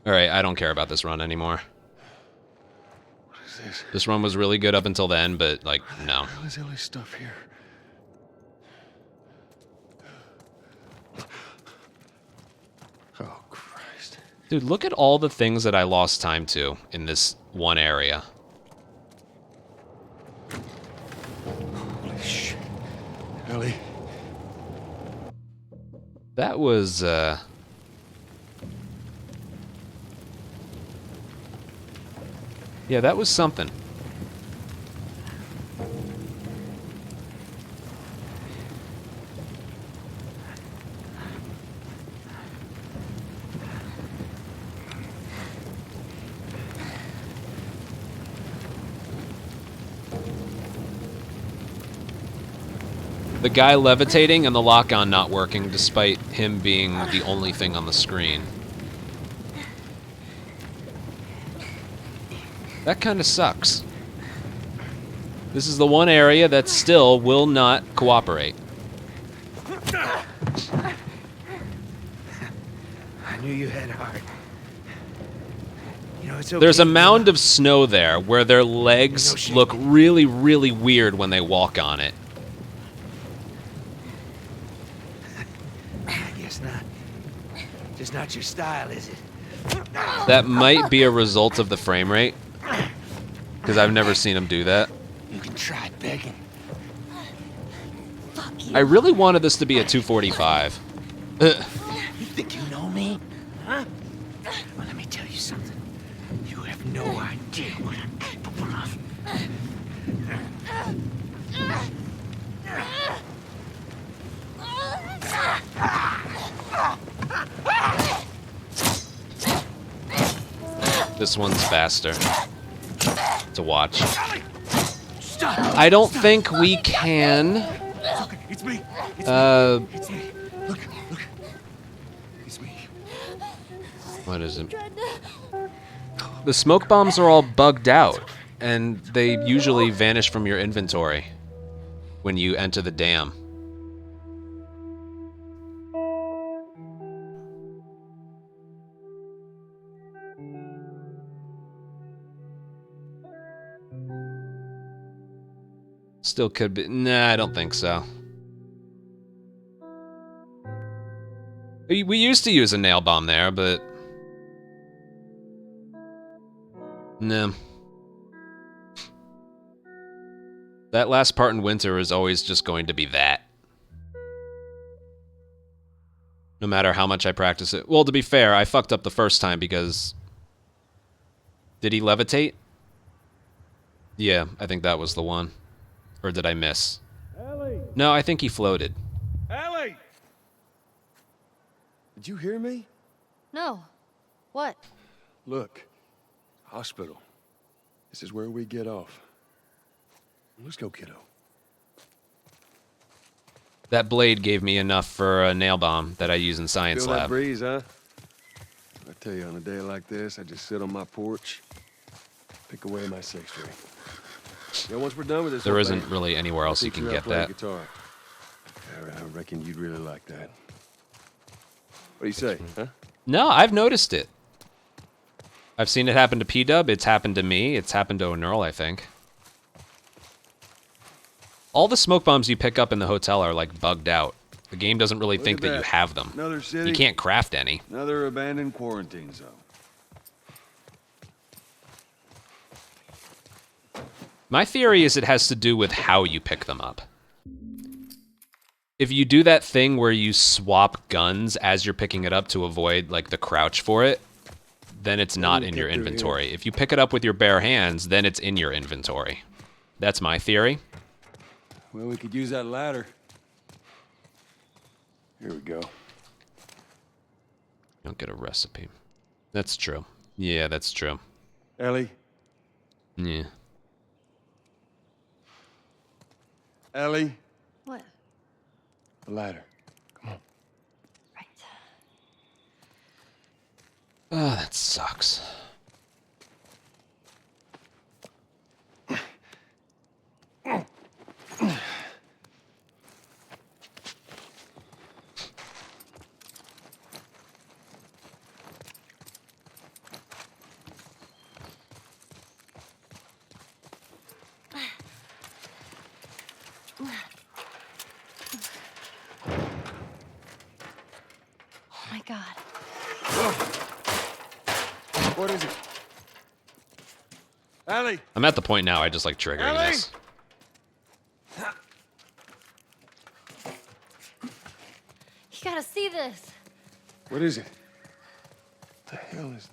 Alright, I don't care about this run anymore. What is this? This run was really good up until then, but, like, no. What the hell is Ellie's stuff here? Oh, Christ. Dude, look at all the things that I lost time to in this one area. Holy shit. Ellie. That was, yeah, that was something. The guy levitating and the lock-on not working despite him being the only thing on the screen. That kind of sucks. This is the one area that still will not cooperate. I knew you had heart. You know, it's okay. There's a mound of snow there where their legs look really, really weird when they walk on it. Guess not. Just not your style, is it? That might be a result of the frame rate. Because I've never seen him do that. You can try begging. I really wanted this to be a 245. You think you know me? Huh? Well, let me tell you something. You have no idea what I'm capable of. This one's faster to watch. I don't think we can. It's me. It's me. Look. It's me. What is it? The smoke bombs are all bugged out, and they usually vanish from your inventory when you enter the dam. Still could be. Nah, I don't think so. We used to use a nail bomb there, but... no. That last part in winter is always just going to be that. No matter how much I practice it. Well, to be fair, I fucked up the first time because... did he levitate? Yeah, I think that was the one. Or did I miss? Ellie! No, I think he floated. Ellie! Did you hear me? No. What? Look. Hospital. This is where we get off. Let's go, kiddo. That blade gave me enough for a nail bomb that I use in science Feel that lab. breeze, huh? I tell you, on a day like this, I just sit on my porch, pick away my six string. Yeah, once we're done with this, There isn't really anywhere else you can get that. Guitar. I reckon you'd really like that. What do you say, huh? No, I've noticed it. I've seen it happen to P-Dub. It's happened to me. It's happened to O'Neill, I think. All the smoke bombs you pick up in the hotel are, like, bugged out. The game doesn't really think that you have them. Another city. You can't craft any. Another abandoned quarantine zone. My theory is it has to do with how you pick them up. If you do that thing where you swap guns as you're picking it up to avoid, like, the crouch for it, then it's not in your inventory. If you pick it up with your bare hands, then it's in your inventory. That's my theory. Well, we could use that ladder. Here we go. Don't get a recipe. That's true. Yeah, that's true. Ellie? Yeah. Ellie? What? The ladder. Come on. Oh, that sucks. Oh my God. What is it? Ellie! I'm at the point now I just like triggering Ellie! this. You gotta see this. What is it? What the hell is...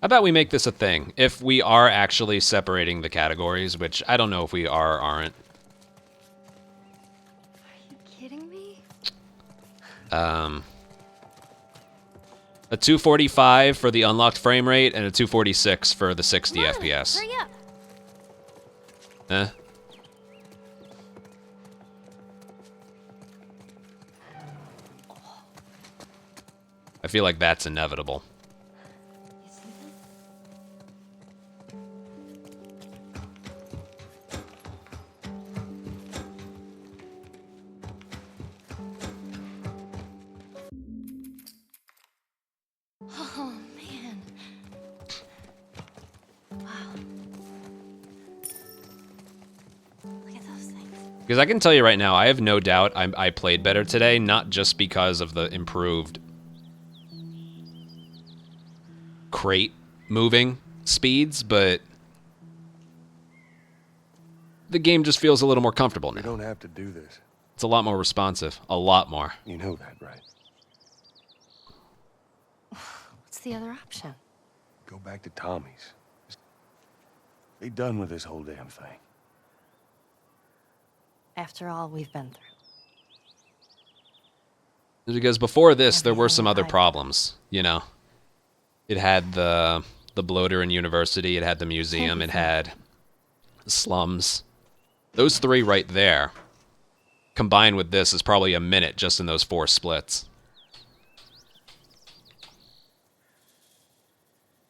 How about we make this a thing? If we are actually separating the categories, which I don't know if we are or aren't. Are you kidding me? A 245 for the unlocked frame rate and a 246 for the 60 Come on, FPS. Hurry up. Eh? I feel like that's inevitable. You see this? Oh, man. Wow. Look at those things. Because I can tell you right now, I have no doubt I played better today, not just because of the improved crate moving speeds, but the game just feels a little more comfortable now. We don't have to do this. It's a lot more responsive. A lot more. You know that, right? What's the other option? Go back to Tommy's. Just be done with this whole damn thing. After all we've been through. Because before this, there were some other problems, you know. It had the bloater in university, it had the museum, it had the slums. Those three right there, combined with this, is probably a minute just in those 4 splits.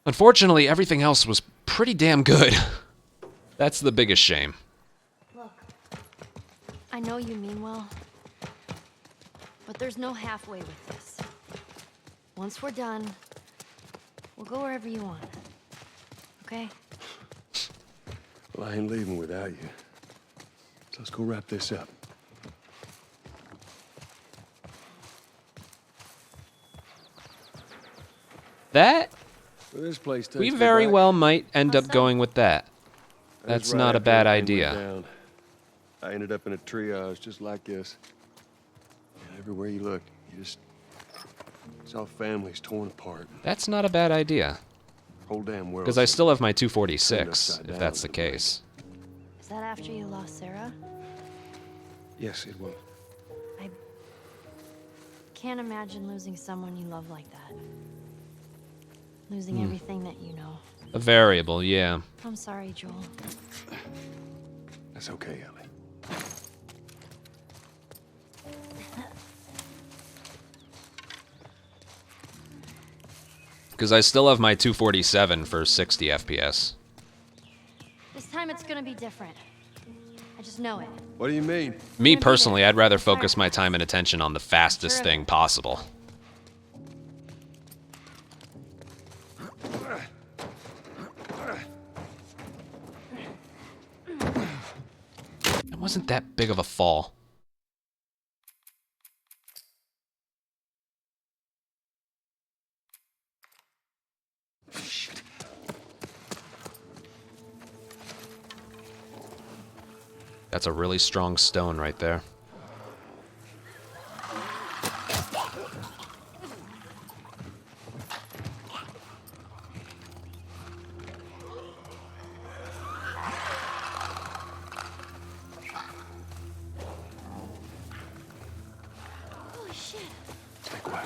Unfortunately, everything else was pretty damn good. That's the biggest shame. Look, I know you mean well, but there's no halfway with this. Once we're done, we'll go wherever you want. Okay? Well, I ain't leaving without you. So let's go wrap this up. That, Well, this place takes we me very back. well might end up going with that. That's right not a after bad everything went idea. down. I ended up in a triage just like this. And everywhere you look, you just saw families torn apart. That's not a bad idea. Whole damn world. Because I still have my turned 246, upside if down that's the in the case. Is that after you lost Sarah? Yes, it was. I can't imagine losing someone you love like that. Losing everything that you know. A variable, yeah. I'm sorry, Joel. That's okay, Ellie. Because I still have my 247 for 60 FPS. This time it's gonna be different. I just just know it. What do you mean? Me personally, I'd rather focus my time and attention on the fastest thing possible. It wasn't that big of a fall. That's a really strong stone right there. Holy shit. Stay quiet.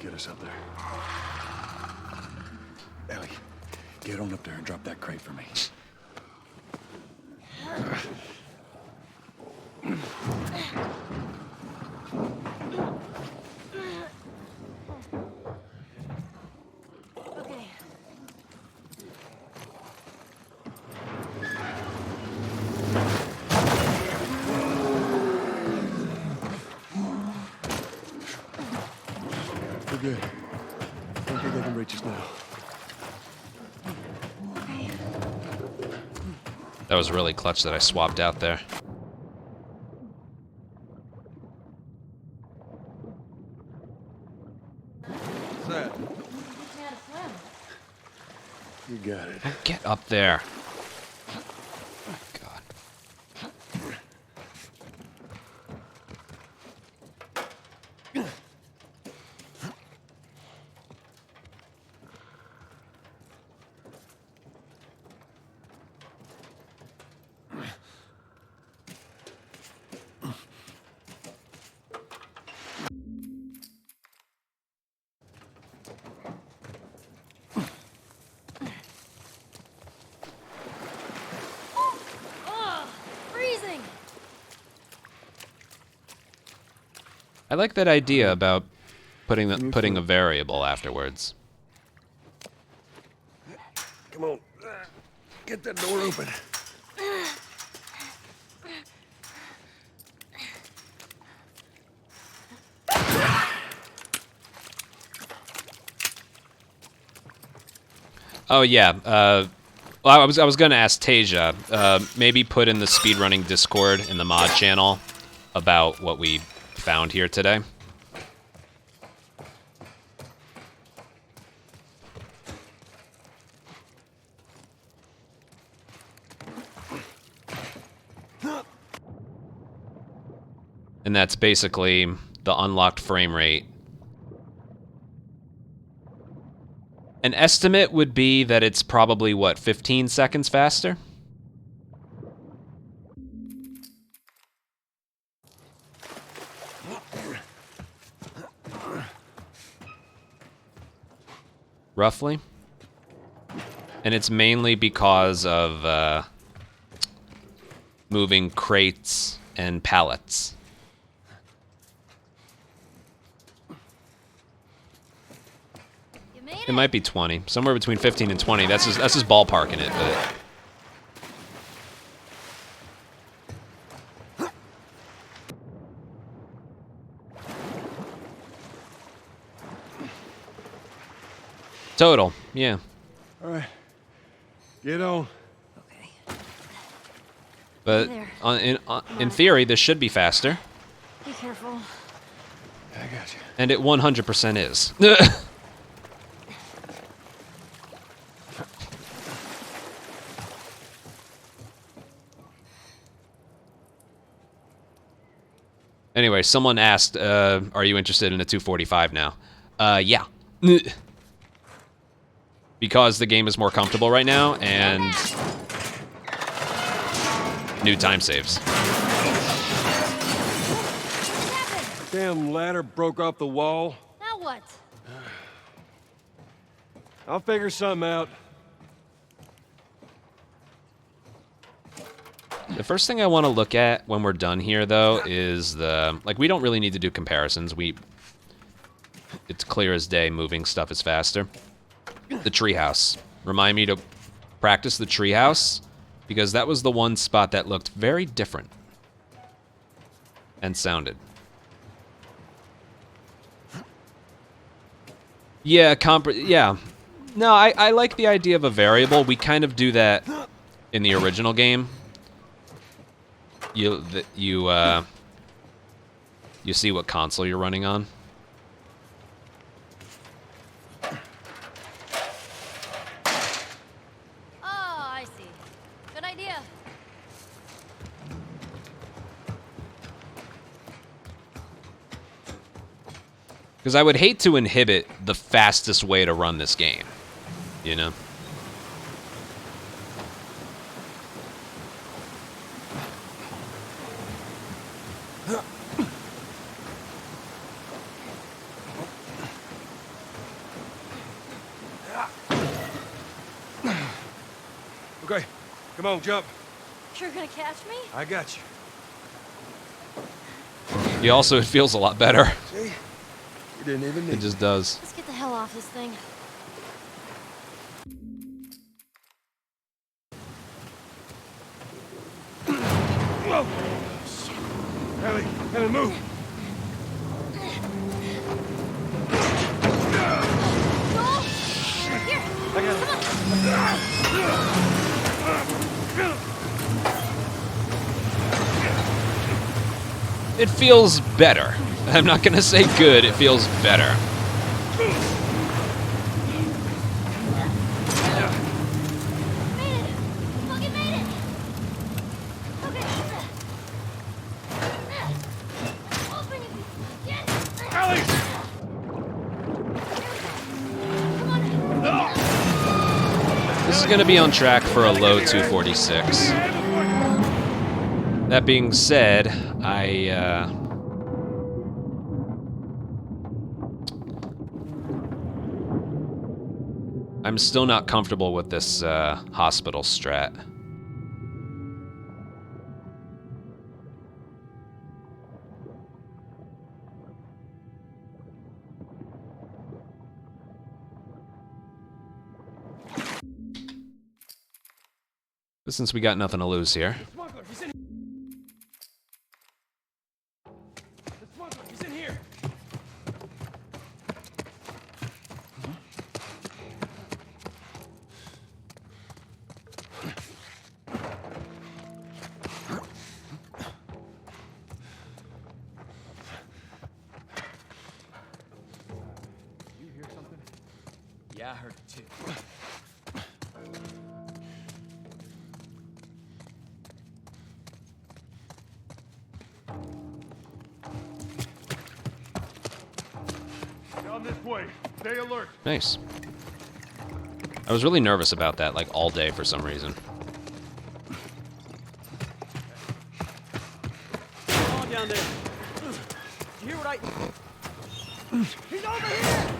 Get us up there. Ellie, get on up there and drop that crate for me. Okay. We're good. Don't think they can reach us now. That was really clutch that I swapped out there. What's that? You got it. Get up there. God. Freezing. I like that idea about putting a variable afterwards. Come on. Get that door open. Oh yeah. Well, I was gonna ask Tasia, maybe put in the speedrunning Discord in the mod channel about what we found here today. And that's basically the unlocked frame rate. An estimate would be that it's probably, what, 15 seconds faster? Roughly. And it's mainly because of moving crates and pallets. It might be 20. Somewhere between 15 and 20. That's just ballparking it, but... Total, yeah. All right. Get on. But in theory, this should be faster. Be careful. I got you. And it 100% is. Anyway, someone asked, are you interested in a 245 now? Yeah. because the game is more comfortable right now, and new time saves. Damn ladder broke off the wall. Now what? I'll figure something out. The first thing I want to look at when we're done here, though, is the... Like, we don't really need to do comparisons. It's clear as day moving stuff is faster. The treehouse. Remind me to practice the treehouse, because that was the one spot that looked very different. And sounded. Yeah, yeah. No, I like the idea of a variable. We kind of do that in the original game. You see what console you're running on. Oh, I see. Good idea. Because I would hate to inhibit the fastest way to run this game, you know? Okay, come on, jump. You're gonna catch me? I got you. Yeah, also, it feels a lot better. See? You didn't even need It just does. Let's get the hell off this thing. Whoa! Ellie, Ellie, move! Here, I got It feels better. I'm not gonna say good, it feels better. This is gonna be on track for a low 246. That being said, I'm still not comfortable with this hospital strat. But since we got nothing to lose here. Yeah, I heard it too. Down this way. Stay alert. Nice. I was really nervous about that, like, all day for some reason. Come on down there. You hear what I... He's over here!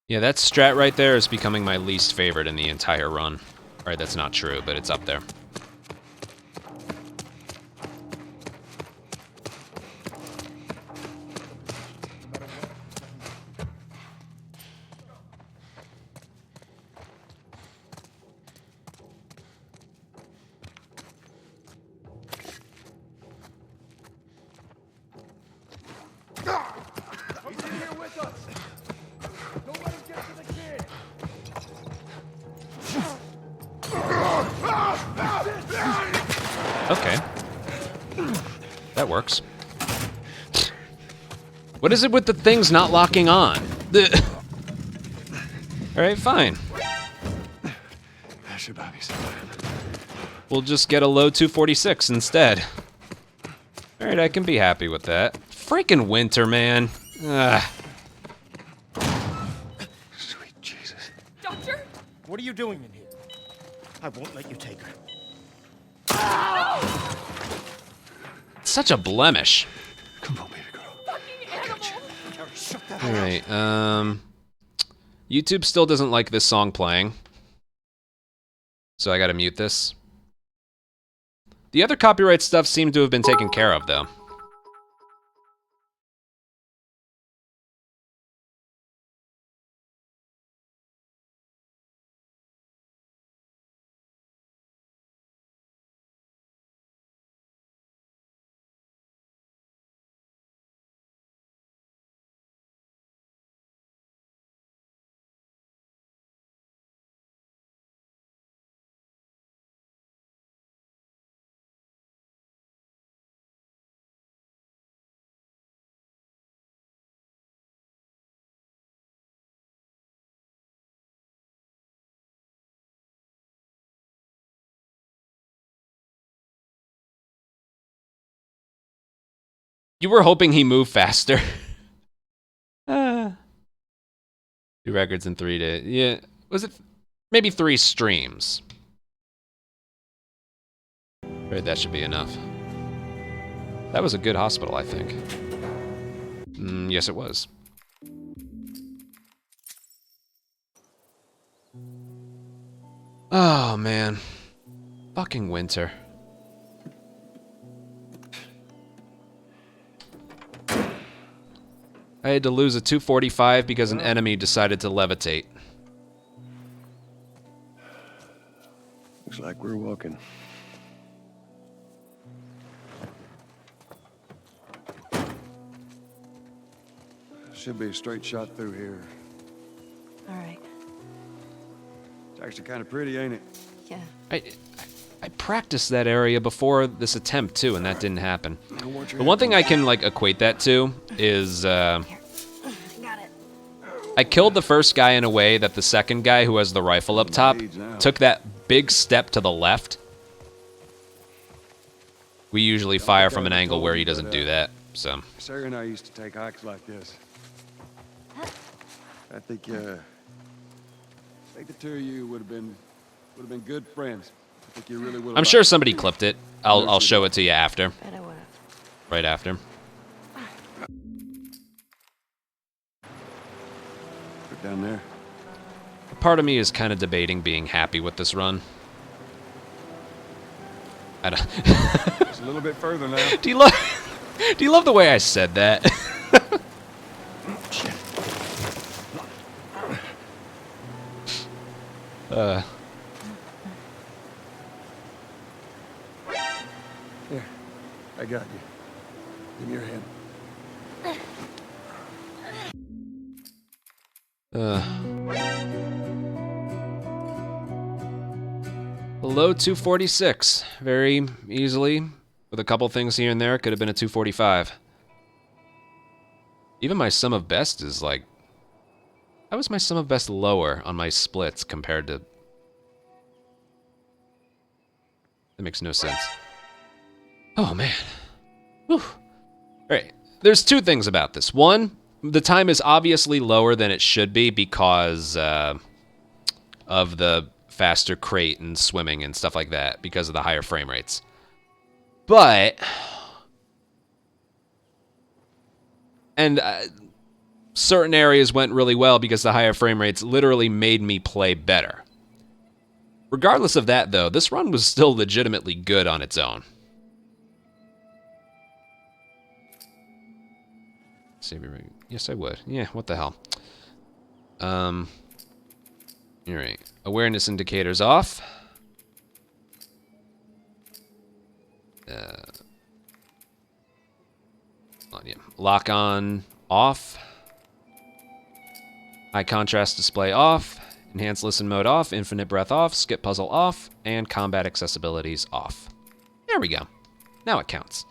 Yeah, that strat right there is becoming my least favorite in the entire run. Alright, that's not true, but it's up there. He's in here with us. Don't let him get to the kid. Okay. That works. What is it with the things not locking on? Alright, fine. That should buy me some time. We'll just get a low 246 instead. Alright, I can be happy with that. Freaking winter, man. Ugh. Sweet Jesus. Doctor? What are you doing in here? I won't let you take her. It's such a blemish. Come on, baby girl. Fucking animal! Shut that Alright, YouTube still doesn't like this song playing. So I gotta mute this. The other copyright stuff seemed to have been taken care of, though. You were hoping he moved faster. 2 records in 3 days. Yeah, was it maybe 3 streams? Right, that should be enough. That was a good hospital, I think. Yes, it was. Oh, man. Fucking winter. I had to lose a 245 because an enemy decided to levitate. Looks like we're walking. Should be a straight shot through here. All right. It's actually kind of pretty, ain't it? Yeah. I practiced that area before this attempt too, and that didn't happen. The one thing I can like equate that to is I killed the first guy in a way that the second guy who has the rifle up top took that big step to the left. We usually fire from an angle where he doesn't do that, so. Sarah and I used to take hikes like this. I think the two of you would have been good friends. I think you really would. I'm sure somebody clipped it. I'll show it to you after. Bet I would have. Right after. Put down there. Part of me is kind of debating being happy with this run. I don't. It's a little bit further now. Do you love the way I said that? Here, I got you. Give me your hand. Below 246, very easily. With a couple things here and there, could have been a 245. Even my sum of best is like... How was my sum of best lower on my splits compared to... That makes no sense. Oh, man. Whew. Alright, there's 2 things about this. One, the time is obviously lower than it should be because of the faster crate and swimming and stuff like that, because of the higher frame rates. But... And certain areas went really well because the higher frame rates literally made me play better. Regardless of that, though, this run was still legitimately good on its own. Yes, I would. Yeah, what the hell. Alright. Awareness indicators off. Lock on off. High contrast display off. Enhanced listen mode off. Infinite breath off. Skip puzzle off. And combat accessibilities off. There we go. Now it counts.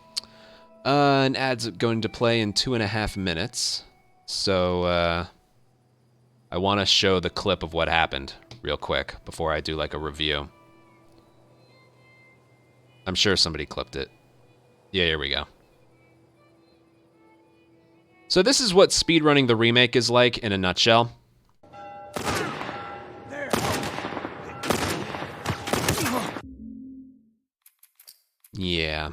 An ad's going to play in 2.5 minutes. So, I want to show the clip of what happened real quick before I do like a review. I'm sure somebody clipped it. Yeah, here we go. So this is what speedrunning the remake is like in a nutshell. Yeah.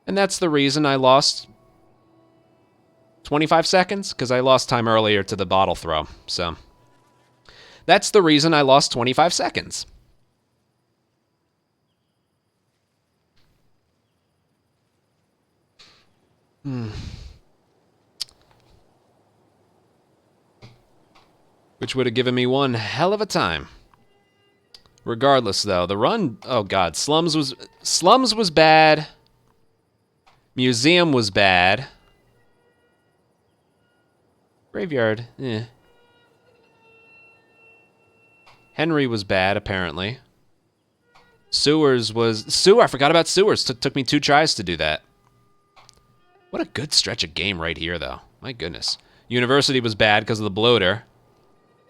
And that's the reason I lost 25 seconds, because I lost time earlier to the bottle throw. So that's the reason I lost 25 seconds. Which would have given me one hell of a time. Regardless, though, the run... Oh, God. Slums was bad. Museum was bad. Graveyard, eh. Henry was bad, apparently. Sewers was... I forgot about Sewers. Took me 2 tries to do that. What a good stretch of game right here, though. My goodness. University was bad because of the bloater.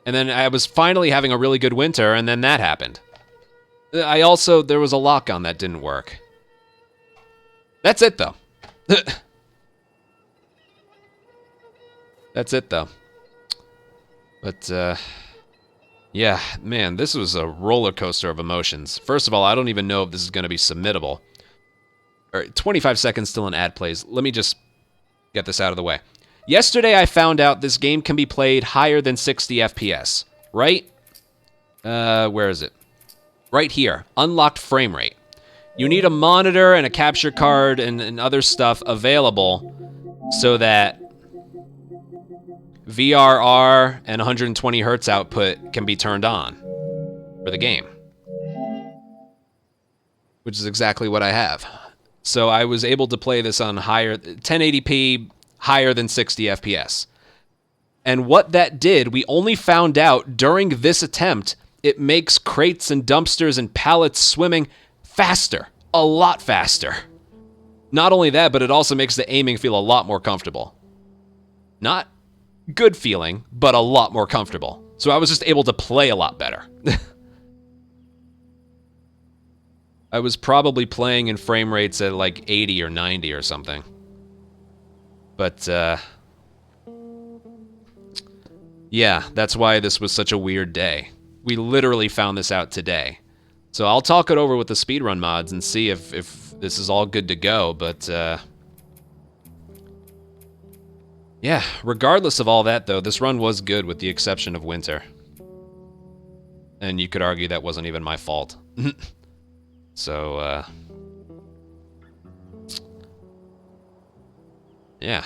And then I was finally having a really good winter, and then that happened. There was a lock-on that didn't work. That's it, though. That's it, though. But, yeah, man, this was a roller coaster of emotions. First of all, I don't even know if this is going to be submittable. 25 seconds till an ad plays. Let me just get this out of the way. Yesterday, I found out this game can be played higher than 60 FPS, right? Where is it? Right here, unlocked frame rate. You need a monitor and a capture card and other stuff available so that VRR and 120 hertz output can be turned on for the game. Which is exactly what I have. So I was able to play this on 1080p, higher than 60 FPS. And what that did, we only found out during this attempt, it makes crates and dumpsters and pallets swimming faster, a lot faster. Not only that, but it also makes the aiming feel a lot more comfortable. Not good feeling, but a lot more comfortable. So I was just able to play a lot better. I was probably playing in frame rates at like 80 or 90 or something. But, yeah, that's why this was such a weird day. We literally found this out today. So I'll talk it over with the speedrun mods and see if this is all good to go, but, yeah, regardless of all that, though, this run was good with the exception of winter. And you could argue that wasn't even my fault. So, yeah.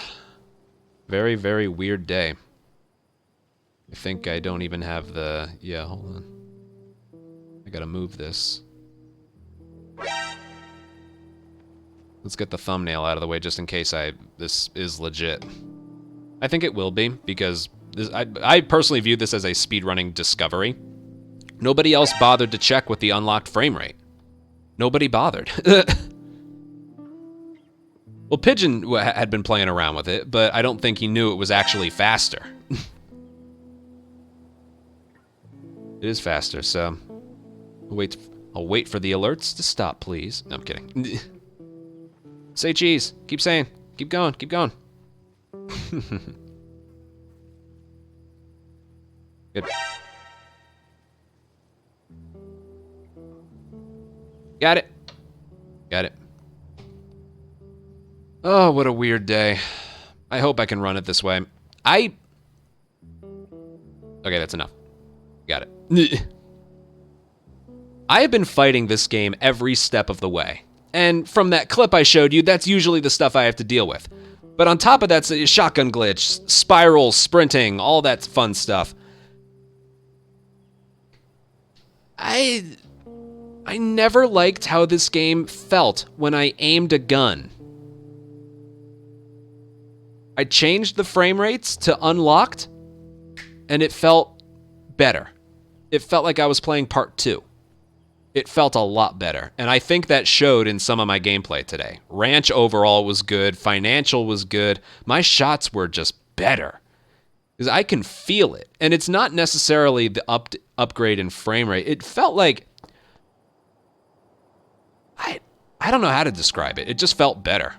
Very, very weird day. I think I don't even have the... Yeah, hold on. I gotta move this. Let's get the thumbnail out of the way just in case this is legit. I think it will be, because I personally view this as a speedrunning discovery. Nobody else bothered to check with the unlocked frame rate. Nobody bothered. Well, Pigeon had been playing around with it, but I don't think he knew it was actually faster. It is faster, so... I'll wait for the alerts to stop, please. No, I'm kidding. Say cheese. Keep saying. Keep going. Keep going. Good. Got it. Got it. Oh, what a weird day. I hope I can run it this way. Okay, that's enough. Got it. I have been fighting this game every step of the way. And from that clip I showed you, that's usually the stuff I have to deal with. But on top of that, shotgun glitch, spirals, sprinting, all that fun stuff. I never liked how this game felt when I aimed a gun. I changed the frame rates to unlocked, and it felt better. It felt like I was playing part 2. it felt a lot better. And I think that showed in some of my gameplay today. Ranch overall was good. Financial was good. My shots were just better. Because I can feel it. And it's not necessarily the upgrade in frame rate. It felt like... I don't know how to describe it. It just felt better.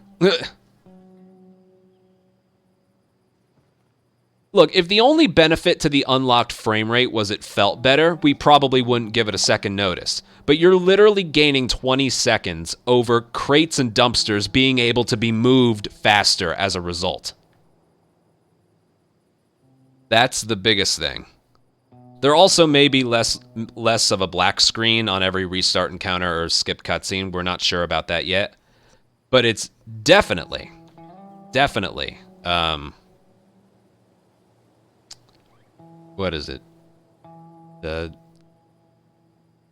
Look, if the only benefit to the unlocked frame rate was it felt better, we probably wouldn't give it a second notice. But you're literally gaining 20 seconds over crates and dumpsters being able to be moved faster as a result. That's the biggest thing. There also may be less of a black screen on every restart encounter or skip cutscene. We're not sure about that yet. But it's definitely, what is it?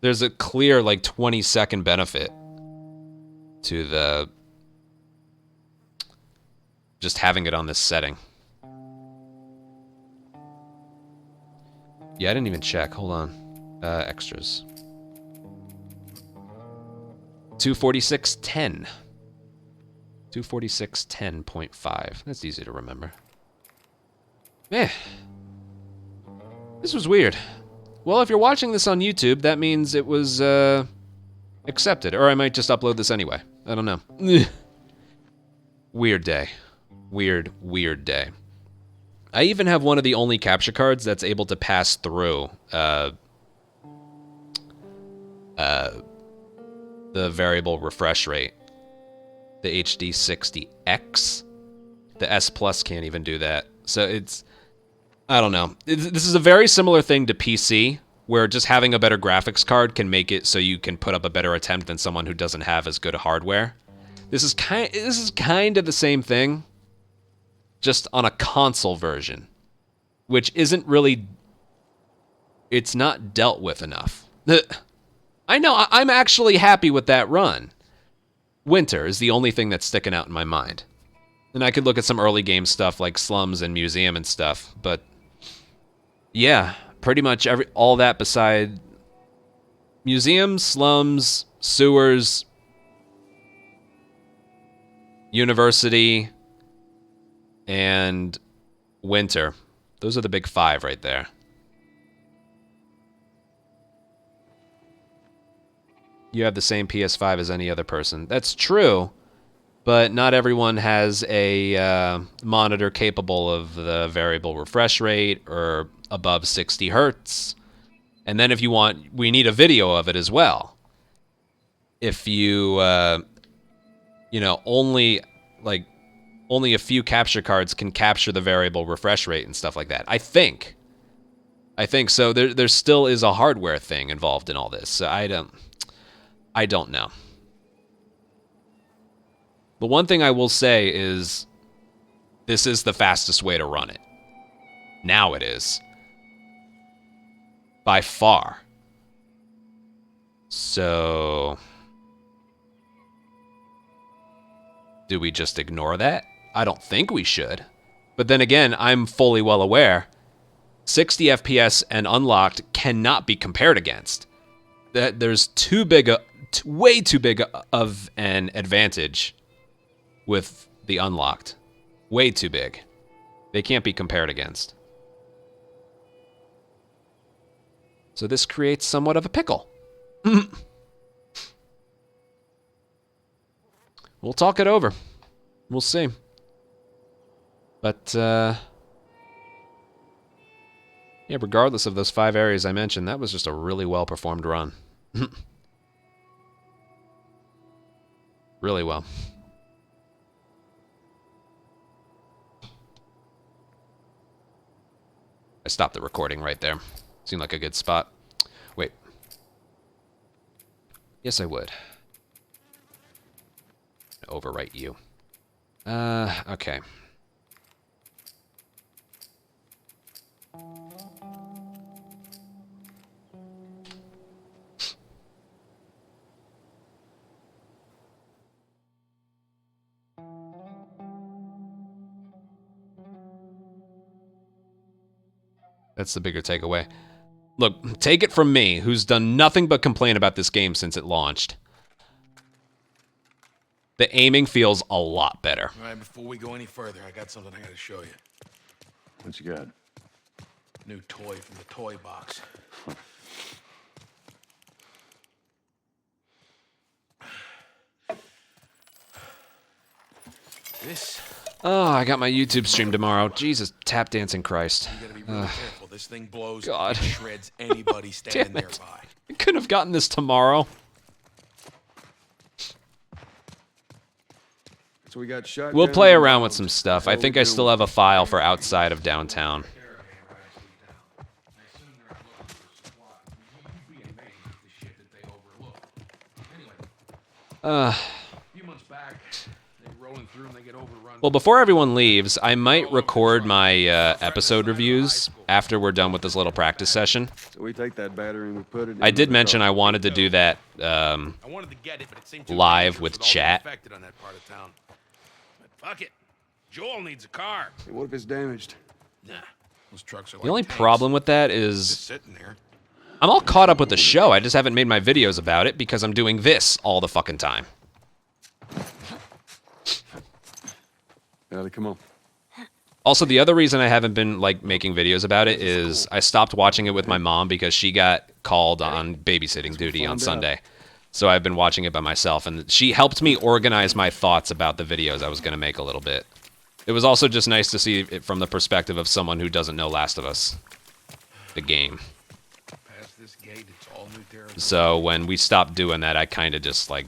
There's a clear, like, 20-second benefit to the just having it on this setting. Yeah, I didn't even check. Hold on. Extras. 246.10. 246.10.5. That's easy to remember. This was weird. Well, if you're watching this on YouTube, that means it was accepted. Or I might just upload this anyway. I don't know. Weird day. Weird day. I even have one of the only capture cards that's able to pass through the variable refresh rate. The HD60X. The S Plus can't even do that. So it's... I don't know. This is a very similar thing to PC, where just having a better graphics card can make it so you can put up a better attempt than someone who doesn't have as good hardware. This is kind of the same thing, just on a console version, which isn't really... It's not dealt with enough. I know, I'm actually happy with that run. Winter is the only thing that's sticking out in my mind. And I could look at some early game stuff like Slums and Museum and stuff, but yeah, pretty much all that beside Museum, Slums, Sewers, University, and Winter. Those are the big five right there. You have the same PS5 as any other person. That's true, but not everyone has a monitor capable of the variable refresh rate or above 60 hertz. And then if you want, we need a video of it as well. If you, only a few capture cards can capture the variable refresh rate and stuff like that. I think so. There still is a hardware thing involved in all this. So I don't know. The one thing I will say is this is the fastest way to run it. Now it is. By far. So... do we just ignore that? I don't think we should. But then again, I'm fully well aware 60 FPS and unlocked cannot be compared against. There's way too big of an advantage with the unlocked. Way too big. They can't be compared against. So this creates somewhat of a pickle. We'll talk it over. We'll see. But, yeah, regardless of those 5 areas I mentioned, that was just a really well-performed run. Really well. I stopped the recording right there. Seemed like a good spot. Wait. Yes, I would. Overwrite you. Okay. That's the bigger takeaway. Look, take it from me, who's done nothing but complain about this game since it launched. The aiming feels a lot better. All right, before we go any further, I got something I gotta show you. What you got? New toy from the toy box. This. Oh, I got my YouTube stream tomorrow. Jesus, tap dancing Christ. You gotta be really careful. This thing blows. God. And shreds anybody standing Damn it. nearby. I couldn't have gotten this tomorrow. So we got shotguns. We'll play around with some stuff. I think I still have a file for outside of downtown. Well, before everyone leaves, I might record my episode reviews after we're done with this little practice session. So we take that battery and we put it in I did the mention car. I wanted to do that live with chat. On that part of town. But fuck it. Joel needs a car. Hey, what if it's damaged? Nah, those trucks are The only problem with that is just sitting there. I'm all caught up with the show. I just haven't made my videos about it because I'm doing this all the fucking time. Ellie, come on. Also, the other reason I haven't been like making videos about it is I stopped watching it with my mom because she got called on babysitting duty on Sunday. So I've been watching it by myself, and she helped me organize my thoughts about the videos I was going to make a little bit. It was also just nice to see it from the perspective of someone who doesn't know Last of Us, the game. Past this gate, it's all new territory. So when we stopped doing that, I kind of just like,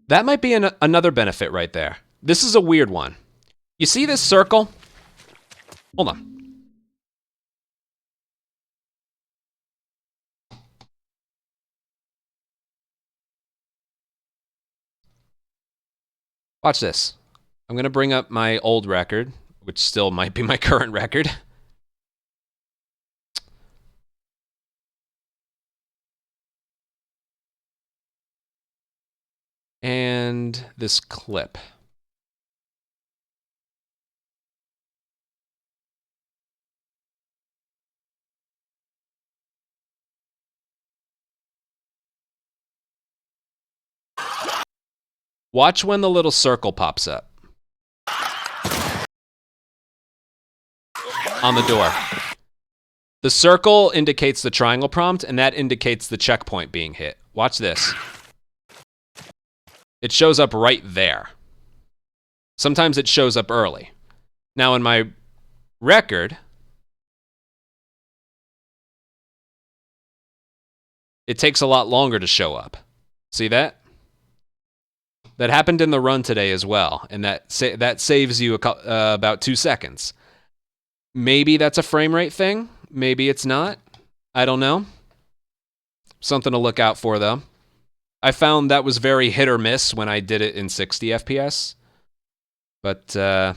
That might be another benefit right there. This is a weird one. You see this circle? Hold on. Watch this. I'm going to bring up my old record, which still might be my current record. And this clip. Watch when the little circle pops up on the door. The circle indicates the triangle prompt, and that indicates the checkpoint being hit. Watch this. It shows up right there. Sometimes it shows up early. Now in my record, it takes a lot longer to show up. See that? That happened in the run today as well, and that saves you about 2 seconds. Maybe that's a frame rate thing. Maybe it's not. I don't know. Something to look out for, though. I found that was very hit or miss when I did it in 60 FPS. But the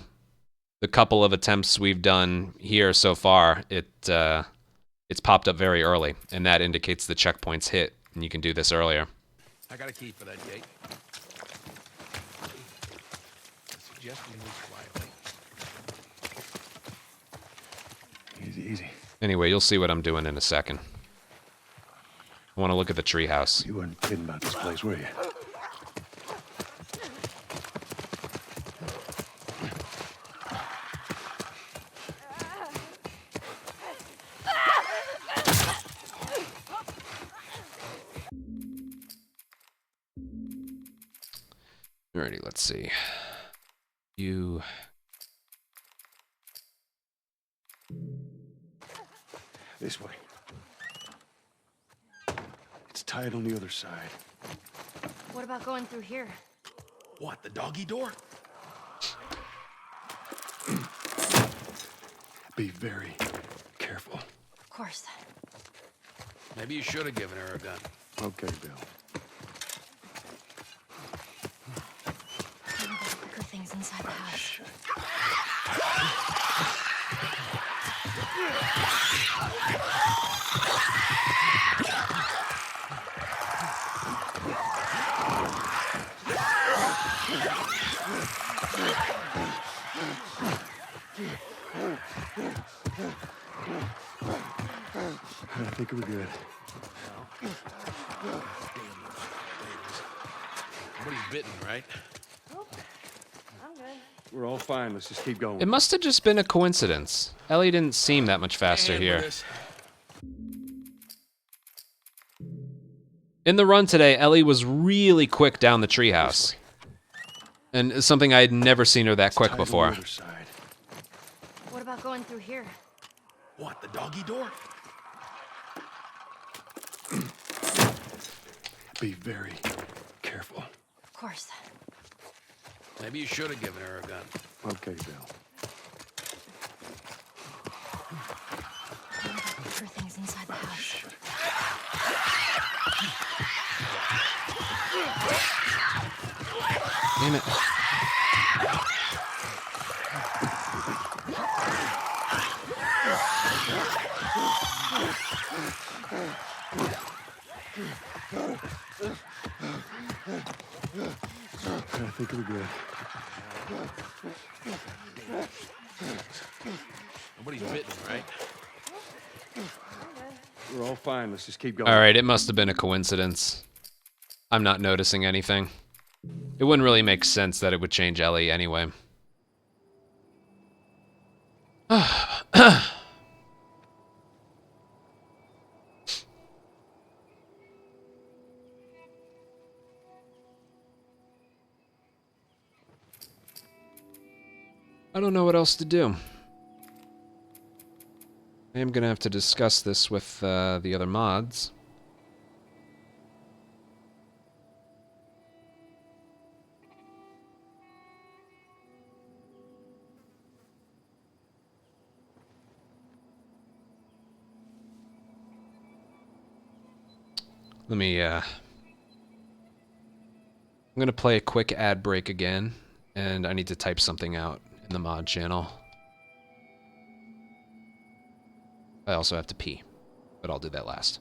couple of attempts we've done here so far, it's popped up very early, and that indicates the checkpoint's hit, and you can do this earlier. I got a key for that gate. I suggest we move quietly. Easy, easy. Anyway, you'll see what I'm doing in a second. I want to look at the treehouse. You weren't kidding about this place, were you? Alrighty, let's see. You... This way. It's tied on the other side. What about going through here? What, the doggy door? Be very careful. Of course. Maybe you should have given her a gun. Okay, Bill. things inside the house. I think we're good. Nobody's bitten, right? I'm good. We're all fine. Let's just keep going. It must have just been a coincidence. Ellie didn't seem that much faster Handle here. this. In the run today, Ellie was really quick down the treehouse. And it's something I had never seen her that quick before. What about going through here? What, the doggy door? Be very careful. Of course. Maybe you should have given her a gun. Okay, Bill. Look for things inside the house. Damn it. I think we're good. Nobody's bitten, right? We're all fine. Let's just keep going. Alright, it must have been a coincidence. I'm not noticing anything. It wouldn't really make sense that it would change Ellie anyway. I don't know what else to do. I am gonna have to discuss this with the other mods. Let me, I'm gonna play a quick ad break again, and I need to type something out in the mod channel. I also have to pee, but I'll do that last.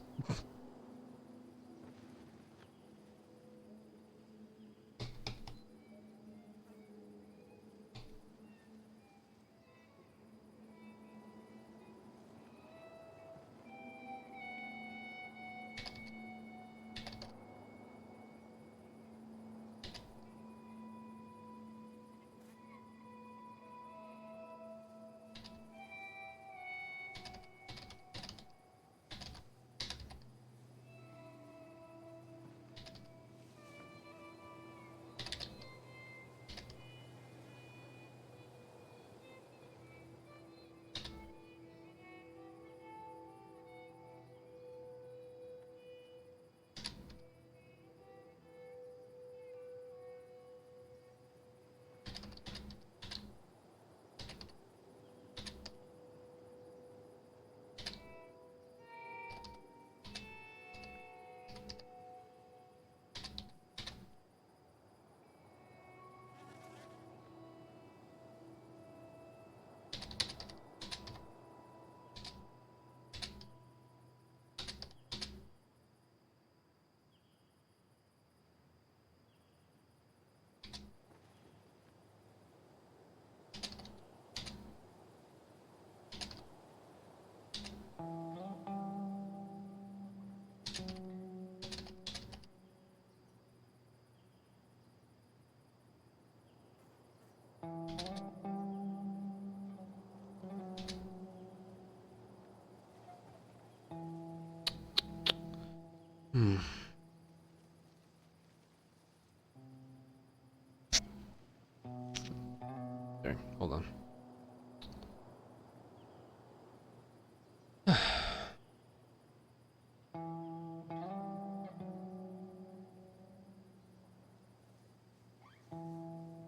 Okay, hold on.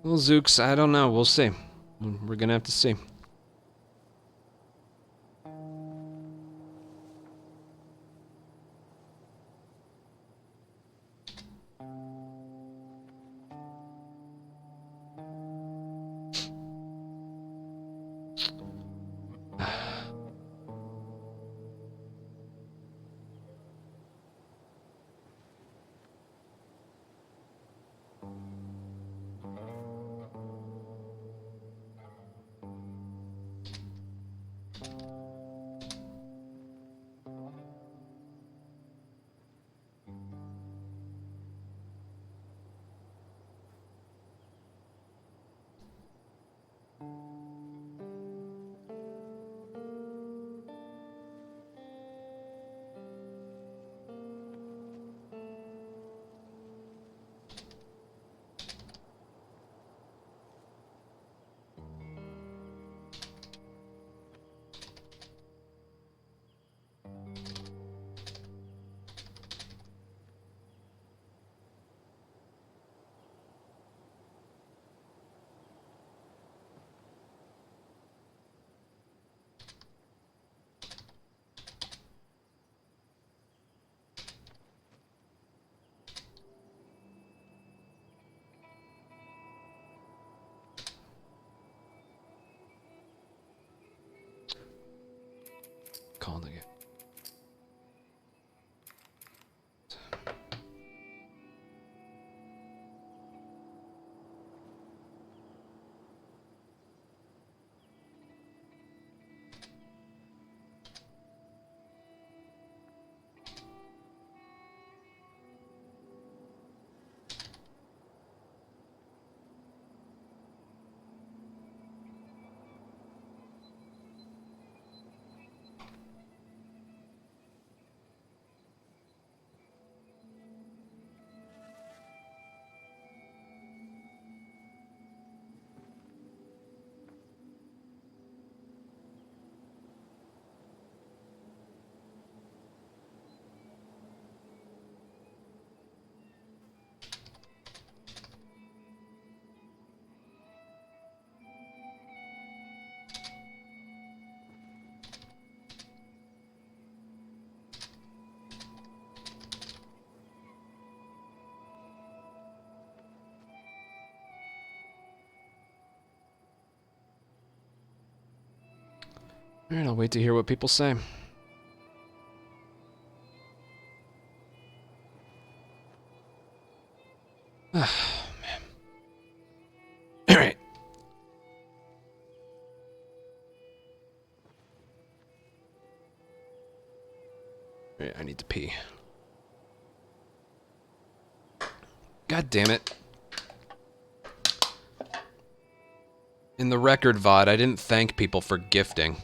Well, Zooks, I don't know. We'll see. We're gonna have to see. called again? Alright, I'll wait to hear what people say. Oh, man. Alright. Alright, I need to pee. God damn it. In the record VOD, I didn't thank people for gifting.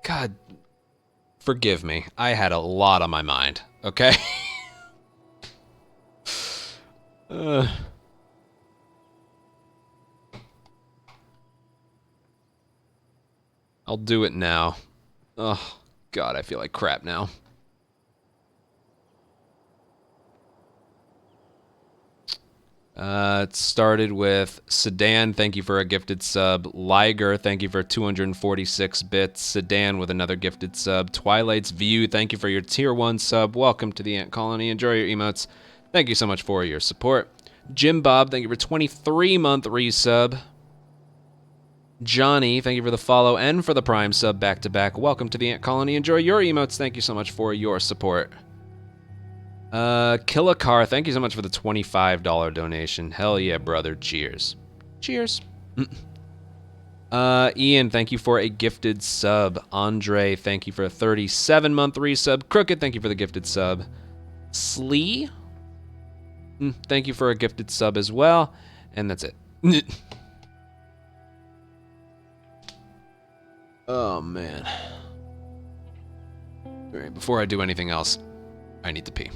God, forgive me. I had a lot on my mind, okay? I'll do it now. Oh, God, I feel like crap now. It started with Sedan, thank you for a gifted sub. Liger, thank you for 246 bits. Sedan with another gifted sub. Twilight's View, thank you for your tier 1 sub. Welcome to the Ant Colony. Enjoy your emotes. Thank you so much for your support. Jim Bob, thank you for 23-month resub. Johnny, thank you for the follow and for the Prime sub back-to-back. Welcome to the Ant Colony. Enjoy your emotes. Thank you so much for your support. Kill a Car, thank you so much for the $25 donation. Hell yeah, brother. Cheers. Cheers. Ian, thank you for a gifted sub. Andre, thank you for a 37-month resub. Crooked, thank you for the gifted sub. Slee, thank you for a gifted sub as well. And that's it. Oh, man. Alright, before I do anything else, I need to pee.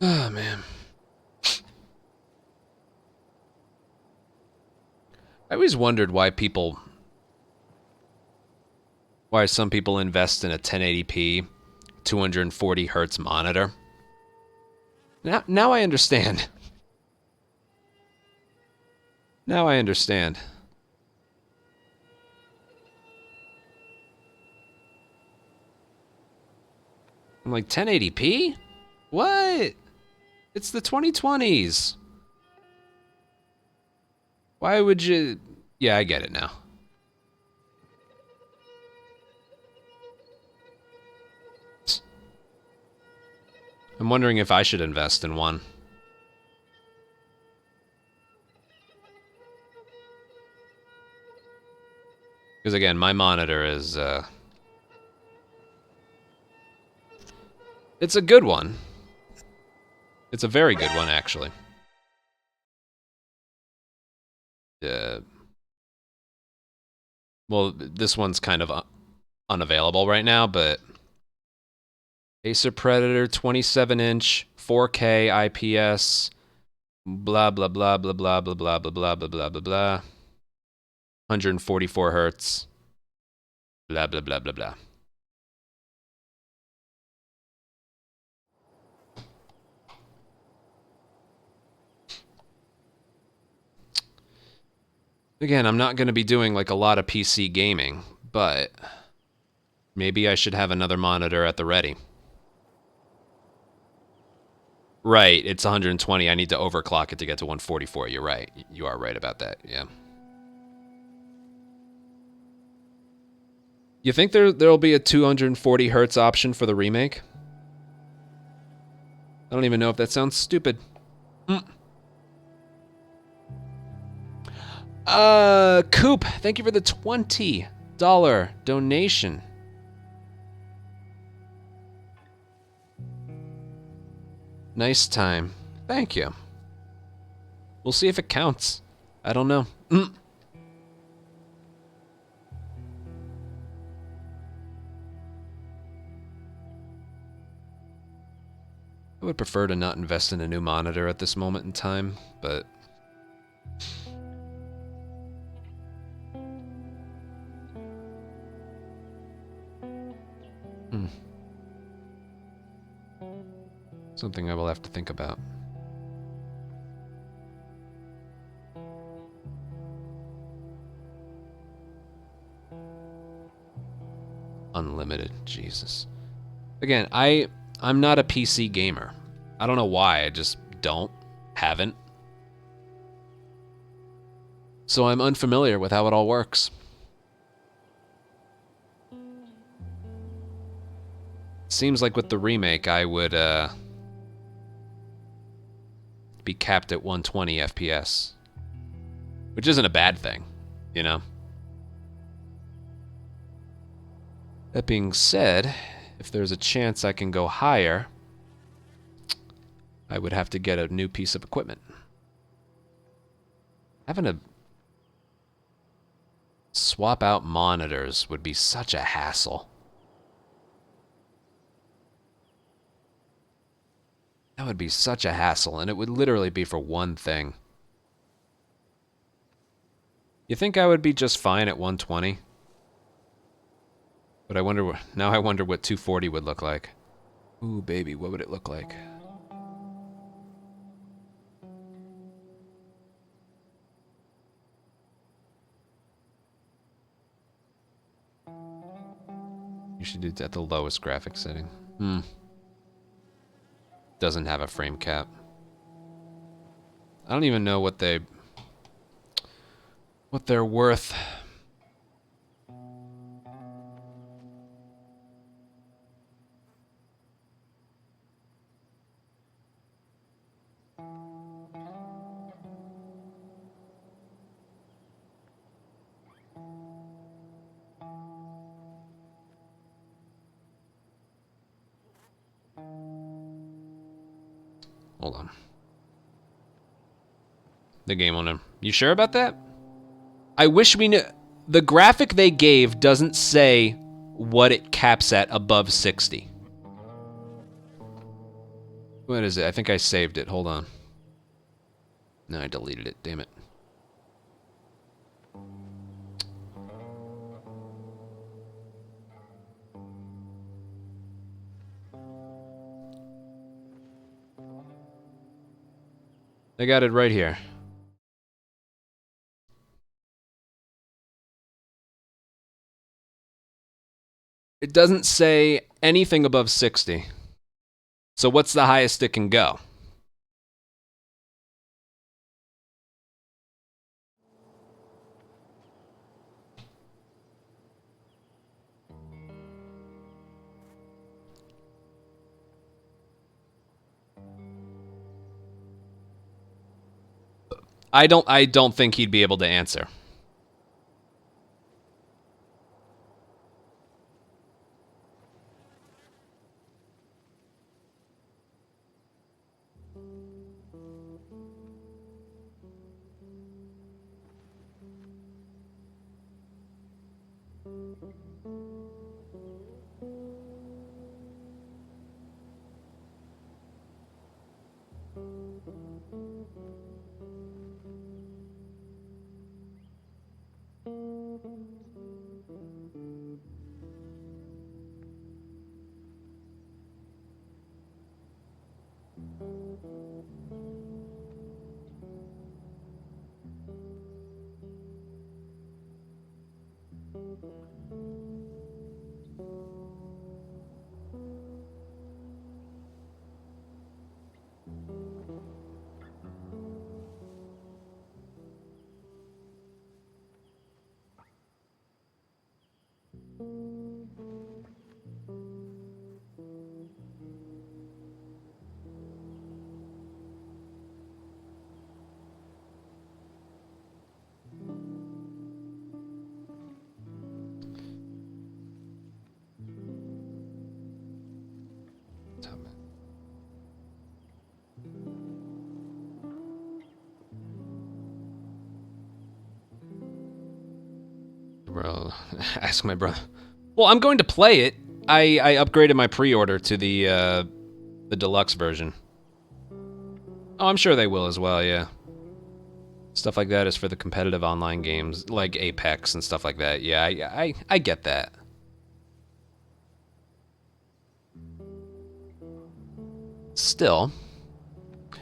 Oh, man. I always wondered why some people invest in a 1080p 240 hertz monitor. Now I understand. Now I understand. I'm like, 1080p? What? It's the 2020s. Why would you... Yeah, I get it now. I'm wondering if I should invest in one. Because again, my monitor is, it's a good one. It's a very good one, actually. Well, this one's kind of unavailable right now, but Acer Predator, 27-inch, 4K IPS, blah, blah, blah, blah, blah, blah, blah, blah, blah, blah, blah, blah, blah. 144 hertz. Blah, blah, blah, blah, blah. Again, I'm not going to be doing like a lot of PC gaming, but maybe I should have another monitor at the ready. Right, it's 120. I need to overclock it to get to 144. You're right. You are right about that, yeah. You think there'll be a 240 hertz option for the remake? I don't even know if that sounds stupid. Coop, thank you for the $20 donation. Nice time. Thank you. We'll see if it counts. I don't know. I would prefer to not invest in a new monitor at this moment in time, but... Something I will have to think about. Unlimited, Jesus. Again, I'm not a PC gamer. I don't know why, I just haven't. So I'm unfamiliar with how it all works. Seems like with the remake, I would, be capped at 120 FPS. Which isn't a bad thing, you know? That being said, if there's a chance I can go higher, I would have to get a new piece of equipment. Having to swap out monitors would be such a hassle. That would be such a hassle, and it would literally be for one thing. You think I would be just fine at 120? But I wonder what 240 would look like. Ooh, baby, what would it look like? You should do it at the lowest graphics setting. Doesn't have a frame cap. I don't even know what they're worth. Hold on. The game owner. You sure about that? I wish we knew. The graphic they gave doesn't say what it caps at above 60. What is it? I think I saved it. Hold on. No, I deleted it. Damn it. I got it right here. It doesn't say anything above 60. So what's the highest it can go? I don't think he'd be able to answer. Bro, ask my brother. Well, I'm going to play it. I upgraded my pre-order to the deluxe version. Oh, I'm sure they will as well, yeah. Stuff like that is for the competitive online games, like Apex and stuff like that. Yeah, I get that. Still,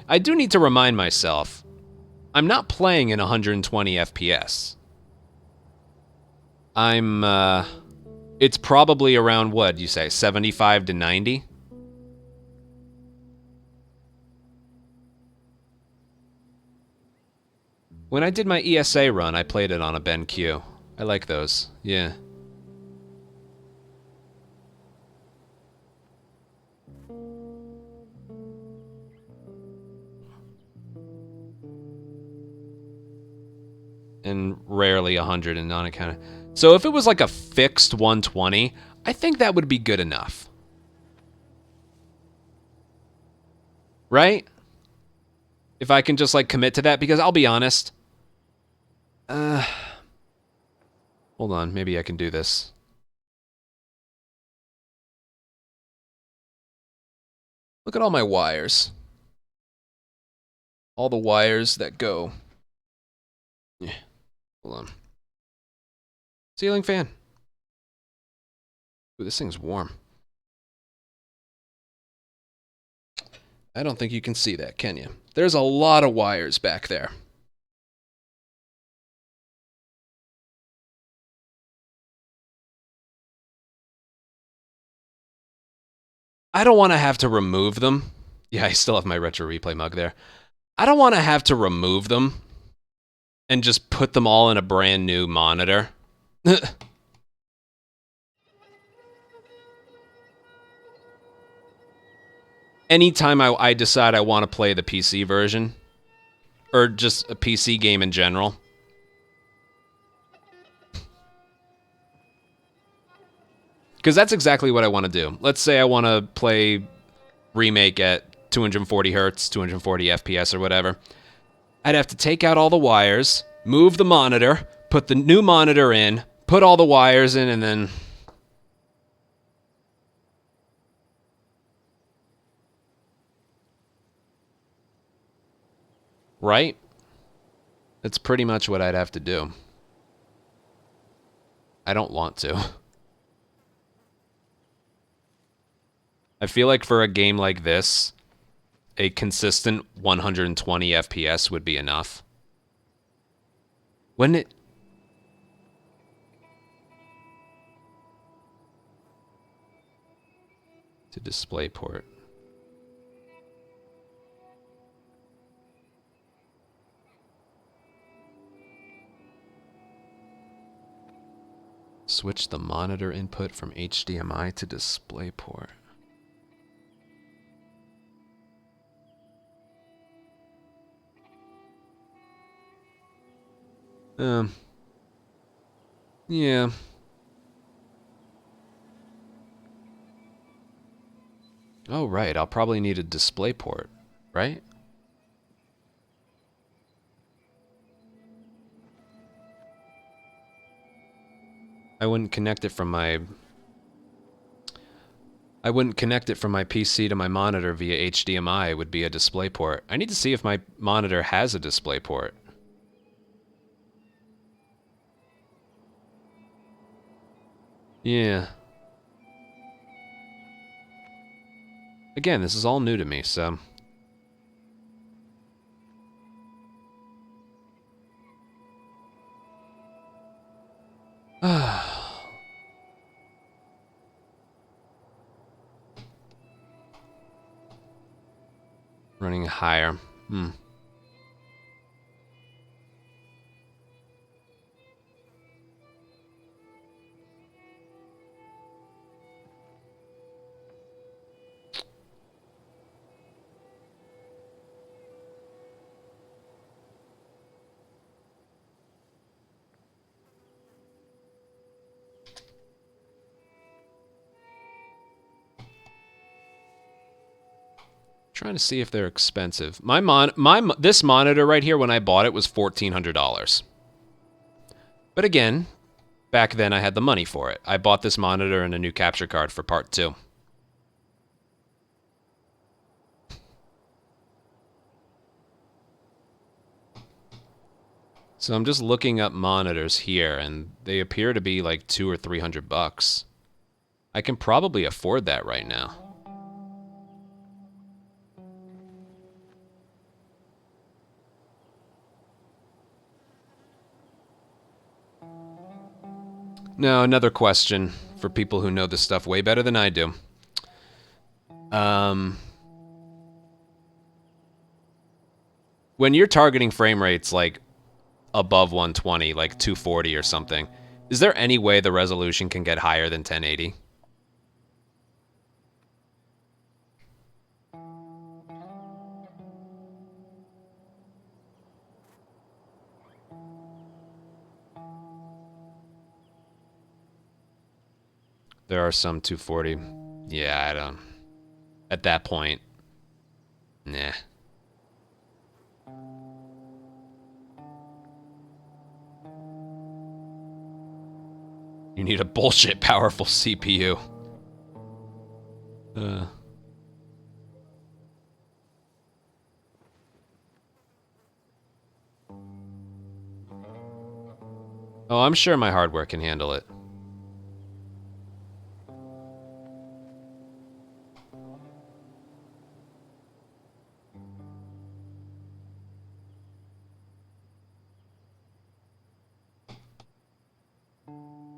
I do need to remind myself, I'm not playing in 120 FPS. It's probably around, what, you say, 75 to 90? When I did my ESA run, I played it on a BenQ. I like those, yeah. And rarely 100 and non-accounted. So if it was like a fixed 120, I think that would be good enough. Right? If I can just like commit to that, because I'll be honest. Hold on, maybe I can do this. Look at all my wires. All the wires that go. Yeah, hold on. Ceiling fan. Ooh, this thing's warm. I don't think you can see that, can you? There's a lot of wires back there. I don't want to have to remove them. Yeah, I still have my retro replay mug there. I don't want to have to remove them and just put them all in a brand new monitor. Anytime I decide I want to play the PC version, or just a PC game in general, because that's exactly what I want to do. Let's say I want to play Remake at 240 hertz, 240 FPS or whatever. I'd have to take out all the wires, move the monitor, put the new monitor in, put all the wires in, and then... Right? That's pretty much what I'd have to do. I don't want to. I feel like for a game like this, a consistent 120 FPS would be enough. When it... To DisplayPort. Switch the monitor input from HDMI to DisplayPort. Yeah. Oh, right. I'll probably need a DisplayPort, right? I wouldn't connect it from my PC to my monitor via HDMI. It would be a DisplayPort. I need to see if my monitor has a DisplayPort. Yeah. Again, this is all new to me, so... Running higher. Hmm. Trying to see if they're expensive. This monitor right here, when I bought it, was $1,400. But again, back then I had the money for it. I bought this monitor and a new capture card for part 2. So I'm just looking up monitors here, and they appear to be like $200 or $300. I can probably afford that right now. Now, another question for people who know this stuff way better than I do. When you're targeting frame rates like above 120, like 240 or something, is there any way the resolution can get higher than 1080? There are some 240. Yeah, I don't... At that point, nah. You need a bullshit powerful CPU. Oh, I'm sure my hardware can handle it.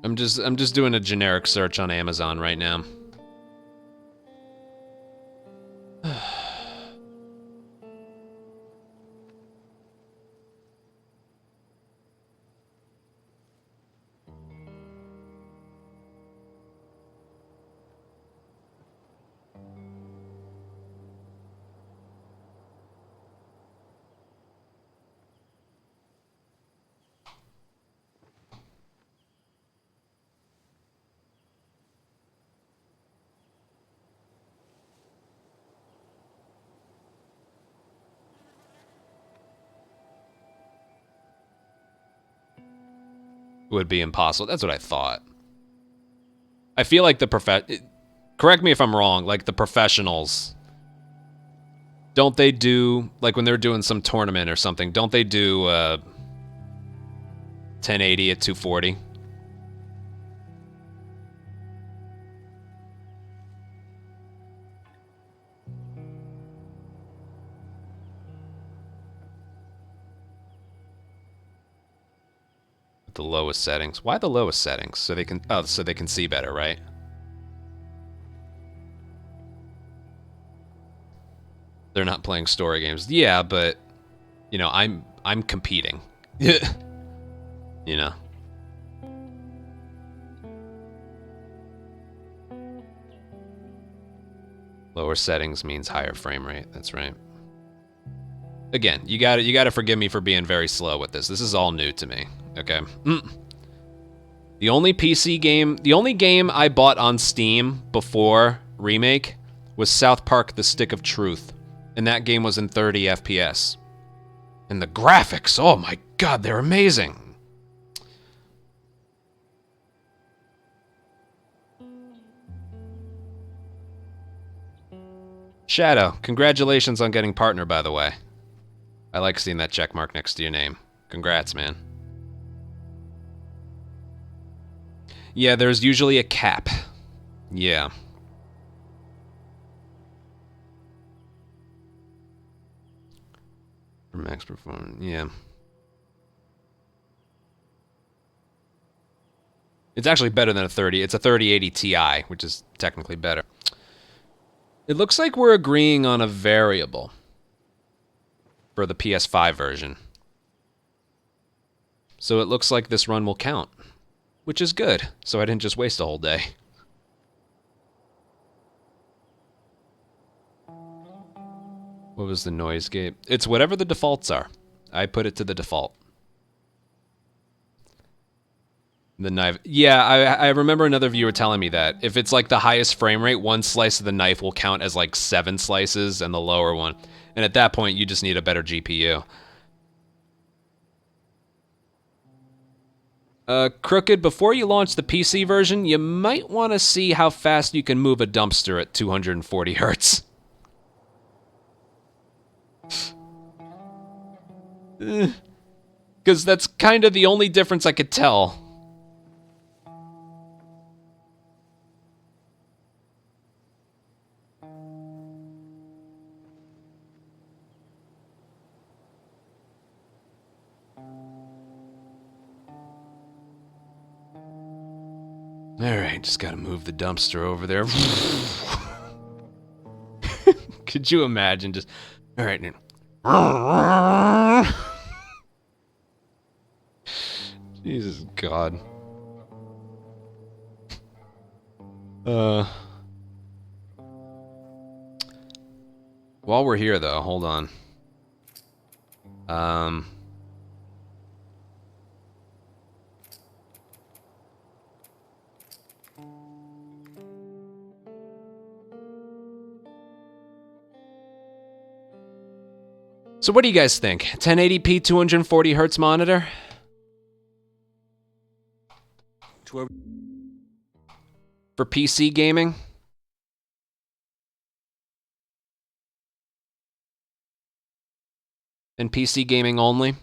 I'm just doing a generic search on Amazon right now. Would be impossible. That's what I thought. I feel like correct me if I'm wrong, like the professionals, don't they do, like when they're doing some tournament or something, don't they do 1080 at 240? The lowest settings. Why the lowest settings? So they can see better, right? They're not playing story games. Yeah, but you know, I'm competing. You know. Lower settings means higher frame rate. That's right. Again, you got to forgive me for being very slow with this. This is all new to me. Okay. The only game I bought on Steam before Remake was South Park: The Stick of Truth, and that game was in 30 FPS. And the graphics, oh my god, they're amazing. Shadow, congratulations on getting partner, by the way. I like seeing that check mark next to your name. Congrats, man. Yeah, there's usually a cap. Yeah. For max performance, yeah. It's actually better than a 30. It's a 3080 Ti, which is technically better. It looks like we're agreeing on a variable for the PS5 version. So it looks like this run will count, which is good. So I didn't just waste a whole day. What was the noise gate? It's whatever the defaults are. I put it to the default. The knife. Yeah, I remember another viewer telling me that. If it's like the highest frame rate, one slice of the knife will count as like 7 slices and the lower one. And at that point, you just need a better GPU. Crooked, before you launch the PC version, you might want to see how fast you can move a dumpster at 240 hertz. Because that's kind of the only difference I could tell. Alright, just gotta move the dumpster over there. Could you imagine just... Alright, Jesus God. While we're here, though, hold on. So what do you guys think? 1080p 240 hertz monitor? For PC gaming? And PC gaming only?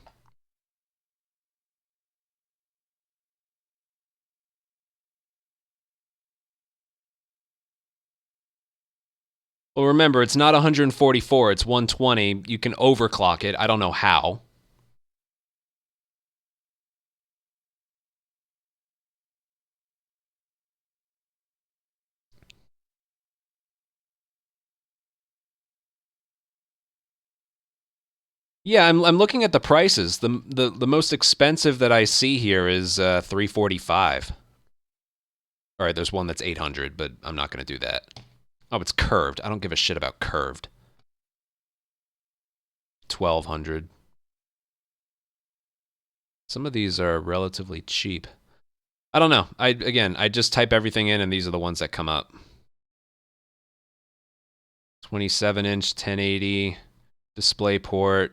Well, remember, it's not 144, it's 120. You can overclock it. I don't know how. Yeah, I'm looking at the prices. The most expensive that I see here is $345. All right, there's one that's 800, but I'm not going to do that. Oh, it's curved. I don't give a shit about curved. 1200. Some of these are relatively cheap. I don't know. I just type everything in and these are the ones that come up. 27-inch 1080 DisplayPort.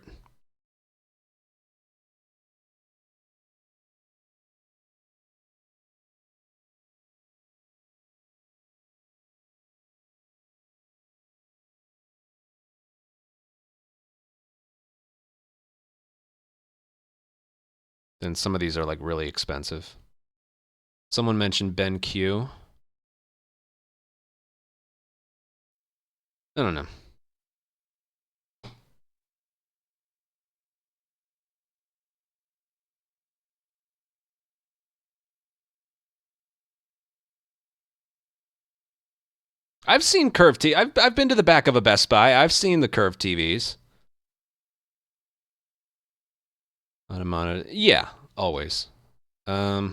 Then some of these are like really expensive. Someone mentioned BenQ. I don't know. I've seen curved TV. I've been to the back of a Best Buy. I've seen the curved TVs. On a monitor. Yeah, always. High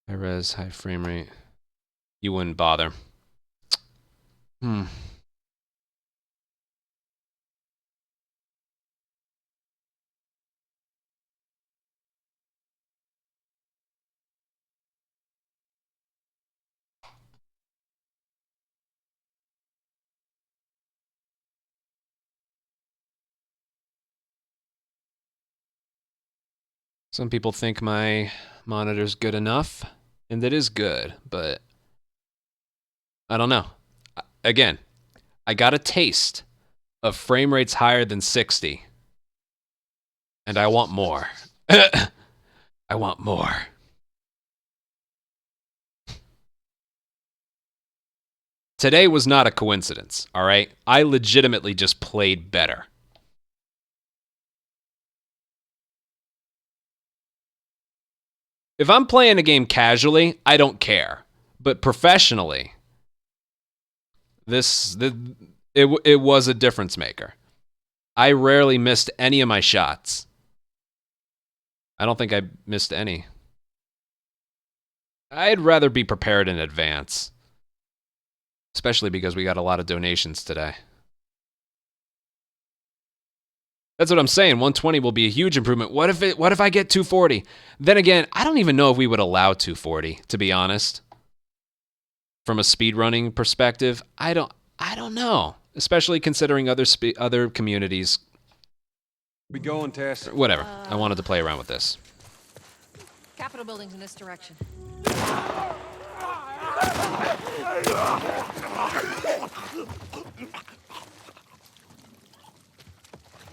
res, high frame rate. You wouldn't bother. Some people think my monitor's good enough, and it is good, but I don't know. Again, I got a taste of frame rates higher than 60. And I want more. I want more. Today was not a coincidence, all right? I legitimately just played better. If I'm playing a game casually, I don't care. But professionally, it was a difference maker. I rarely missed any of my shots. I don't think I missed any. I'd rather be prepared in advance. Especially because we got a lot of donations today. That's what I'm saying. 120 will be a huge improvement. What if I get 240? Then again, I don't even know if we would allow 240, to be honest. From a speedrunning perspective, I don't know. Especially considering other communities. We going, Tess? Whatever. I wanted to play around with this. Capitol building's in this direction.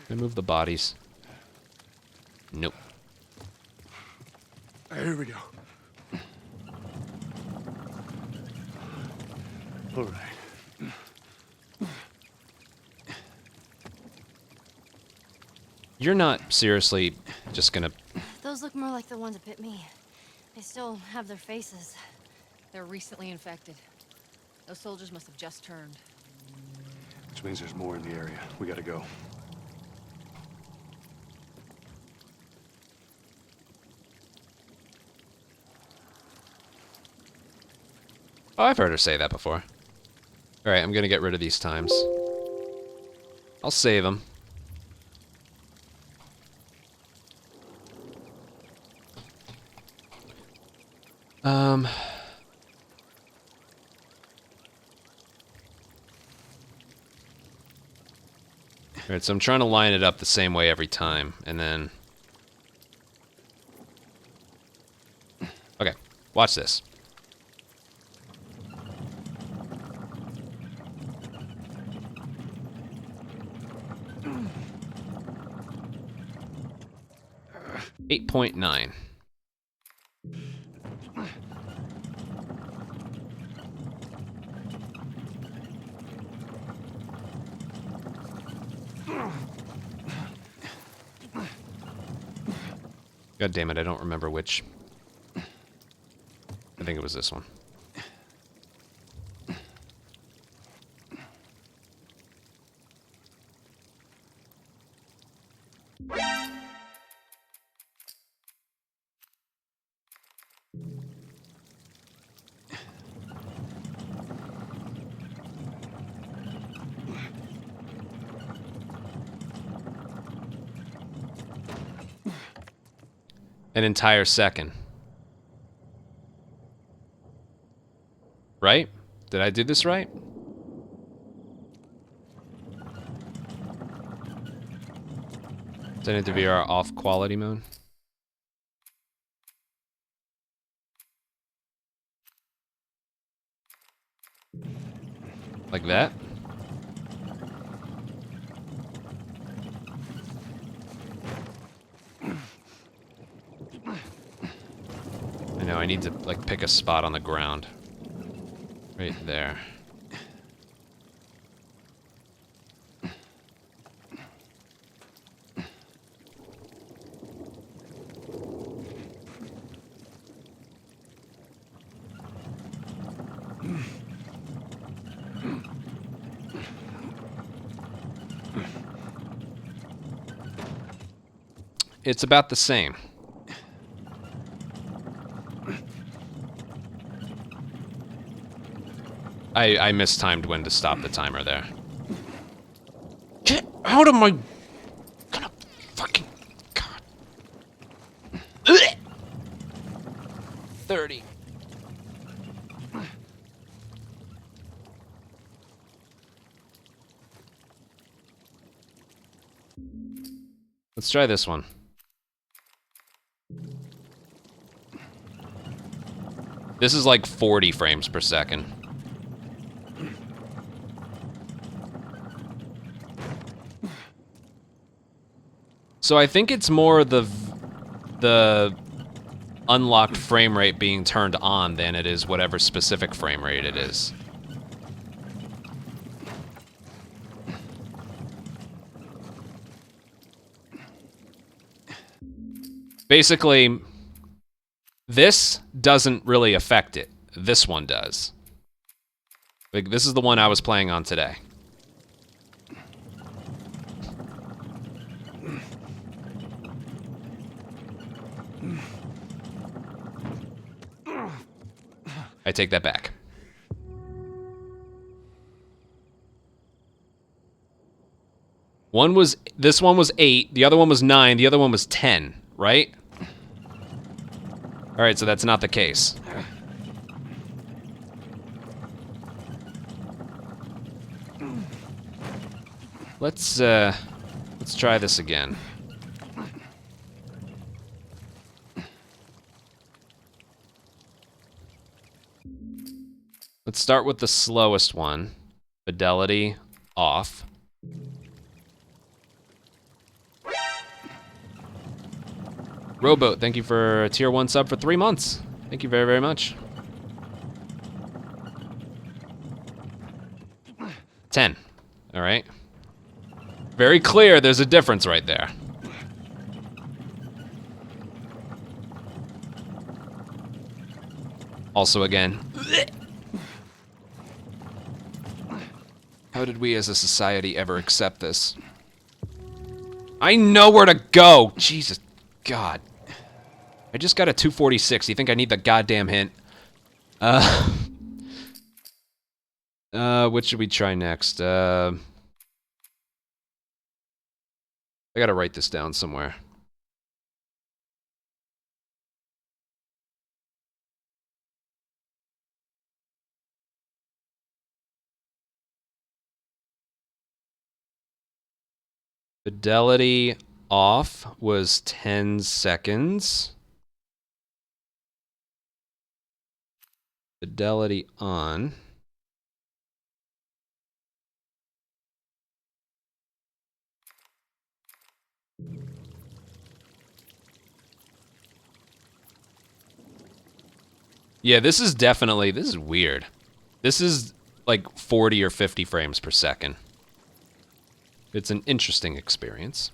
Can I move the bodies? Nope. Here we go. All right. You're not seriously just gonna... Those look more like the ones that bit me. They still have their faces. They're recently infected. Those soldiers must have just turned. Which means there's more in the area. We gotta go. Oh, I've heard her say that before. Alright, I'm gonna get rid of these times. I'll save them. Alright, so I'm trying to line it up the same way every time, and then... Okay, watch this. $8.9. God damn it, I don't remember which. I think it was this one. An entire second. Right? Did I do this right? Does that need to be our off quality mode? Like that? I know, I need to, like, pick a spot on the ground. Right there. It's about the same. I mistimed when to stop the timer there. Get out of my... Gonna fucking... God. Ugh. 30. Let's try this one. This is like 40 frames per second. So I think it's more the unlocked frame rate being turned on than it is whatever specific frame rate it is. Basically, this doesn't really affect it. This one does. Like, this is the one I was playing on today. I take that back. This one was 8, the other one was 9, the other one was 10, right? Alright, so that's not the case. Let's try this again. Let's start with the slowest one. Fidelity off. Rowboat, thank you for a tier 1 sub for 3 months. Thank you very, very much. 10. All right. Very clear there's a difference right there. Also again. How did we as a society ever accept this? I know where to go! Jesus God. I just got a 246. You think I need the goddamn hint? What should we try next? I gotta write this down somewhere. Fidelity off was 10 seconds. Fidelity on. Yeah, this is weird. This is like 40 or 50 frames per second. It's an interesting experience.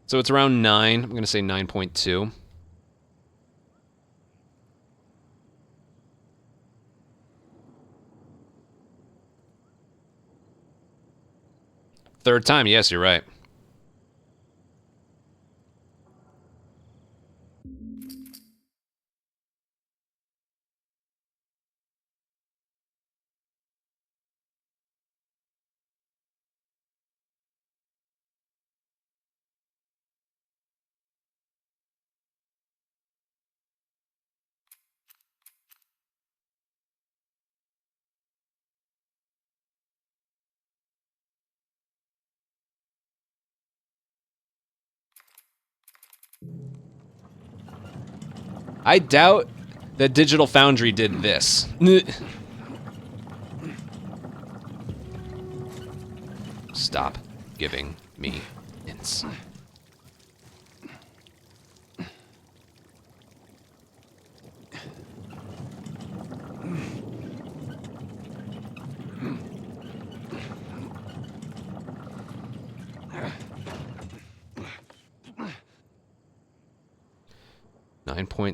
So it's around 9. I'm going to say 9.2. Third time, yes, you're right. I doubt that Digital Foundry did this. Stop giving me hints.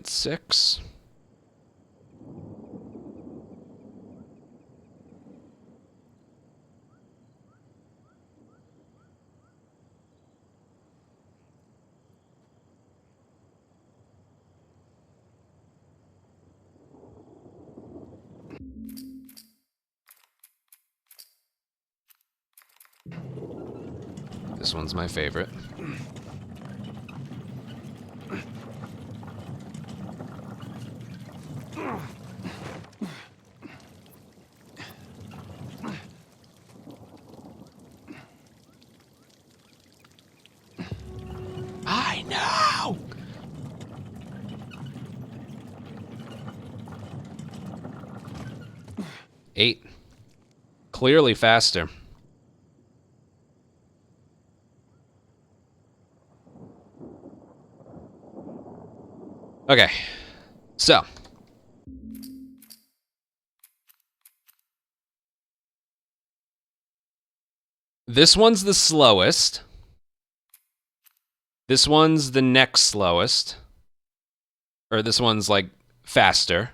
.6. This one's my favorite. I know! 8. Clearly faster. Okay. So. This one's the slowest. This one's the next slowest. Or this one's, like, faster.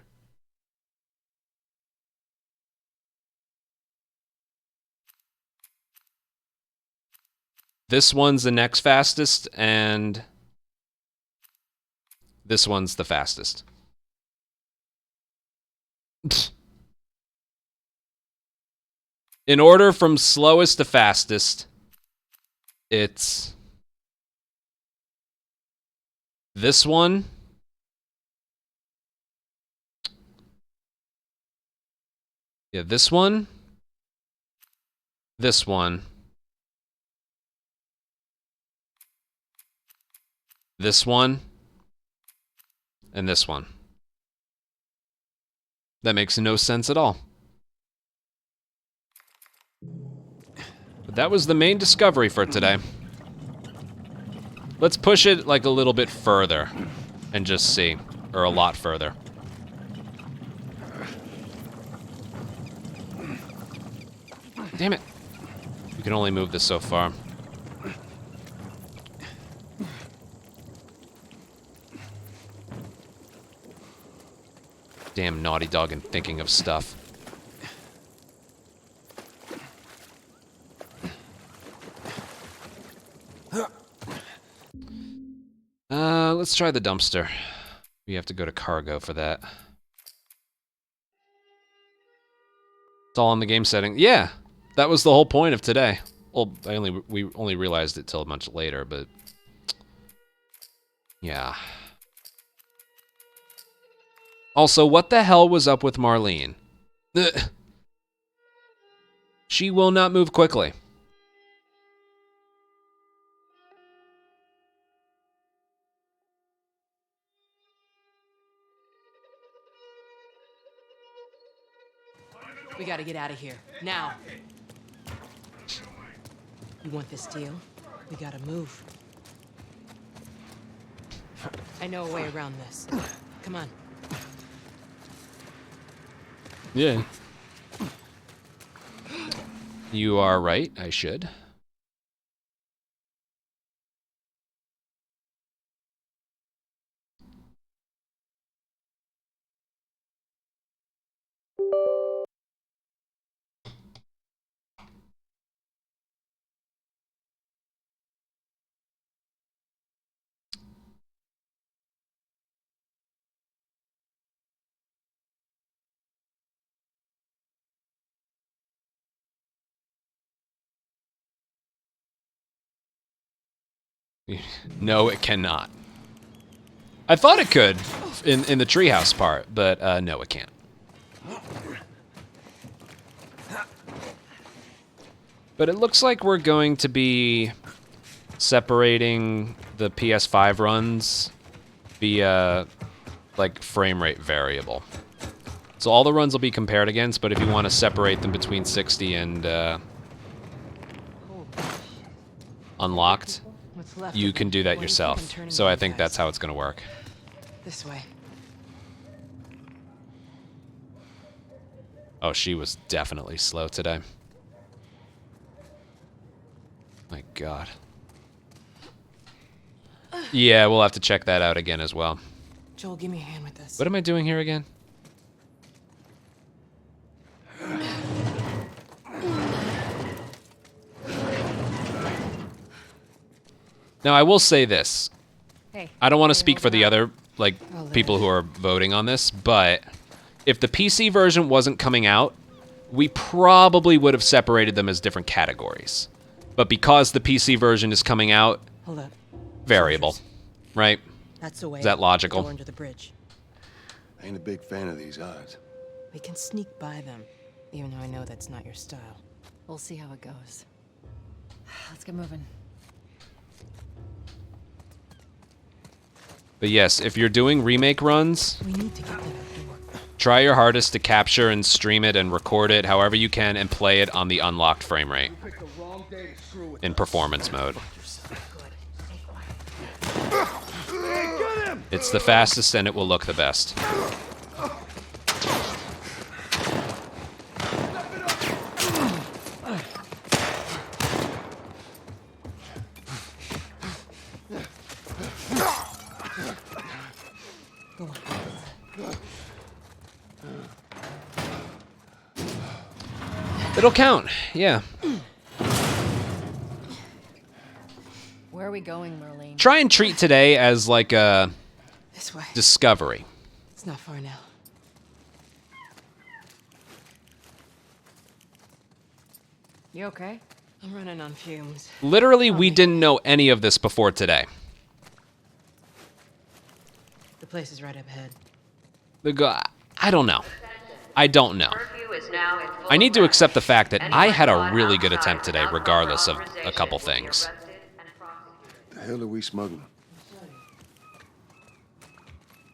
This one's the next fastest, and this one's the fastest. In order from slowest to fastest, it's this one, yeah, this one, this one, this one, and this one. That makes no sense at all. But that was the main discovery for today. Let's push it like a little bit further and just see, or a lot further. Damn it. You can only move this so far. Damn Naughty Dog and thinking of stuff. Let's try the dumpster. We have to go to cargo for that. It's all in the game setting. Yeah, that was the whole point of today. Well, we only realized it till a much later, but yeah. Also, what the hell was up with Marlene? She will not move quickly. We gotta get out of here. Now. You want this deal? We gotta move. I know a way around this. Come on. Yeah. You are right, I should. No, it cannot. I thought it could in the treehouse part, but no, it can't. But it looks like we're going to be separating the PS5 runs via like frame rate variable. So all the runs will be compared against, but if you want to separate them between 60 and unlocked, you can do that yourself. So I think that's how it's going to work. This way. Oh, she was definitely slow today. My God. Yeah, we'll have to check that out again as well. Joel, give me a hand with this. What am I doing here again? Now, I will say this. Hey. I don't want to speak for the other people who are voting on this, but if the PC version wasn't coming out, we probably would have separated them as different categories. But because the PC version is coming out, Hold up. variable, right? That's the way. Is that logical? Door under the bridge. I ain't a big fan of these odds. We can sneak by them, even though I know that's not your style. We'll see how it goes. Let's get moving. But yes, if you're doing remake runs, We need to get that door. Try your hardest to capture and stream it and record it however you can and play it on the unlocked frame rate in performance mode. It's the fastest and it will look the best. It'll count, yeah. Where are we going, Merlene? Try and treat today as like a This way. discovery. It's not far now. You okay? I'm running on fumes. Literally, we didn't know any of this before today. The place is right up ahead. I don't know. I don't know. I need to accept the fact that I had a really good attempt today, regardless of a couple things. The hell are we smuggling?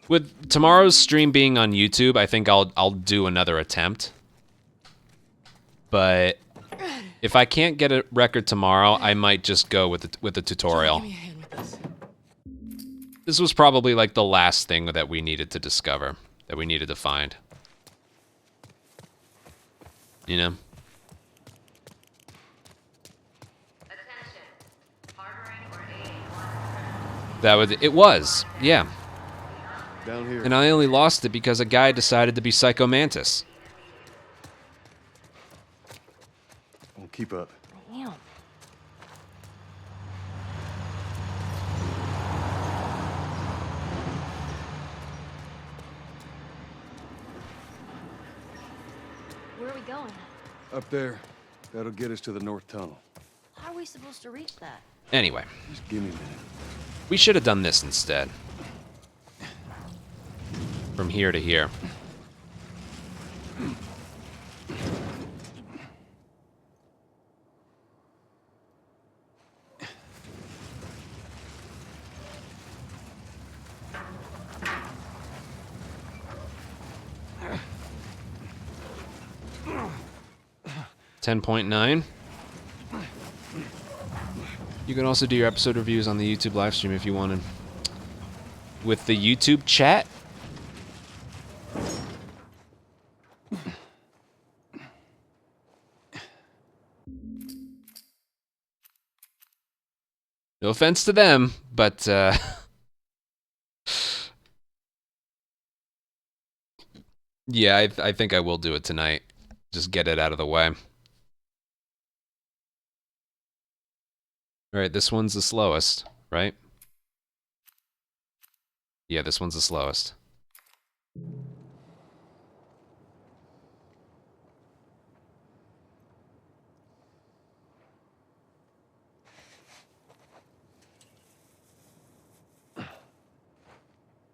With tomorrow's stream being on YouTube, I think I'll do another attempt. But if I can't get a record tomorrow, I might just go with the tutorial. Give me a hand with this. This was probably like the last thing that we needed to discover, that we needed to find. You know? It was, yeah. Down here. And I only lost it because a guy decided to be Psycho Mantis. We'll keep up. Damn. Where are we going? Up there. That'll get us to the north tunnel. How are we supposed to reach that? Anyway, Just give me a minute. we should have done this instead. From here to here. $10.9. You can also do your episode reviews on the YouTube live stream if you wanted. With the YouTube chat. No offense to them, but yeah, I think I will do it tonight. Just get it out of the way. All right, this one's the slowest, right? Yeah, this one's the slowest.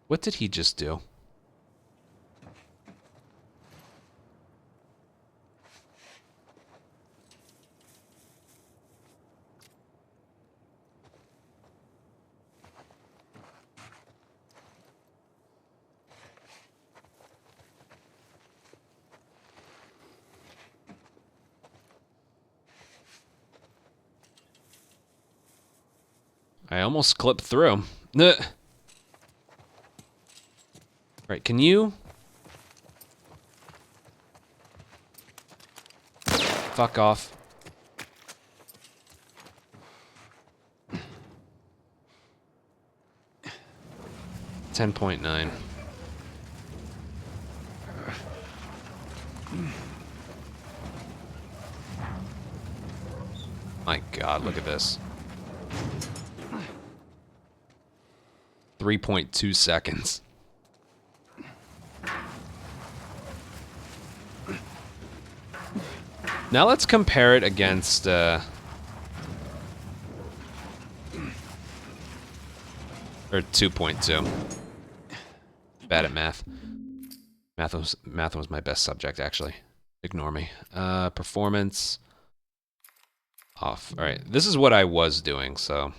What did he just do? I almost clipped through. Right, can you? Fuck off. $10.9. My God, look at this. 3.2 seconds. Now let's compare it against or 2.2. Bad at math. Math was my best subject, actually. Ignore me. Performance off. All right, this is what I was doing, so.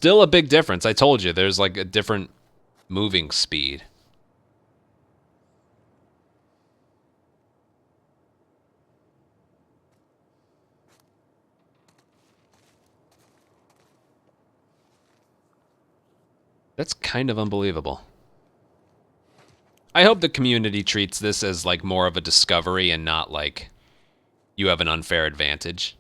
still a big difference. I told you, there's like a different moving speed. That's kind of unbelievable. I hope the community treats this as like more of a discovery and not like you have an unfair advantage.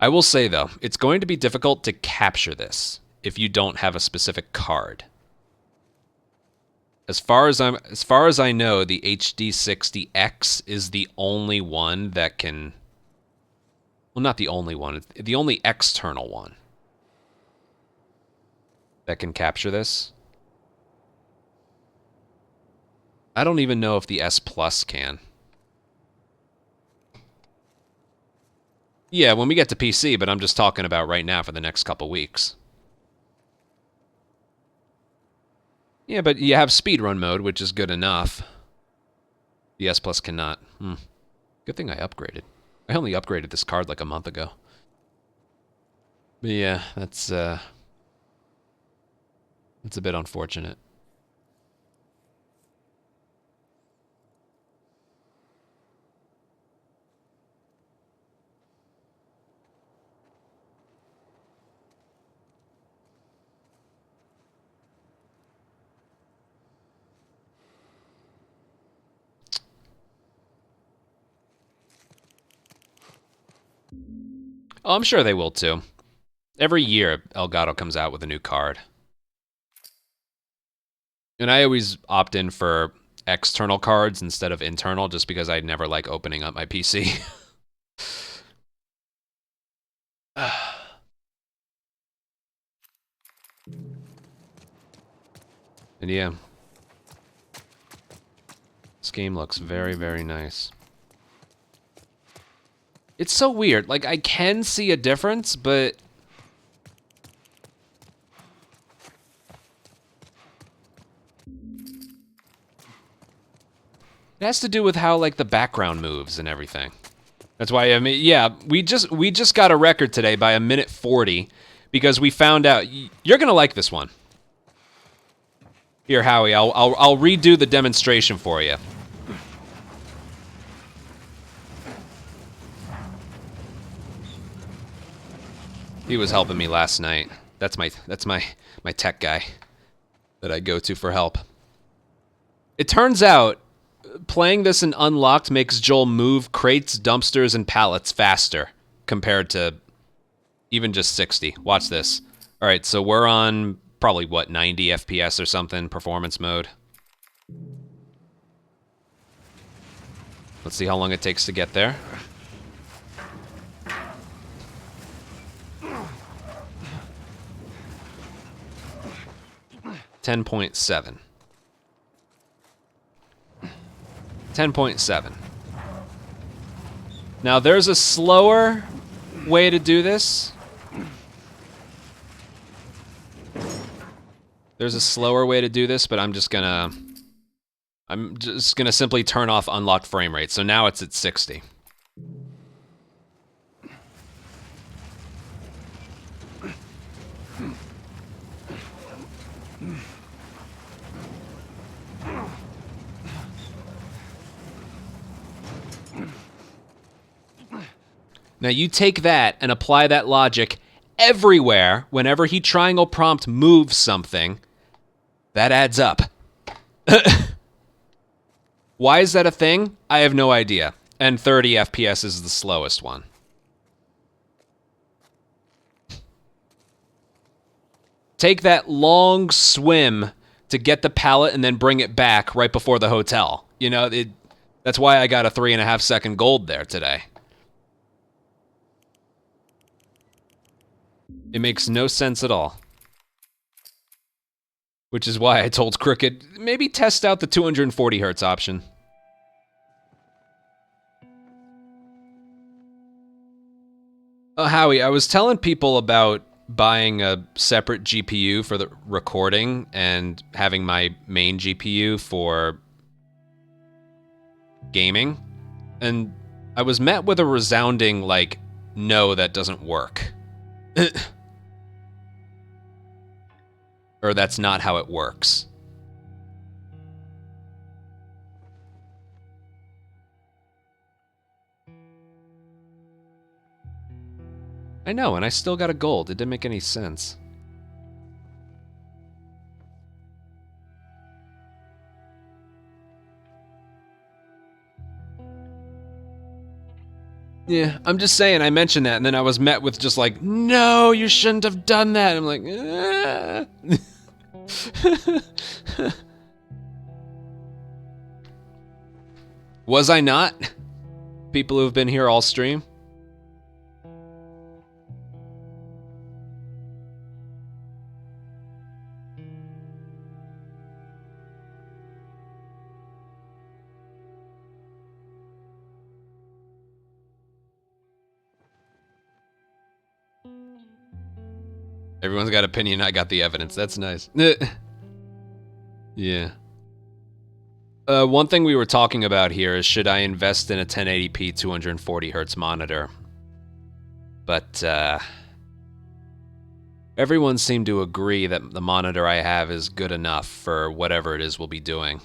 I will say though, it's going to be difficult to capture this if you don't have a specific card. As far as I know, the HD60X is the only one that can, well, not the only one, it's the only external one that can capture this. I don't even know if the S Plus can. Yeah, when we get to PC, but I'm just talking about right now for the next couple weeks. Yeah, but you have speedrun mode, which is good enough. The S Plus cannot. Good thing I upgraded. I only upgraded this card like a month ago. But yeah, that's a bit unfortunate. Oh, I'm sure they will too. Every year, Elgato comes out with a new card. And I always opt in for external cards instead of internal just because I never like opening up my PC. And yeah. This game looks very, very nice. It's so weird. Like, I can see a difference, but it has to do with how, like, the background moves and everything. That's why, I mean, yeah, we just got a record today by 1:40 because we found out you're gonna like this one. Here, Howie, I'll redo the demonstration for you. He was helping me last night. That's my tech guy that I go to for help. It turns out playing this in unlocked makes Joel move crates, dumpsters, and pallets faster compared to even just 60. Watch this. All right, so we're on probably what, 90 FPS or something, performance mode. Let's see how long it takes to get there. 10.7. 10.7. Now there's a slower way to do this. There's a slower way to do this, but I'm just gonna simply turn off unlocked frame rate. So now it's at 60. Now you take that and apply that logic everywhere whenever he triangle prompt moves something. That adds up. Why is that a thing? I have no idea. And 30 FPS is the slowest one. Take that long swim to get the pallet and then bring it back right before the hotel. You know, that's why I got a 3.5 second gold there today. It makes no sense at all. Which is why I told Crooked, maybe test out the 240 hertz option. Oh, Howie, I was telling people about buying a separate GPU for the recording and having my main GPU for gaming. And I was met with a resounding, like, no, that doesn't work. Or that's not how it works. I know, and I still got a gold. It didn't make any sense. Yeah, I'm just saying, I mentioned that, and then I was met with just like, no, you shouldn't have done that. And I'm like, Was I not? People who have been here all stream? Everyone's got opinion, I got the evidence. That's nice. Yeah. One thing we were talking about here is should I invest in a 1080p 240 hertz monitor? But everyone seemed to agree that the monitor I have is good enough for whatever it is we'll be doing.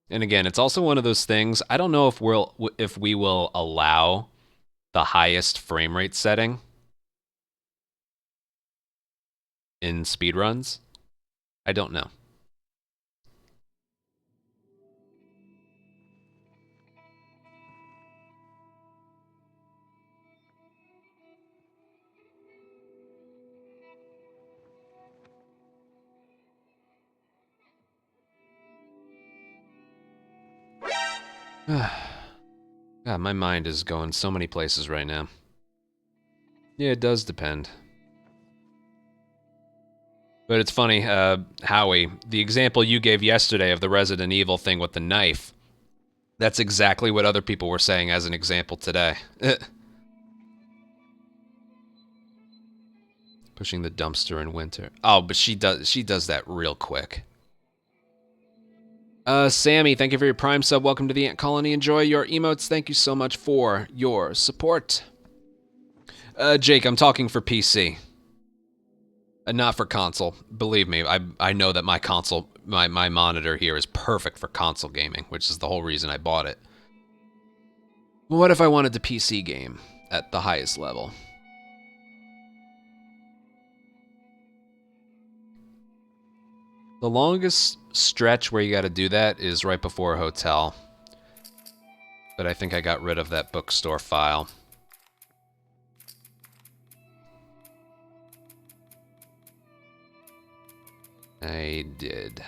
And again, it's also one of those things, I don't know if we will allow the highest frame rate setting in speedruns. I don't know. God, my mind is going so many places right now. Yeah, it does depend. But it's funny, Howie, the example you gave yesterday of the Resident Evil thing with the knife, that's exactly what other people were saying as an example today. Pushing the dumpster in winter. Oh, but she does that real quick. Sammy, thank you for your Prime sub. Welcome to the Ant Colony. Enjoy your emotes. Thank you so much for your support. Jake, I'm talking for PC. Not for console. Believe me, I know that my console, my monitor here is perfect for console gaming, which is the whole reason I bought it. What if I wanted to PC game at the highest level? The longest stretch where you got to do that is right before a hotel. But I think I got rid of that bookstore file. I did.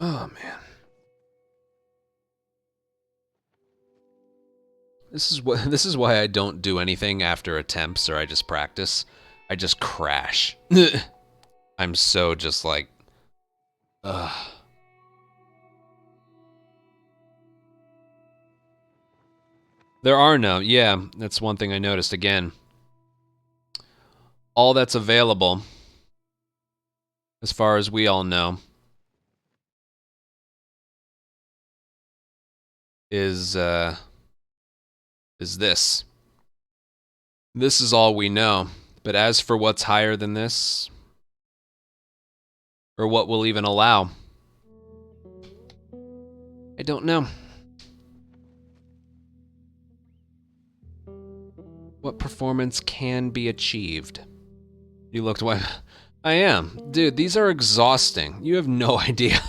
Oh, man. This is why I don't do anything after attempts or I just practice. I just crash. I'm so just like, ugh. There are no, yeah, that's one thing I noticed again. All that's available, as far as we all know, is this. This is all we know. But as for what's higher than this, or what we'll even allow, I don't know. What performance can be achieved? You looked away. I am. Dude, these are exhausting. You have no idea.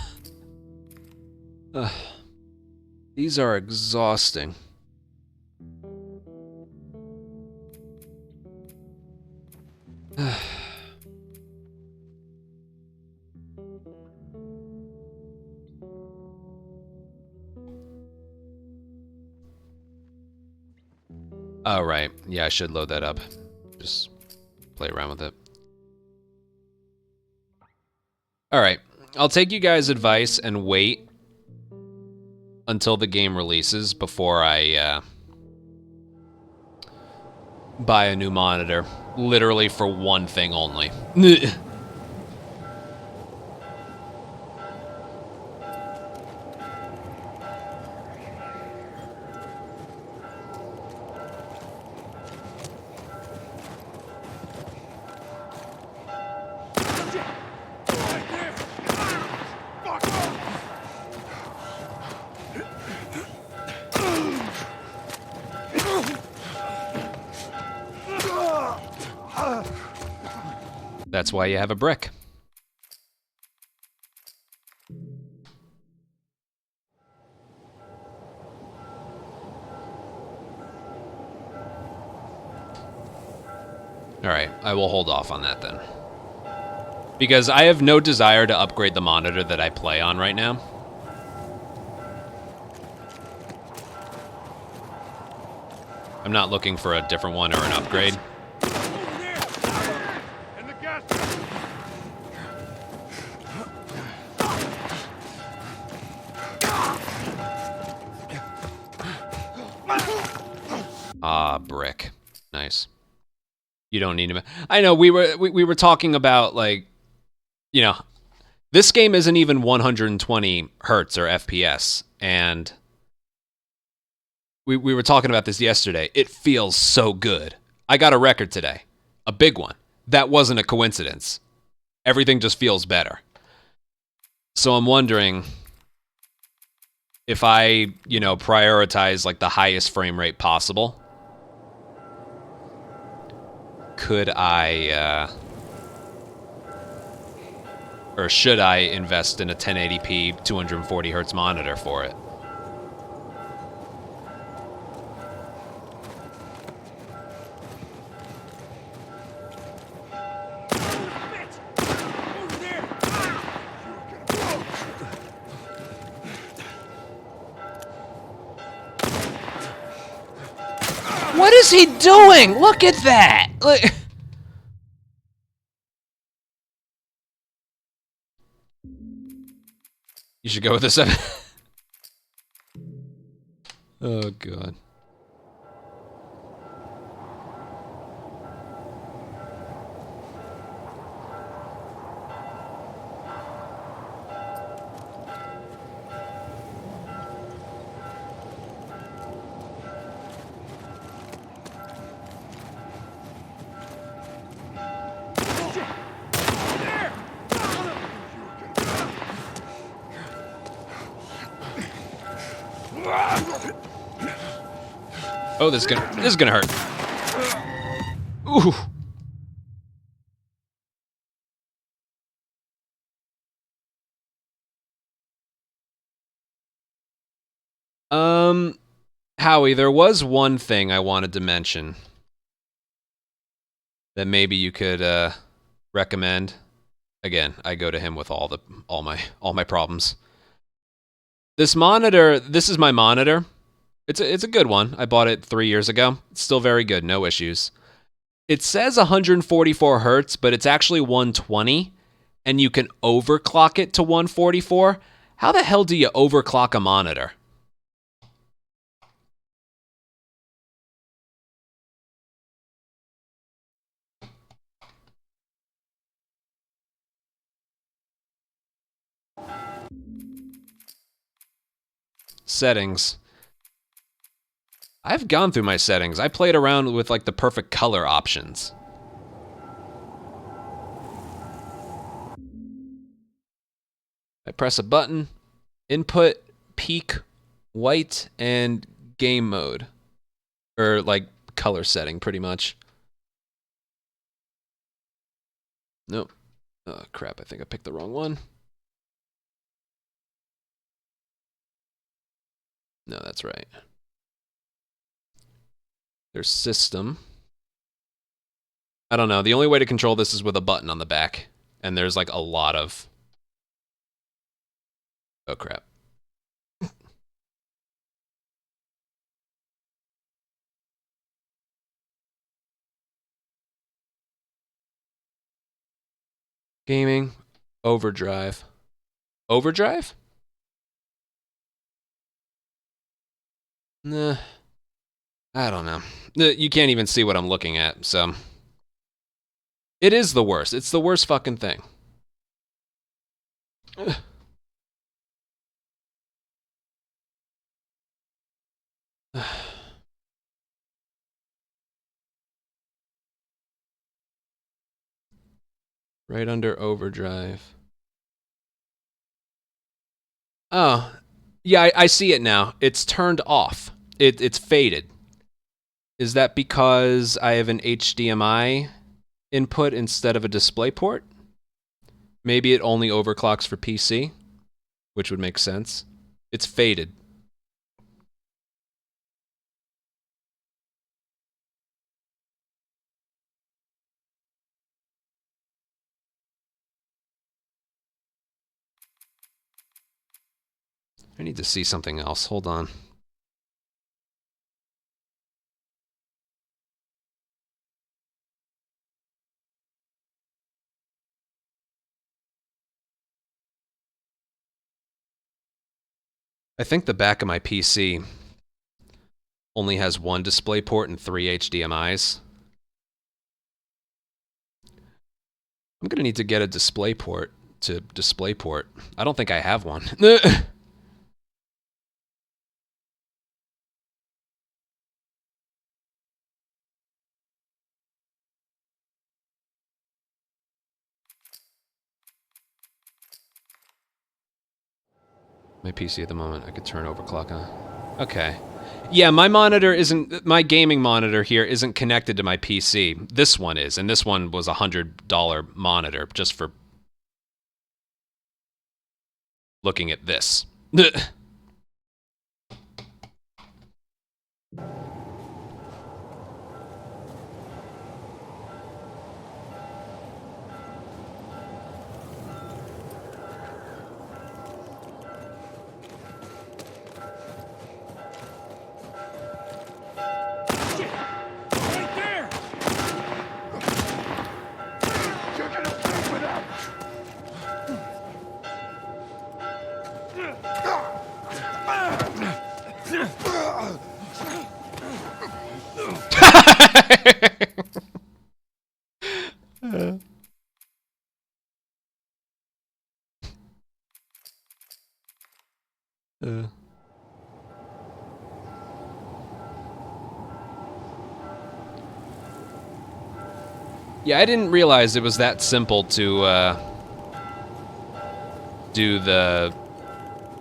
These are exhausting. Oh, right. Yeah, I should load that up. Just play around with it. Alright. I'll take you guys' advice and wait until the game releases before I buy a new monitor. Literally for one thing only. That's why you have a brick. Alright, I will hold off on that then. Because I have no desire to upgrade the monitor that I play on right now. I'm not looking for a different one or an upgrade. Ah, brick. Nice. You don't need him. I know we were talking about, like, you know, this game isn't even 120 hertz or FPS, and we were talking about this yesterday. It feels so good. I got a record today, a big one. That wasn't a coincidence. Everything just feels better. So I'm wondering if I, you know, prioritize like the highest frame rate possible. Could I, or should I invest in a 1080p 240 hertz monitor for it? What is he doing? Look at that! Look. You should go with the 7. Oh, God. Oh, this is gonna hurt. Ooh. Howie, there was one thing I wanted to mention that maybe you could recommend. Again, I go to him with all my problems. This monitor, this is my monitor. It's a good one. I bought it 3 years ago. It's still very good, no issues. It says 144 hertz, but it's actually 120, and you can overclock it to 144. How the hell do you overclock a monitor? Settings. I've gone through my settings. I played around with like the perfect color options. I press a button, input, peak, white, and game mode. Or like color setting, pretty much. Nope. Oh crap, I think I picked the wrong one. No, that's right. There's system. I don't know. The only way to control this is with a button on the back. And there's like a lot of... Oh, crap. Gaming. Overdrive. Overdrive? Nah. I don't know. You can't even see what I'm looking at, so... It is the worst. It's the worst fucking thing. Right under overdrive. Oh, yeah, I see it now. It's turned off. It's faded. Is that because I have an HDMI input instead of a display port? Maybe it only overclocks for PC, which would make sense. It's faded. I need to see something else. Hold on. I think the back of my PC only has one display port and 3 HDMIs. I'm gonna need to get a display port to DisplayPort. I don't think I have one. My PC at the moment, I could turn overclock on. Okay. Yeah, my monitor isn't, my gaming monitor here isn't connected to my PC. This one is, and this one was a $100 monitor just for looking at this. Yeah, I didn't realize it was that simple to do the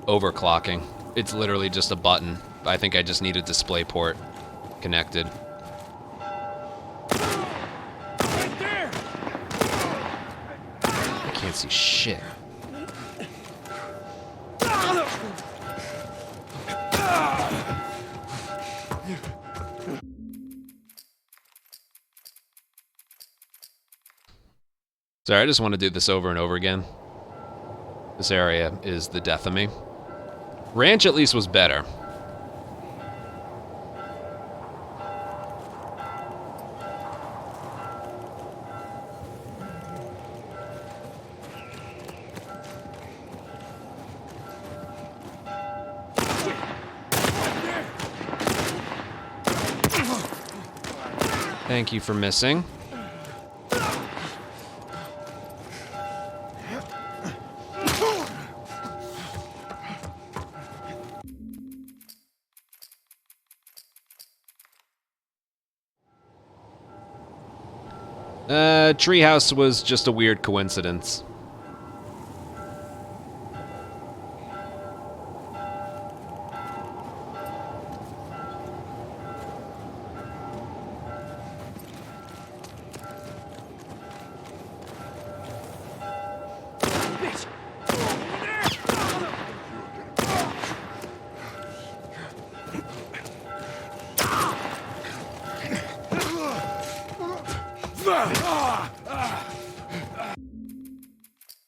overclocking. It's literally just a button. I think I just need a display port connected. I can't see shit. Sorry, I just want to do this over and over again. This area is the death of me. Ranch at least was better. Thank you for missing. Treehouse was just a weird coincidence.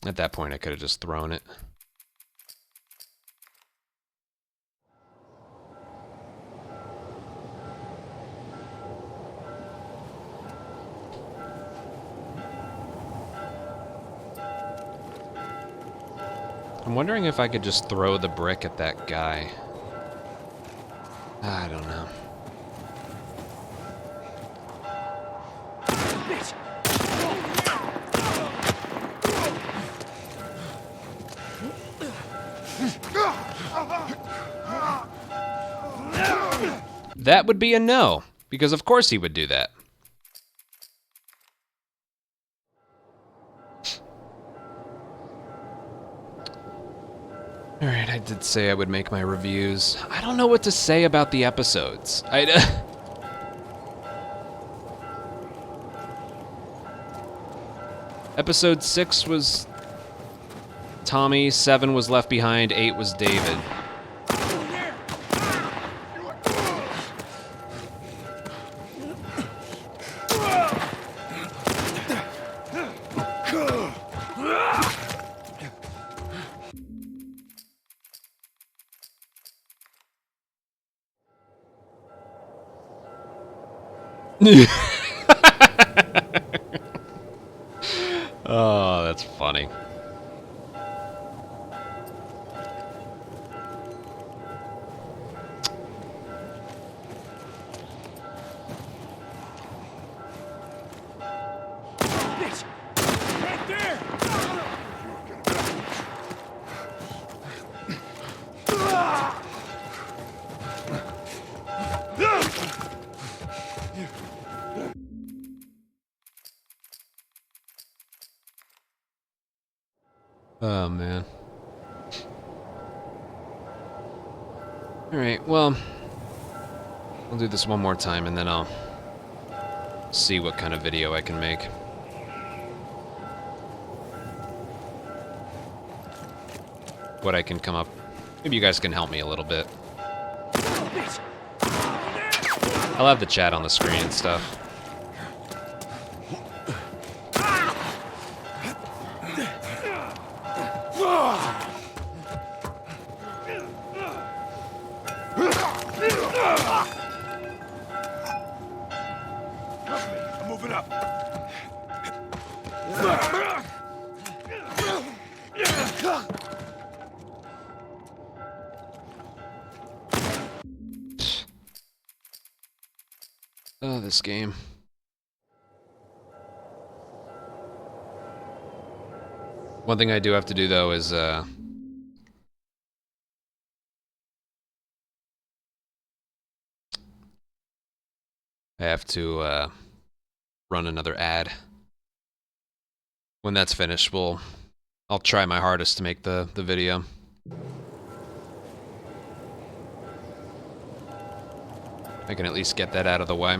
At that point, I could have just thrown it. I'm wondering if I could just throw the brick at that guy. I don't know. That would be a no, because of course he would do that. Alright, I did say I would make my reviews. I don't know what to say about the episodes. Episode 6 was Tommy, 7 was Left Behind, 8 was David. Oh, that's funny. Right there! Oh, man. Alright, well, I'll do this one more time and then I'll see what kind of video I can make. What I can come up. Maybe you guys can help me a little bit. I'll have the chat on the screen and stuff. I'm moving up. Oh, this game. One thing I do have to do, though, is, I have to, run another ad. When that's finished, I'll try my hardest to make the video. I can at least get that out of the way.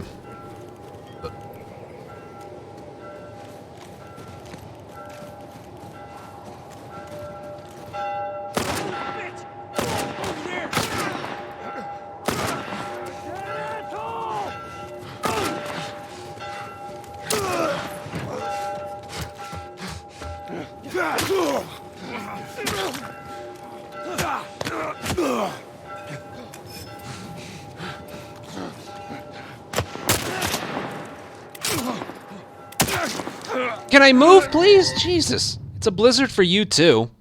Can I move, please? Jesus. It's a blizzard for you, too.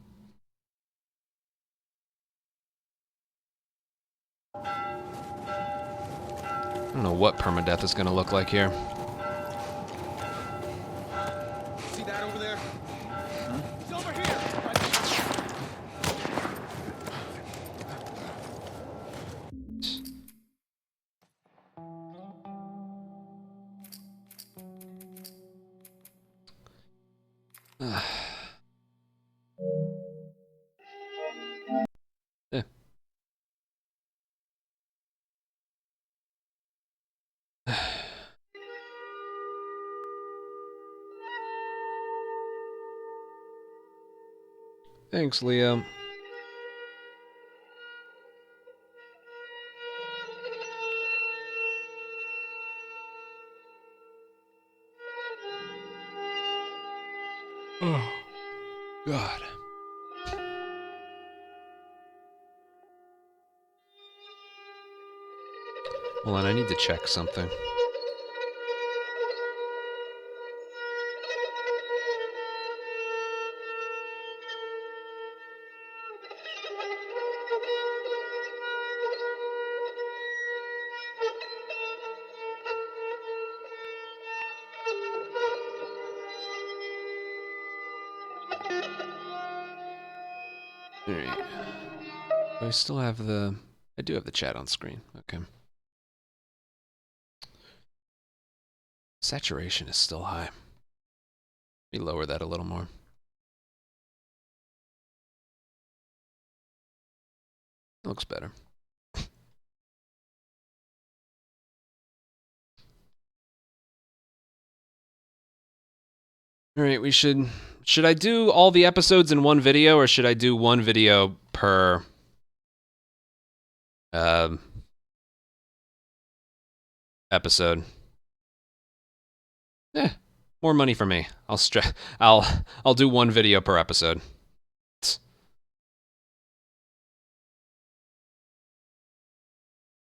I don't know what permadeath is going to look like here. See that over there? Huh? It's over here! Eh. Thanks, Leo. Oh, God. Hold on, I need to check something. Alright. I still have the... I do have the chat on screen. Okay. Saturation is still high. Let me lower that a little more. Looks better. Alright, we should... Should I do all the episodes in one video, or should I do one video per... episode? More money for me. I'll do one video per episode.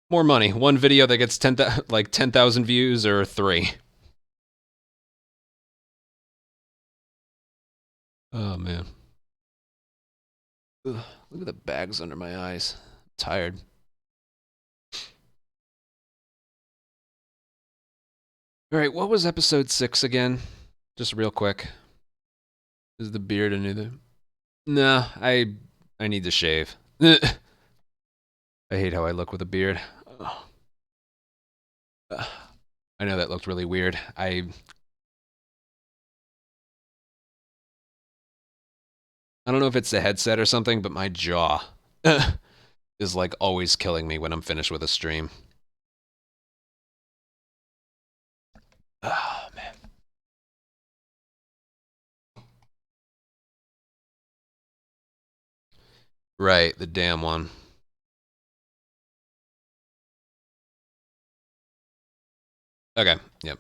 More money. One video that gets 10,000 views, or 3. Oh man. Ugh, look at the bags under my eyes. I'm tired. Alright, what was episode 6 again? Just real quick. Is the beard anything? Nah, I need to shave. I hate how I look with a beard. I know that looked really weird. I don't know if it's the headset or something, but my jaw is like always killing me when I'm finished with a stream. Oh, man. Right, the damn one. Okay, yep.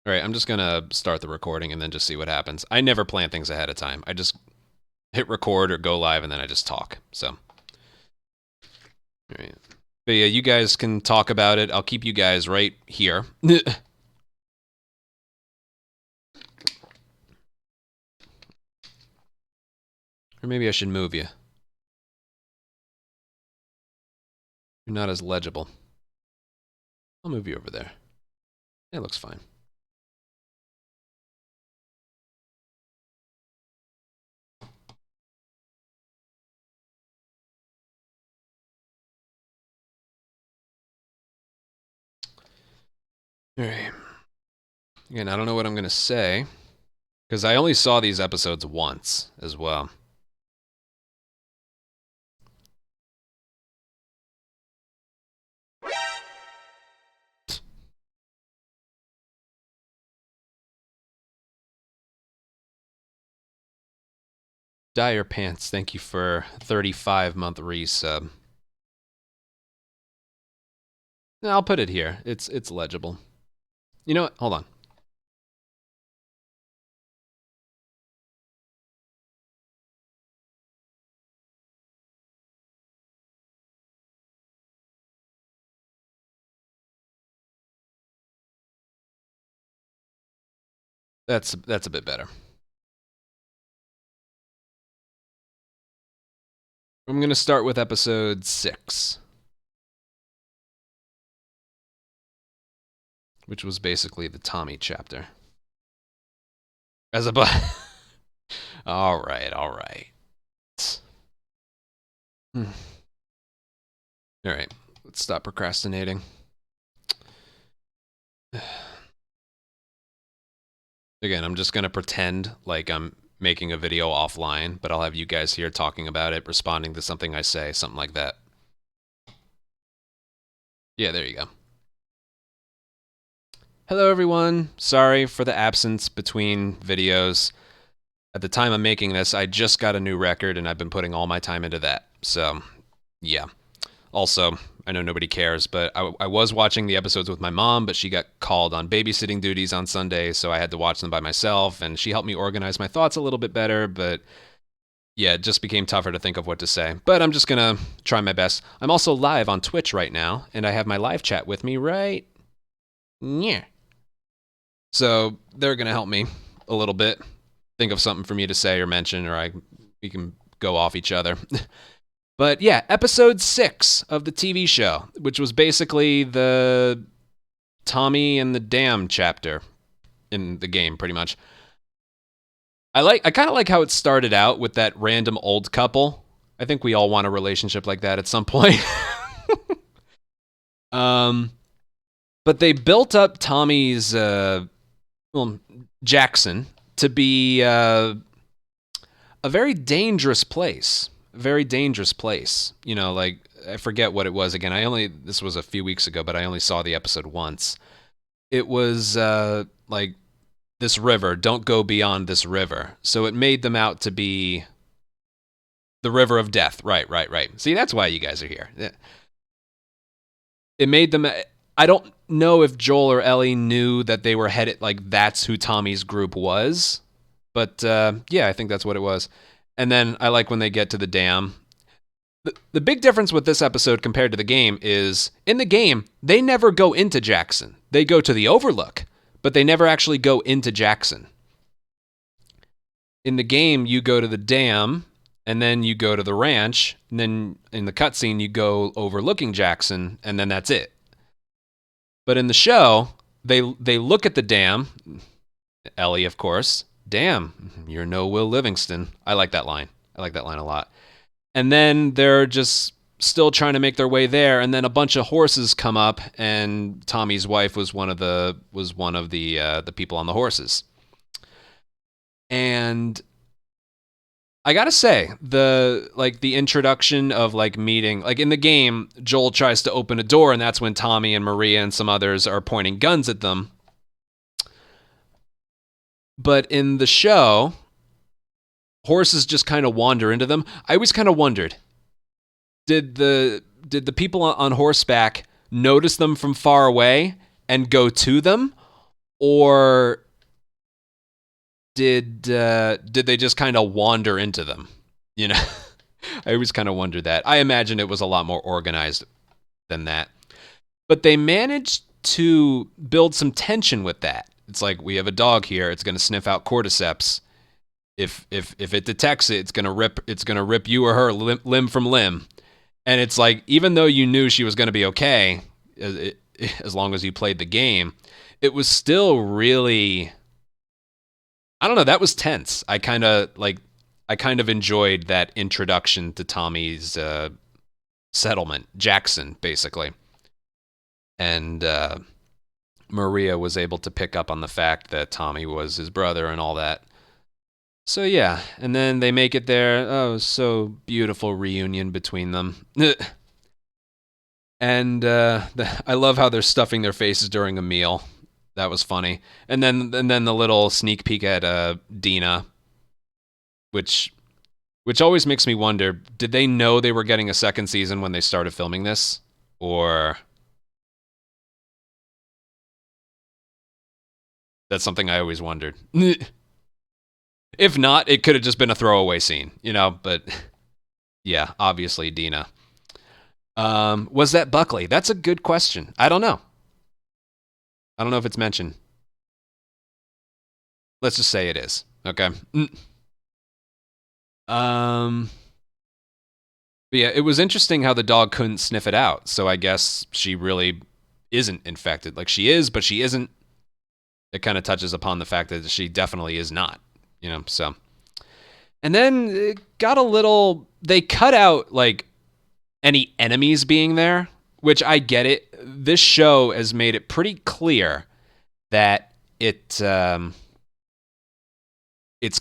Alright, I'm just gonna start the recording and then just see what happens. I never plan things ahead of time. I just hit record or go live and then I just talk, so. Alright. But yeah, you guys can talk about it. I'll keep you guys right here. Or maybe I should move you. You're not as legible. I'll move you over there. It looks fine. Alright. Again, I don't know what I'm going to say, because I only saw these episodes once as well. Dire Pants, thank you for 35-month resub. I'll put it here. It's legible. You know what? Hold on. That's a bit better. I'm going to start with episode 6. Which was basically the Tommy chapter. As a all right. All right, let's stop procrastinating. Again, I'm just going to pretend like I'm making a video offline, but I'll have you guys here talking about it, responding to something I say, something like that. Yeah, there you go. Hello, everyone. Sorry for the absence between videos. At the time I'm making this, I just got a new record, and I've been putting all my time into that. So, yeah. Also, I know nobody cares, but I was watching the episodes with my mom, but she got called on babysitting duties on Sunday, so I had to watch them by myself, and she helped me organize my thoughts a little bit better, but yeah, it just became tougher to think of what to say. But I'm just going to try my best. I'm also live on Twitch right now, and I have my live chat with me right yeah. So they're going to help me a little bit. Think of something for me to say or mention, or we can go off each other. But yeah, episode 6 of the TV show, which was basically the Tommy and the Dam chapter in the game, pretty much. I kind of like how it started out with that random old couple I think we all want a relationship like that at some point. But they built up Tommy's Jackson to be a very dangerous place. Very dangerous place. You know, like, I forget what it was again. This was a few weeks ago, but I only saw the episode once. It was like, this river, don't go beyond this river. So it made them out to be the river of death. Right. See, that's why you guys are here. It made them... I don't know if Joel or Ellie knew that they were headed, like, that's who Tommy's group was. But, yeah, I think that's what it was. And then I like when they get to the dam. The big difference with this episode compared to the game is, in the game, they never go into Jackson. They go to the Overlook, but they never actually go into Jackson. In the game, you go to the dam, and then you go to the ranch, and then in the cutscene, you go overlooking Jackson, and then that's it. But in the show, they look at the dam. Ellie, of course. Damn, you're no Will Livingston. I like that line. I like that line a lot. And then they're just still trying to make their way there, and then a bunch of horses come up, and Tommy's wife was one of the people on the horses. And I gotta say, the introduction of, like, meeting, like, in the game, Joel tries to open a door, and that's when Tommy and Maria and some others are pointing guns at them. But in the show, horses just kind of wander into them. I always kind of wondered, did the people on horseback notice them from far away and go to them, or did they just kind of wander into them? You know, I always kind of wondered that. I imagine it was a lot more organized than that. But they managed to build some tension with that. It's like, we have a dog here. It's going to sniff out cordyceps. If it detects it, it's going to rip you or her limb from limb. And it's like, even though you knew she was going to be okay, as long as you played the game, it was still really, I don't know, that was tense. I kind of enjoyed that introduction to Tommy's settlement, Jackson, basically. And Maria was able to pick up on the fact that Tommy was his brother and all that. So yeah, and then they make it there. Oh, so beautiful reunion between them. And I love how they're stuffing their faces during a meal. That was funny. And then the little sneak peek at Dina, which always makes me wonder, did they know they were getting a second season when they started filming this? Or that's something I always wondered. If not, it could have just been a throwaway scene, you know, but yeah, obviously Dina. Was that Buckley? That's a good question. I don't know. I don't know if it's mentioned. Let's just say it is. Okay. But yeah, it was interesting how the dog couldn't sniff it out. So I guess she really isn't infected. Like, she is, but she isn't. It kind of touches upon the fact that she definitely is not, you know, so. And then it got a little, they cut out, like, any enemies being there, which I get it. This show has made it pretty clear that it's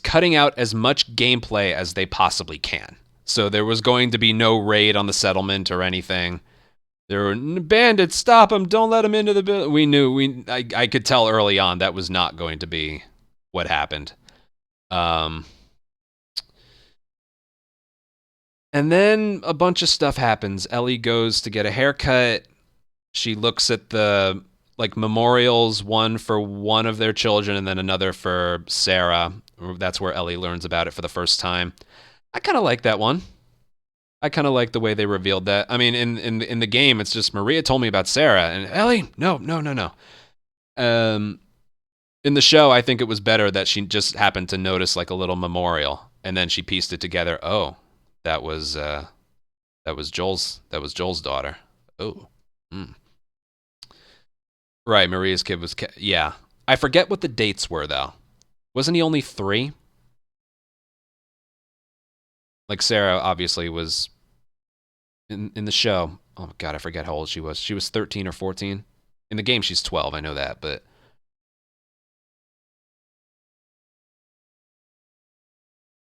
cutting out as much gameplay as they possibly can. So there was going to be no raid on the settlement or anything. There were bandits, stop them, don't let them into the building. We knew, I could tell early on that was not going to be what happened. And then a bunch of stuff happens. Ellie goes to get a haircut. She looks at the, like, memorials, one for one of their children and then another for Sarah. That's where Ellie learns about it for the first time. I kind of like that one. I kind of like the way they revealed that. I mean, in the game, it's just Maria told me about Sarah, and Ellie, no. In the show, I think it was better that she just happened to notice, like, a little memorial, and then she pieced it together. Oh, that was Joel's daughter. Oh, right. Maria's kid was yeah. I forget what the dates were though. Wasn't he only 3? Like Sarah obviously was in the show. Oh god, I forget how old she was. She was 13 or 14. In the game she's 12, I know that, but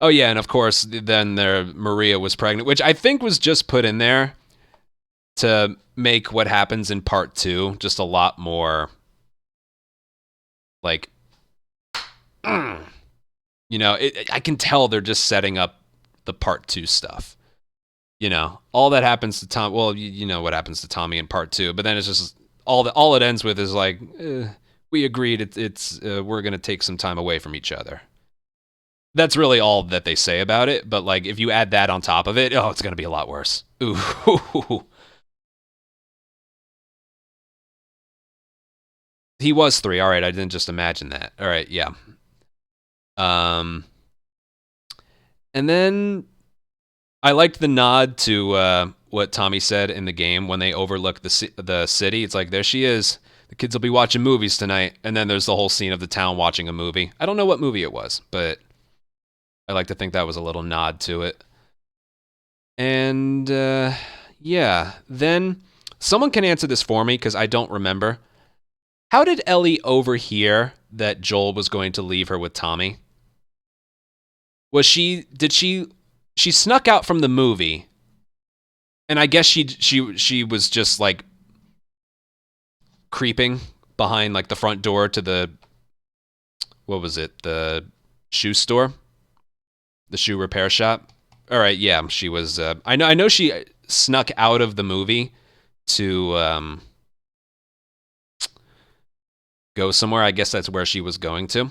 oh yeah, and of course then Maria was pregnant, which I think was just put in there to make what happens in part 2 just a lot more like you know, I can tell they're just setting up the part 2 stuff. You know, all that happens to Tom. Well, you know what happens to Tommy in part 2, but then it's just all it ends with is like, we agreed it's we're gonna take some time away from each other. That's really all that they say about it. But like, if you add that on top of it, oh, it's gonna be a lot worse. Ooh. He was 3. All right, I didn't just imagine that. All right, yeah. And then I liked the nod to what Tommy said in the game when they overlook the city. It's like, there she is. The kids will be watching movies tonight. And then there's the whole scene of the town watching a movie. I don't know what movie it was, but I like to think that was a little nod to it. And yeah, then someone can answer this for me because I don't remember. How did Ellie overhear that Joel was going to leave her with Tommy? Did she snuck out from the movie, and I guess she was just like creeping behind like the front door to the, what was it, the shoe store, the shoe repair shop. All right, yeah, she was. I know she snuck out of the movie to go somewhere. I guess that's where she was going to.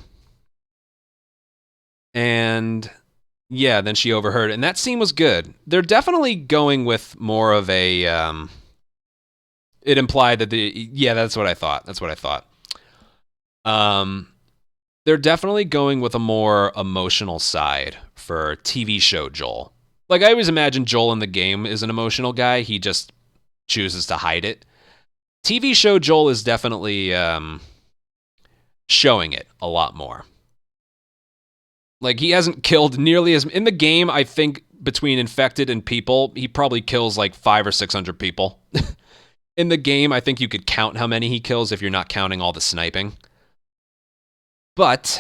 And yeah, then she overheard, and that scene was good. They're definitely going with more of a. It implied that that's what I thought. They're definitely going with a more emotional side for TV show Joel. Like, I always imagine Joel in the game is an emotional guy. He just chooses to hide it. TV show Joel is definitely showing it a lot more. Like, he hasn't killed nearly as... In the game, I think between infected and people, he probably kills like 500 or 600 people. In the game, I think you could count how many he kills if you're not counting all the sniping. But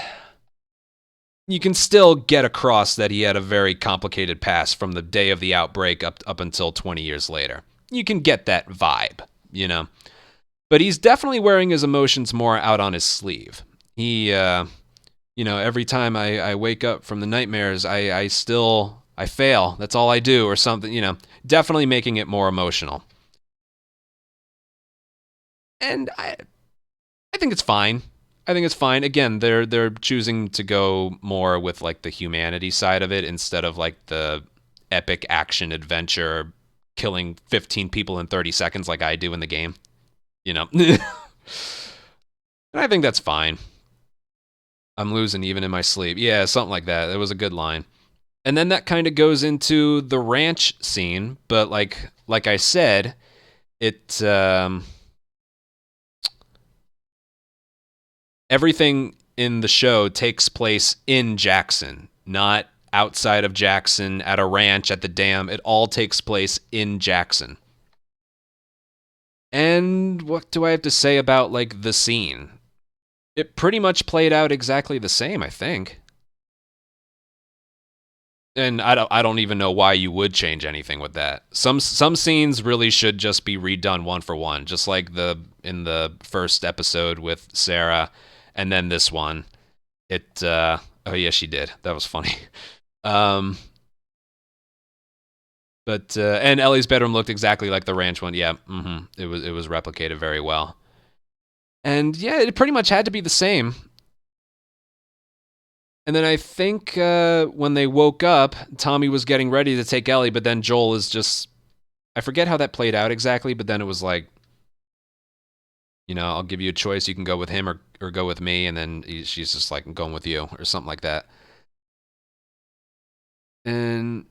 you can still get across that he had a very complicated past from the day of the outbreak up until 20 years later. You can get that vibe, you know. But he's definitely wearing his emotions more out on his sleeve. He, you know, every time I wake up from the nightmares, I fail. That's all I do, or something, you know. Definitely making it more emotional. And I think it's fine. Again, they're choosing to go more with like the humanity side of it instead of like the epic action adventure killing 15 people in 30 seconds like I do in the game. You know. And I think that's fine. I'm losing even in my sleep. Yeah, something like that. It was a good line. And then that kind of goes into the ranch scene, but like I said, it everything in the show takes place in Jackson, not outside of Jackson, at a ranch, at the dam. It all takes place in Jackson. And what do I have to say about, like, the scene? It pretty much played out exactly the same, I think. And I don't even know why you would change anything with that. Some scenes really should just be redone one for one, just like in the first episode with Sarah. And then this one, oh yeah, she did. That was funny. But and Ellie's bedroom looked exactly like the ranch one. Yeah, it was replicated very well. And yeah, it pretty much had to be the same. And then I think when they woke up, Tommy was getting ready to take Ellie, but then Joel is just... I forget how that played out exactly, but then it was like, you know, I'll give you a choice. You can go with him or go with me. And then she's just like, I'm going with you, or something like that. And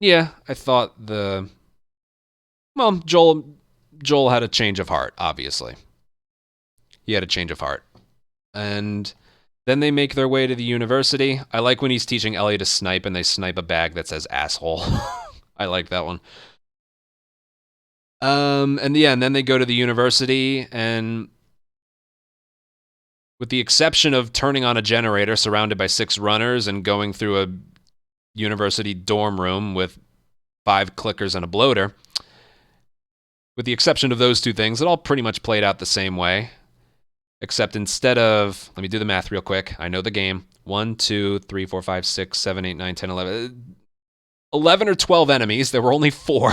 yeah, I thought Joel had a change of heart, obviously. He had a change of heart. And Then they make their way to the university. I like when he's teaching Ellie to snipe and they snipe a bag that says asshole. I like that one. And then they go to the university, and with the exception of turning on a generator surrounded by 6 runners and going through a university dorm room with 5 clickers and a bloater, with the exception of those 2 things, it all pretty much played out the same way. Except instead of, let me do the math real quick. I know the game. 1, 2, 3, 4, 5, 6, 7, 8, 9, 10, 11. 11 or 12 enemies. There were only 4.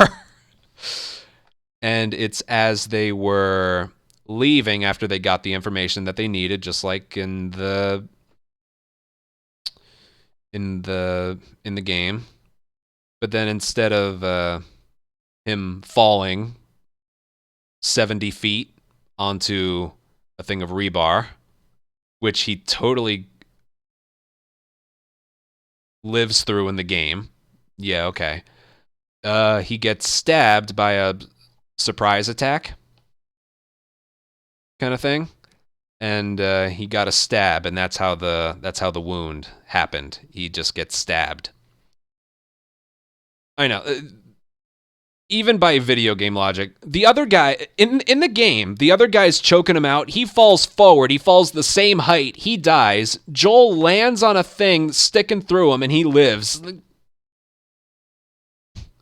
And it's as they were leaving after they got the information that they needed, just like in the game. But then instead of him falling 70 feet onto a thing of rebar, which he totally lives through in the game. Yeah, okay. He gets stabbed by a surprise attack kind of thing. And he got a stab, and that's how the wound happened. He just gets stabbed. I know. Even by video game logic, the other guy in the game, the other guy's choking him out. He falls forward. He falls the same height. He dies. Joel lands on a thing sticking through him, and he lives.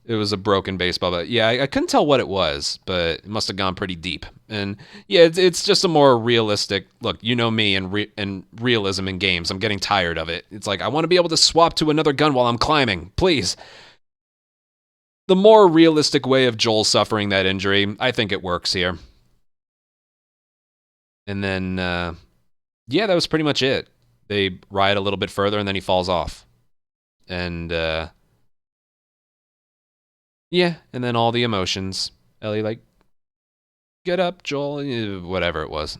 It was a broken baseball bat. Yeah, I couldn't tell what it was, but it must have gone pretty deep. And yeah, it's just a more realistic look. You know me and realism in games. I'm getting tired of it. It's like, I want to be able to swap to another gun while I'm climbing. Please. The more realistic way of Joel suffering that injury, I think it works here. And then, yeah, that was pretty much it. They ride a little bit further, and then he falls off. And, yeah, and then all the emotions. Ellie, like, get up, Joel, whatever it was.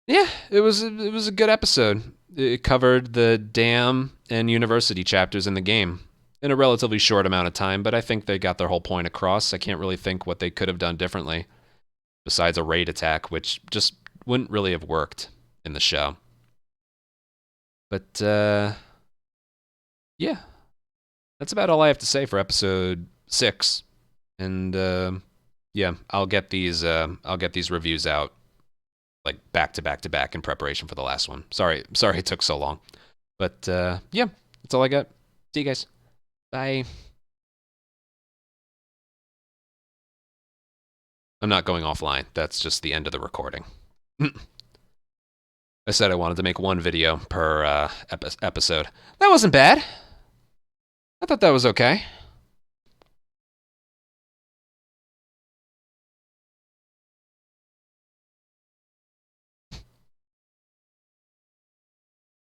Yeah, it was a good episode. It covered the dam and university chapters in the game in a relatively short amount of time, but I think they got their whole point across. I can't really think what they could have done differently besides a raid attack, which just wouldn't really have worked in the show. But, yeah. That's about all I have to say for episode 6. And, yeah, I'll get these reviews out like back to back to back in preparation for the last one. Sorry it took so long. But yeah, that's all I got. See you guys. Bye. I'm not going offline. That's just the end of the recording. I said I wanted to make one video per episode. That wasn't bad. I thought that was okay.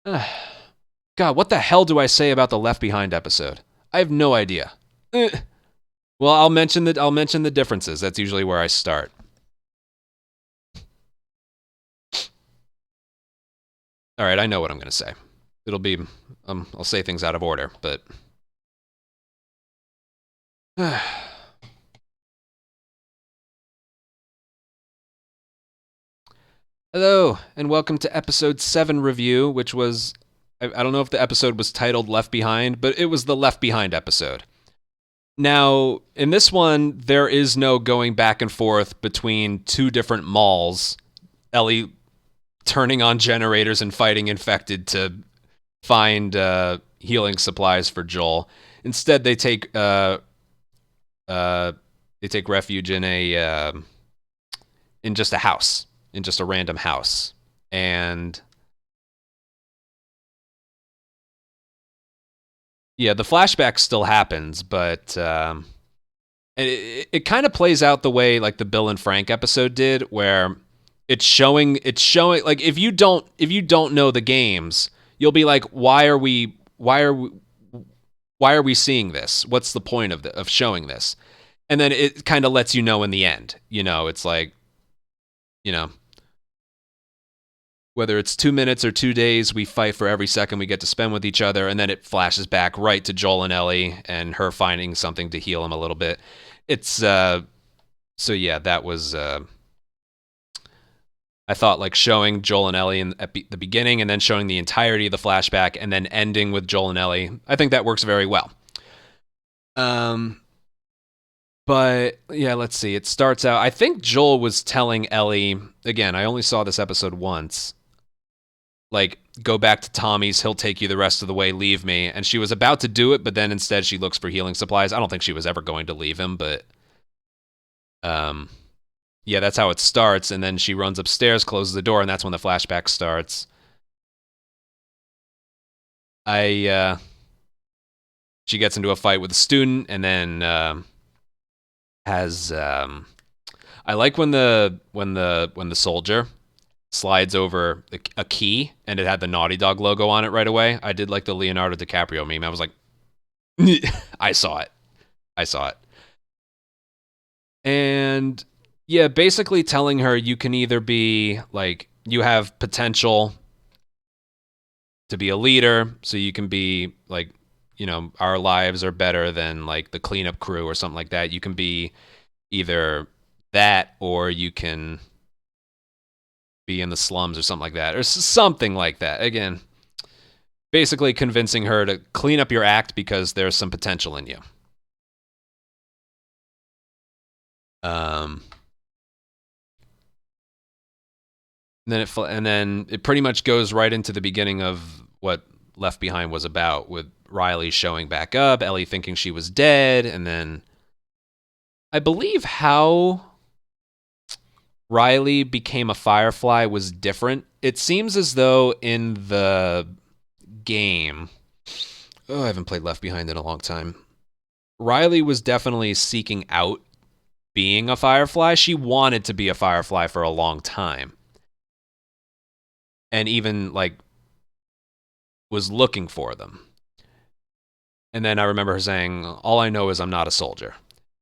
God, what the hell do I say about the Left Behind episode? I have no idea. Well, I'll mention the differences. That's usually where I start. All right, I know what I'm going to say. It'll be I'll say things out of order, but hello, and welcome to episode 7 review, which was, I don't know if the episode was titled Left Behind, but it was the Left Behind episode. Now, in this one, there is no going back and forth between 2 different malls, Ellie turning on generators and fighting infected to find healing supplies for Joel. Instead, they take refuge in just a house. In just a random house. And yeah, the flashback still happens, but it kind of plays out the way like the Bill and Frank episode did, where it's showing like if you don't know the games, you'll be like, why are we seeing this? What's the point of showing this? And then it kind of lets you know in the end. You know, it's like, you know, whether it's 2 minutes or 2 days, we fight for every second we get to spend with each other, and then it flashes back right to Joel and Ellie and her finding something to heal him a little bit. It's so yeah, that was I thought like showing Joel and Ellie at the beginning and then showing the entirety of the flashback and then ending with Joel and Ellie, I think that works very well. But yeah, let's see. It starts out, I think Joel was telling Ellie, again, I only saw this episode once, like, go back to Tommy's, he'll take you the rest of the way, leave me. And she was about to do it, but then instead she looks for healing supplies. I don't think she was ever going to leave him, but yeah, that's how it starts. And then she runs upstairs, closes the door, and that's when the flashback starts. She gets into a fight with a student, and then has I like when the soldier slides over a key and it had the Naughty Dog logo on it right away. I did like the Leonardo DiCaprio meme. I was like, I saw it. And yeah, basically telling her you can either be like, you have potential to be a leader, so you can be like, you know, our lives are better than like the cleanup crew or something like that. You can be either that or you can be in the slums or something like that, or something like that. Again, basically convincing her to clean up your act because there's some potential in you. And then it pretty much goes right into the beginning of what Left Behind was about, with Riley showing back up, Ellie thinking she was dead, and then I believe how Riley became a Firefly was different. It seems as though in the game, I haven't played Left Behind in a long time, Riley was definitely seeking out being a Firefly. She wanted to be a Firefly for a long time. And even, like, was looking for them. And then I remember her saying, all I know is I'm not a soldier.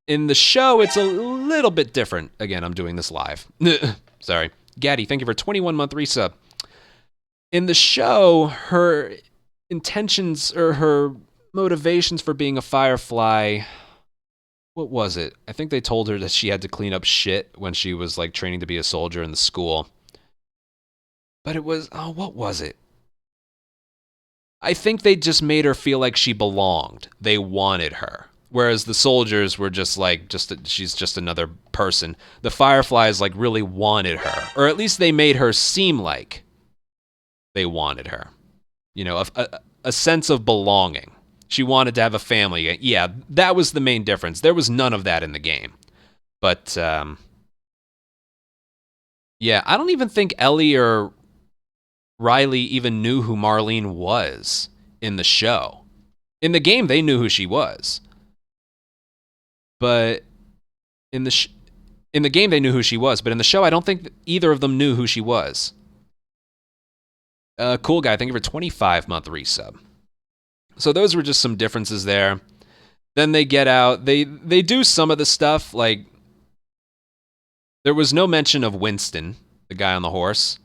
In the show, it's a little bit different. Again, I'm doing this live. Sorry. Gaddy, thank you for 21-month resub. In the show, her intentions or her motivations for being a Firefly, what was it? I think they told her that she had to clean up shit when she was like training to be a soldier in the school. But it was, what was it? I think they just made her feel like she belonged. They wanted her. Whereas the soldiers were just like, she's just another person. The Fireflies like really wanted her. Or at least they made her seem like they wanted her. You know, a sense of belonging. She wanted to have a family. Yeah, that was the main difference. There was none of that in the game. But, yeah, I don't even think Ellie or Riley even knew who Marlene was in the show. In the game, they knew who she was. But in the game, they knew who she was. But in the show, I don't think either of them knew who she was. Cool guy, thank you for 25-month resub. So those were just some differences there. Then they get out. They do some of the stuff, like there was no mention of Winston, the guy on the horse.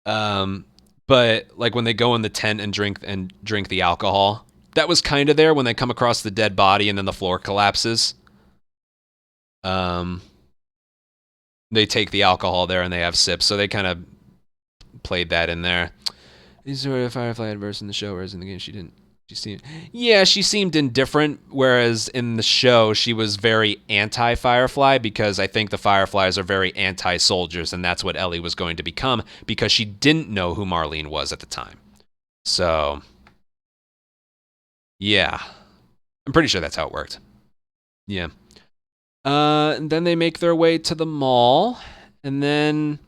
But like when they go in the tent and drink the alcohol, that was kind of there when they come across the dead body and then the floor collapses. They take the alcohol there and they have sips, so they kind of played that in there. Is there a Firefly adverse in the show, whereas in the game she didn't? She seemed indifferent, whereas in the show she was very anti-Firefly because I think the Fireflies are very anti-soldiers, and that's what Ellie was going to become because she didn't know who Marlene was at the time. So, yeah. I'm pretty sure that's how it worked. Yeah. And then they make their way to the mall, and then,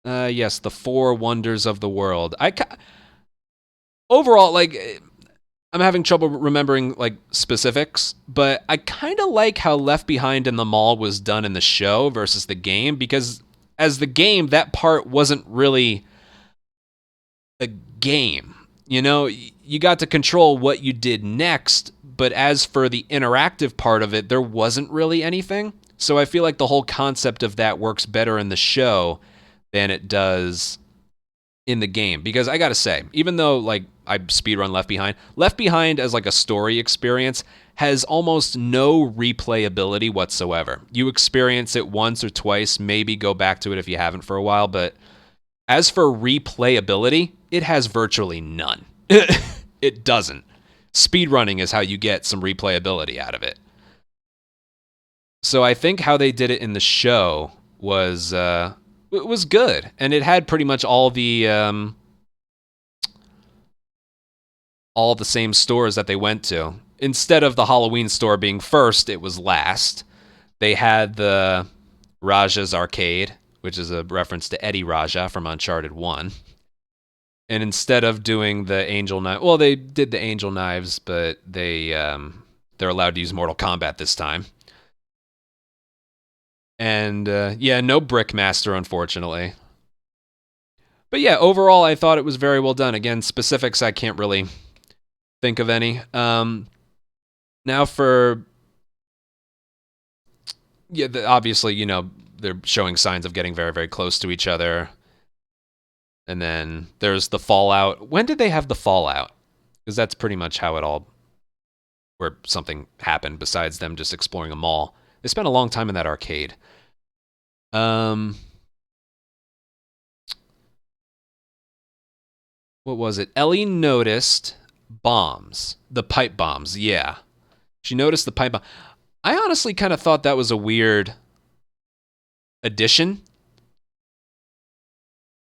yes, the 4 wonders of the world. Overall, like, I'm having trouble remembering like specifics, but I kind of like how Left Behind in the Mall was done in the show versus the game, because as the game, that part wasn't really a game. You know, you got to control what you did next, but as for the interactive part of it, there wasn't really anything. So I feel like the whole concept of that works better in the show than it does in the game, because I gotta say, even though like I speedrun Left Behind as like a story experience has almost no replayability whatsoever. You experience it once or twice, maybe go back to it if you haven't for a while, but as for replayability, it has virtually none. It doesn't. Speedrunning is how you get some replayability out of it. So I think how they did it in the show was good, and it had pretty much all the same stores that they went to. Instead of the Halloween store being first, it was last. They had the Raja's Arcade, which is a reference to Eddie Raja from Uncharted 1. And instead of doing the Angel Knife, well, they did the Angel Knives, but they're allowed to use Mortal Kombat this time. And yeah, no Brickmaster, unfortunately. But yeah, overall, I thought it was very well done. Again, specifics, I can't really think of any. Now for, yeah, obviously, you know, they're showing signs of getting very, very close to each other. And then there's the fallout. When did they have the fallout? Because that's pretty much how it all, where something happened besides them just exploring a mall. They spent a long time in that arcade. What was it? Ellie noticed bombs. The pipe bombs, yeah. She noticed the pipe bomb. I honestly kind of thought that was a weird addition.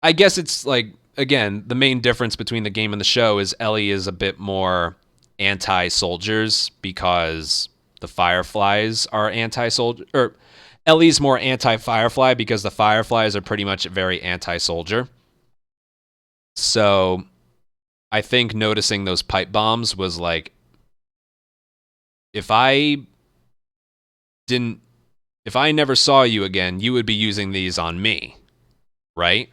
I guess it's like, again, the main difference between the game and the show is Ellie is a bit more anti-soldiers because the Fireflies are anti-soldier, or Ellie's more anti-Firefly because the Fireflies are pretty much very anti-soldier. So I think noticing those pipe bombs was like, if I never saw you again, you would be using these on me, right?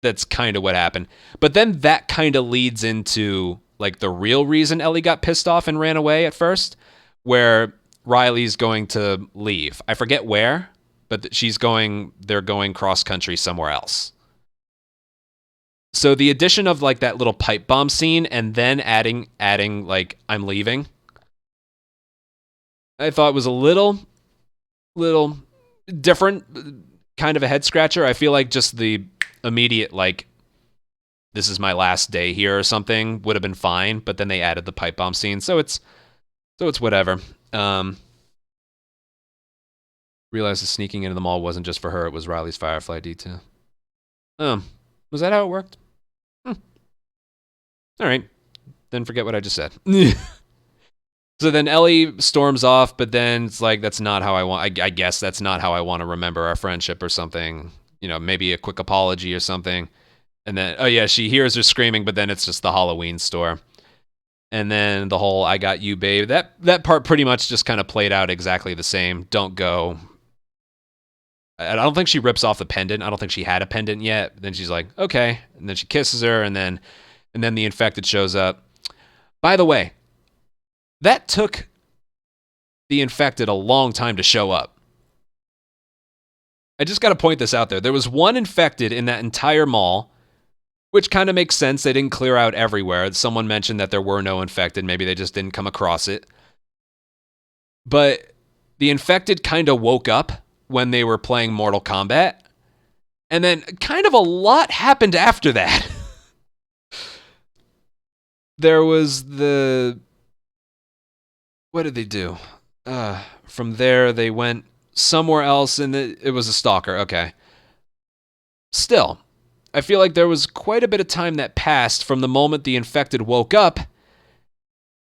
That's kind of what happened. But then that kind of leads into like the real reason Ellie got pissed off and ran away at first, where Riley's going to leave. I forget where, but they're going cross country somewhere else. So the addition of like that little pipe bomb scene and then adding like I'm leaving, I thought was a little different, kind of a head scratcher. I feel like just the immediate like this is my last day here or something would have been fine, but then they added the pipe bomb scene, so it's whatever. Realized the sneaking into the mall wasn't just for her, it was Riley's Firefly detail. Was that how it worked? All right, then forget what I just said. So then Ellie storms off, but then it's like, that's not how I want, I guess that's not how I want to remember our friendship or something. You know, maybe a quick apology or something. And then, oh yeah, she hears her screaming, but then it's just the Halloween store. And then the whole I got you, babe. That part pretty much just kind of played out exactly the same. Don't go. I don't think she rips off the pendant. I don't think she had a pendant yet. Then she's like, okay. And then she kisses her, and then the infected shows up. By the way, that took the infected a long time to show up. I just got to point this out there. There was one infected in that entire mall, which kind of makes sense. They didn't clear out everywhere. Someone mentioned that there were no infected. Maybe they just didn't come across it. But the infected kind of woke up when they were playing Mortal Kombat. And then kind of a lot happened after that. There was what did they do? From there, they went somewhere else, and it was a stalker. Okay. Still, I feel like there was quite a bit of time that passed from the moment the infected woke up,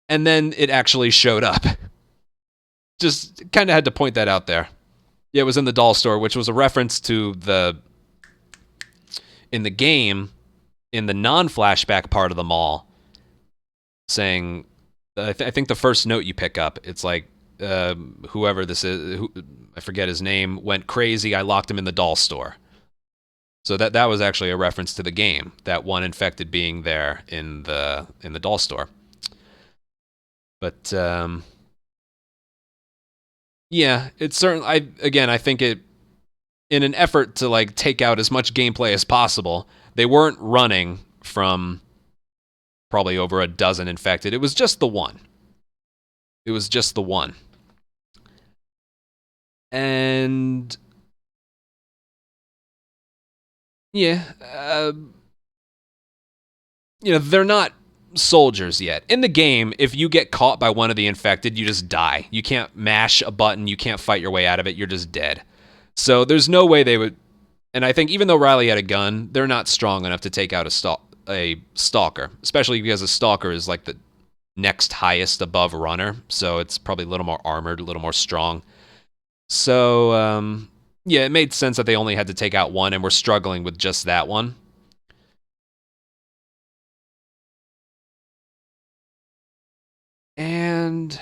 and then it actually showed up. Just kind of had to point that out there. Yeah, it was in the doll store, which was a reference to in the game, in the non-flashback part of the mall, saying, I think the first note you pick up, it's like, whoever this is, I forget his name, went crazy, I locked him in the doll store. So that was actually a reference to the game, that one infected being there in the doll store. But yeah, it's certain. I think it in an effort to like take out as much gameplay as possible, they weren't running from probably over a dozen infected. It was just the one. It was just the one. And yeah, they're not soldiers yet. In the game, if you get caught by one of the infected, you just die. You can't mash a button, you can't fight your way out of it, you're just dead. So there's no way they would, and I think even though Riley had a gun, they're not strong enough to take out a stalker, especially because a stalker is like the next highest above runner, so it's probably a little more armored, a little more strong. So, yeah, it made sense that they only had to take out one, and we're struggling with just that one. And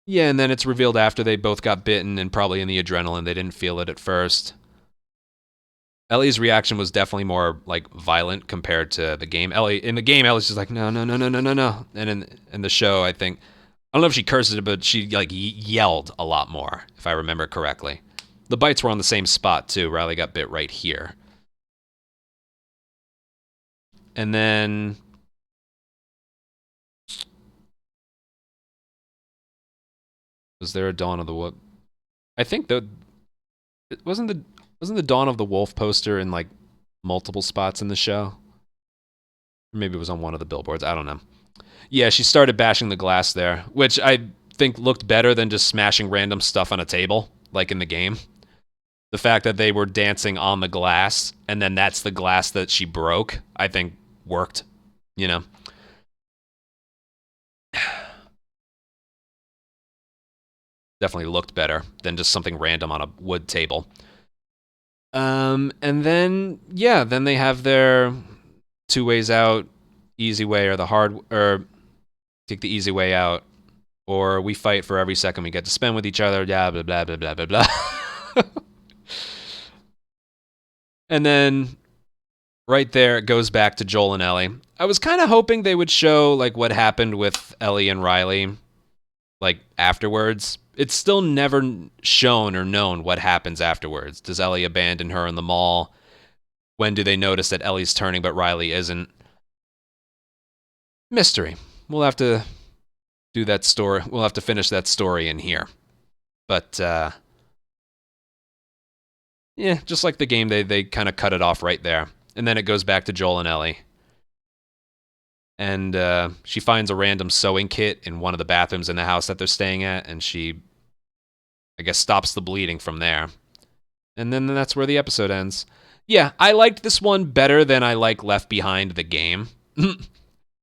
yeah, and then it's revealed after they both got bitten and probably in the adrenaline, they didn't feel it at first. Ellie's reaction was definitely more like violent compared to the game. In the game, Ellie's just like, no. And in the show, I think, I don't know if she curses it, but she like yelled a lot more, if I remember correctly. The bites were on the same spot too. Riley got bit right here. And then was there a Dawn of the Wolf? I think wasn't the Dawn of the Wolf poster in like multiple spots in the show? Or maybe it was on one of the billboards. I don't know. Yeah, she started bashing the glass there, which I think looked better than just smashing random stuff on a table, like in the game. The fact that they were dancing on the glass, and then that's the glass that she broke, I think worked, Definitely looked better than just something random on a wood table. And then, yeah, then they have their 2 ways out, easy way or take the easy way out, or we fight for every second we get to spend with each other, blah, blah, blah, blah, blah, blah, blah. And then right there, it goes back to Joel and Ellie. I was kind of hoping they would show like what happened with Ellie and Riley, like afterwards. It's still never shown or known what happens afterwards. Does Ellie abandon her in the mall? When do they notice that Ellie's turning but Riley isn't? Mystery. We'll have to do that story. We'll have to finish that story in here. But yeah, just like the game, they kind of cut it off right there. And then it goes back to Joel and Ellie. And she finds a random sewing kit in one of the bathrooms in the house that they're staying at, and she, I guess, stops the bleeding from there. And then that's where the episode ends. Yeah, I liked this one better than I like Left Behind the game.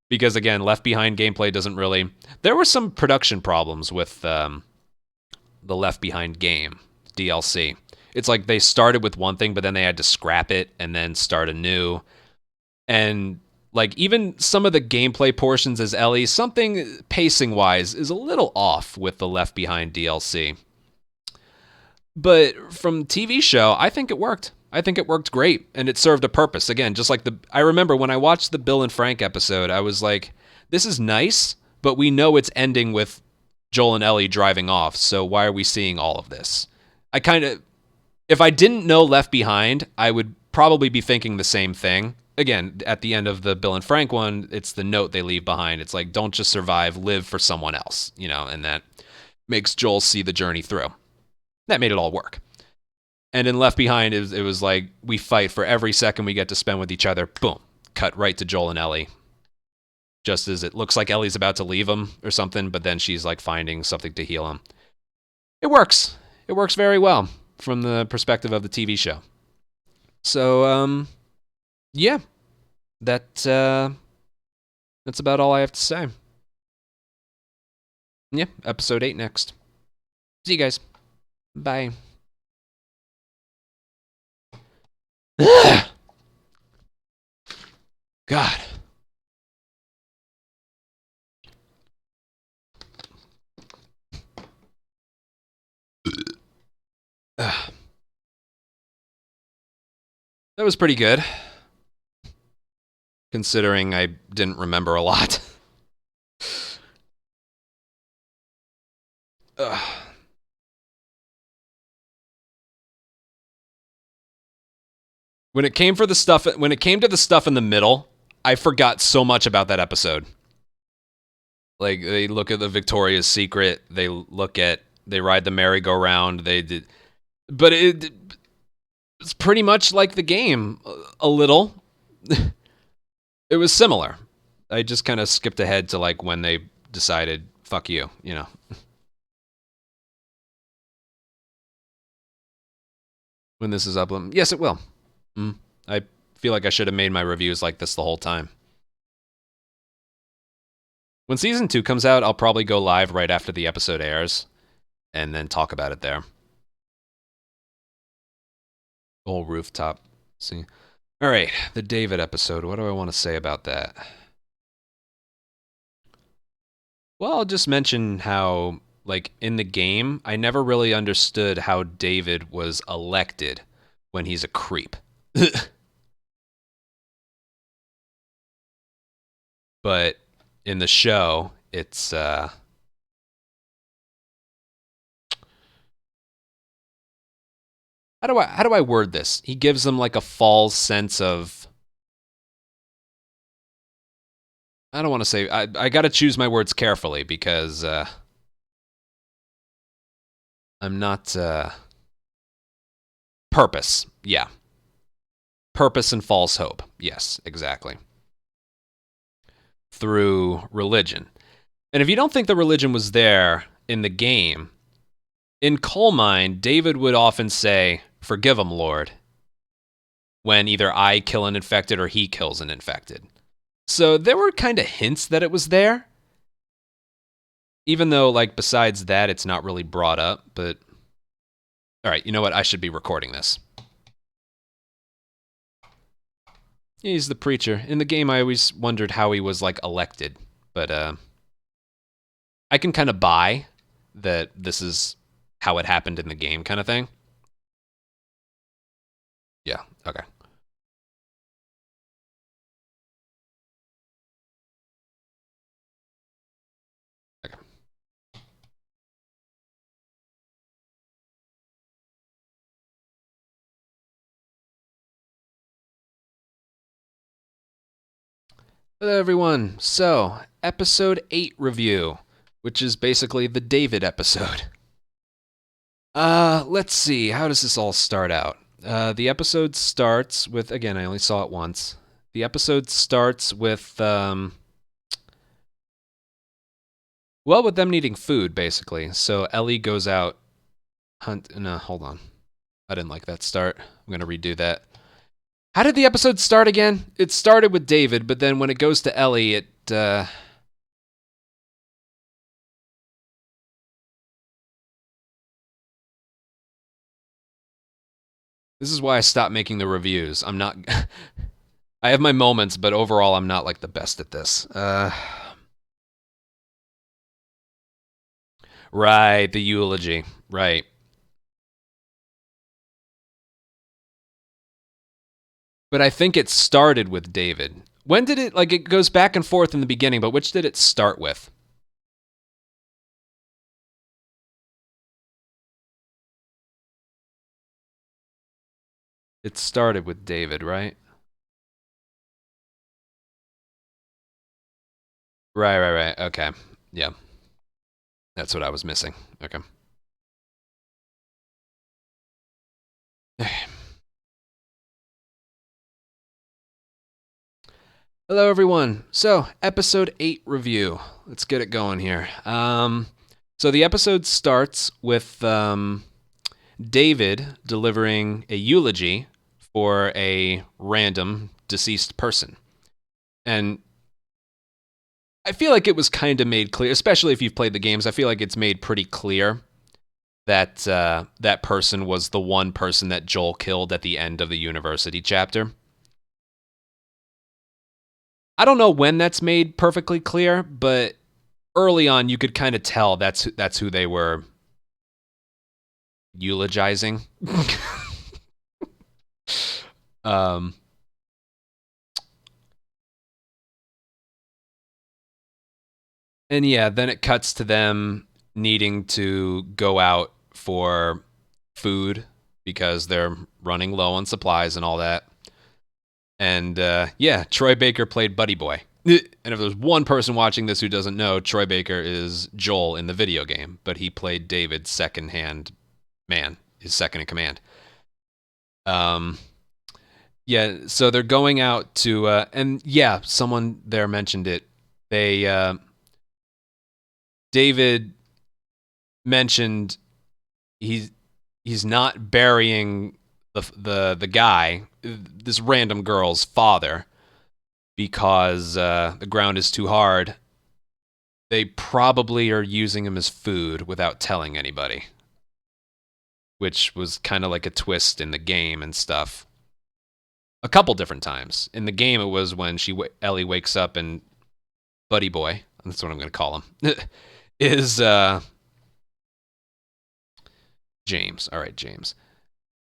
Because, again, Left Behind gameplay doesn't really... There were some production problems with the Left Behind game, DLC. It's like they started with one thing, but then they had to scrap it and then start anew. And like even some of the gameplay portions as Ellie, something pacing-wise is a little off with the Left Behind DLC. But from TV show, I think it worked. I think it worked great, and it served a purpose. Again, just like I remember when I watched the Bill and Frank episode, I was like, this is nice, but we know it's ending with Joel and Ellie driving off, so why are we seeing all of this? If I didn't know Left Behind, I would probably be thinking the same thing. Again, at the end of the Bill and Frank one, it's the note they leave behind. It's like, don't just survive, live for someone else, and that makes Joel see the journey through. That made it all work. And in Left Behind, it was like, we fight for every second we get to spend with each other. Boom. Cut right to Joel and Ellie. Just as it looks like Ellie's about to leave him or something, but then she's like finding something to heal him. It works. It works very well from the perspective of the TV show. So, yeah. That's about all I have to say. Yeah, episode 8 next. See you guys. Bye. God. That was pretty good. Considering I didn't remember a lot. When it came to the stuff in the middle, I forgot so much about that episode. Like, they look at the Victoria's Secret, they ride the merry-go-round, but it's pretty much like the game, a little. It was similar. I just kind of skipped ahead to like when they decided, fuck you, you know. When this is up, yes, it will. I feel like I should have made my reviews like this the whole time. When season 2 comes out, I'll probably go live right after the episode airs and then talk about it there. Whole rooftop. See. All right, the David episode. What do I want to say about that? Well, I'll just mention how, like, in the game, I never really understood how David was elected when he's a creep. But in the show, it's how do I word this? He gives them like a false sense of, I don't want to say, I got to choose my words carefully because I'm not purpose. Yeah. Purpose and false hope. Yes, exactly. Through religion. And if you don't think the religion was there in the game, in Coal Mine, David would often say, "Forgive him, Lord," when either I kill an infected or he kills an infected. So there were kind of hints that it was there. Even though, like, besides that, it's not really brought up. But, all right, you know what? I should be recording this. He's the preacher. In the game, I always wondered how he was, like, elected. But I can kind of buy that this is how it happened in the game kind of thing. Yeah, okay. Okay. Hello, everyone. So, episode 8 review, which is basically the David episode. Let's see. How does this all start out? The episode starts with, again, I only saw it once. The episode starts with, well, with them needing food, basically. So Ellie goes out, no, hold on. I didn't like that start. I'm going to redo that. How did the episode start again? It started with David, but then when it goes to Ellie, it, This is why I stopped making the reviews. I'm not... I have my moments, but overall, I'm not, like, the best at this. Right, the eulogy. Right. But I think it started with David. When did it... Like, it goes back and forth in the beginning, but which did it start with? It started with David, right? Right. Okay. Yeah. That's what I was missing. Okay. Hello, everyone. So, episode 8 review. Let's get it going here. So the episode starts with David delivering a eulogy for a random deceased person. And I feel like it was kind of made clear, especially if you've played the games, I feel like it's made pretty clear that that person was the one person that Joel killed at the end of the university chapter. I don't know when that's made perfectly clear, but early on you could kind of tell that's who they were eulogizing. And yeah, then it cuts to them needing to go out for food because they're running low on supplies and all that. And yeah, Troy Baker played Buddy Boy. And if there's one person watching this who doesn't know, Troy Baker is Joel in the video game, but he played David's second-hand man, his second in command. Yeah, so they're going out to, and yeah, someone there mentioned it. David mentioned he's not burying the guy, this random girl's father, because the ground is too hard. They probably are using him as food without telling anybody, which was kind of like a twist in the game and stuff. A couple different times. In the game, it was when Ellie wakes up and Buddy Boy, that's what I'm going to call him, is James. All right, James.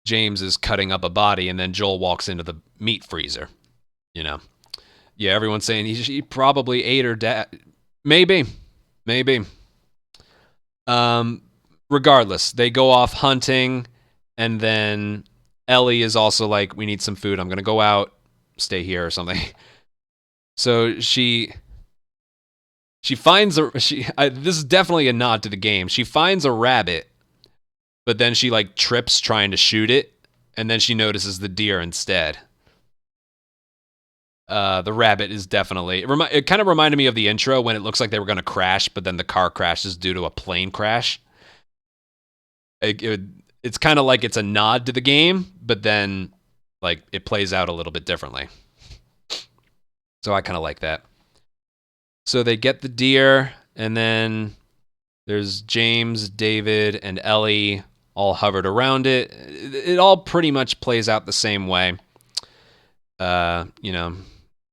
James is cutting up a body, and then Joel walks into the meat freezer. You know? Yeah, everyone's saying he probably ate her dad. Maybe. Regardless, they go off hunting, and then Ellie is also like, we need some food. I'm going to go out, stay here or something. So she finds this is definitely a nod to the game. She finds a rabbit, but then she like trips trying to shoot it, and then she notices the deer instead. The rabbit is definitely... It kind of reminded me of the intro when it looks like they were going to crash, but then the car crashes due to a plane crash. It's kind of like it's a nod to the game, but then like it plays out a little bit differently. So I kind of like that. So they get the deer, and then there's James, David, and Ellie all hovered around it. It all pretty much plays out the same way.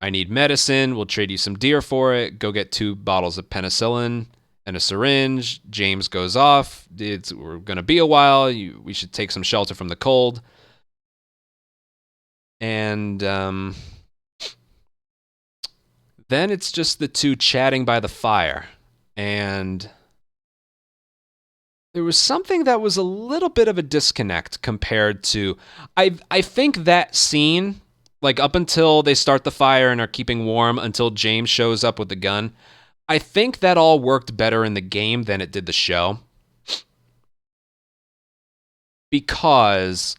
I need medicine. We'll trade you some deer for it. Go get 2 bottles of penicillin and a syringe. James goes off. We're going to be a while. We should take some shelter from the cold. And then it's just the 2 chatting by the fire. And there was something that was a little bit of a disconnect compared to... I think that scene... Like, up until they start the fire and are keeping warm until James shows up with the gun, I think that all worked better in the game than it did the show. Because,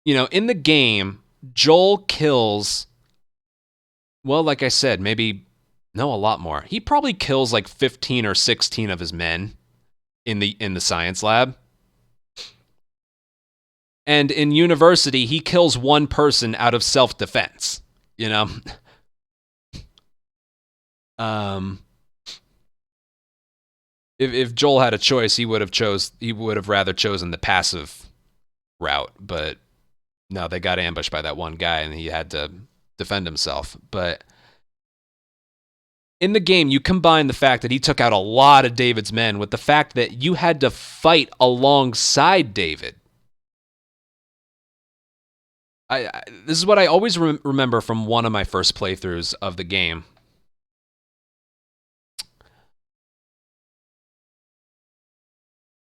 in the game, Joel kills, well, like I said, a lot more. He probably kills like 15 or 16 of his men in the science lab. And in University, he kills 1 person out of self-defense, If Joel had a choice, he would have rather chosen the passive route, but no, they got ambushed by that one guy and he had to defend himself. But in the game, you combine the fact that he took out a lot of David's men with the fact that you had to fight alongside David. This is what I always remember from one of my first playthroughs of the game.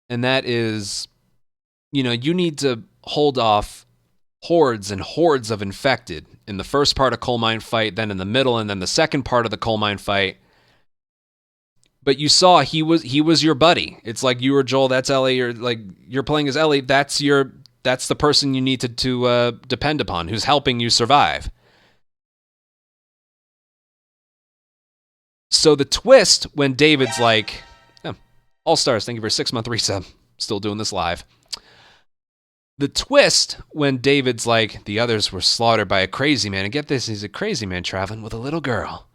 And that is, you need to hold off hordes and hordes of infected in the first part of Coal Mine Fight, then in the middle, and then the second part of the Coal Mine Fight. But you saw he was your buddy. It's like you were Joel, that's Ellie, or like you're playing as Ellie, that's the person you need to depend upon, who's helping you survive. So the twist when David's like, All Stars, thank you for a 6-month resub. Still doing this live. The twist when David's like, the others were slaughtered by a crazy man, and get this, he's a crazy man traveling with a little girl.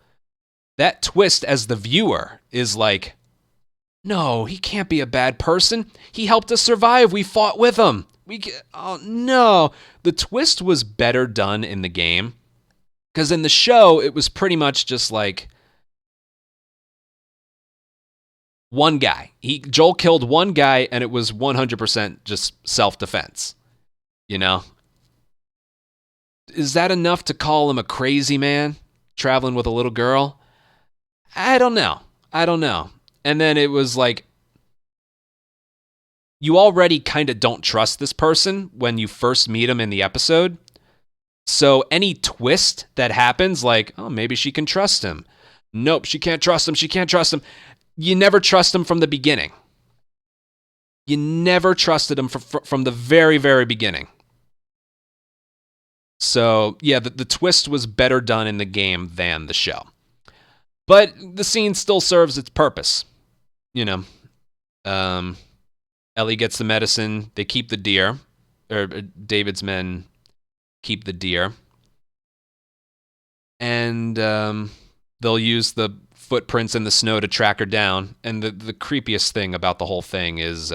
That twist as the viewer is like, no, he can't be a bad person. He helped us survive. We fought with him. Oh, no. The twist was better done in the game. Because in the show, it was pretty much just like one guy. Joel killed one guy, and it was 100% just self-defense. Is that enough to call him a crazy man traveling with a little girl? I don't know. And then it was like, you already kind of don't trust this person when you first meet him in the episode. So any twist that happens, like, oh, maybe she can trust him. Nope, she can't trust him. She can't trust him. You never trust him from the beginning. You never trusted him from the very, very beginning. So, yeah, the twist was better done in the game than the show. But the scene still serves its purpose. You know, Ellie gets the medicine. They keep the deer. Or David's men keep the deer. And they'll use the footprints in the snow to track her down. And the creepiest thing about the whole thing is,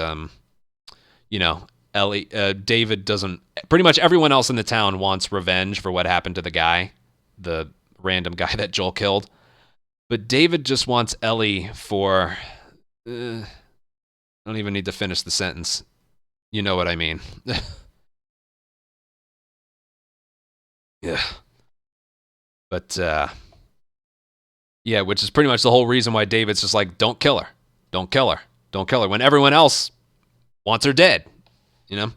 you know, David doesn't... Pretty much everyone else in the town wants revenge for what happened to the guy. The random guy that Joel killed. But David just wants Ellie for... I don't even need to finish the sentence. You know what I mean. Yeah. But, yeah, which is pretty much the whole reason why David's just like, don't kill her. Don't kill her. Don't kill her. When everyone else wants her dead. You know?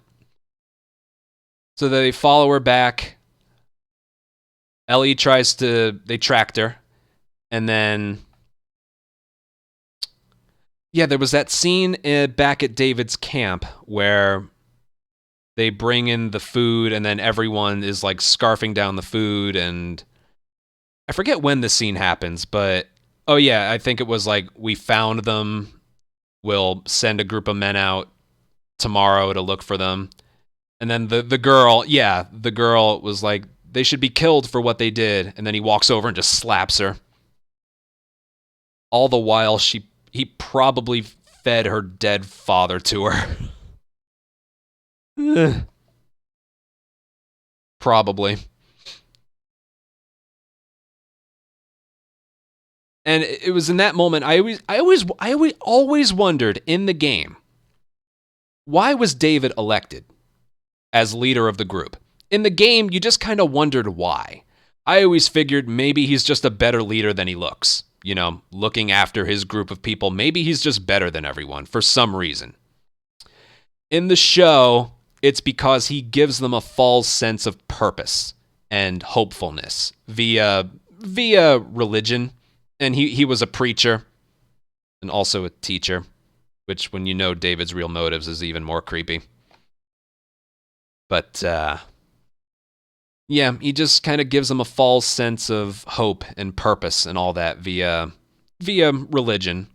So they follow her back. Ellie they tracked her. And then, yeah, there was that scene back at David's camp where they bring in the food and then everyone is like scarfing down the food, and I forget when the scene happens, but oh yeah, I think it was like, we found them. We'll send a group of men out tomorrow to look for them. And then the girl was like, they should be killed for what they did. And then he walks over and just slaps her. All the while he probably fed her dead father to her. Probably. And it was in that moment I always wondered in the game, why was David elected as leader of the group? In the game, you just kind of wondered why. I always figured maybe he's just a better leader than he looks. You know, looking after his group of people, maybe he's just better than everyone for some reason. In the show, it's because he gives them a false sense of purpose and hopefulness via religion. And he was a preacher and also a teacher, which, when you know David's real motives, is even more creepy. But, yeah, he just kind of gives them a false sense of hope and purpose and all that via religion.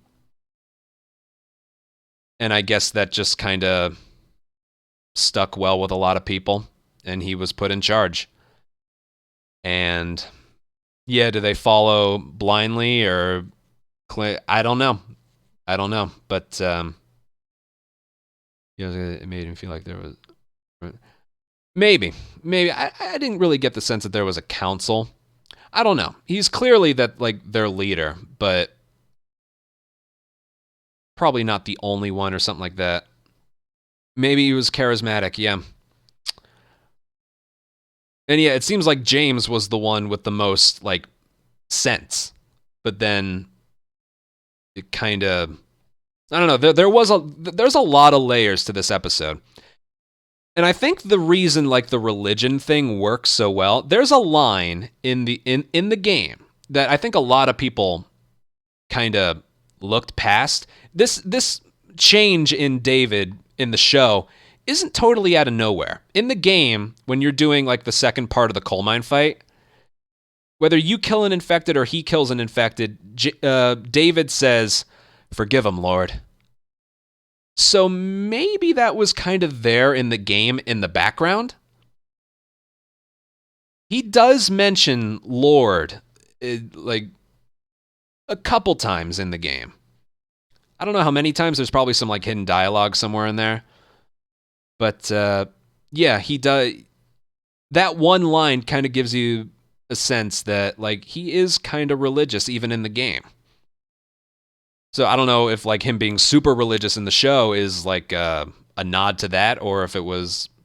And I guess that just kind of stuck well with a lot of people, and he was put in charge. And, yeah, do they follow blindly or... I don't know. But, yeah, it made him feel like there was... Maybe. I didn't really get the sense that there was a council. I don't know. He's clearly their leader, but probably not the only one or something like that. Maybe he was charismatic, yeah. And yeah, it seems like James was the one with the most, sense. But then it kind of... I don't know. There's a lot of layers to this episode. And I think the reason the religion thing works so well, there's a line in the game that I think a lot of people kind of looked past. This change in David in the show isn't totally out of nowhere. In the game, when you're doing the second part of the coal mine fight, whether you kill an infected or he kills an infected, David says, "Forgive him, Lord." So maybe that was kind of there in the game in the background. He does mention Lord a couple times in the game. I don't know how many times. There's probably some hidden dialogue somewhere in there. But yeah, he does. That one line kind of gives you a sense that he is kind of religious even in the game. So I don't know if him being super religious in the show is a nod to that, or if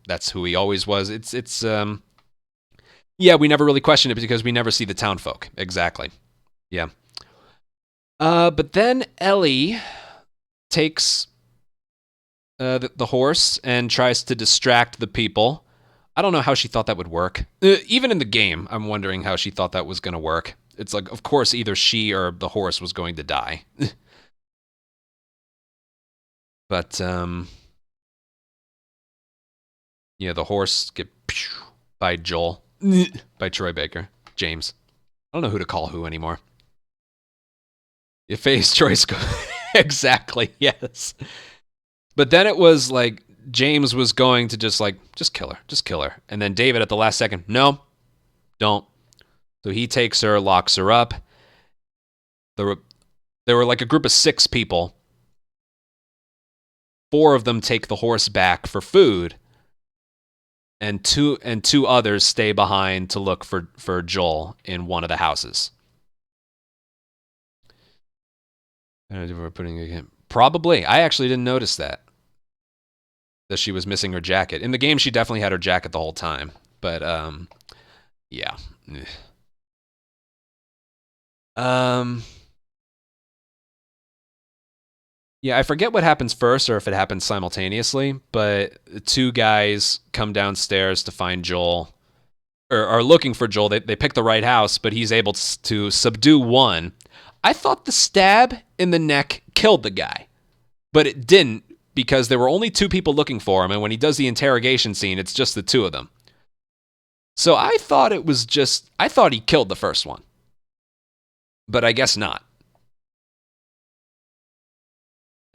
that's who he always was. It's yeah, we never really question it because we never see the town folk. Exactly. Yeah. But then Ellie takes the horse and tries to distract the people I don't know how she thought that would work. Even in the game, I'm wondering how she thought that was going to work. It's like, of course, either she or the horse was going to die. But, yeah, the horse get by Joel. By Troy Baker. James. I don't know who to call who anymore. You face choice. Exactly, yes. But then it was like, James was going to just kill her. Just kill her. And then David at the last second, no, don't. So he takes her, locks her up. There were like a group of 6 people. 4 of them take the horse back for food. And two others stay behind to look for Joel in one of the houses. Probably. I actually didn't notice that she was missing her jacket. In the game, she definitely had her jacket the whole time. But, yeah. Yeah, I forget what happens first or if it happens simultaneously, but 2 guys come downstairs to find Joel, or are looking for Joel. They pick the right house, but he's able to subdue one. I thought the stab in the neck killed the guy, but it didn't because there were only 2 people looking for him, and when he does the interrogation scene, it's just the 2 of them. So I thought he killed the first one, but I guess not.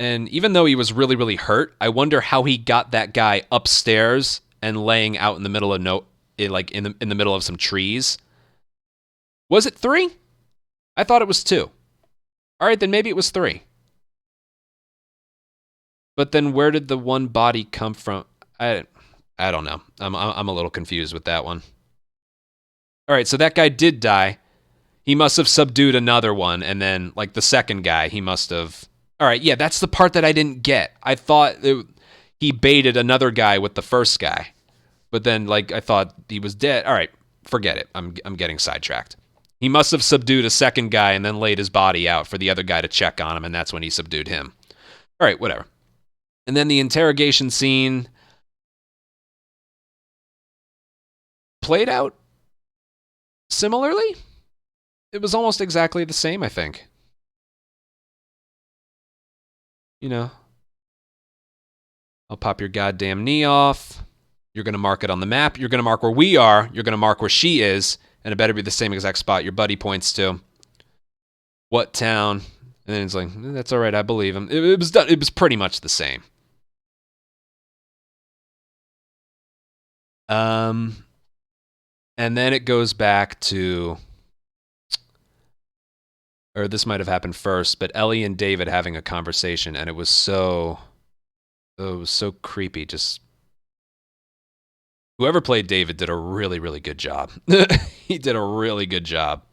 And even though he was really, really hurt, I wonder how he got that guy upstairs and laying out in the middle of in the middle of some trees. Was it 3? I thought it was 2. All right, then maybe it was 3. But then where did the one body come from? I don't know. I'm a little confused with that one. All right, so that guy did die. He must have subdued another one, and then like the second guy, he must have. All right, yeah, that's the part that I didn't get. I thought he baited another guy with the first guy, but then I thought he was dead. All right, forget it. I'm getting sidetracked. He must have subdued a second guy and then laid his body out for the other guy to check on him, and that's when he subdued him. All right, whatever. And then the interrogation scene played out similarly. It was almost exactly the same, I think. I'll pop your goddamn knee off. You're going to mark it on the map. You're going to mark where we are. You're going to mark where she is. And it better be the same exact spot your buddy points to. What town? And then it's like, that's all right. I believe him. It was done. It was pretty much the same. And then it goes back to, or this might have happened first, but Ellie and David having a conversation, and it was so creepy. Just whoever played David did a really, really good job. He did a really good job.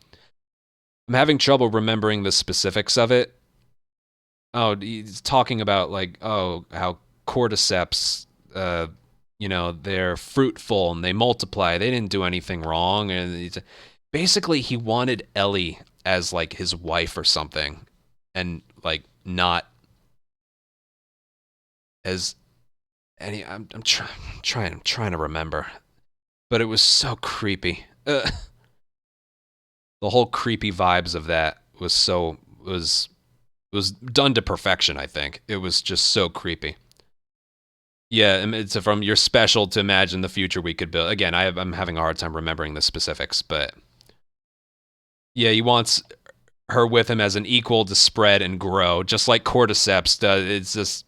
I'm having trouble remembering the specifics of it. Oh, he's talking about how cordyceps, they're fruitful and they multiply. They didn't do anything wrong, and basically he wanted Ellie as his wife or something, and not as any. I'm trying to remember, but it was so creepy. The whole creepy vibes of that was done to perfection. I think it was just so creepy. Yeah, it's from you're special to imagine the future we could build. Again, I'm having a hard time remembering the specifics, but yeah, he wants her with him as an equal to spread and grow, just like cordyceps does. It's just,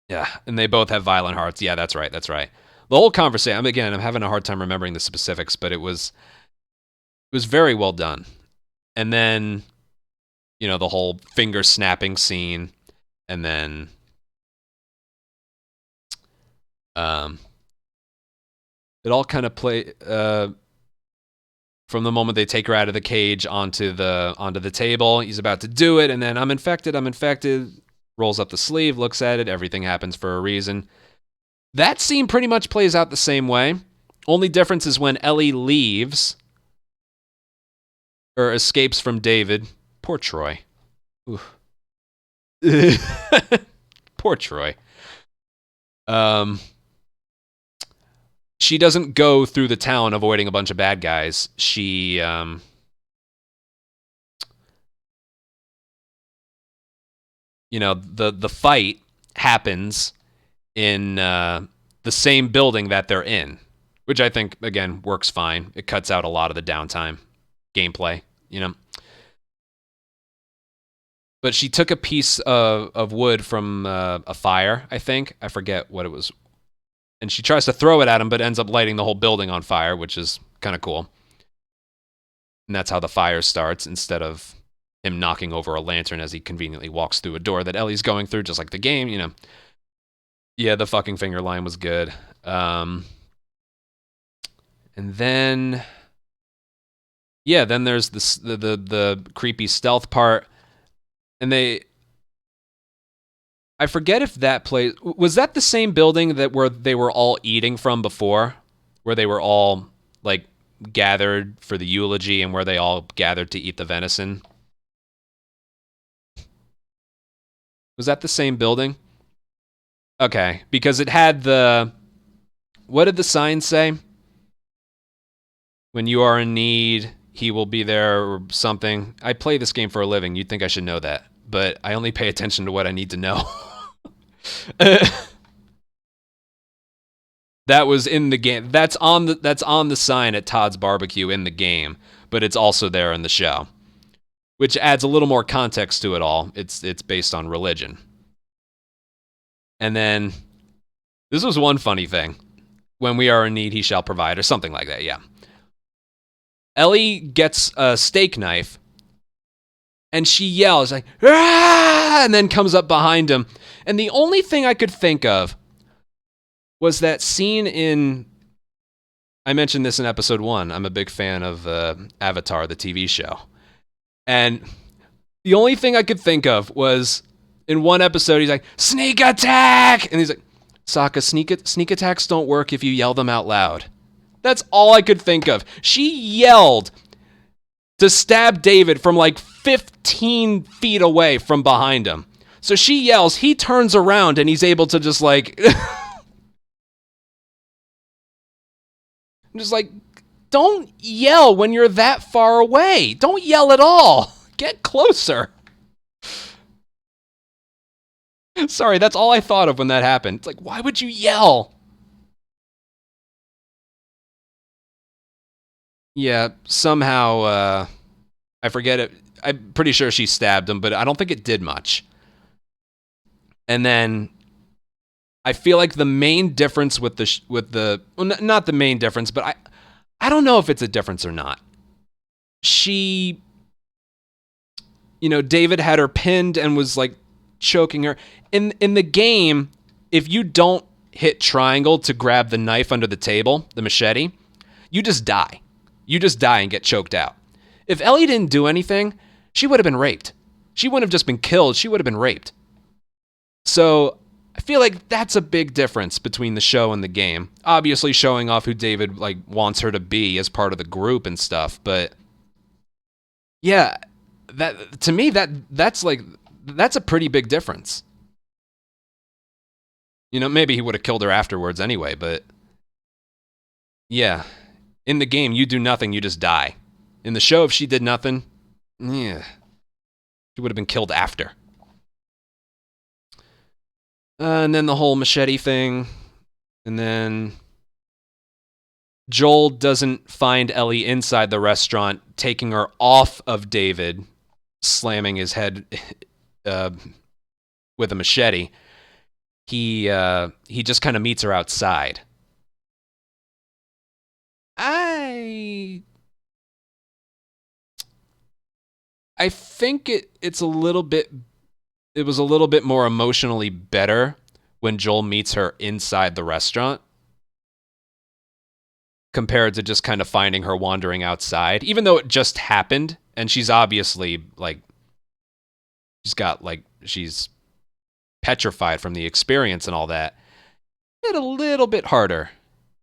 yeah, and they both have violent hearts. Yeah, that's right. The whole conversation. Again, I'm having a hard time remembering the specifics, but it was very well done. And then, the whole finger snapping scene, and then it all kind of play from the moment they take her out of the cage onto the table. He's about to do it, and then I'm infected. Rolls up the sleeve, looks at it. Everything happens for a reason. That scene pretty much plays out the same way. Only difference is when Ellie leaves or escapes from David. Poor Troy. Oof. Poor Troy. she doesn't go through the town avoiding a bunch of bad guys. She the fight happens in the same building that they're in, which I think again works fine. It cuts out a lot of the downtime gameplay, But she took a piece of wood from a fire, I think. I forget what it was. And she tries to throw it at him, but ends up lighting the whole building on fire, which is kind of cool. And that's how the fire starts, instead of him knocking over a lantern as he conveniently walks through a door that Ellie's going through, just like the game, Yeah, the fucking finger line was good. And then... Yeah, then there's the creepy stealth part. And I forget if that place... Was that the same building where they were all eating from before? Where they were all, like, gathered for the eulogy and where they all gathered to eat the venison? Was that the same building? Okay, because it had the... What did the sign say? When you are in need, he will be there, or something. I play this game for a living. You'd think I should know that. But I only pay attention to what I need to know. That was in the game. That's on the sign at Todd's Barbecue in the game, but it's also there in the show, which adds a little more context to it all. It's based on religion. And then this was one funny thing. When we are in need, he shall provide, or something like that, yeah. Ellie gets a steak knife, and she yells, like, "Ah!" And then comes up behind him. And the only thing I could think of was that scene in... I mentioned this in episode 1. I'm a big fan of Avatar, the TV show. And the only thing I could think of was, in one episode, he's like, "Sneak attack!" And he's like, "Sokka, sneak attacks don't work if you yell them out loud." That's all I could think of. She yelled to stab David from like 15 feet away from behind him. So she yells, he turns around, and he's able to just like... I'm just like, don't yell when you're that far away. Don't yell at all. Get closer. Sorry, that's all I thought of when that happened. It's like, why would you yell? Yeah, somehow, I forget it. I'm pretty sure she stabbed him, but I don't think it did much. And then I feel like the main difference with the well, not the main difference, but I don't know if it's a difference or not. She, David had her pinned and was like choking her. In the game, if you don't hit triangle to grab the knife under the table, the machete, you just die. You just die and get choked out. If Ellie didn't do anything, she would have been raped. She wouldn't have just been killed. She would have been raped. So I feel like that's a big difference between the show and the game. Obviously showing off who David wants her to be as part of the group and stuff, but yeah, that to me that's a pretty big difference. Maybe he would have killed her afterwards anyway, but yeah. In the game, you do nothing, you just die. In the show, if she did nothing, yeah, she would have been killed after. And then the whole machete thing. And then Joel doesn't find Ellie inside the restaurant, taking her off of David, slamming his head with a machete. He just kind of meets her outside. I think it was a little bit more emotionally better when Joel meets her inside the restaurant compared to just kind of finding her wandering outside, even though it just happened and she's obviously she's petrified from the experience and all that. It's a little bit harder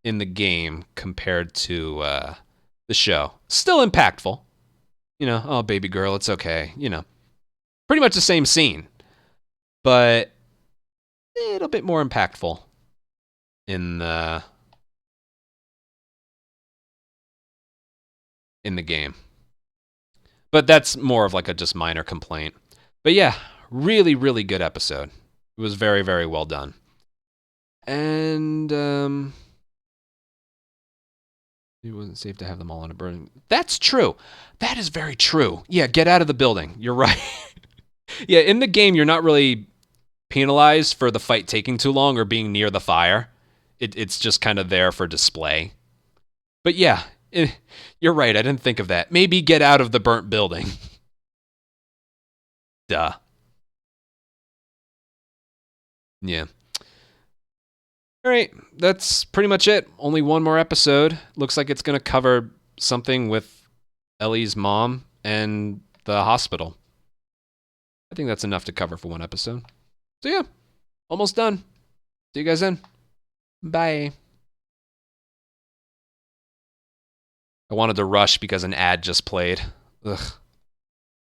in the game compared to the show. Still impactful. Oh, baby girl, it's okay. Pretty much the same scene, but a little bit more impactful in the in the game. But that's more of like a just minor complaint. But yeah, really, really good episode. It was very, very well done. And it wasn't safe to have them all on a burning. That's true. That is very true. Yeah, get out of the building. You're right. Yeah, in the game, you're not really penalized for the fight taking too long or being near the fire. It's just kind of there for display. But yeah, you're right. I didn't think of that. Maybe get out of the burnt building. Duh. Yeah. All right, that's pretty much it. Only one more episode. Looks like it's going to cover something with Ellie's mom and the hospital. I think that's enough to cover for one episode. So yeah, almost done. See you guys then. Bye. I wanted to rush because an ad just played. Ugh.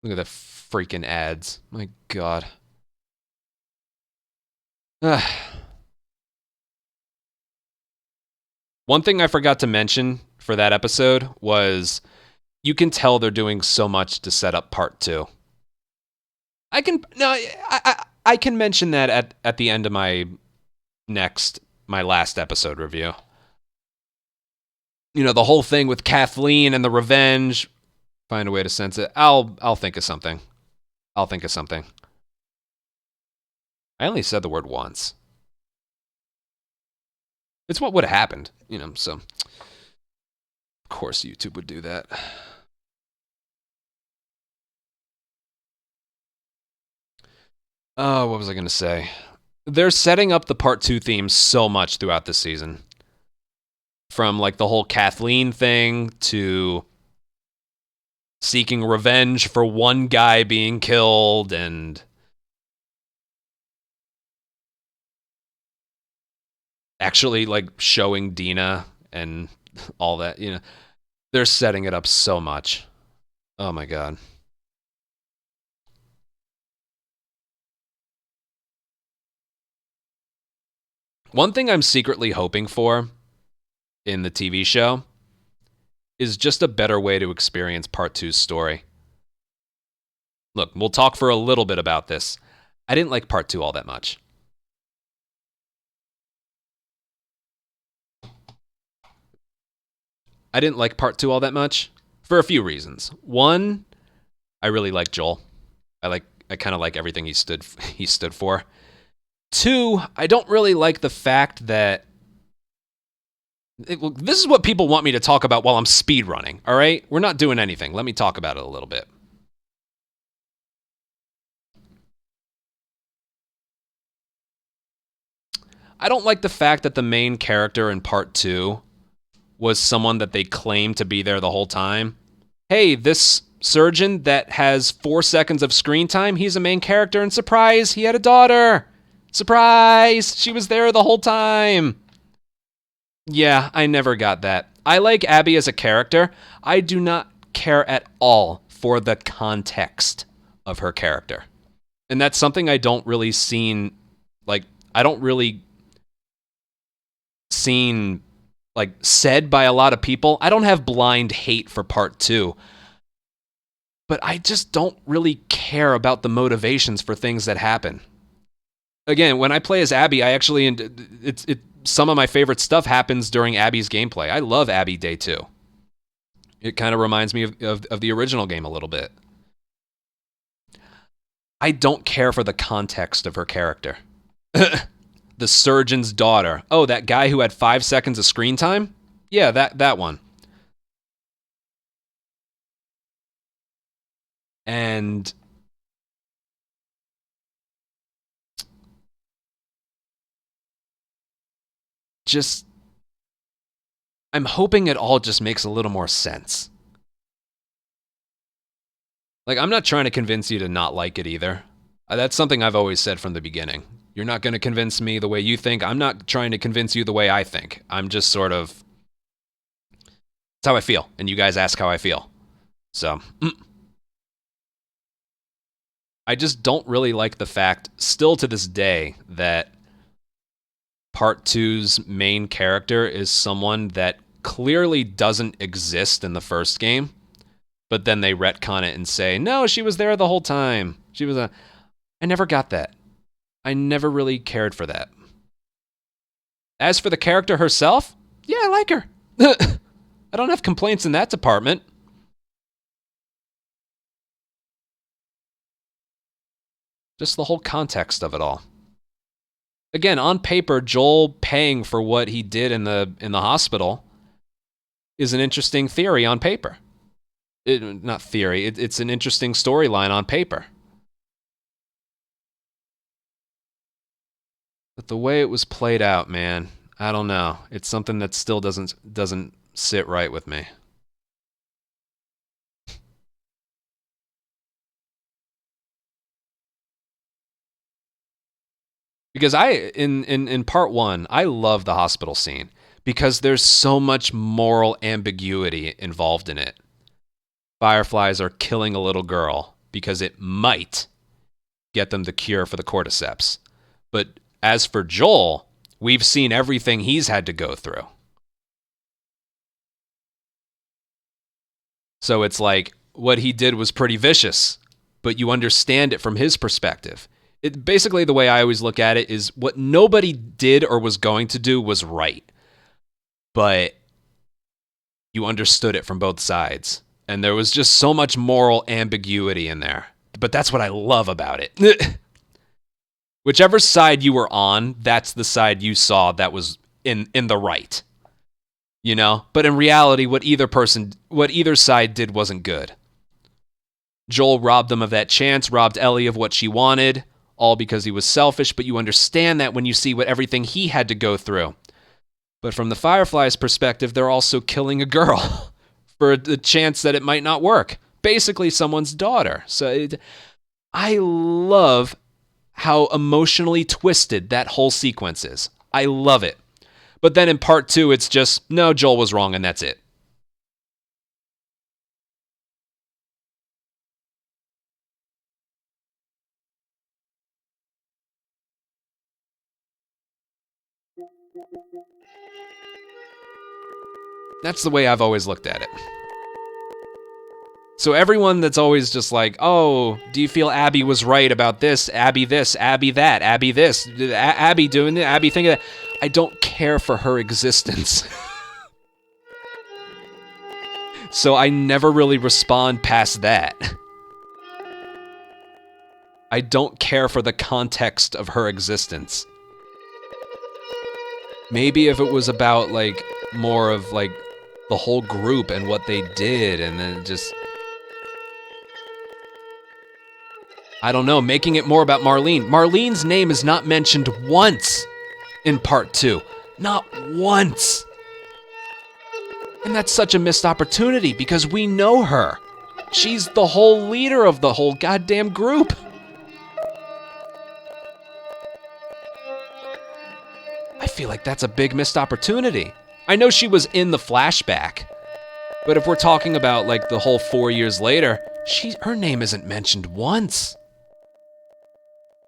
Look at the freaking ads. My God. Ugh. One thing I forgot to mention for that episode was you can tell they're doing so much to set up part 2. I can mention that at the end of my last episode review. You know, the whole thing with Kathleen and the revenge. Find a way to sense it. I'll think of something. I only said the word once. It's what would have happened, you know, so of course YouTube would do that. Oh, what was I going to say? They're setting up the part 2 theme so much throughout this season. From like the whole Kathleen thing to seeking revenge for one guy being killed and actually like showing Dina and all that, you know. They're setting it up so much. Oh my God. One thing I'm secretly hoping for in the TV show is just a better way to experience part 2's story. Look, we'll talk for a little bit about this. I didn't like part 2 all that much. I didn't like part 2 all that much for a few reasons. One, I really like Joel. I kind of like everything he stood for. Two, I don't really like the fact that this is what people want me to talk about while I'm speedrunning, all right? We're not doing anything. Let me talk about it a little bit. I don't like the fact that the main character in part 2 was someone that they claimed to be there the whole time. Hey, this surgeon that has 4 seconds of screen time, he's a main character, and surprise, he had a daughter. Surprise, she was there the whole time. Yeah, I never got that. I like Abby as a character. I do not care at all for the context of her character. And that's something I don't really seen, like, I don't really seen, like, said by a lot of people. I don't have blind hate for part 2. But I just don't really care about the motivations for things that happen. Again, when I play as Abby, I actually, some of my favorite stuff happens during Abby's gameplay. I love Abby Day 2. It kind of reminds me of the original game a little bit. I don't care for the context of her character. The surgeon's daughter. Oh, that guy who had 5 seconds of screen time? Yeah, that one. And just, I'm hoping it all just makes a little more sense. Like, I'm not trying to convince you to not like it either. That's something I've always said from the beginning. You're not going to convince me the way you think. I'm not trying to convince you the way I think. I'm just sort of, it's how I feel. And you guys ask how I feel. So, I just don't really like the fact, still to this day, that Part 2's main character is someone that clearly doesn't exist in the first game. But then they retcon it and say, no, she was there the whole time. I never got that. I never really cared for that. As for the character herself, yeah, I like her. I don't have complaints in that department. Just the whole context of it all. Again, on paper, Joel paying for what he did in the hospital is an interesting theory on paper. Not theory, it's an interesting storyline on paper. But the way it was played out, man, I don't know. It's something that still doesn't sit right with me. Because in part 1, I love the hospital scene because there's so much moral ambiguity involved in it. Fireflies are killing a little girl because it might get them the cure for the cordyceps. But as for Joel, we've seen everything he's had to go through. So it's like what he did was pretty vicious, but you understand it from his perspective. Basically, the way I always look at it is what nobody did or was going to do was right. But you understood it from both sides. And there was just so much moral ambiguity in there. But that's what I love about it. Whichever side you were on, that's the side you saw that was in the right. You know? But in reality, what either side did wasn't good. Joel robbed them of that chance, robbed Ellie of what she wanted, all because he was selfish, but you understand that when you see what everything he had to go through. But from the Fireflies' perspective, they're also killing a girl for the chance that it might not work. Basically, someone's daughter. So I love how emotionally twisted that whole sequence is. I love it. But then in part 2, it's just, no, Joel was wrong, and that's it. That's the way I've always looked at it. So everyone that's always just like, oh, do you feel Abby was right about this, Abby that, Abby this, Abby doing this, Abby thinking that, I don't care for her existence. So I never really respond past that. I don't care for the context of her existence. Maybe if it was about, like, more of, like, the whole group and what they did, and then just... I don't know, making it more about Marlene. Marlene's name is not mentioned once in part 2. Not once. And that's such a missed opportunity because we know her. She's the whole leader of the whole goddamn group. I feel like that's a big missed opportunity. I know she was in the flashback, but if we're talking about like the whole 4 years later, her name isn't mentioned once.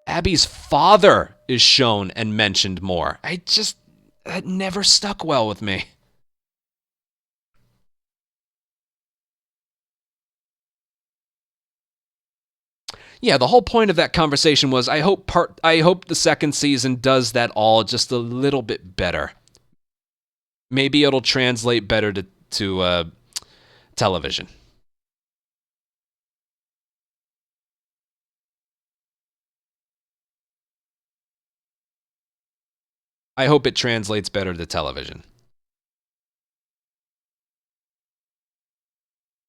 Abby's father is shown and mentioned more. That never stuck well with me. Yeah, the whole point of that conversation was I hope the second season does that all just a little bit better. Maybe it'll translate better to television. I hope it translates better to television.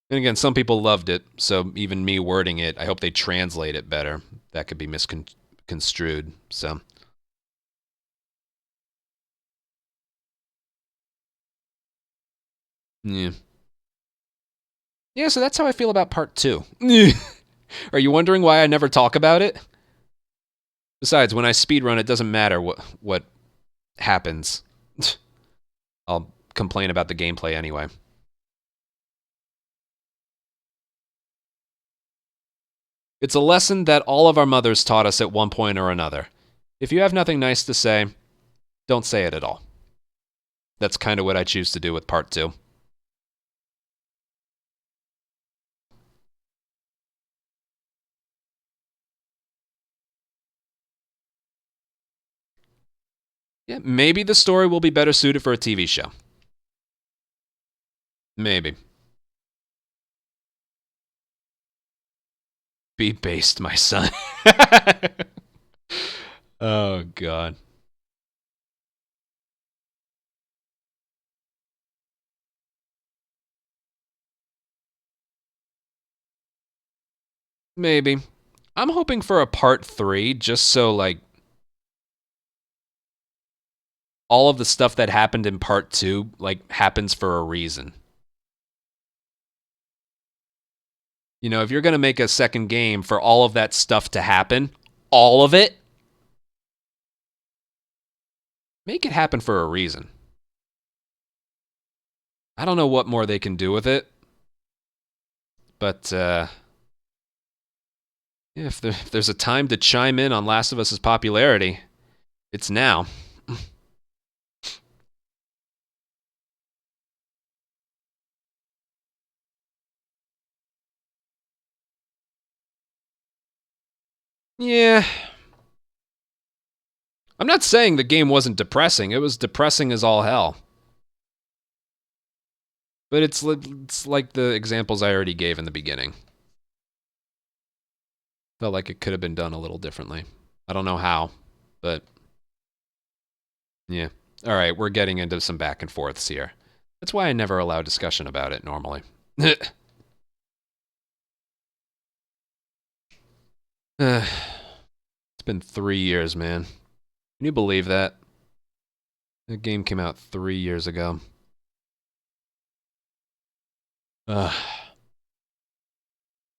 And again, some people loved it, so even me wording it, I hope they translate it better. That could be misconstrued, so. Yeah. Yeah, so that's how I feel about part 2. Are you wondering why I never talk about it? Besides, when I speedrun, it doesn't matter what happens. I'll complain about the gameplay anyway. It's a lesson that all of our mothers taught us at one point or another. If you have nothing nice to say, don't say it at all. That's kind of what I choose to do with part 2. Yeah, maybe the story will be better suited for a TV show. Maybe. Be based, my son. Oh, God. Maybe. I'm hoping for a part 3, just so, like, all of the stuff that happened in part 2, like, happens for a reason. You know, if you're going to make a second game for all of that stuff to happen, all of it, make it happen for a reason. I don't know what more they can do with it, but if there's a time to chime in on Last of Us' popularity, it's now. Yeah. I'm not saying the game wasn't depressing. It was depressing as all hell. But it's like the examples I already gave in the beginning. Felt like it could have been done a little differently. I don't know how, but yeah. All right, we're getting into some back and forths here. That's why I never allow discussion about it normally. It's been 3 years, man. Can you believe that? That game came out 3 years ago.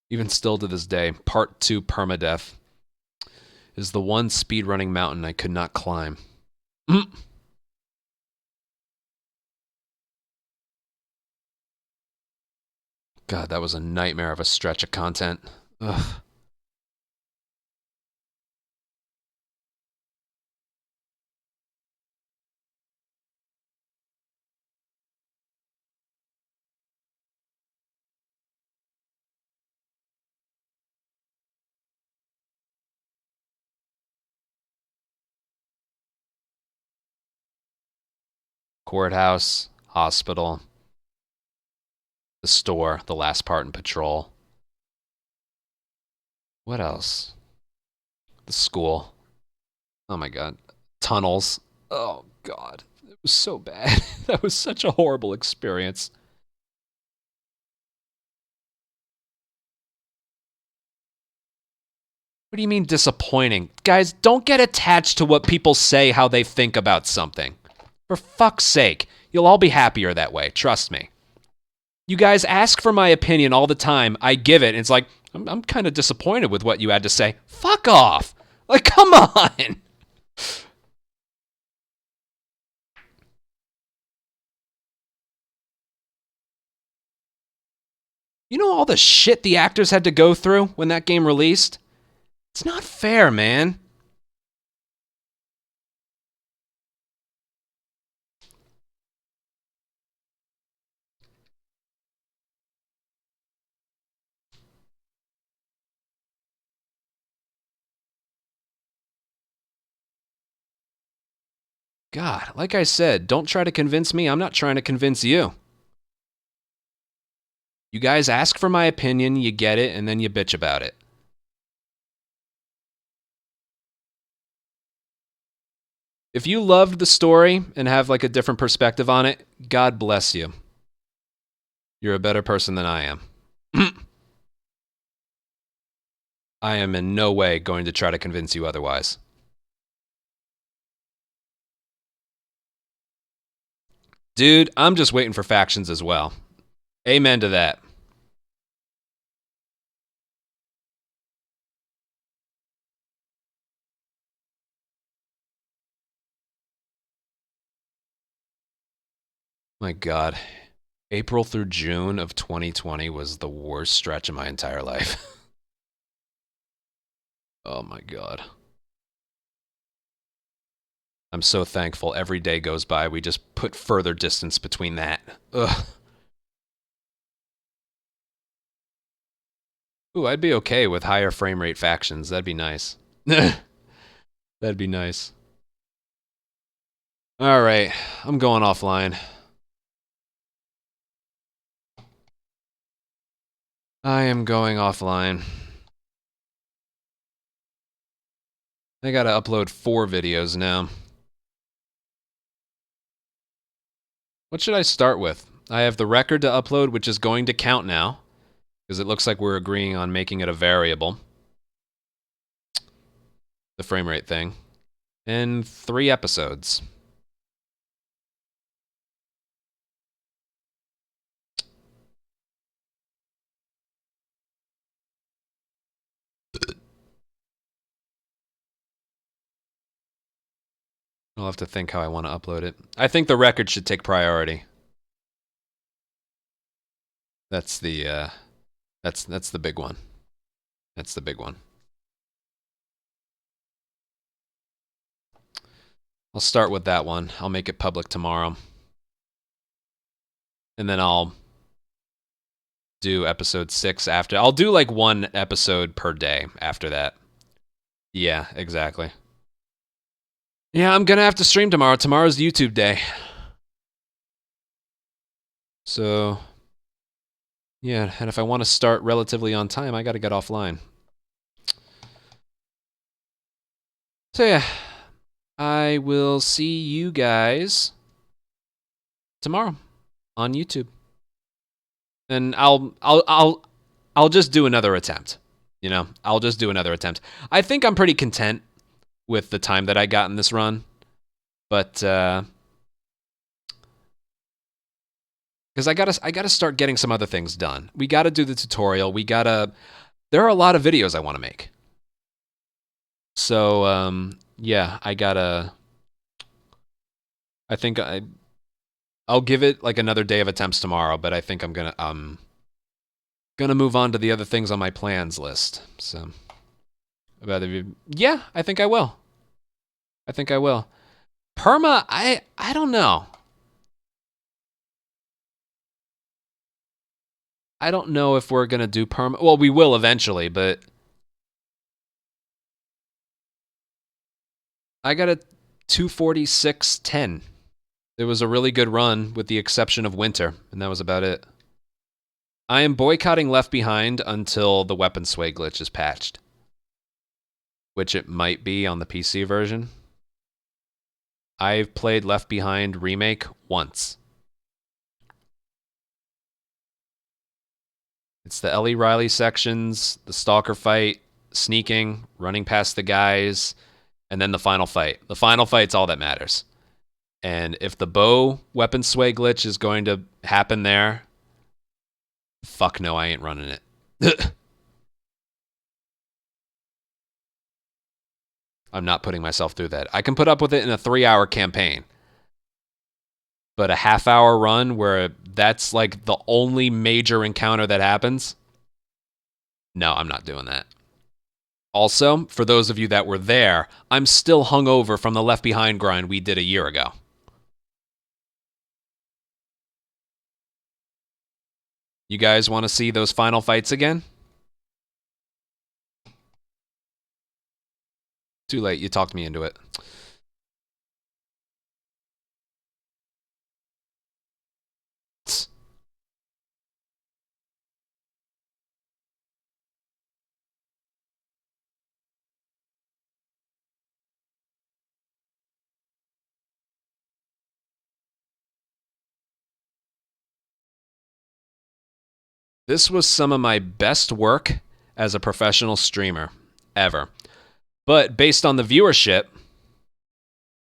Even still to this day, Part 2 Permadeath is the one speedrunning mountain I could not climb. God, that was a nightmare of a stretch of content. Ugh. Courthouse, hospital, the store, the last part in Patrol. What else? The school. Oh my God. Tunnels. Oh God. It was so bad. That was such a horrible experience. What do you mean disappointing? Guys, don't get attached to what people say how they think about something. For fuck's sake. You'll all be happier that way. Trust me. You guys ask for my opinion all the time. I give it. And it's like, I'm kind of disappointed with what you had to say. Fuck off. Like, come on. You know all the shit the actors had to go through when that game released? It's not fair, man. God, like I said, don't try to convince me. I'm not trying to convince you. You guys ask for my opinion, you get it, and then you bitch about it. If you loved the story and have like a different perspective on it, God bless you. You're a better person than I am. I am in no way going to try to convince you otherwise. Dude, I'm just waiting for factions as well. Amen to that. My God. April through June of 2020 was the worst stretch of my entire life. Oh my God. I'm so thankful every day goes by, we just put further distance between that. Ugh. Ooh, I'd be okay with higher frame rate factions. That'd be nice. That'd be nice. Alright, I'm going offline. I am going offline. I gotta upload 4 videos now. What should I start with? I have the record to upload, which is going to count now, because it looks like we're agreeing on making it a variable. The frame rate thing. And 3 episodes. I'll have to think how I want to upload it. I think the record should take priority. That's the that's the big one. That's the big one. I'll start with that one. I'll make it public tomorrow. And then I'll do episode 6 after. I'll do like 1 episode per day after that. Yeah, exactly. Yeah, I'm gonna have to stream tomorrow. Tomorrow's YouTube day. So, yeah, and if I want to start relatively on time, I gotta get offline. So yeah, I will see you guys tomorrow on YouTube. And I'll just do another attempt. You know, I'll just do another attempt. I think I'm pretty content with the time that I got in this run. But because I gotta start getting some other things done. We gotta do the tutorial. There are a lot of videos I want to make. So yeah, I think I'll give it like another day of attempts tomorrow, but I think I'm gonna move on to the other things on my plans list. So yeah, I think I will. I think I will. Perma, I don't know. I don't know if we're gonna do perma. Well, we will eventually, but I got a 246.10. It was a really good run, with the exception of winter, and that was about it. I am boycotting Left Behind until the weapon sway glitch is patched, which it might be on the PC version. I've played Left Behind Remake once. It's the Ellie Riley sections, the stalker fight, sneaking, running past the guys, and then the final fight. The final fight's all that matters. And if the bow weapon sway glitch is going to happen there, fuck no, I ain't running it. I'm not putting myself through that. I can put up with it in a 3-hour campaign. But a half-hour run where that's like the only major encounter that happens? No, I'm not doing that. Also, for those of you that were there, I'm still hungover from the Left Behind grind we did a year ago. You guys want to see those final fights again? Too late, you talked me into it. This was some of my best work as a professional streamer ever. But based on the viewership,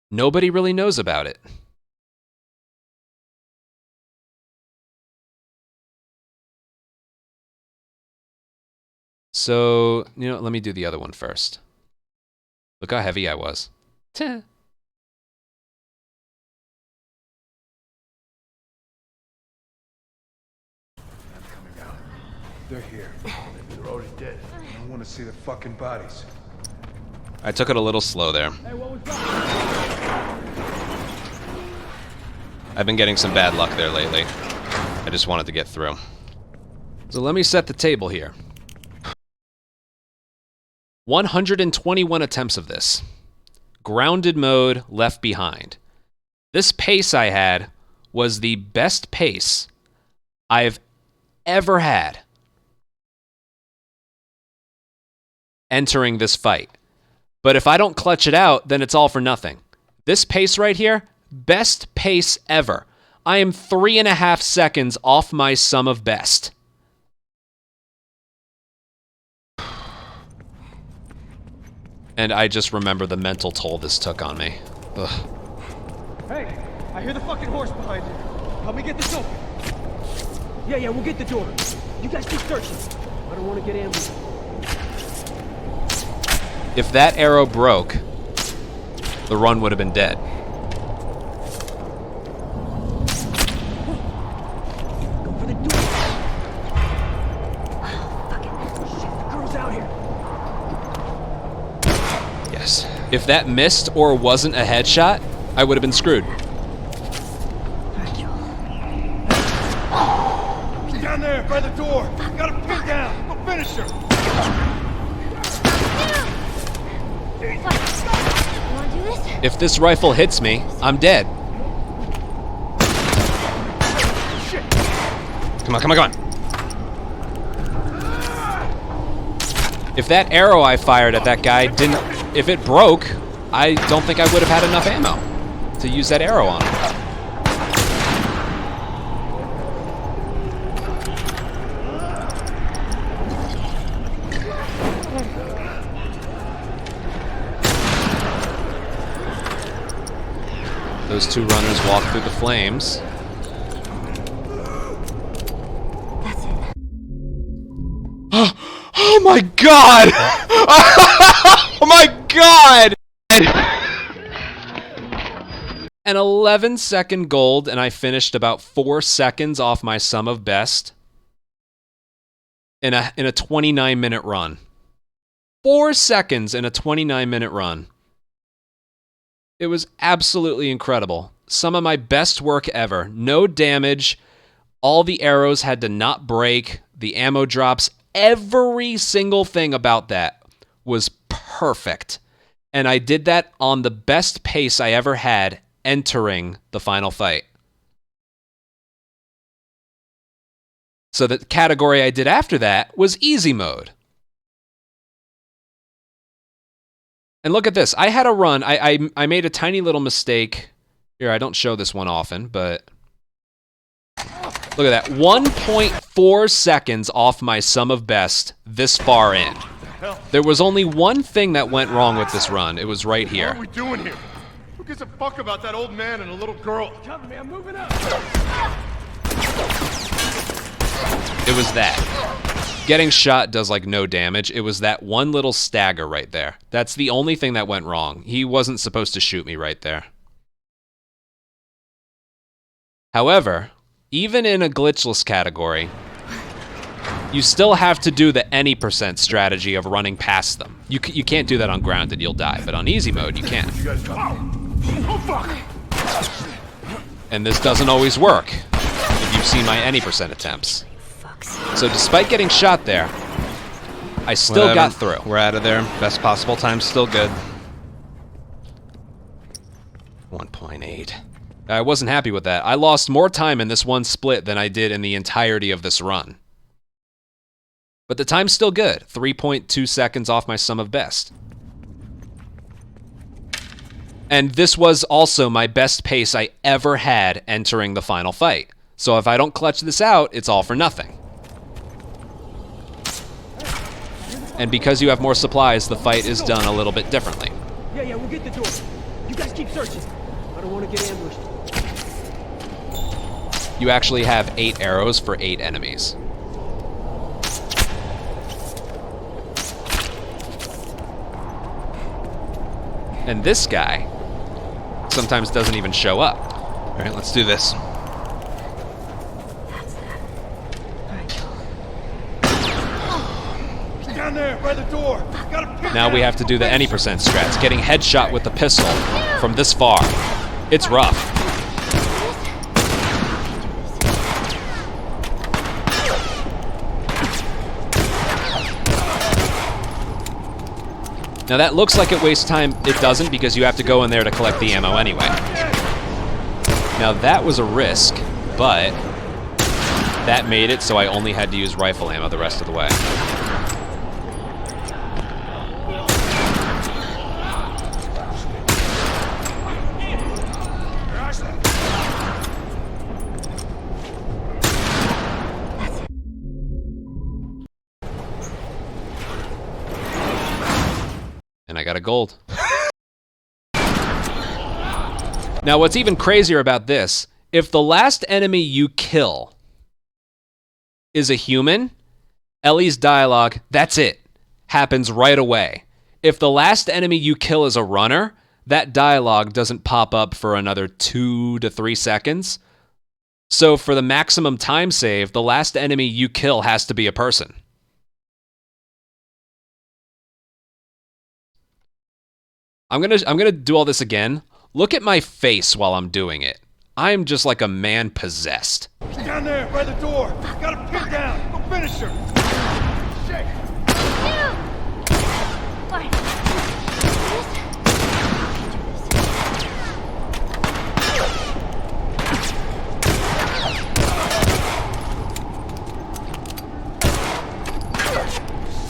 nobody really knows about it. So, you know, let me do the other one first. Look how heavy I was. Teh. They're here. They're already dead. I don't want to see the fucking bodies. I took it a little slow there. I've been getting some bad luck there lately. I just wanted to get through. So let me set the table here. 121 attempts of this. Grounded mode, Left Behind. This pace I had was the best pace I've ever had entering this fight. But if I don't clutch it out, then it's all for nothing. This pace right here, best pace ever. I am 3.5 seconds off my sum of best. And I just remember the mental toll this took on me. Ugh. Hey, I hear the fucking horse behind you. Help me get this open. Yeah, we'll get the door. You guys keep searching. I don't want to get ambushed. If that arrow broke, the run would have been dead. Go for the door. Shit, the girl's out here. Yes. If that missed or wasn't a headshot, I would have been screwed. She's down there by the door. Got her pinned down. Go finish her. If this rifle hits me, I'm dead. Come on, come on, come on. If that arrow I fired at that guy didn't... If it broke, I don't think I would have had enough ammo to use that arrow on him. Those two runners walk through the flames. That's it. Oh my god! Oh my god! An 11-second gold, and I finished about 4 seconds off my sum of best in a 29-minute run. 4 seconds in a 29-minute run. It was absolutely incredible. Some of my best work ever. No damage. All the arrows had to not break. The ammo drops. Every single thing about that was perfect. And I did that on the best pace I ever had entering the final fight. So the category I did after that was easy mode. And look at this. I had a run. I made a tiny little mistake. Here, I don't show this one often, but look at that. 1.4 seconds off my sum of best this far in. There was only one thing that went wrong with this run. It was right here. What are we doing here? Who gives a fuck about that old man and a little girl? Cover me, I'm moving up. It was that. Getting shot does like no damage. It was that one little stagger right there. That's the only thing that went wrong. He wasn't supposed to shoot me right there. However, even in a glitchless category, you still have to do the any % strategy of running past them. You can't do that on grounded, you'll die, but on easy mode, you can. Oh, fuck! And this doesn't always work, if you've seen my any % attempts. So despite getting shot there, I still got through. We're out of there. Best possible time, still good. 1.8. I wasn't happy with that. I lost more time in this one split than I did in the entirety of this run. But the time's still good. 3.2 seconds off my sum of best. And this was also my best pace I ever had entering the final fight. So if I don't clutch this out, it's all for nothing. And because you have more supplies, the fight is done a little bit differently. Yeah, we'll get the door. You guys keep searching. I don't want to get ambushed. You actually have 8 arrows for 8 enemies. And this guy sometimes doesn't even show up. All right, let's do this. Down there, by the door. Now we have to do the any % strats, getting headshot with the pistol from this far. It's rough. Now that looks like it wastes time. It doesn't, because you have to go in there to collect the ammo anyway. Now that was a risk, but that made it so I only had to use rifle ammo the rest of the way. And I got a gold. Now, what's even crazier about this, if the last enemy you kill is a human, Ellie's dialogue, that's it, happens right away. If the last enemy you kill is a runner, that dialogue doesn't pop up for another 2 to 3 seconds. So for the maximum time save, the last enemy you kill has to be a person. I'm gonna do all this again. Look at my face while I'm doing it. I'm just like a man possessed. He's down there by the door. Got him pinned down. Go finish her. Shit.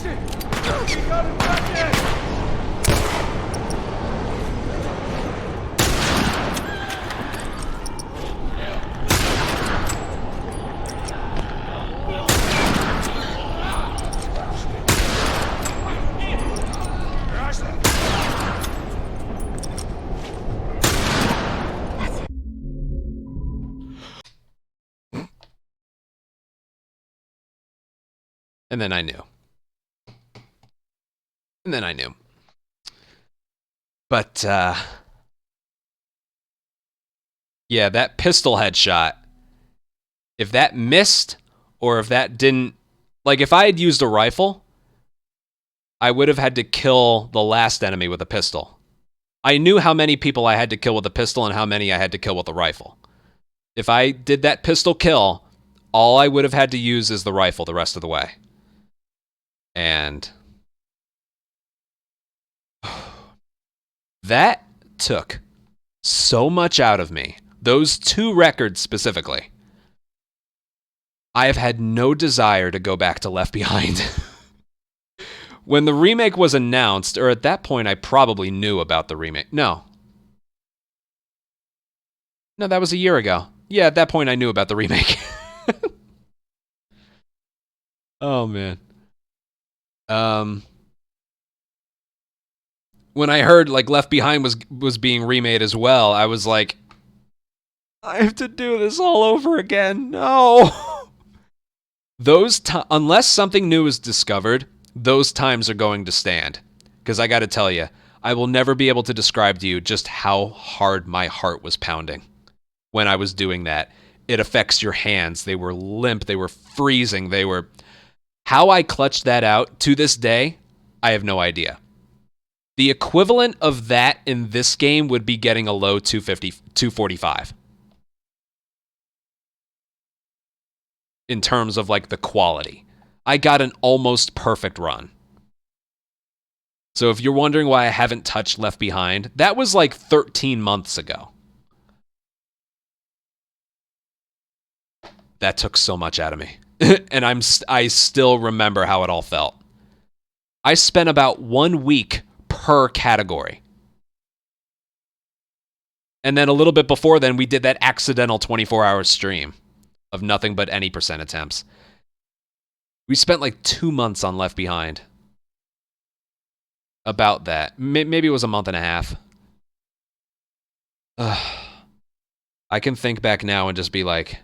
Shit. He got him back in. And then I knew. And then I knew. But, yeah, that pistol headshot, if that missed, or if that didn't, like, if I had used a rifle, I would have had to kill the last enemy with a pistol. I knew how many people I had to kill with a pistol and how many I had to kill with a rifle. If I did that pistol kill, all I would have had to use is the rifle the rest of the way. And that took so much out of me. Those 2 records specifically. I have had no desire to go back to Left Behind. When the remake was announced, or at that point I probably knew about the remake. No, that was a year ago. Yeah, at that point I knew about the remake. Oh, man. When I heard like Left Behind was being remade as well, I was like, I have to do this all over again. No. Unless something new is discovered, those times are going to stand. Because I got to tell you, I will never be able to describe to you just how hard my heart was pounding when I was doing that. It affects your hands. They were limp. They were freezing. How I clutched that out to this day, I have no idea. The equivalent of that in this game would be getting a low 245. In terms of like the quality. I got an almost perfect run. So if you're wondering why I haven't touched Left Behind, that was like 13 months ago. That took so much out of me. And I still remember how it all felt. I spent about 1 week per category. And then a little bit before then, we did that accidental 24-hour stream of nothing but any percent attempts. We spent like 2 months on Left Behind. About that. Maybe it was a month and a half. I can think back now and just be like,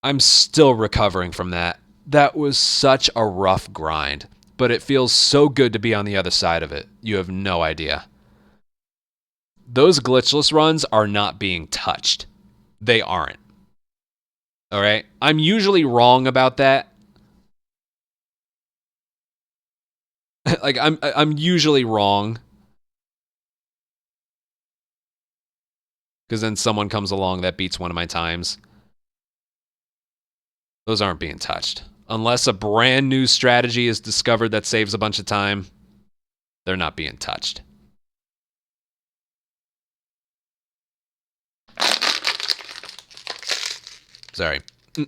I'm still recovering from that. That was such a rough grind, but it feels so good to be on the other side of it. You have no idea. Those glitchless runs are not being touched. They aren't. All right? I'm usually wrong about that. Like I'm usually wrong. Because then someone comes along that beats one of my times. Those aren't being touched. Unless a brand new strategy is discovered that saves a bunch of time, they're not being touched. Sorry. Damn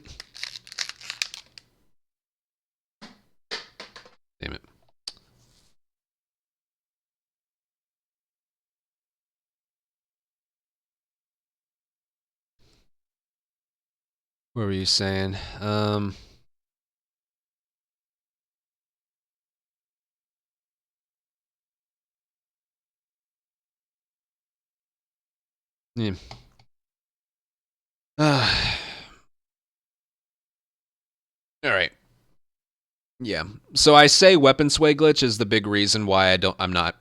it. What were you saying? Yeah. All right. Yeah. So I say weapon sway glitch is the big reason why I'm not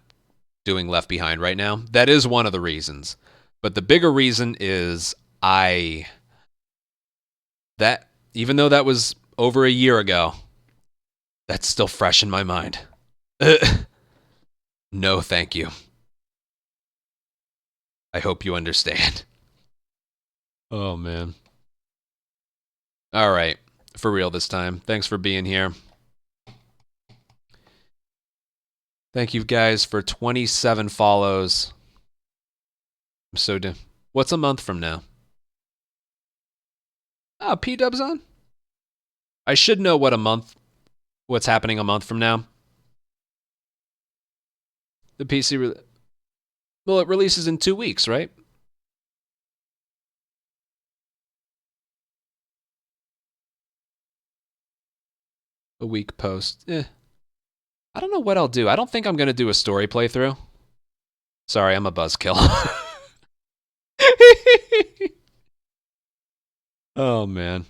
doing Left Behind right now. That is one of the reasons. But the bigger reason is that even though that was over a year ago, that's still fresh in my mind. No, thank you. I hope you understand. Oh, man. All right. For real this time. Thanks for being here. Thank you guys for 27 follows. I'm so done. What's a month from now? Oh, P-Dub's on? I should know what's happening a month from now. The PC, well, it releases in 2 weeks, right? A week post. I don't know what I'll do. I don't think I'm going to do a story playthrough. Sorry, I'm a buzzkill. Oh, man.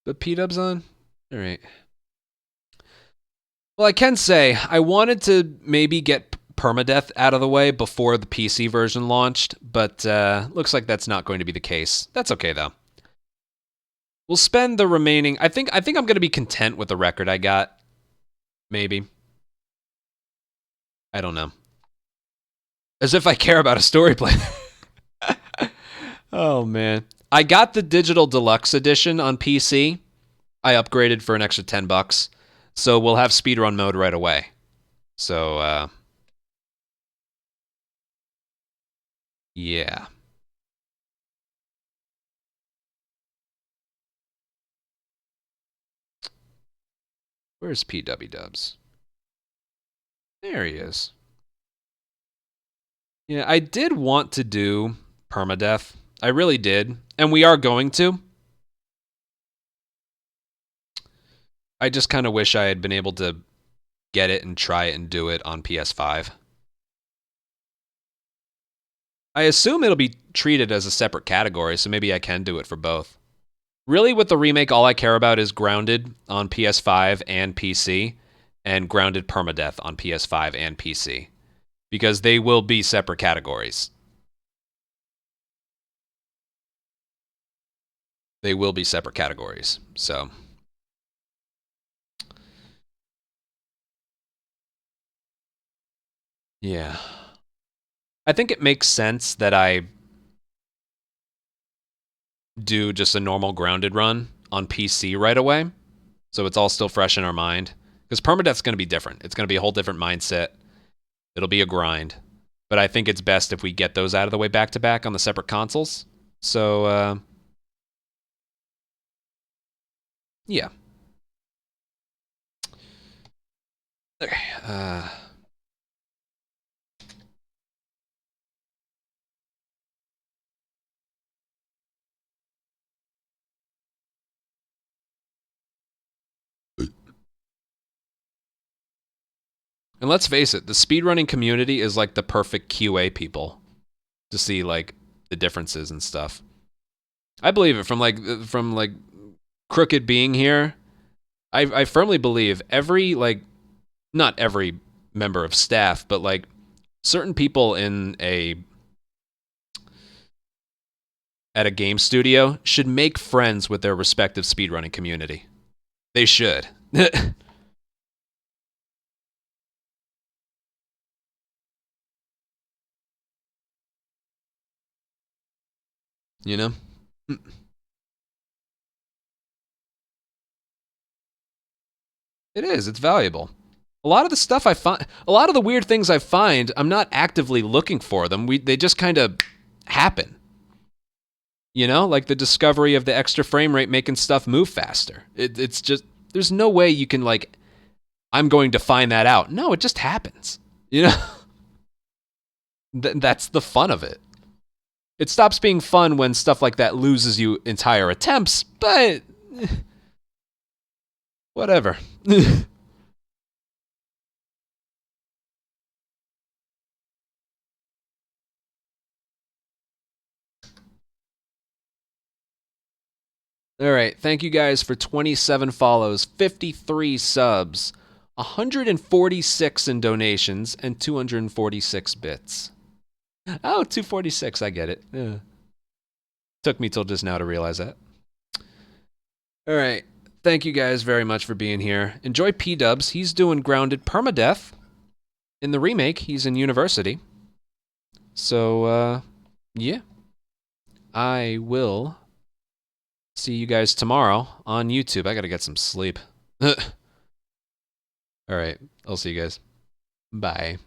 But P-Dub's on? All right. Well, I can say I wanted to maybe get permadeath out of the way before the PC version launched, but looks like that's not going to be the case. That's okay, though. We'll spend the remaining... I think I'm going to be content with the record I got. Maybe. I don't know. As if I care about a story play. Oh, man. I got the digital deluxe edition on PC. I upgraded for an extra $10. So we'll have speedrun mode right away. So, yeah. Where's PW Dubs? There he is. Yeah, I did want to do permadeath. I really did. And we are going to. I just kind of wish I had been able to get it and try it and do it on PS5. I assume it'll be treated as a separate category, so maybe I can do it for both. Really, with the remake, all I care about is Grounded on PS5 and PC, and Grounded Permadeath on PS5 and PC, because they will be separate categories. They will be separate categories, so... yeah. I think it makes sense that I do just a normal Grounded run on PC right away, so it's all still fresh in our mind. Because permadeath's going to be different. It's going to be a whole different mindset. It'll be a grind. But I think it's best if we get those out of the way back-to-back on the separate consoles. So, yeah. Okay. And let's face it, the speedrunning community is like the perfect QA people to see like the differences and stuff. I believe it from like Crooked being here. I firmly believe every like not every member of staff, but like certain people at a game studio should make friends with their respective speedrunning community. They should. You know? It is. It's valuable. A lot of the stuff I find, a lot of the weird things I find, I'm not actively looking for them. They just kind of happen. You know, like the discovery of the extra frame rate making stuff move faster. It's just, there's no way you can like, I'm going to find that out. No, it just happens. You know? That's the fun of it. It stops being fun when stuff like that loses you entire attempts, but whatever. All right, thank you guys for 27 follows, 53 subs, 146 in donations, and 246 bits. Oh, 246, I get it. Yeah. Took me till just now to realize that. All right, thank you guys very much for being here. Enjoy P-Dubs. He's doing Grounded Permadeath. In the remake, he's in university. So, yeah. I will see you guys tomorrow on YouTube. I gotta get some sleep. All right, I'll see you guys. Bye.